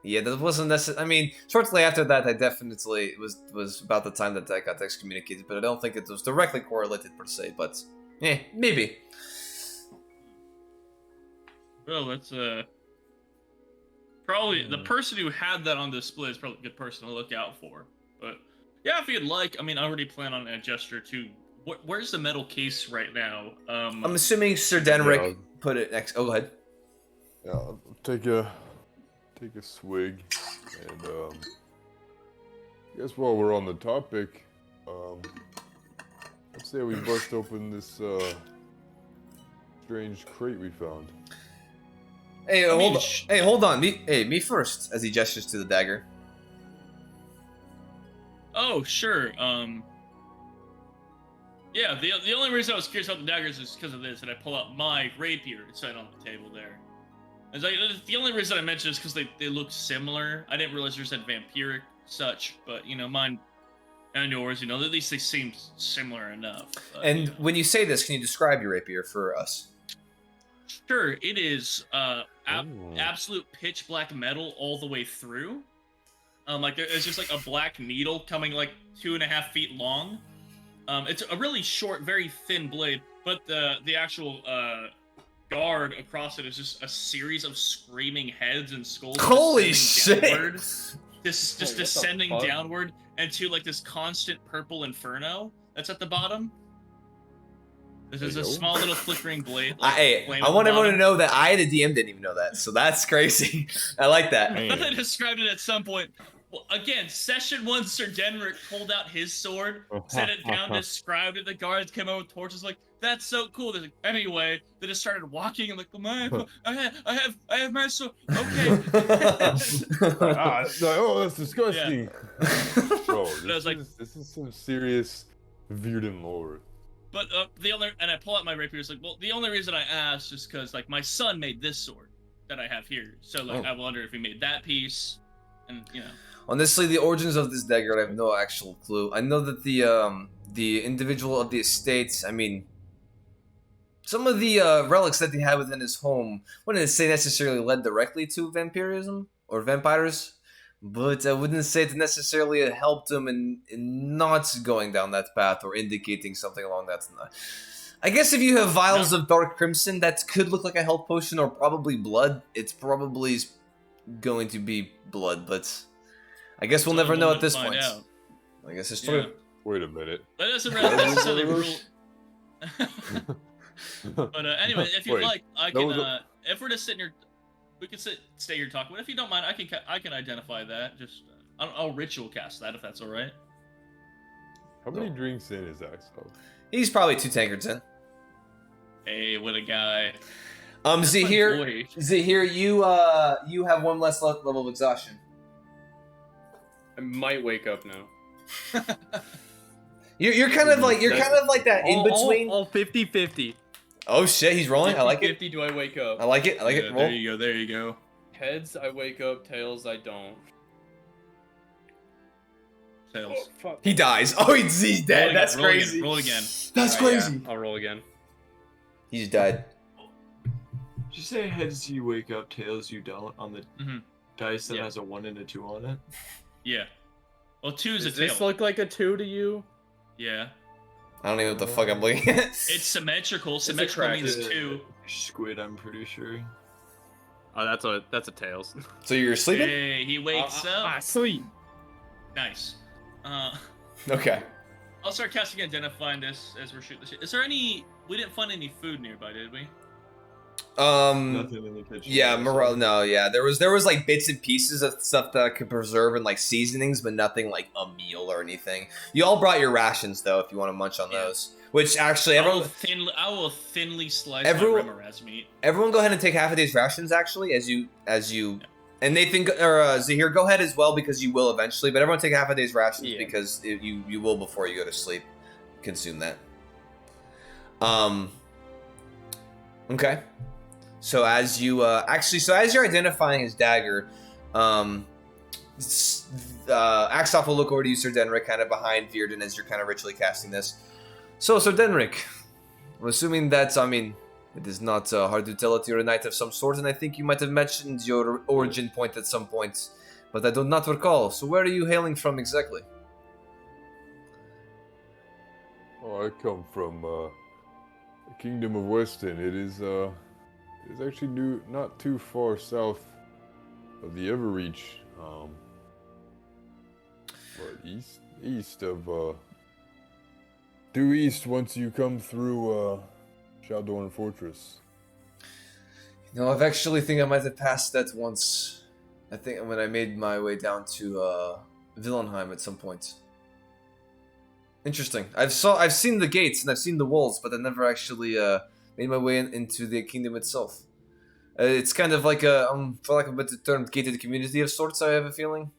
Yeah, that wasn't necessary. I mean, shortly after that, I definitely it was about the time that I got excommunicated, but I don't think it was directly correlated per se. But maybe. Well, that's probably the person who had that on display is probably a good person to look out for. But yeah, if you'd like, I mean, I already plan on a gesture too. Where's the metal case right now? I'm assuming Sir Denrick put it next. Oh, go ahead. Yeah, I'll take a swig, and I guess while we're on the topic, let's say we bust open this strange crate we found. Hey, hold on. Me first. As he gestures to the dagger. Oh, sure. Yeah, the only reason I was curious about the daggers is because of this, and I pull out my rapier and set it on the table there. It's like, the only reason I mentioned is because they look similar. I didn't realize yours had vampiric such, but mine and yours, at least they seem similar enough. And when you say this, can you describe your rapier for us? Sure, it is absolute pitch black metal all the way through. It's just like a black needle coming like 2.5 feet long. It's a really short, very thin blade, but the actual guard across it is just a series of screaming heads and skulls. Holy shit! Downward, just descending downward into like this constant purple inferno that's at the bottom. This is a small little flickering blade. I want everyone to know that I, the DM, didn't even know that, so that's crazy. I like that. I thought I described it at some point. Well, again, session 1, Sir Denrick pulled out his sword, set it down, described it. The guards came over with torches, like, that's so cool. Like, anyway, they just started walking. I'm like, I have my sword. Okay. Oh, that's disgusting. Yeah. Bro, this is some serious Virden lore. But and I pull out my rapier. It's like, well, the only reason I asked is because like my son made this sword that I have here. So like, I wonder if he made that piece, and Honestly, the origins of this dagger, I have no actual clue. I know that the individual of the estates, I mean, some of the relics that he had within his home, wouldn't say necessarily led directly to vampirism or vampires, but I wouldn't say it necessarily helped him in not going down that path or indicating something along that line. I guess if you have vials of dark crimson that could look like a health potion or probably blood, it's probably going to be blood, but I guess we'll never know at this point. I guess it's true. Wait a minute. That doesn't necessarily rule. But anyway, if you'd like, I can. If we're just sitting here, we can stay here talking. But if you don't mind, I can identify that. Just I'll ritual cast that if that's all right. How many drinks in is Axel? He's probably 2 tankards in. Hey, what a guy. Zahir, you have 1 less level of exhaustion. I might wake up now. You're kind of like that in between. All 50-50. Oh shit, he's rolling. I like it. 50 do I wake up? I like it. Roll. There you go. Heads, I wake up. Tails, I don't. Tails. Oh, fuck. He dies. Oh, he's dead. That's crazy. Roll again. That's crazy. Yeah, I'll roll again. He's died. Did you say heads you wake up, tails you don't on the dice that has a 1 and a 2 on it? Yeah. Well, 2 is a Does tail. this look like a 2 to you? Yeah. I don't even know what the fuck I'm looking at. It's symmetrical. Symmetrical means 2. Squid, I'm pretty sure. Oh, that's a tails. So you're sleeping? Hey, he wakes up. Sleep. Nice. Okay. I'll start casting identifying this as we're shooting this shit. Is there any... We didn't find any food nearby, did we? Nothing in the kitchen. Yeah, morale. No, yeah. There was like bits and pieces of stuff that I could preserve and like seasonings, but nothing like a meal or anything. You all brought your rations though, if you want to munch on those. Which actually, everyone. I will thinly slice everyone, my Remoraz meat. Everyone, go ahead and take half a day's rations. Actually, as you, and Nathan or Zahir, go ahead as well because you will eventually. But everyone take half a day's rations because you will before you go to sleep. Consume that. Okay. So as you as you're identifying his dagger, Axoff will look over to you, Sir Denrick, kind of behind Virden as you're kind of ritually casting this. So, Sir Denrick, I'm assuming that's, It is not hard to tell that you're a knight of some sort, and I think you might have mentioned your origin point at some point, but I do not recall. So where are you hailing from exactly? Oh, I come from the Kingdom of Weston. It is actually not too far south of the Everreach, but east of due east once you come through Shaldorn Fortress. You know, I've actually think I might have passed that once. I think when I made my way down to Villenheim at some point. Interesting. I've seen the gates and I've seen the walls, but I never actually made my way into the kingdom itself. It's kind of like a, for lack of a better term, gated community of sorts. I have a feeling.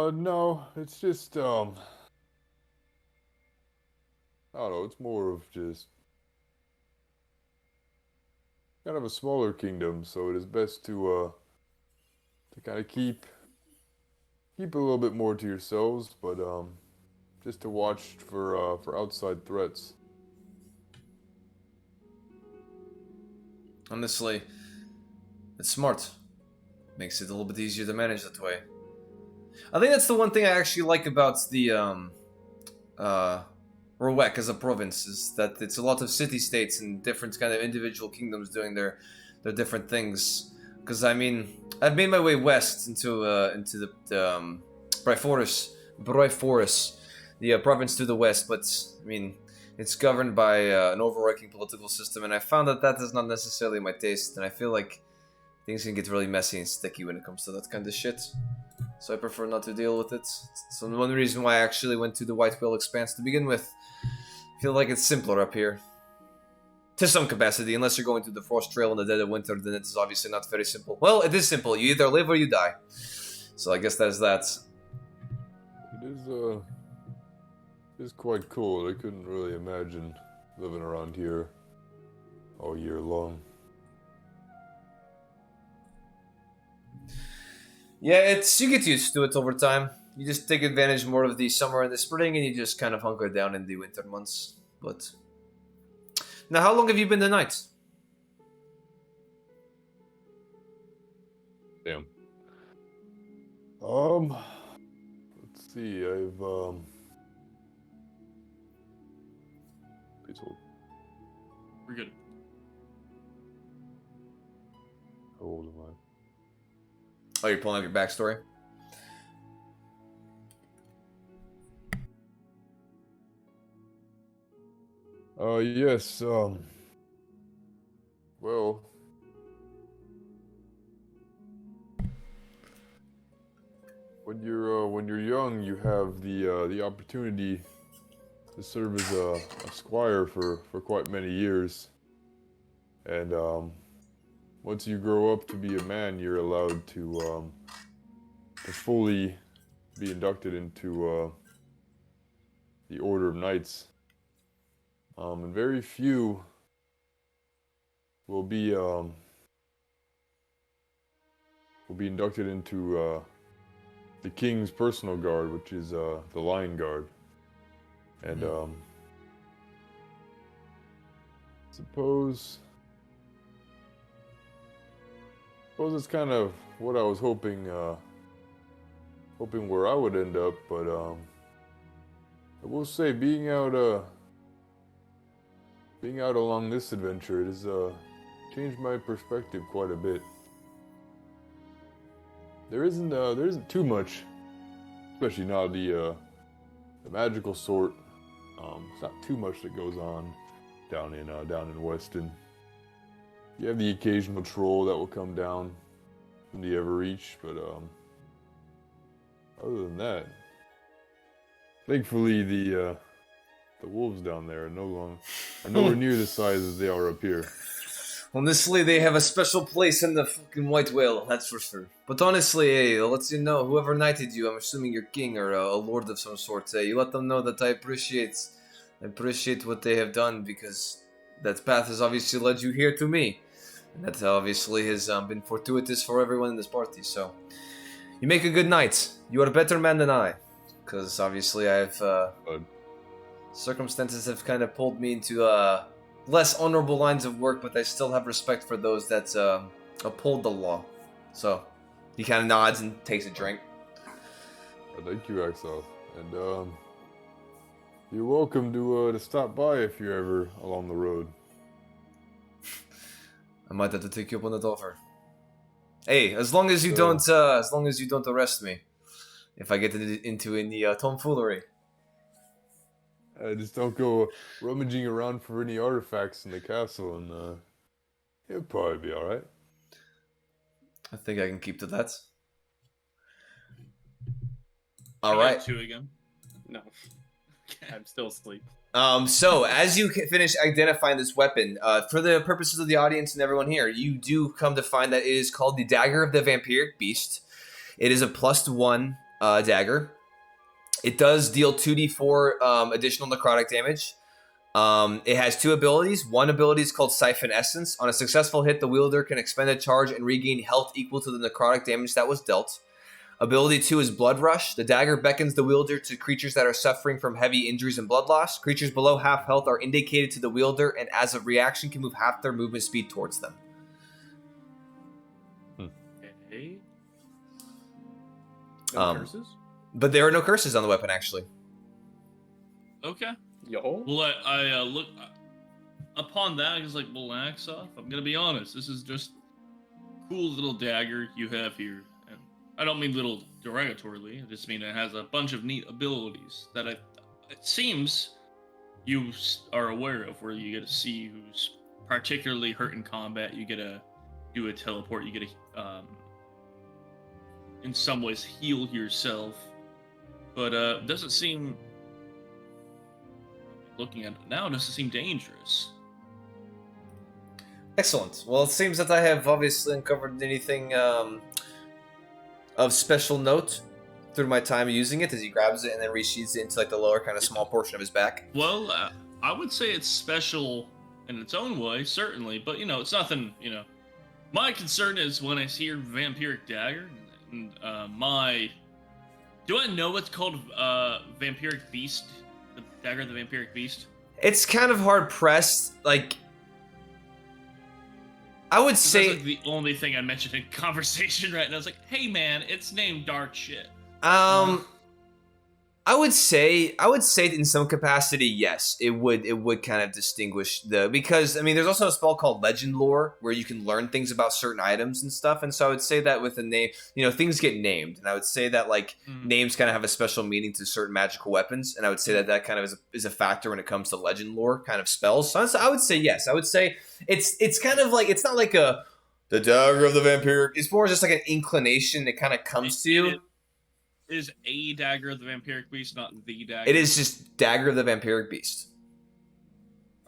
No, it's just I don't know. It's more of just kind of a smaller kingdom, so it is best to kind of keep a little bit more to yourselves, but just to watch for outside threats. Honestly, it's smart. Makes it a little bit easier to manage that way. I think that's the one thing I actually like about the Rowek as a province, is that it's a lot of city-states and different kind of individual kingdoms doing their different things. Because I mean, I've made my way west into the Bryforus, the province to the west, but I mean, it's governed by an overarching political system, and I found that is not necessarily my taste, and I feel like things can get really messy and sticky when it comes to that kind of shit. So I prefer not to deal with it. So one reason why I actually went to the White Whale Expanse to begin with. I feel like it's simpler up here. To some capacity, unless you're going to the Frost Trail in the dead of winter, then it is obviously not very simple. Well, it is simple. You either live or you die. So I guess that's that. It is quite cool. I couldn't really imagine living around here all year long. Yeah, you get used to it over time. You just take advantage more of the summer and the spring, and you just kind of hunker down in the winter months. But now, how long have you been the knight? Damn. Let's see. I've please hold. We're good. How old am I? Oh, you're pulling up your backstory? Yes, well, when you're young, you have the opportunity to serve as a squire for quite many years, and once you grow up to be a man, you're allowed to fully be inducted into the Order of Knights. And very few will be inducted into the King's personal guard, which is the Lion Guard. And suppose it's kind of what I was hoping where I would end up, but I will say being out along this adventure, it has changed my perspective quite a bit. There isn't too much, especially not the magical sort. It's not too much that goes on down in Weston. You have the occasional troll that will come down from the Everreach, but other than that, thankfully the wolves down there are nowhere near the size as they are up here. Honestly, they have a special place in the fucking White Whale, that's for sure. But honestly, hey, I'll let you know, whoever knighted you, I'm assuming you're king or a lord of some sort, you let them know that I appreciate what they have done, because that path has obviously led you here to me. And that obviously has been fortuitous for everyone in this party, so... You make a good knight. You are a better man than I. Because obviously I've Circumstances have kind of pulled me into less honorable lines of work, but I still have respect for those that uphold the law. So he kind of nods and takes a drink. Thank you, Axel. And you're welcome to stop by if you're ever along the road. I might have to take you up on that offer. Hey, as long as you don't arrest me, if I get into any tomfoolery. Just don't go rummaging around for any artifacts in the castle, and you'll probably be all right. I think I can keep to that. I All got right. 2 again. No. I'm still asleep. So as you finish identifying this weapon, for the purposes of the audience and everyone here, you do come to find that it is called the Dagger of the Vampiric Beast. It is a +1 dagger. It does deal 2d4 additional necrotic damage. It has 2 abilities. One ability is called Siphon Essence. On a successful hit, the wielder can expend a charge and regain health equal to the necrotic damage that was dealt. Ability 2 is Blood Rush. The dagger beckons the wielder to creatures that are suffering from heavy injuries and blood loss. Creatures below half health are indicated to the wielder, and as a reaction can move half their movement speed towards them. Okay. No curses? But there are no curses on the weapon, actually. Okay. Yo. Well, I look upon that. I was like, well, axe off. I'm gonna be honest. This is just cool little dagger you have here, and I don't mean little derogatorily. I just mean it has a bunch of neat abilities that it seems you are aware of. Where you get to see who's particularly hurt in combat. You get to do a teleport. You get to, in some ways, heal yourself. But doesn't seem. Looking at it now, doesn't seem dangerous. Excellent. Well, it seems that I have obviously uncovered anything of special note through my time using it, as he grabs it and then resheathes it into like the lower kind of small portion of his back. Well, I would say it's special in its own way, certainly, but it's nothing. My concern is when I see your vampiric dagger, and do I know what's called vampiric beast? The dagger of the vampiric beast? It's kind of hard pressed. Like, I would say that's like the only thing I mentioned in conversation right now. It's like, hey man, it's named Dark Shit. I would say in some capacity, yes, it would kind of distinguish because I mean there's also a spell called Legend Lore where you can learn things about certain items and stuff, and so I would say that with a name, things get named, and I would say that like names kind of have a special meaning to certain magical weapons, and I would say that kind of is a factor when it comes to Legend Lore kind of spells. So I would say yes. I would say it's kind of like, it's not like the dagger of the vampire. It's more just like an inclination that kind of comes to you. It is a dagger of the vampiric beast, not the dagger. It is just dagger of the vampiric beast.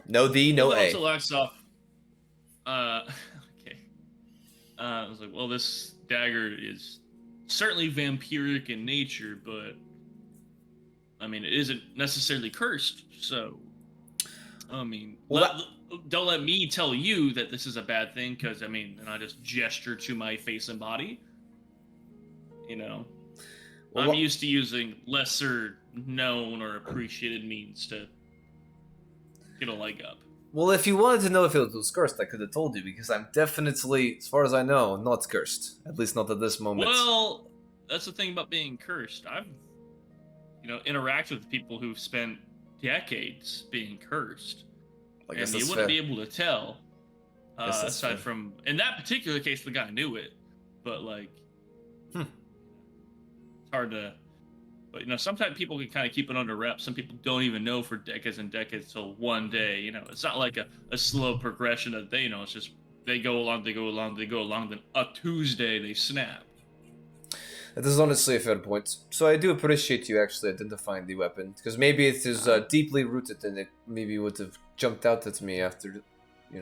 No the, no A. Also locks off. Okay. I was like, well, this dagger is certainly vampiric in nature, but I mean, it isn't necessarily cursed. So, I mean, don't let me tell you that this is a bad thing, because I mean, and I just gesture to my face and body. I'm used to using lesser known or appreciated means to get a leg up. Well, if you wanted to know if it was cursed, I could have told you, because I'm definitely, as far as I know, not cursed. At least not at this moment. Well, that's the thing about being cursed. I've, interacted with people who've spent decades being cursed. And you wouldn't be able to tell. Aside from, in that particular case, the guy knew it. But, like, hard to, but sometimes people can kind of keep it under wraps. Some people don't even know for decades and decades till one day. It's not like a slow progression of it's just they go along, then a Tuesday they snap. That is honestly a fair point. So I do appreciate you actually identifying the weapon, because maybe it is deeply rooted, and it maybe would have jumped out at me after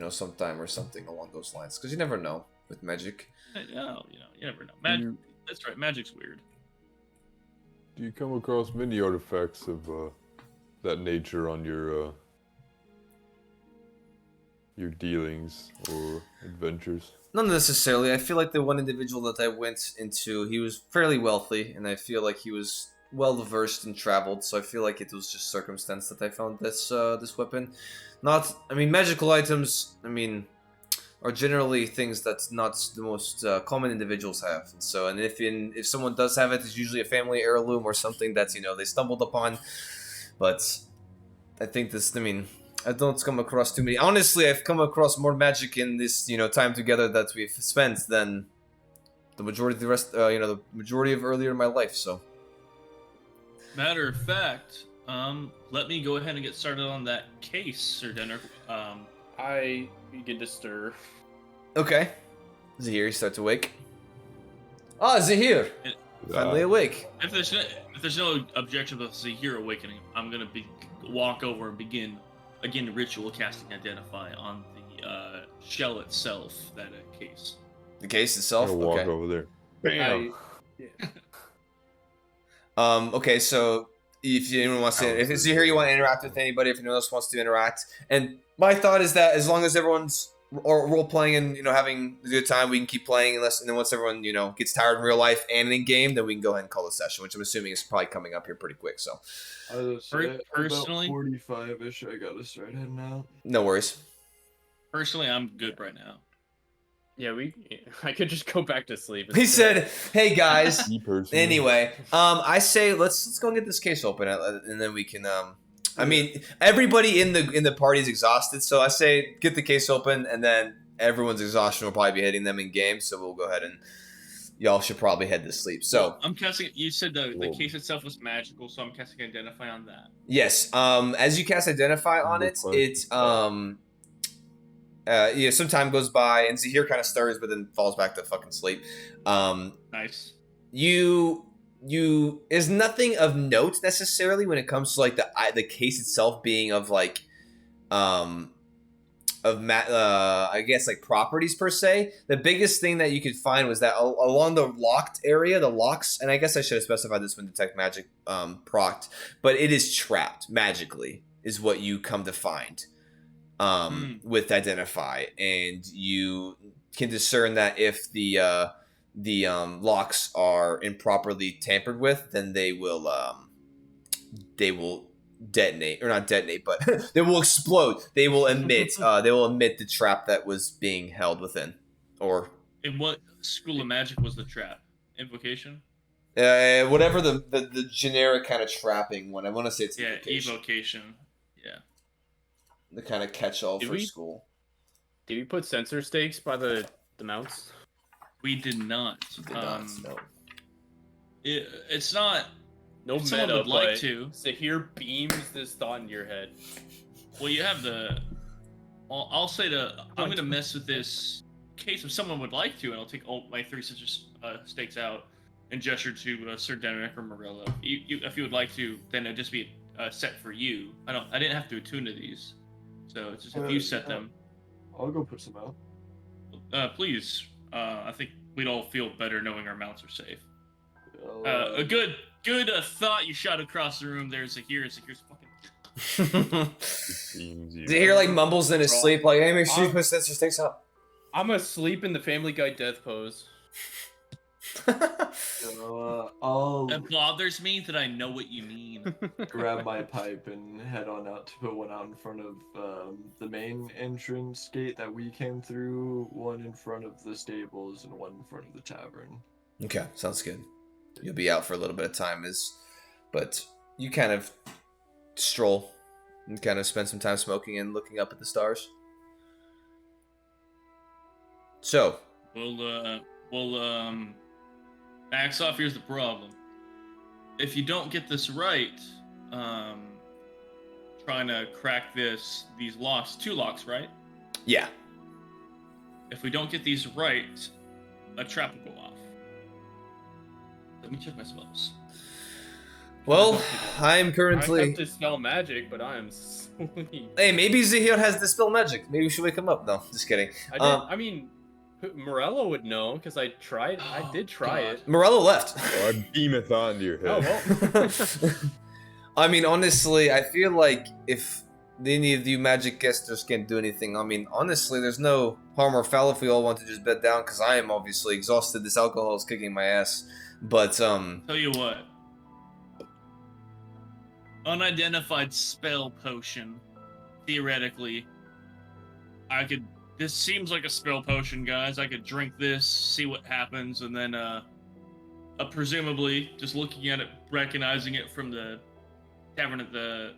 some time or something along those lines, because you never know with magic. You never know. Magic. That's right. Magic's weird. Do you come across many artifacts of that nature on your dealings or adventures? Not necessarily. I feel like the one individual that I went into, he was fairly wealthy, and I feel like he was well versed and traveled, so I feel like it was just circumstance that I found this weapon. Not, I mean, magical items, I mean, are generally things that not the most common individuals have. So, and if someone does have it, it's usually a family heirloom or something that's, you know, they stumbled upon. But I think this, I mean, I don't come across too many. Honestly, I've come across more magic in this, you know, time together that we've spent than the majority of the rest, you know, the majority of earlier in my life. So, Matter of fact, let me go ahead and get started on that case, Sir Denner. I begin to stir. okay, Zahir, you start to wake. Ah, Zahir, finally awake. If there's no objection with Zahir awakening, I'm gonna walk over and begin again ritual casting identify on the shell itself, that case. The case itself. I'm gonna walk Okay. over there. Bam. Okay, so if anyone wants to, if it's here, you want to interact with anybody, if anyone else wants to interact, and my thought is that as long as everyone's role playing and, you know, having a good time, we can keep playing, and then once everyone, you know, gets tired in real life and in game, then we can go ahead and call a session, which I'm assuming is probably coming up here pretty quick. So, Personally, about 45-ish, I gotta start heading out. no worries. personally, I'm good right now. Yeah, I could just go back to sleep. He said, "Hey guys." Me personally. Anyway, I say let's go and get this case open, and then we can. I mean, everybody in the party is exhausted, so I say get the case open, and then everyone's exhaustion will probably be hitting them in game. So we'll go ahead and y'all should probably head to sleep. So I'm casting. You said the case itself was magical, so I'm casting identify on that. yes, as you cast identify on it, it's yeah, some time goes by, and Zahir kind of stirs, but then falls back to fucking sleep. Nice. You is nothing of note necessarily when it comes to like the case itself being of like I guess like properties per se. The biggest thing that you could find was that along the locked area, the locks, and I guess I should have specified this when detect magic procced, but it is trapped magically is what you come to find with identify, and you can discern that if the locks are improperly tampered with, then they will detonate, or not detonate, but they will explode. They will emit the trap that was being held within. Or In what school of magic was the trap? Invocation? whatever the generic kind of trapping one. I want to say it's Evocation. Yeah. The kind of catch-all for school. Did we put sensor stakes by the mounts? We did not. No. It's not. No If someone meta, would like but to. Zahir beams this thought into your head. Well, you have the. I'll say I'm going to mess with this case if someone would like to, and I'll take all my 3 sensor stakes out and gesture to Sir Denrick or Morello. If you would like to, then it'd just be set for you. I didn't have to attune to these, so it's just if you set them. I'll go put some out. Please. I think we'd all feel better knowing our mounts are safe. I'll, A good thought you shot across the room there, Zahir. Zahir's fucking. Zahir like mumbles in his sleep, like, "Hey, make sure you put sensor stakes up." I'm asleep in the Family Guy death pose. I'll It bothers me that I know what you mean. grab my pipe and head on out to put one out in front of the main entrance gate that we came through, one in front of the stables, and one in front of the tavern. Okay, sounds good. You'll be out for a little bit of time, but you kind of stroll and kind of spend some time smoking and looking up at the stars. So, Well, axe off. Here's the problem. If you don't get this right, trying to crack these locks, 2 locks, right? yeah. If we don't get these right, a trap will go off. Let me check my spells. Well, I'm I currently. have to spell magic, but I am asleep. Hey, maybe Zahir has dispel magic. Maybe we should wake him up. No, just kidding. I mean, Morello would know because I tried. I did try God. it. Morello left. Oh, I beam a thought into your Oh head. well. I mean, honestly, I feel like if any of you magic casters can't do anything, I mean, honestly, there's no harm or foul if we all want to just bed down, because I am obviously exhausted. This alcohol is kicking my ass. But, Tell you what. unidentified spell potion. Theoretically, I could. This seems like a spell potion, guys. I could drink this, see what happens, and then, presumably, just looking at it, recognizing it from the tavern at the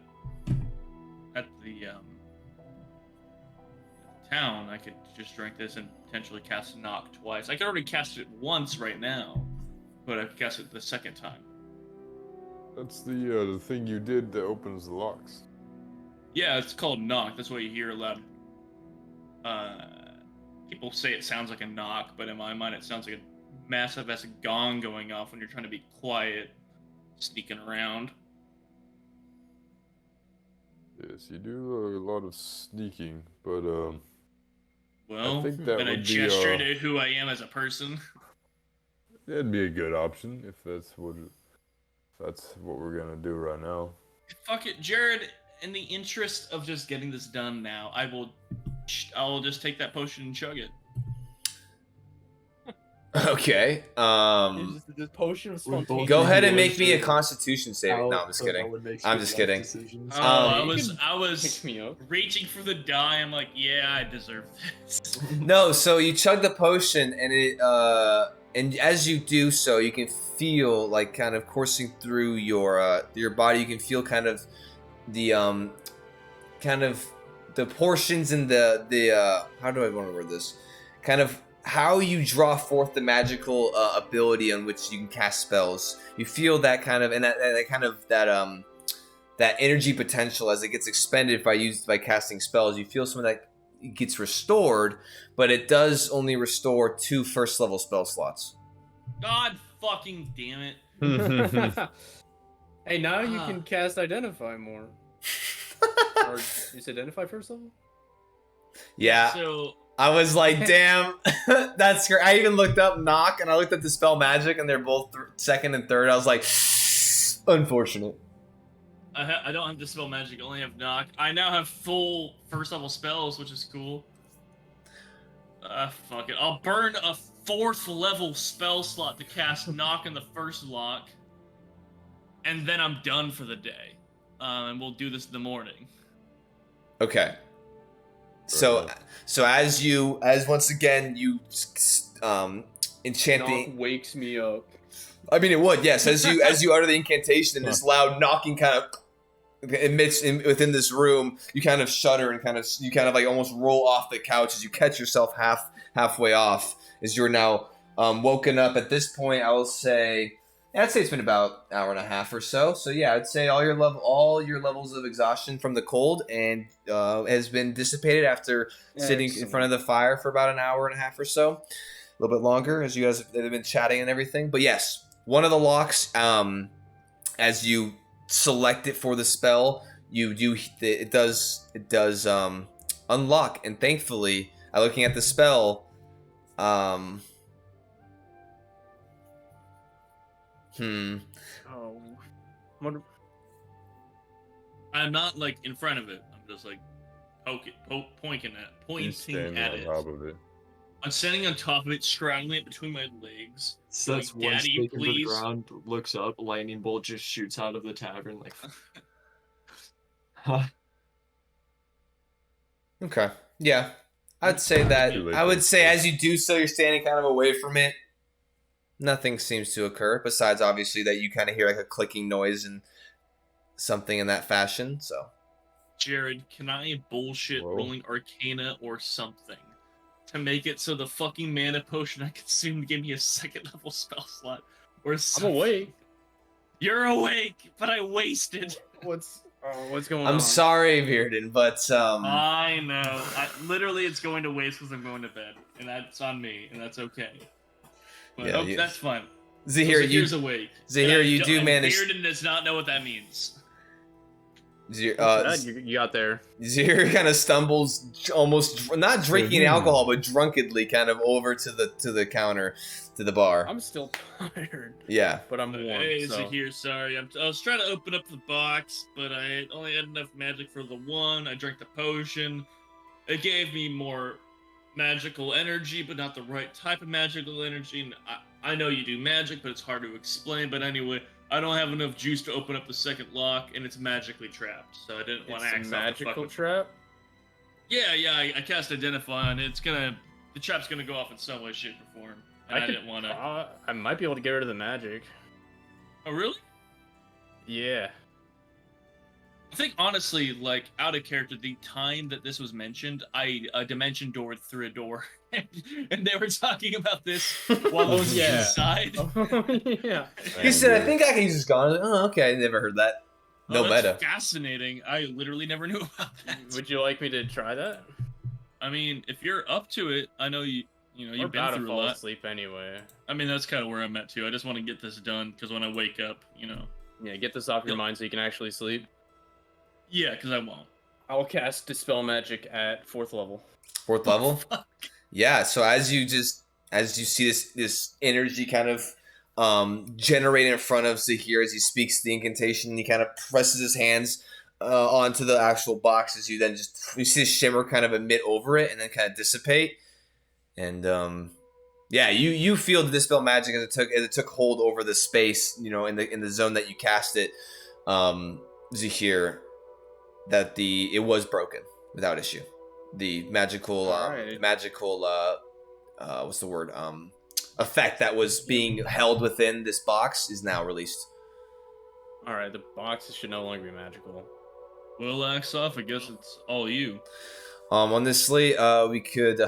town, I could just drink this and potentially cast knock twice. I could already cast it once right now, but I could cast it the second time. That's the thing you did that opens the locks. Yeah, it's called knock. That's why you hear a loud. People say it sounds like a knock, but in my mind, it sounds like a massive ass gong going off when you're trying to be quiet, sneaking around. Yes, you do a lot of sneaking, but Well, I think that then a would be, gesture to who I am as a person. that'd be a good option if that's what we're gonna do right now. Fuck it, Jared. In the interest of just getting this done now, I'll just take that potion and chug it. Okay. This potion of spontaneous. Go ahead and make me a Constitution saving. No, I'm just kidding. I'm just kidding. I you was Pick me up. reaching for the die. I'm like, yeah, I deserve this. No, so you chug the potion, and and as you do so, you can feel like kind of coursing through your body. You can feel kind of the portions in the how do I want to word this? Kind of how you draw forth the magical ability on which you can cast spells. You feel that kind of, and that energy potential as it gets expended by casting spells. You feel some of that gets restored, but it does only restore 2 first level spell slots. God fucking damn it. Hey, now you can cast Identify more. Or is Identify first level? Yeah. So I was like, damn, that's great. I even looked up knock and I looked at the spell magic and they're both second and third. I was like, unfortunate. I don't have dispel magic. I only have knock. I now have full first level spells, which is cool. Fuck it. I'll burn a 4th level spell slot to cast knock in the first lock, and then I'm done for the day. And we'll do this in the morning. Okay. So as once again you enchant Knock the. wakes me up. I mean, it would, yes. As you utter the incantation, and this loud knocking kind of emits within this room, you kind of shudder and kind of like almost roll off the couch as you catch yourself halfway off. As you're now woken up. At this point, I'd say it's been about an hour and a half or so. So yeah, I'd say all your levels of exhaustion from the cold and has been dissipated after sitting in front of the fire for about an hour and a half or so, a little bit longer as you guys have been chatting and everything. But yes, one of the locks, as you select it for the spell, it does unlock, and thankfully, looking at the spell, Oh. What? I'm not like in front of it. I'm just like pointing at it. On top of it. I'm standing on top of it, straddling it between my legs. Sets Like, one "Daddy, stake into the please." ground, looks up, lightning bolt just shoots out of the tavern like. Okay. Yeah. I'd say that. Too late I would to- say as you do so, you're standing kind of away from it. Nothing seems to occur, besides obviously that you kind of hear like a clicking noise and something in that fashion. So. Jared, can I bullshit Whoa. rolling Arcana or something to make it so the fucking mana potion I consumed give me a 2nd level spell slot? Or I'm something? awake. You're awake, but I wasted. What's going on? I'm sorry, Bearden, but I know. Literally, it's going to waste because I'm going to bed, and that's on me, and that's okay. But Yeah, that's fine. Zahir, Zahir's awake. Zahir, you do manage. Bearden does not know what that means. You got there. Zahir kind of stumbles, almost not drinking alcohol, but drunkenly, kind of over to the counter, to the bar. I'm still tired, Yeah. but I'm warm. Hey, So. Zahir, sorry. I was trying to open up the box, but I only had enough magic for the one. I drank the potion. It gave me more magical energy, but not the right type of magical energy. And I know you do magic, but it's hard to explain. But anyway, I don't have enough juice to open up the second lock, and it's magically trapped. So I didn't want to It's a axe off the magical fucking. trap. Yeah. I cast Identify, and the trap's gonna go off in some way, shape, or form. And I didn't want to. I might be able to get rid of the magic. Oh, really? Yeah. I think honestly, like out of character, the time that this was mentioned, I dimension doored through a door, and they were talking about this while I was Yeah. inside. Yeah. He said, I think I can use this gun. I was like, oh, okay, I never heard that. No that's meta. fascinating. I literally never knew about that. Would you like me to try that? I mean, if you're up to it, I know you've We're been about to through a fall lot. asleep anyway. I mean, that's kind of where I'm at too. I just want to get this done because when I wake up, Yeah, get this off your Yep. mind so you can actually sleep. yeah, because I won't. I'll cast Dispel Magic at 4th level. 4th level? Yeah, so as you see this energy kind of generate in front of Zahir as he speaks the incantation, he kind of presses his hands onto the actual box as you see the shimmer kind of emit over it and then kind of dissipate. And yeah, you feel the dispel magic as it took hold over the space, in the zone that you cast it, Zahir, that it was broken without issue. The magical Alright. what's the word? Effect that was being held within this box is now released. Alright, the boxes should no longer be magical. Well, axe off. I guess it's all you. Honestly, we could.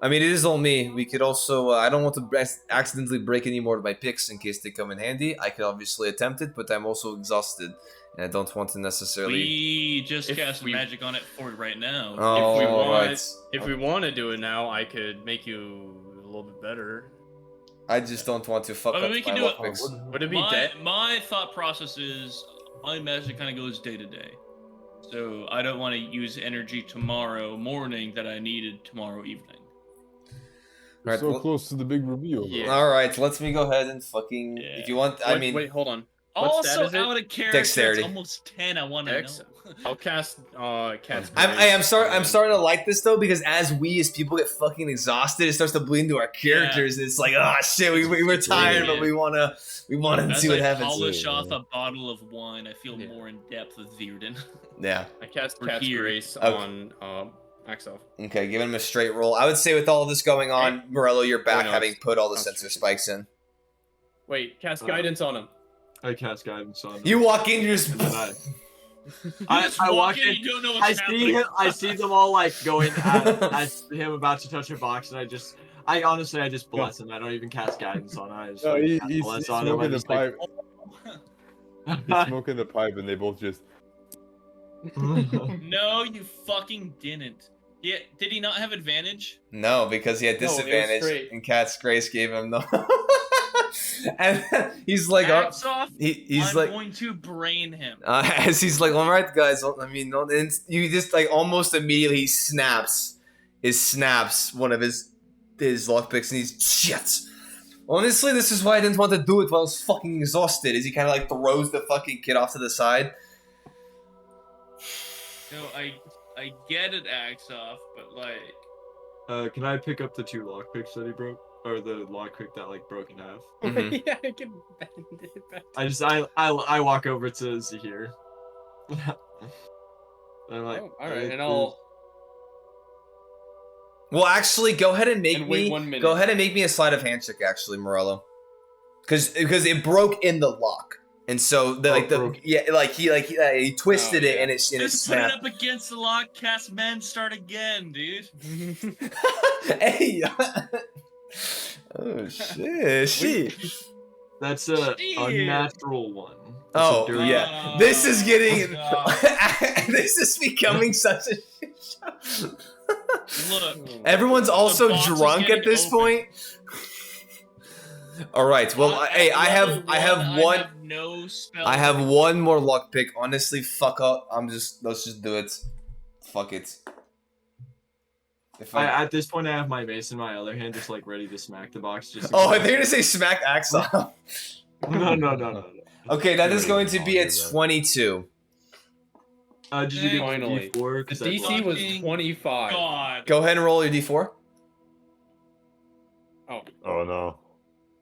I mean, it is all me. We could also. I don't want to accidentally break any more of my picks in case they come in handy. I could obviously attempt it, but I'm also exhausted, and I don't want to necessarily. We just If cast we- magic on it for right now. Oh, if we want, right. if we want to do it now, I could make you a little bit better. I just don't want to fuck I mean, up we can my do luck it- picks. Would it be my, dead? my thought process is my magic kind of goes day to day. So I don't want to use energy tomorrow morning that I needed tomorrow evening. We're Alright, so well- close to the big reveal. Though. Yeah. All right, let me go ahead and fucking. Yeah. If you want, Wait, hold on. What stat Also, is it? out of character, Dexterity. it's almost 10. I want to Dex? know. I'll cast Cat's I'm starting to like this though because as people get fucking exhausted, it starts to bleed into our characters. And it's like, oh shit, we're tired, but we wanna As see what I happens. polish Yeah. off a bottle of wine, I feel Yeah. more in depth with Virden. Yeah. I cast We're Cat's here. Grace Okay. on Axel. Okay, giving him a straight roll. I would say with all of this going on, Morello, you're back Oh, no, having it's- put all the I'm sensor tricky. spikes in. Wait, cast guidance on him. I cast guidance on. You walk in, you're just. And then You I just walk in. you don't know I what's see happening. him. I see them all like going at him about to touch a box, and I honestly just bless him. I don't even cast guidance on him. I just No, like, he's cast bless on him. I smoking the just, like, pipe. He's smoking the pipe, and they both just. No, you fucking didn't. Yeah, did he not have advantage? No, because he had No, it was disadvantage, straight. and Cat's Grace gave him no. And he's like, Axe off. he's I'm like, going to brain him. as he's like, all right, guys. I mean, no, and you just like almost immediately he snaps one of his lockpicks, and he's shit. Honestly, this is why I didn't want to do it while I was fucking exhausted. Is he kind of like throws the fucking kid off to the side? No, I get it, axe off, but like, can I pick up the 2 lockpicks that he broke, or the lockpick that like broke in half? Mhm. Yeah, I can bend it back. I walk over to Zahir. I'm like, Oh, all right, and I'll Well, actually, go ahead and make And wait me 1 minute. go ahead and make me a sleight of hand check, actually, Morello, because it broke in the lock, and so broke. he twisted Oh, it yeah. and it just put it snapped. up against the lock, cast men, start again, dude. Hey. Oh shit! that's a Shit. unnatural one. That's Oh a dirty- yeah, this is getting God. this is becoming such a shit show. Look, Everyone's also box is drunk at getting this open. point. All right. Well, hey, I have one. no spell. I have one more luck pick. Honestly, fuck up. Let's just do it. Fuck it. If at this point, I have my mace in my other hand, just like ready to smack the box. Just. oh, I think you're gonna say smack axe off. No. Okay, that is going to be a 22. Did you get Finally. D4? The 'Cause DC was Fucking 25. God. Go ahead and roll your d4. Oh, Oh no.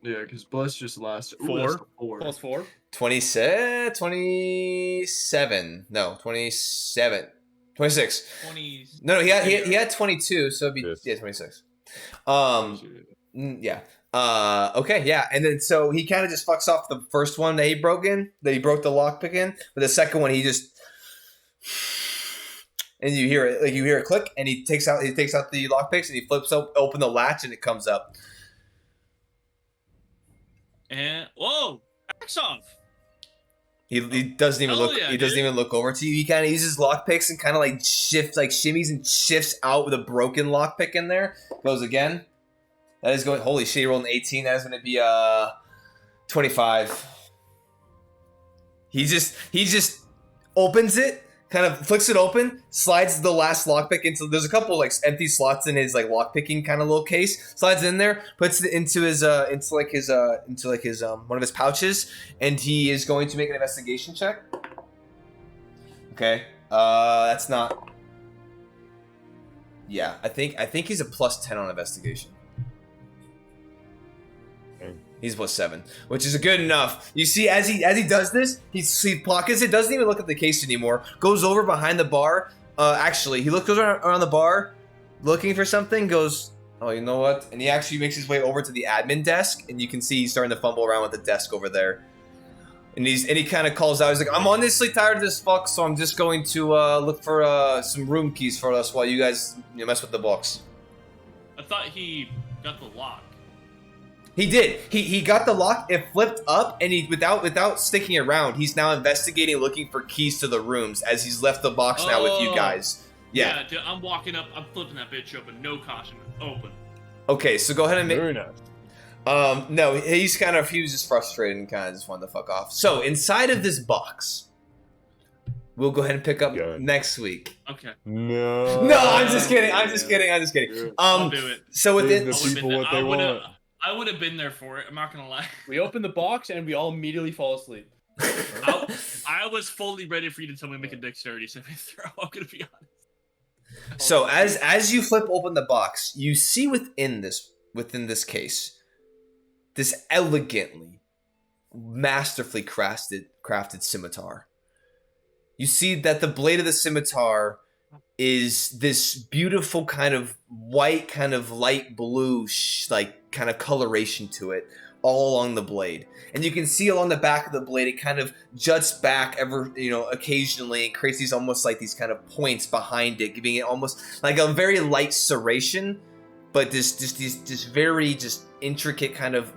Yeah, because bless just lasts. Ooh, Four. that's a 4. plus 4. 27. No, 27. 26. 20. No, he had 22, so it'd be Yes. 26. Yeah. Okay, yeah. And then so he kind of just fucks off the first one that he broke the lockpick in, but the second one he just and you hear it click, and he takes out the lockpicks and he flips open the latch and it comes up. And whoa, Axov. He doesn't even look. Yeah, he doesn't even look over to you. He kind of uses lockpicks and kind of like shimmies and shifts out with a broken lockpick in there. Goes again. That is going. Holy shit! He rolled an 18. That is going to be 25. He just opens it, kind of flicks it open, slides the last lockpick into. There's a couple like empty slots in his like lockpicking kind of little case. Slides in there, puts it into his one of his pouches, and he is going to make an investigation check. Okay, that's not. Yeah, I think he's a +10 on investigation. He's +7, which is good enough. You see, as he does this, he pockets it, doesn't even look at the case anymore. Goes over behind the bar. Actually, he goes around the bar, looking for something. Goes, oh, you know what? And he actually makes his way over to the admin desk, and you can see he's starting to fumble around with the desk over there. And he kind of calls out. He's like, I'm honestly tired of this fuck, so I'm just going to look for some room keys for us while you guys mess with the box. I thought he got the lock. He did. He got the lock. It flipped up, and he without sticking around, he's now investigating, looking for keys to the rooms as he's left the box now with you guys. Yeah. Dude, I'm walking up. I'm flipping that bitch open. No caution. Open. Okay, so go ahead and make. Very nice. No, he was just frustrated and kind of just wanted to fuck off. So inside of this box, we'll go ahead and pick up next week. Okay. No. No, I'm just kidding. I'm just kidding. I'll do it. So within. Give the people what they want. I would have been there for it. I'm not gonna lie. We open the box and we all immediately fall asleep. I was fully ready for you to tell me to make a dexterity saving throw. I'm gonna be honest. So as you flip open the box, you see within this case, this elegantly, masterfully crafted scimitar. You see that the blade of the scimitar is this beautiful kind of white, kind of light blue, kind of coloration to it all along the blade. And you can see along the back of the blade, it kind of juts back occasionally and creates these almost like these kind of points behind it, giving it almost like a very light serration, but this very just intricate kind of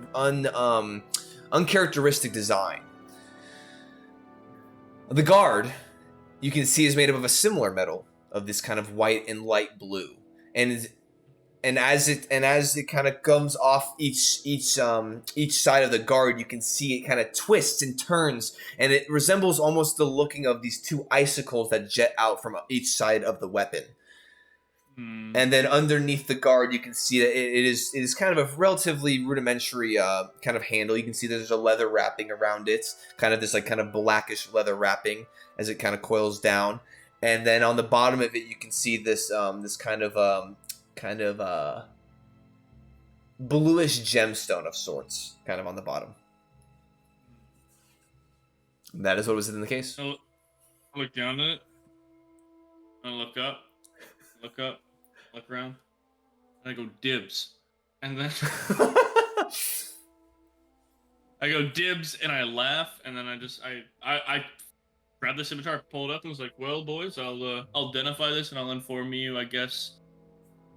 uncharacteristic design. The guard, you can see, is made up of a similar metal of this kind of white and light blue, and as it kind of comes off each side of the guard, you can see it kind of twists and turns, and it resembles almost the looking of these two icicles that jet out from each side of the weapon. And then underneath the guard, you can see that it is kind of a relatively rudimentary kind of handle. You can see there's a leather wrapping around it, kind of this like kind of blackish leather wrapping as it kind of coils down. And then on the bottom of it, you can see this this kind of bluish gemstone of sorts, kind of on the bottom. And that is what was in the case. I look down at it. I look up, look around, and I go dibs, and then I go dibs, and I laugh, and then I grab the scimitar, pull it up, and was like, "Well, boys, I'll identify this, and I'll inform you. I guess,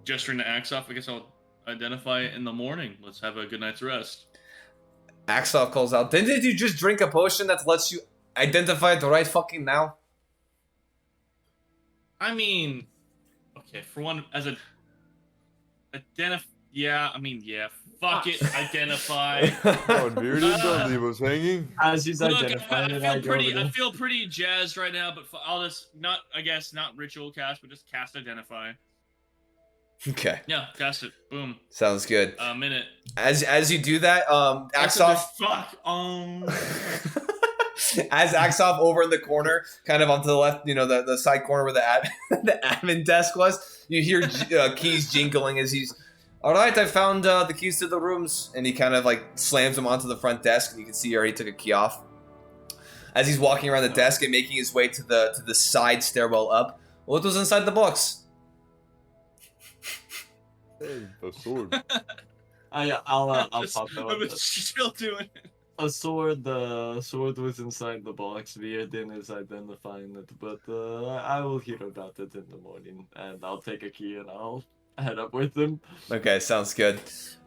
gesturing to Axoff, I guess I'll identify it in the morning. Let's have a good night's rest." Axoff calls out, "Didn't you just drink a potion that lets you identify it right fucking now?" I mean, okay, for one, as a fuck it, identify. Oh, dude, don't leave us hanging. As he's Look, identifying it, I feel pretty jazzed right now, but I'll just not ritual cast, but just cast identify. Okay. Yeah, cast it. Boom. Sounds good. A minute. As you do that, Axoff. Fuck. As Axoff over in the corner, kind of onto the left, the side corner where the admin desk was, you hear keys jingling as he's, "All right, I found the keys to the rooms," and he kind of like slams them onto the front desk, and you can see he already took a key off. as he's walking around the desk and making his way to the side stairwell up. What was inside the box? Hey, the sword. I'll Just- pop that I'm one. still doing it. A sword. The sword was inside the box. Virdin is identifying it, but I will hear about it in the morning, and I'll take a key and I'll head up with him. Okay, sounds good.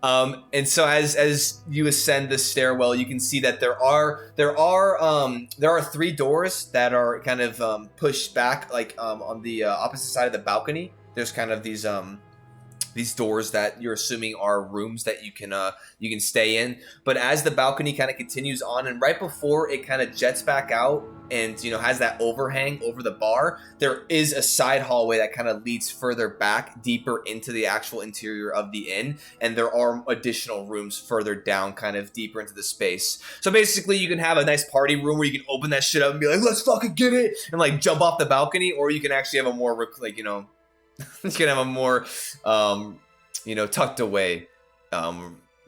And so as you ascend the stairwell, you can see that there are 3 doors that are kind of pushed back, like on the opposite side of the balcony. There's kind of these doors that you're assuming are rooms that you can stay in. But as the balcony kind of continues on, and right before it kind of jets back out and has that overhang over the bar, there is a side hallway that kind of leads further back, deeper into the actual interior of the inn, and there are additional rooms further down, kind of deeper into the space. So basically, you can have a nice party room where you can open that shit up and be like, "Let's fucking get it," and like jump off the balcony, or you can actually have a more it's gonna have a more, tucked away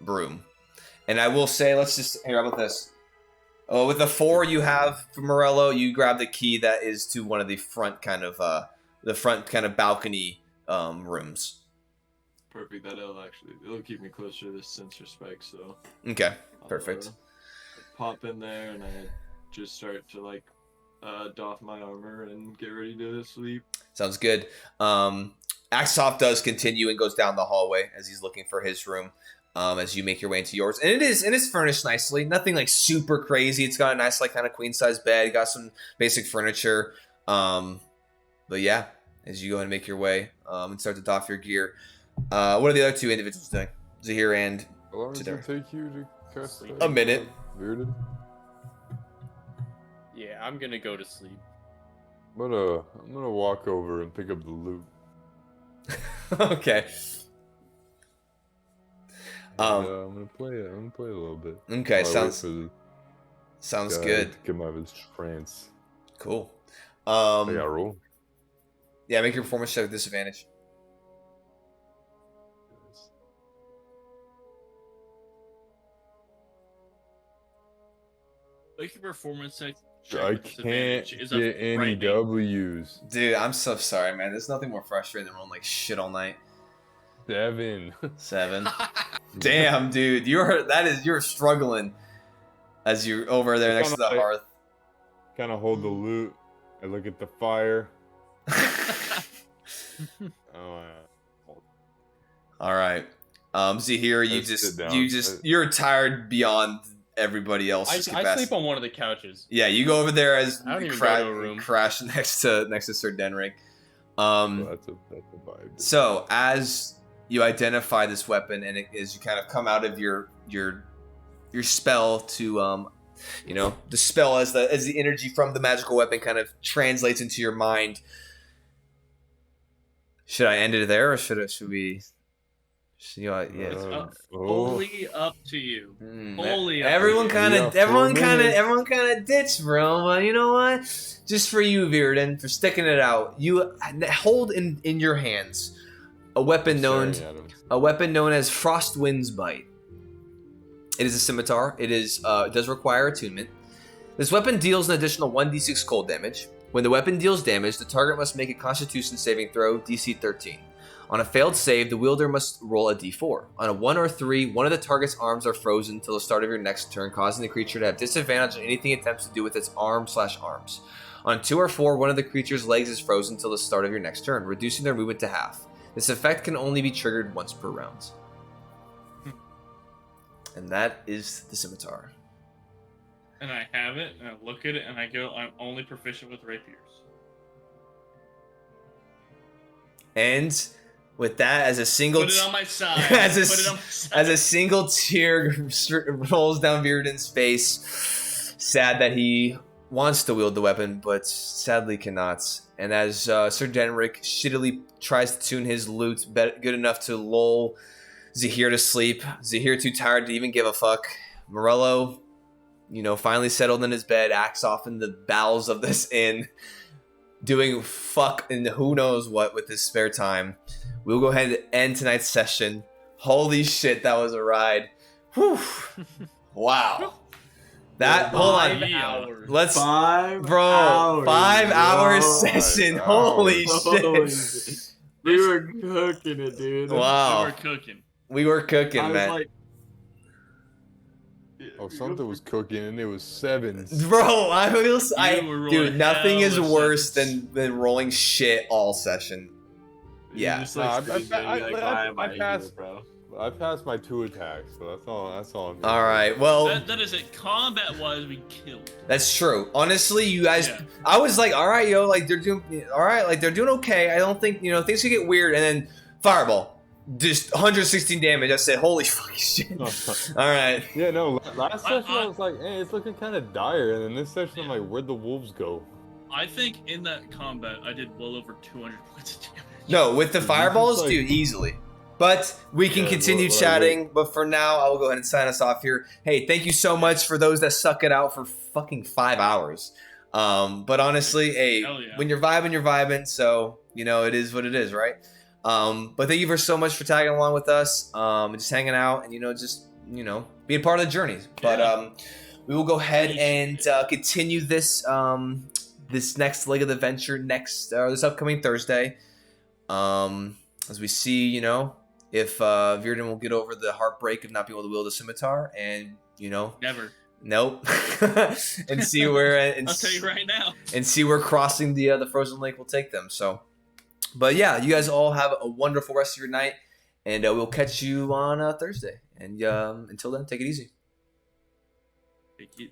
room. And I will say, let's just here. How about this? Oh, with the 4 you have for Morello, you grab the key that is to one of the front kind of balcony rooms. Perfect. It'll keep me closer to this sensor spike. So Okay, perfect. I'll, pop in there and I just start to doff my armor and get ready to sleep. Sounds good. Axoff does continue and goes down the hallway as he's looking for his room. As you make your way into yours, and it is furnished nicely. Nothing like super crazy. It's got a nice kind of queen size bed. Got some basic furniture. But yeah, as you go ahead and make your way and start to doff your gear, what are the other 2 individuals doing? Zahir and How long does Today. it take you to cast A minute. Bearded? Yeah, I'm gonna go to sleep. I'm gonna walk over and pick up the loot. Okay. And, I'm gonna play a little bit. Okay, while I wait sounds for the guy good. to come out of his trance. Cool. I got roll. Yeah, make your performance check with disadvantage. Like your performance check I with can't disadvantage is get any frightening. W's. Dude, I'm so sorry, man. There's nothing more frustrating than rolling like shit all night. 7. 7. Damn, dude, you're struggling as you're over there next to the hearth. Kind of hold the loot. I look at the fire. Oh, All right, Zahir, Let's sit down. you're tired beyond everybody else's I capacity. sleep on one of the couches. Yeah, you go over there as I don't you even go to a room. crash next to Sir Denrick. well, that's a vibe. So as you identify this weapon, and as you kind of come out of your spell to the spell as the energy from the magical weapon kind of translates into your mind. Should I end it there, or should we? Yeah. Wholly up to you. Wholly up to Everyone you. kind of, Yeah, 4 minutes. everyone kind of ditched, bro. But you know what? Just for you, Virden, for sticking it out. You hold in your hands a weapon known as Frostwind's Bite. It is a scimitar. It does require attunement. This weapon deals an additional 1d6 cold damage. When the weapon deals damage, the target must make a Constitution saving throw, DC 13. On a failed save, the wielder must roll a d4. On a 1 or 3, one of the target's arms are frozen until the start of your next turn, causing the creature to have disadvantage on anything it attempts to do with its arm/arms. On 2 or 4, one of the creature's legs is frozen until the start of your next turn, reducing their movement to half. This effect can only be triggered once per round. And that is the scimitar. And I have it, and I look at it, and I go, I'm only proficient with rapiers. And with that, as a single Put it on my side. as Put it on my side. a single tear rolls down Virden's face, sad that he wants to wield the weapon, but sadly cannot. And as Sir Denrick shittily tries to tune his lute good enough to lull Zahir to sleep, Zahir too tired to even give a fuck. Morello, finally settled in his bed, acts off in the bowels of this inn, doing fuck and who knows what with his spare time. We'll go ahead and end tonight's session. Holy shit, that was a ride. Whew. Wow. That hold on. 5 Yeah. hours. Let's 5 bro, hours, 5 hour bro. session. 5 Holy hours. Holy shit. shit. We were cooking it, dude. We Wow. were cooking. We were cooking, I was man. like, Oh, something was cooking and it was 7s. Bro, I was You were rolling dude, nothing is hella worse sevens. than rolling shit all session. you're Yeah. just like, Nah, sitting there, you're like, why am I here, passed- bro? I passed my 2 attacks, so that's all. That's all. I'm gonna All say. right. Well, That is it. Combat-wise, we killed. that's true. Honestly, you guys, Yeah. I was like, all right, yo, like they're doing, all right, like they're doing okay. I don't think things could get weird. And then fireball, just 116 damage. I said, holy fucking shit. All right. Yeah, no. Last session I- I was like, hey, it's looking kind of dire, and then this session I'm like, where'd the wolves go? I think in that combat, I did well over 200 points of damage. No, with the Dude, fireballs, this is like- dude, easily. But we can Yeah, continue what I chatting. But for now, I will go ahead and sign us off here. Hey, thank you so much for those that suck it out for fucking 5 hours. But honestly, hey, Hell yeah. when you're vibing, you're vibing. So it is what it is, right? But thank you for so much for tagging along with us, and just hanging out, and just being part of the journey. But Yeah. we will go ahead and Appreciate continue this this next leg of the venture this upcoming Thursday. As we see, if Virden will get over the heartbreak of not being able to wield a scimitar, and Never. nope, and see where and I'll tell you right now. and see where crossing the frozen lake will take them. So, but yeah, you guys all have a wonderful rest of your night, and we'll catch you on Thursday. And until then, take it easy. Take it.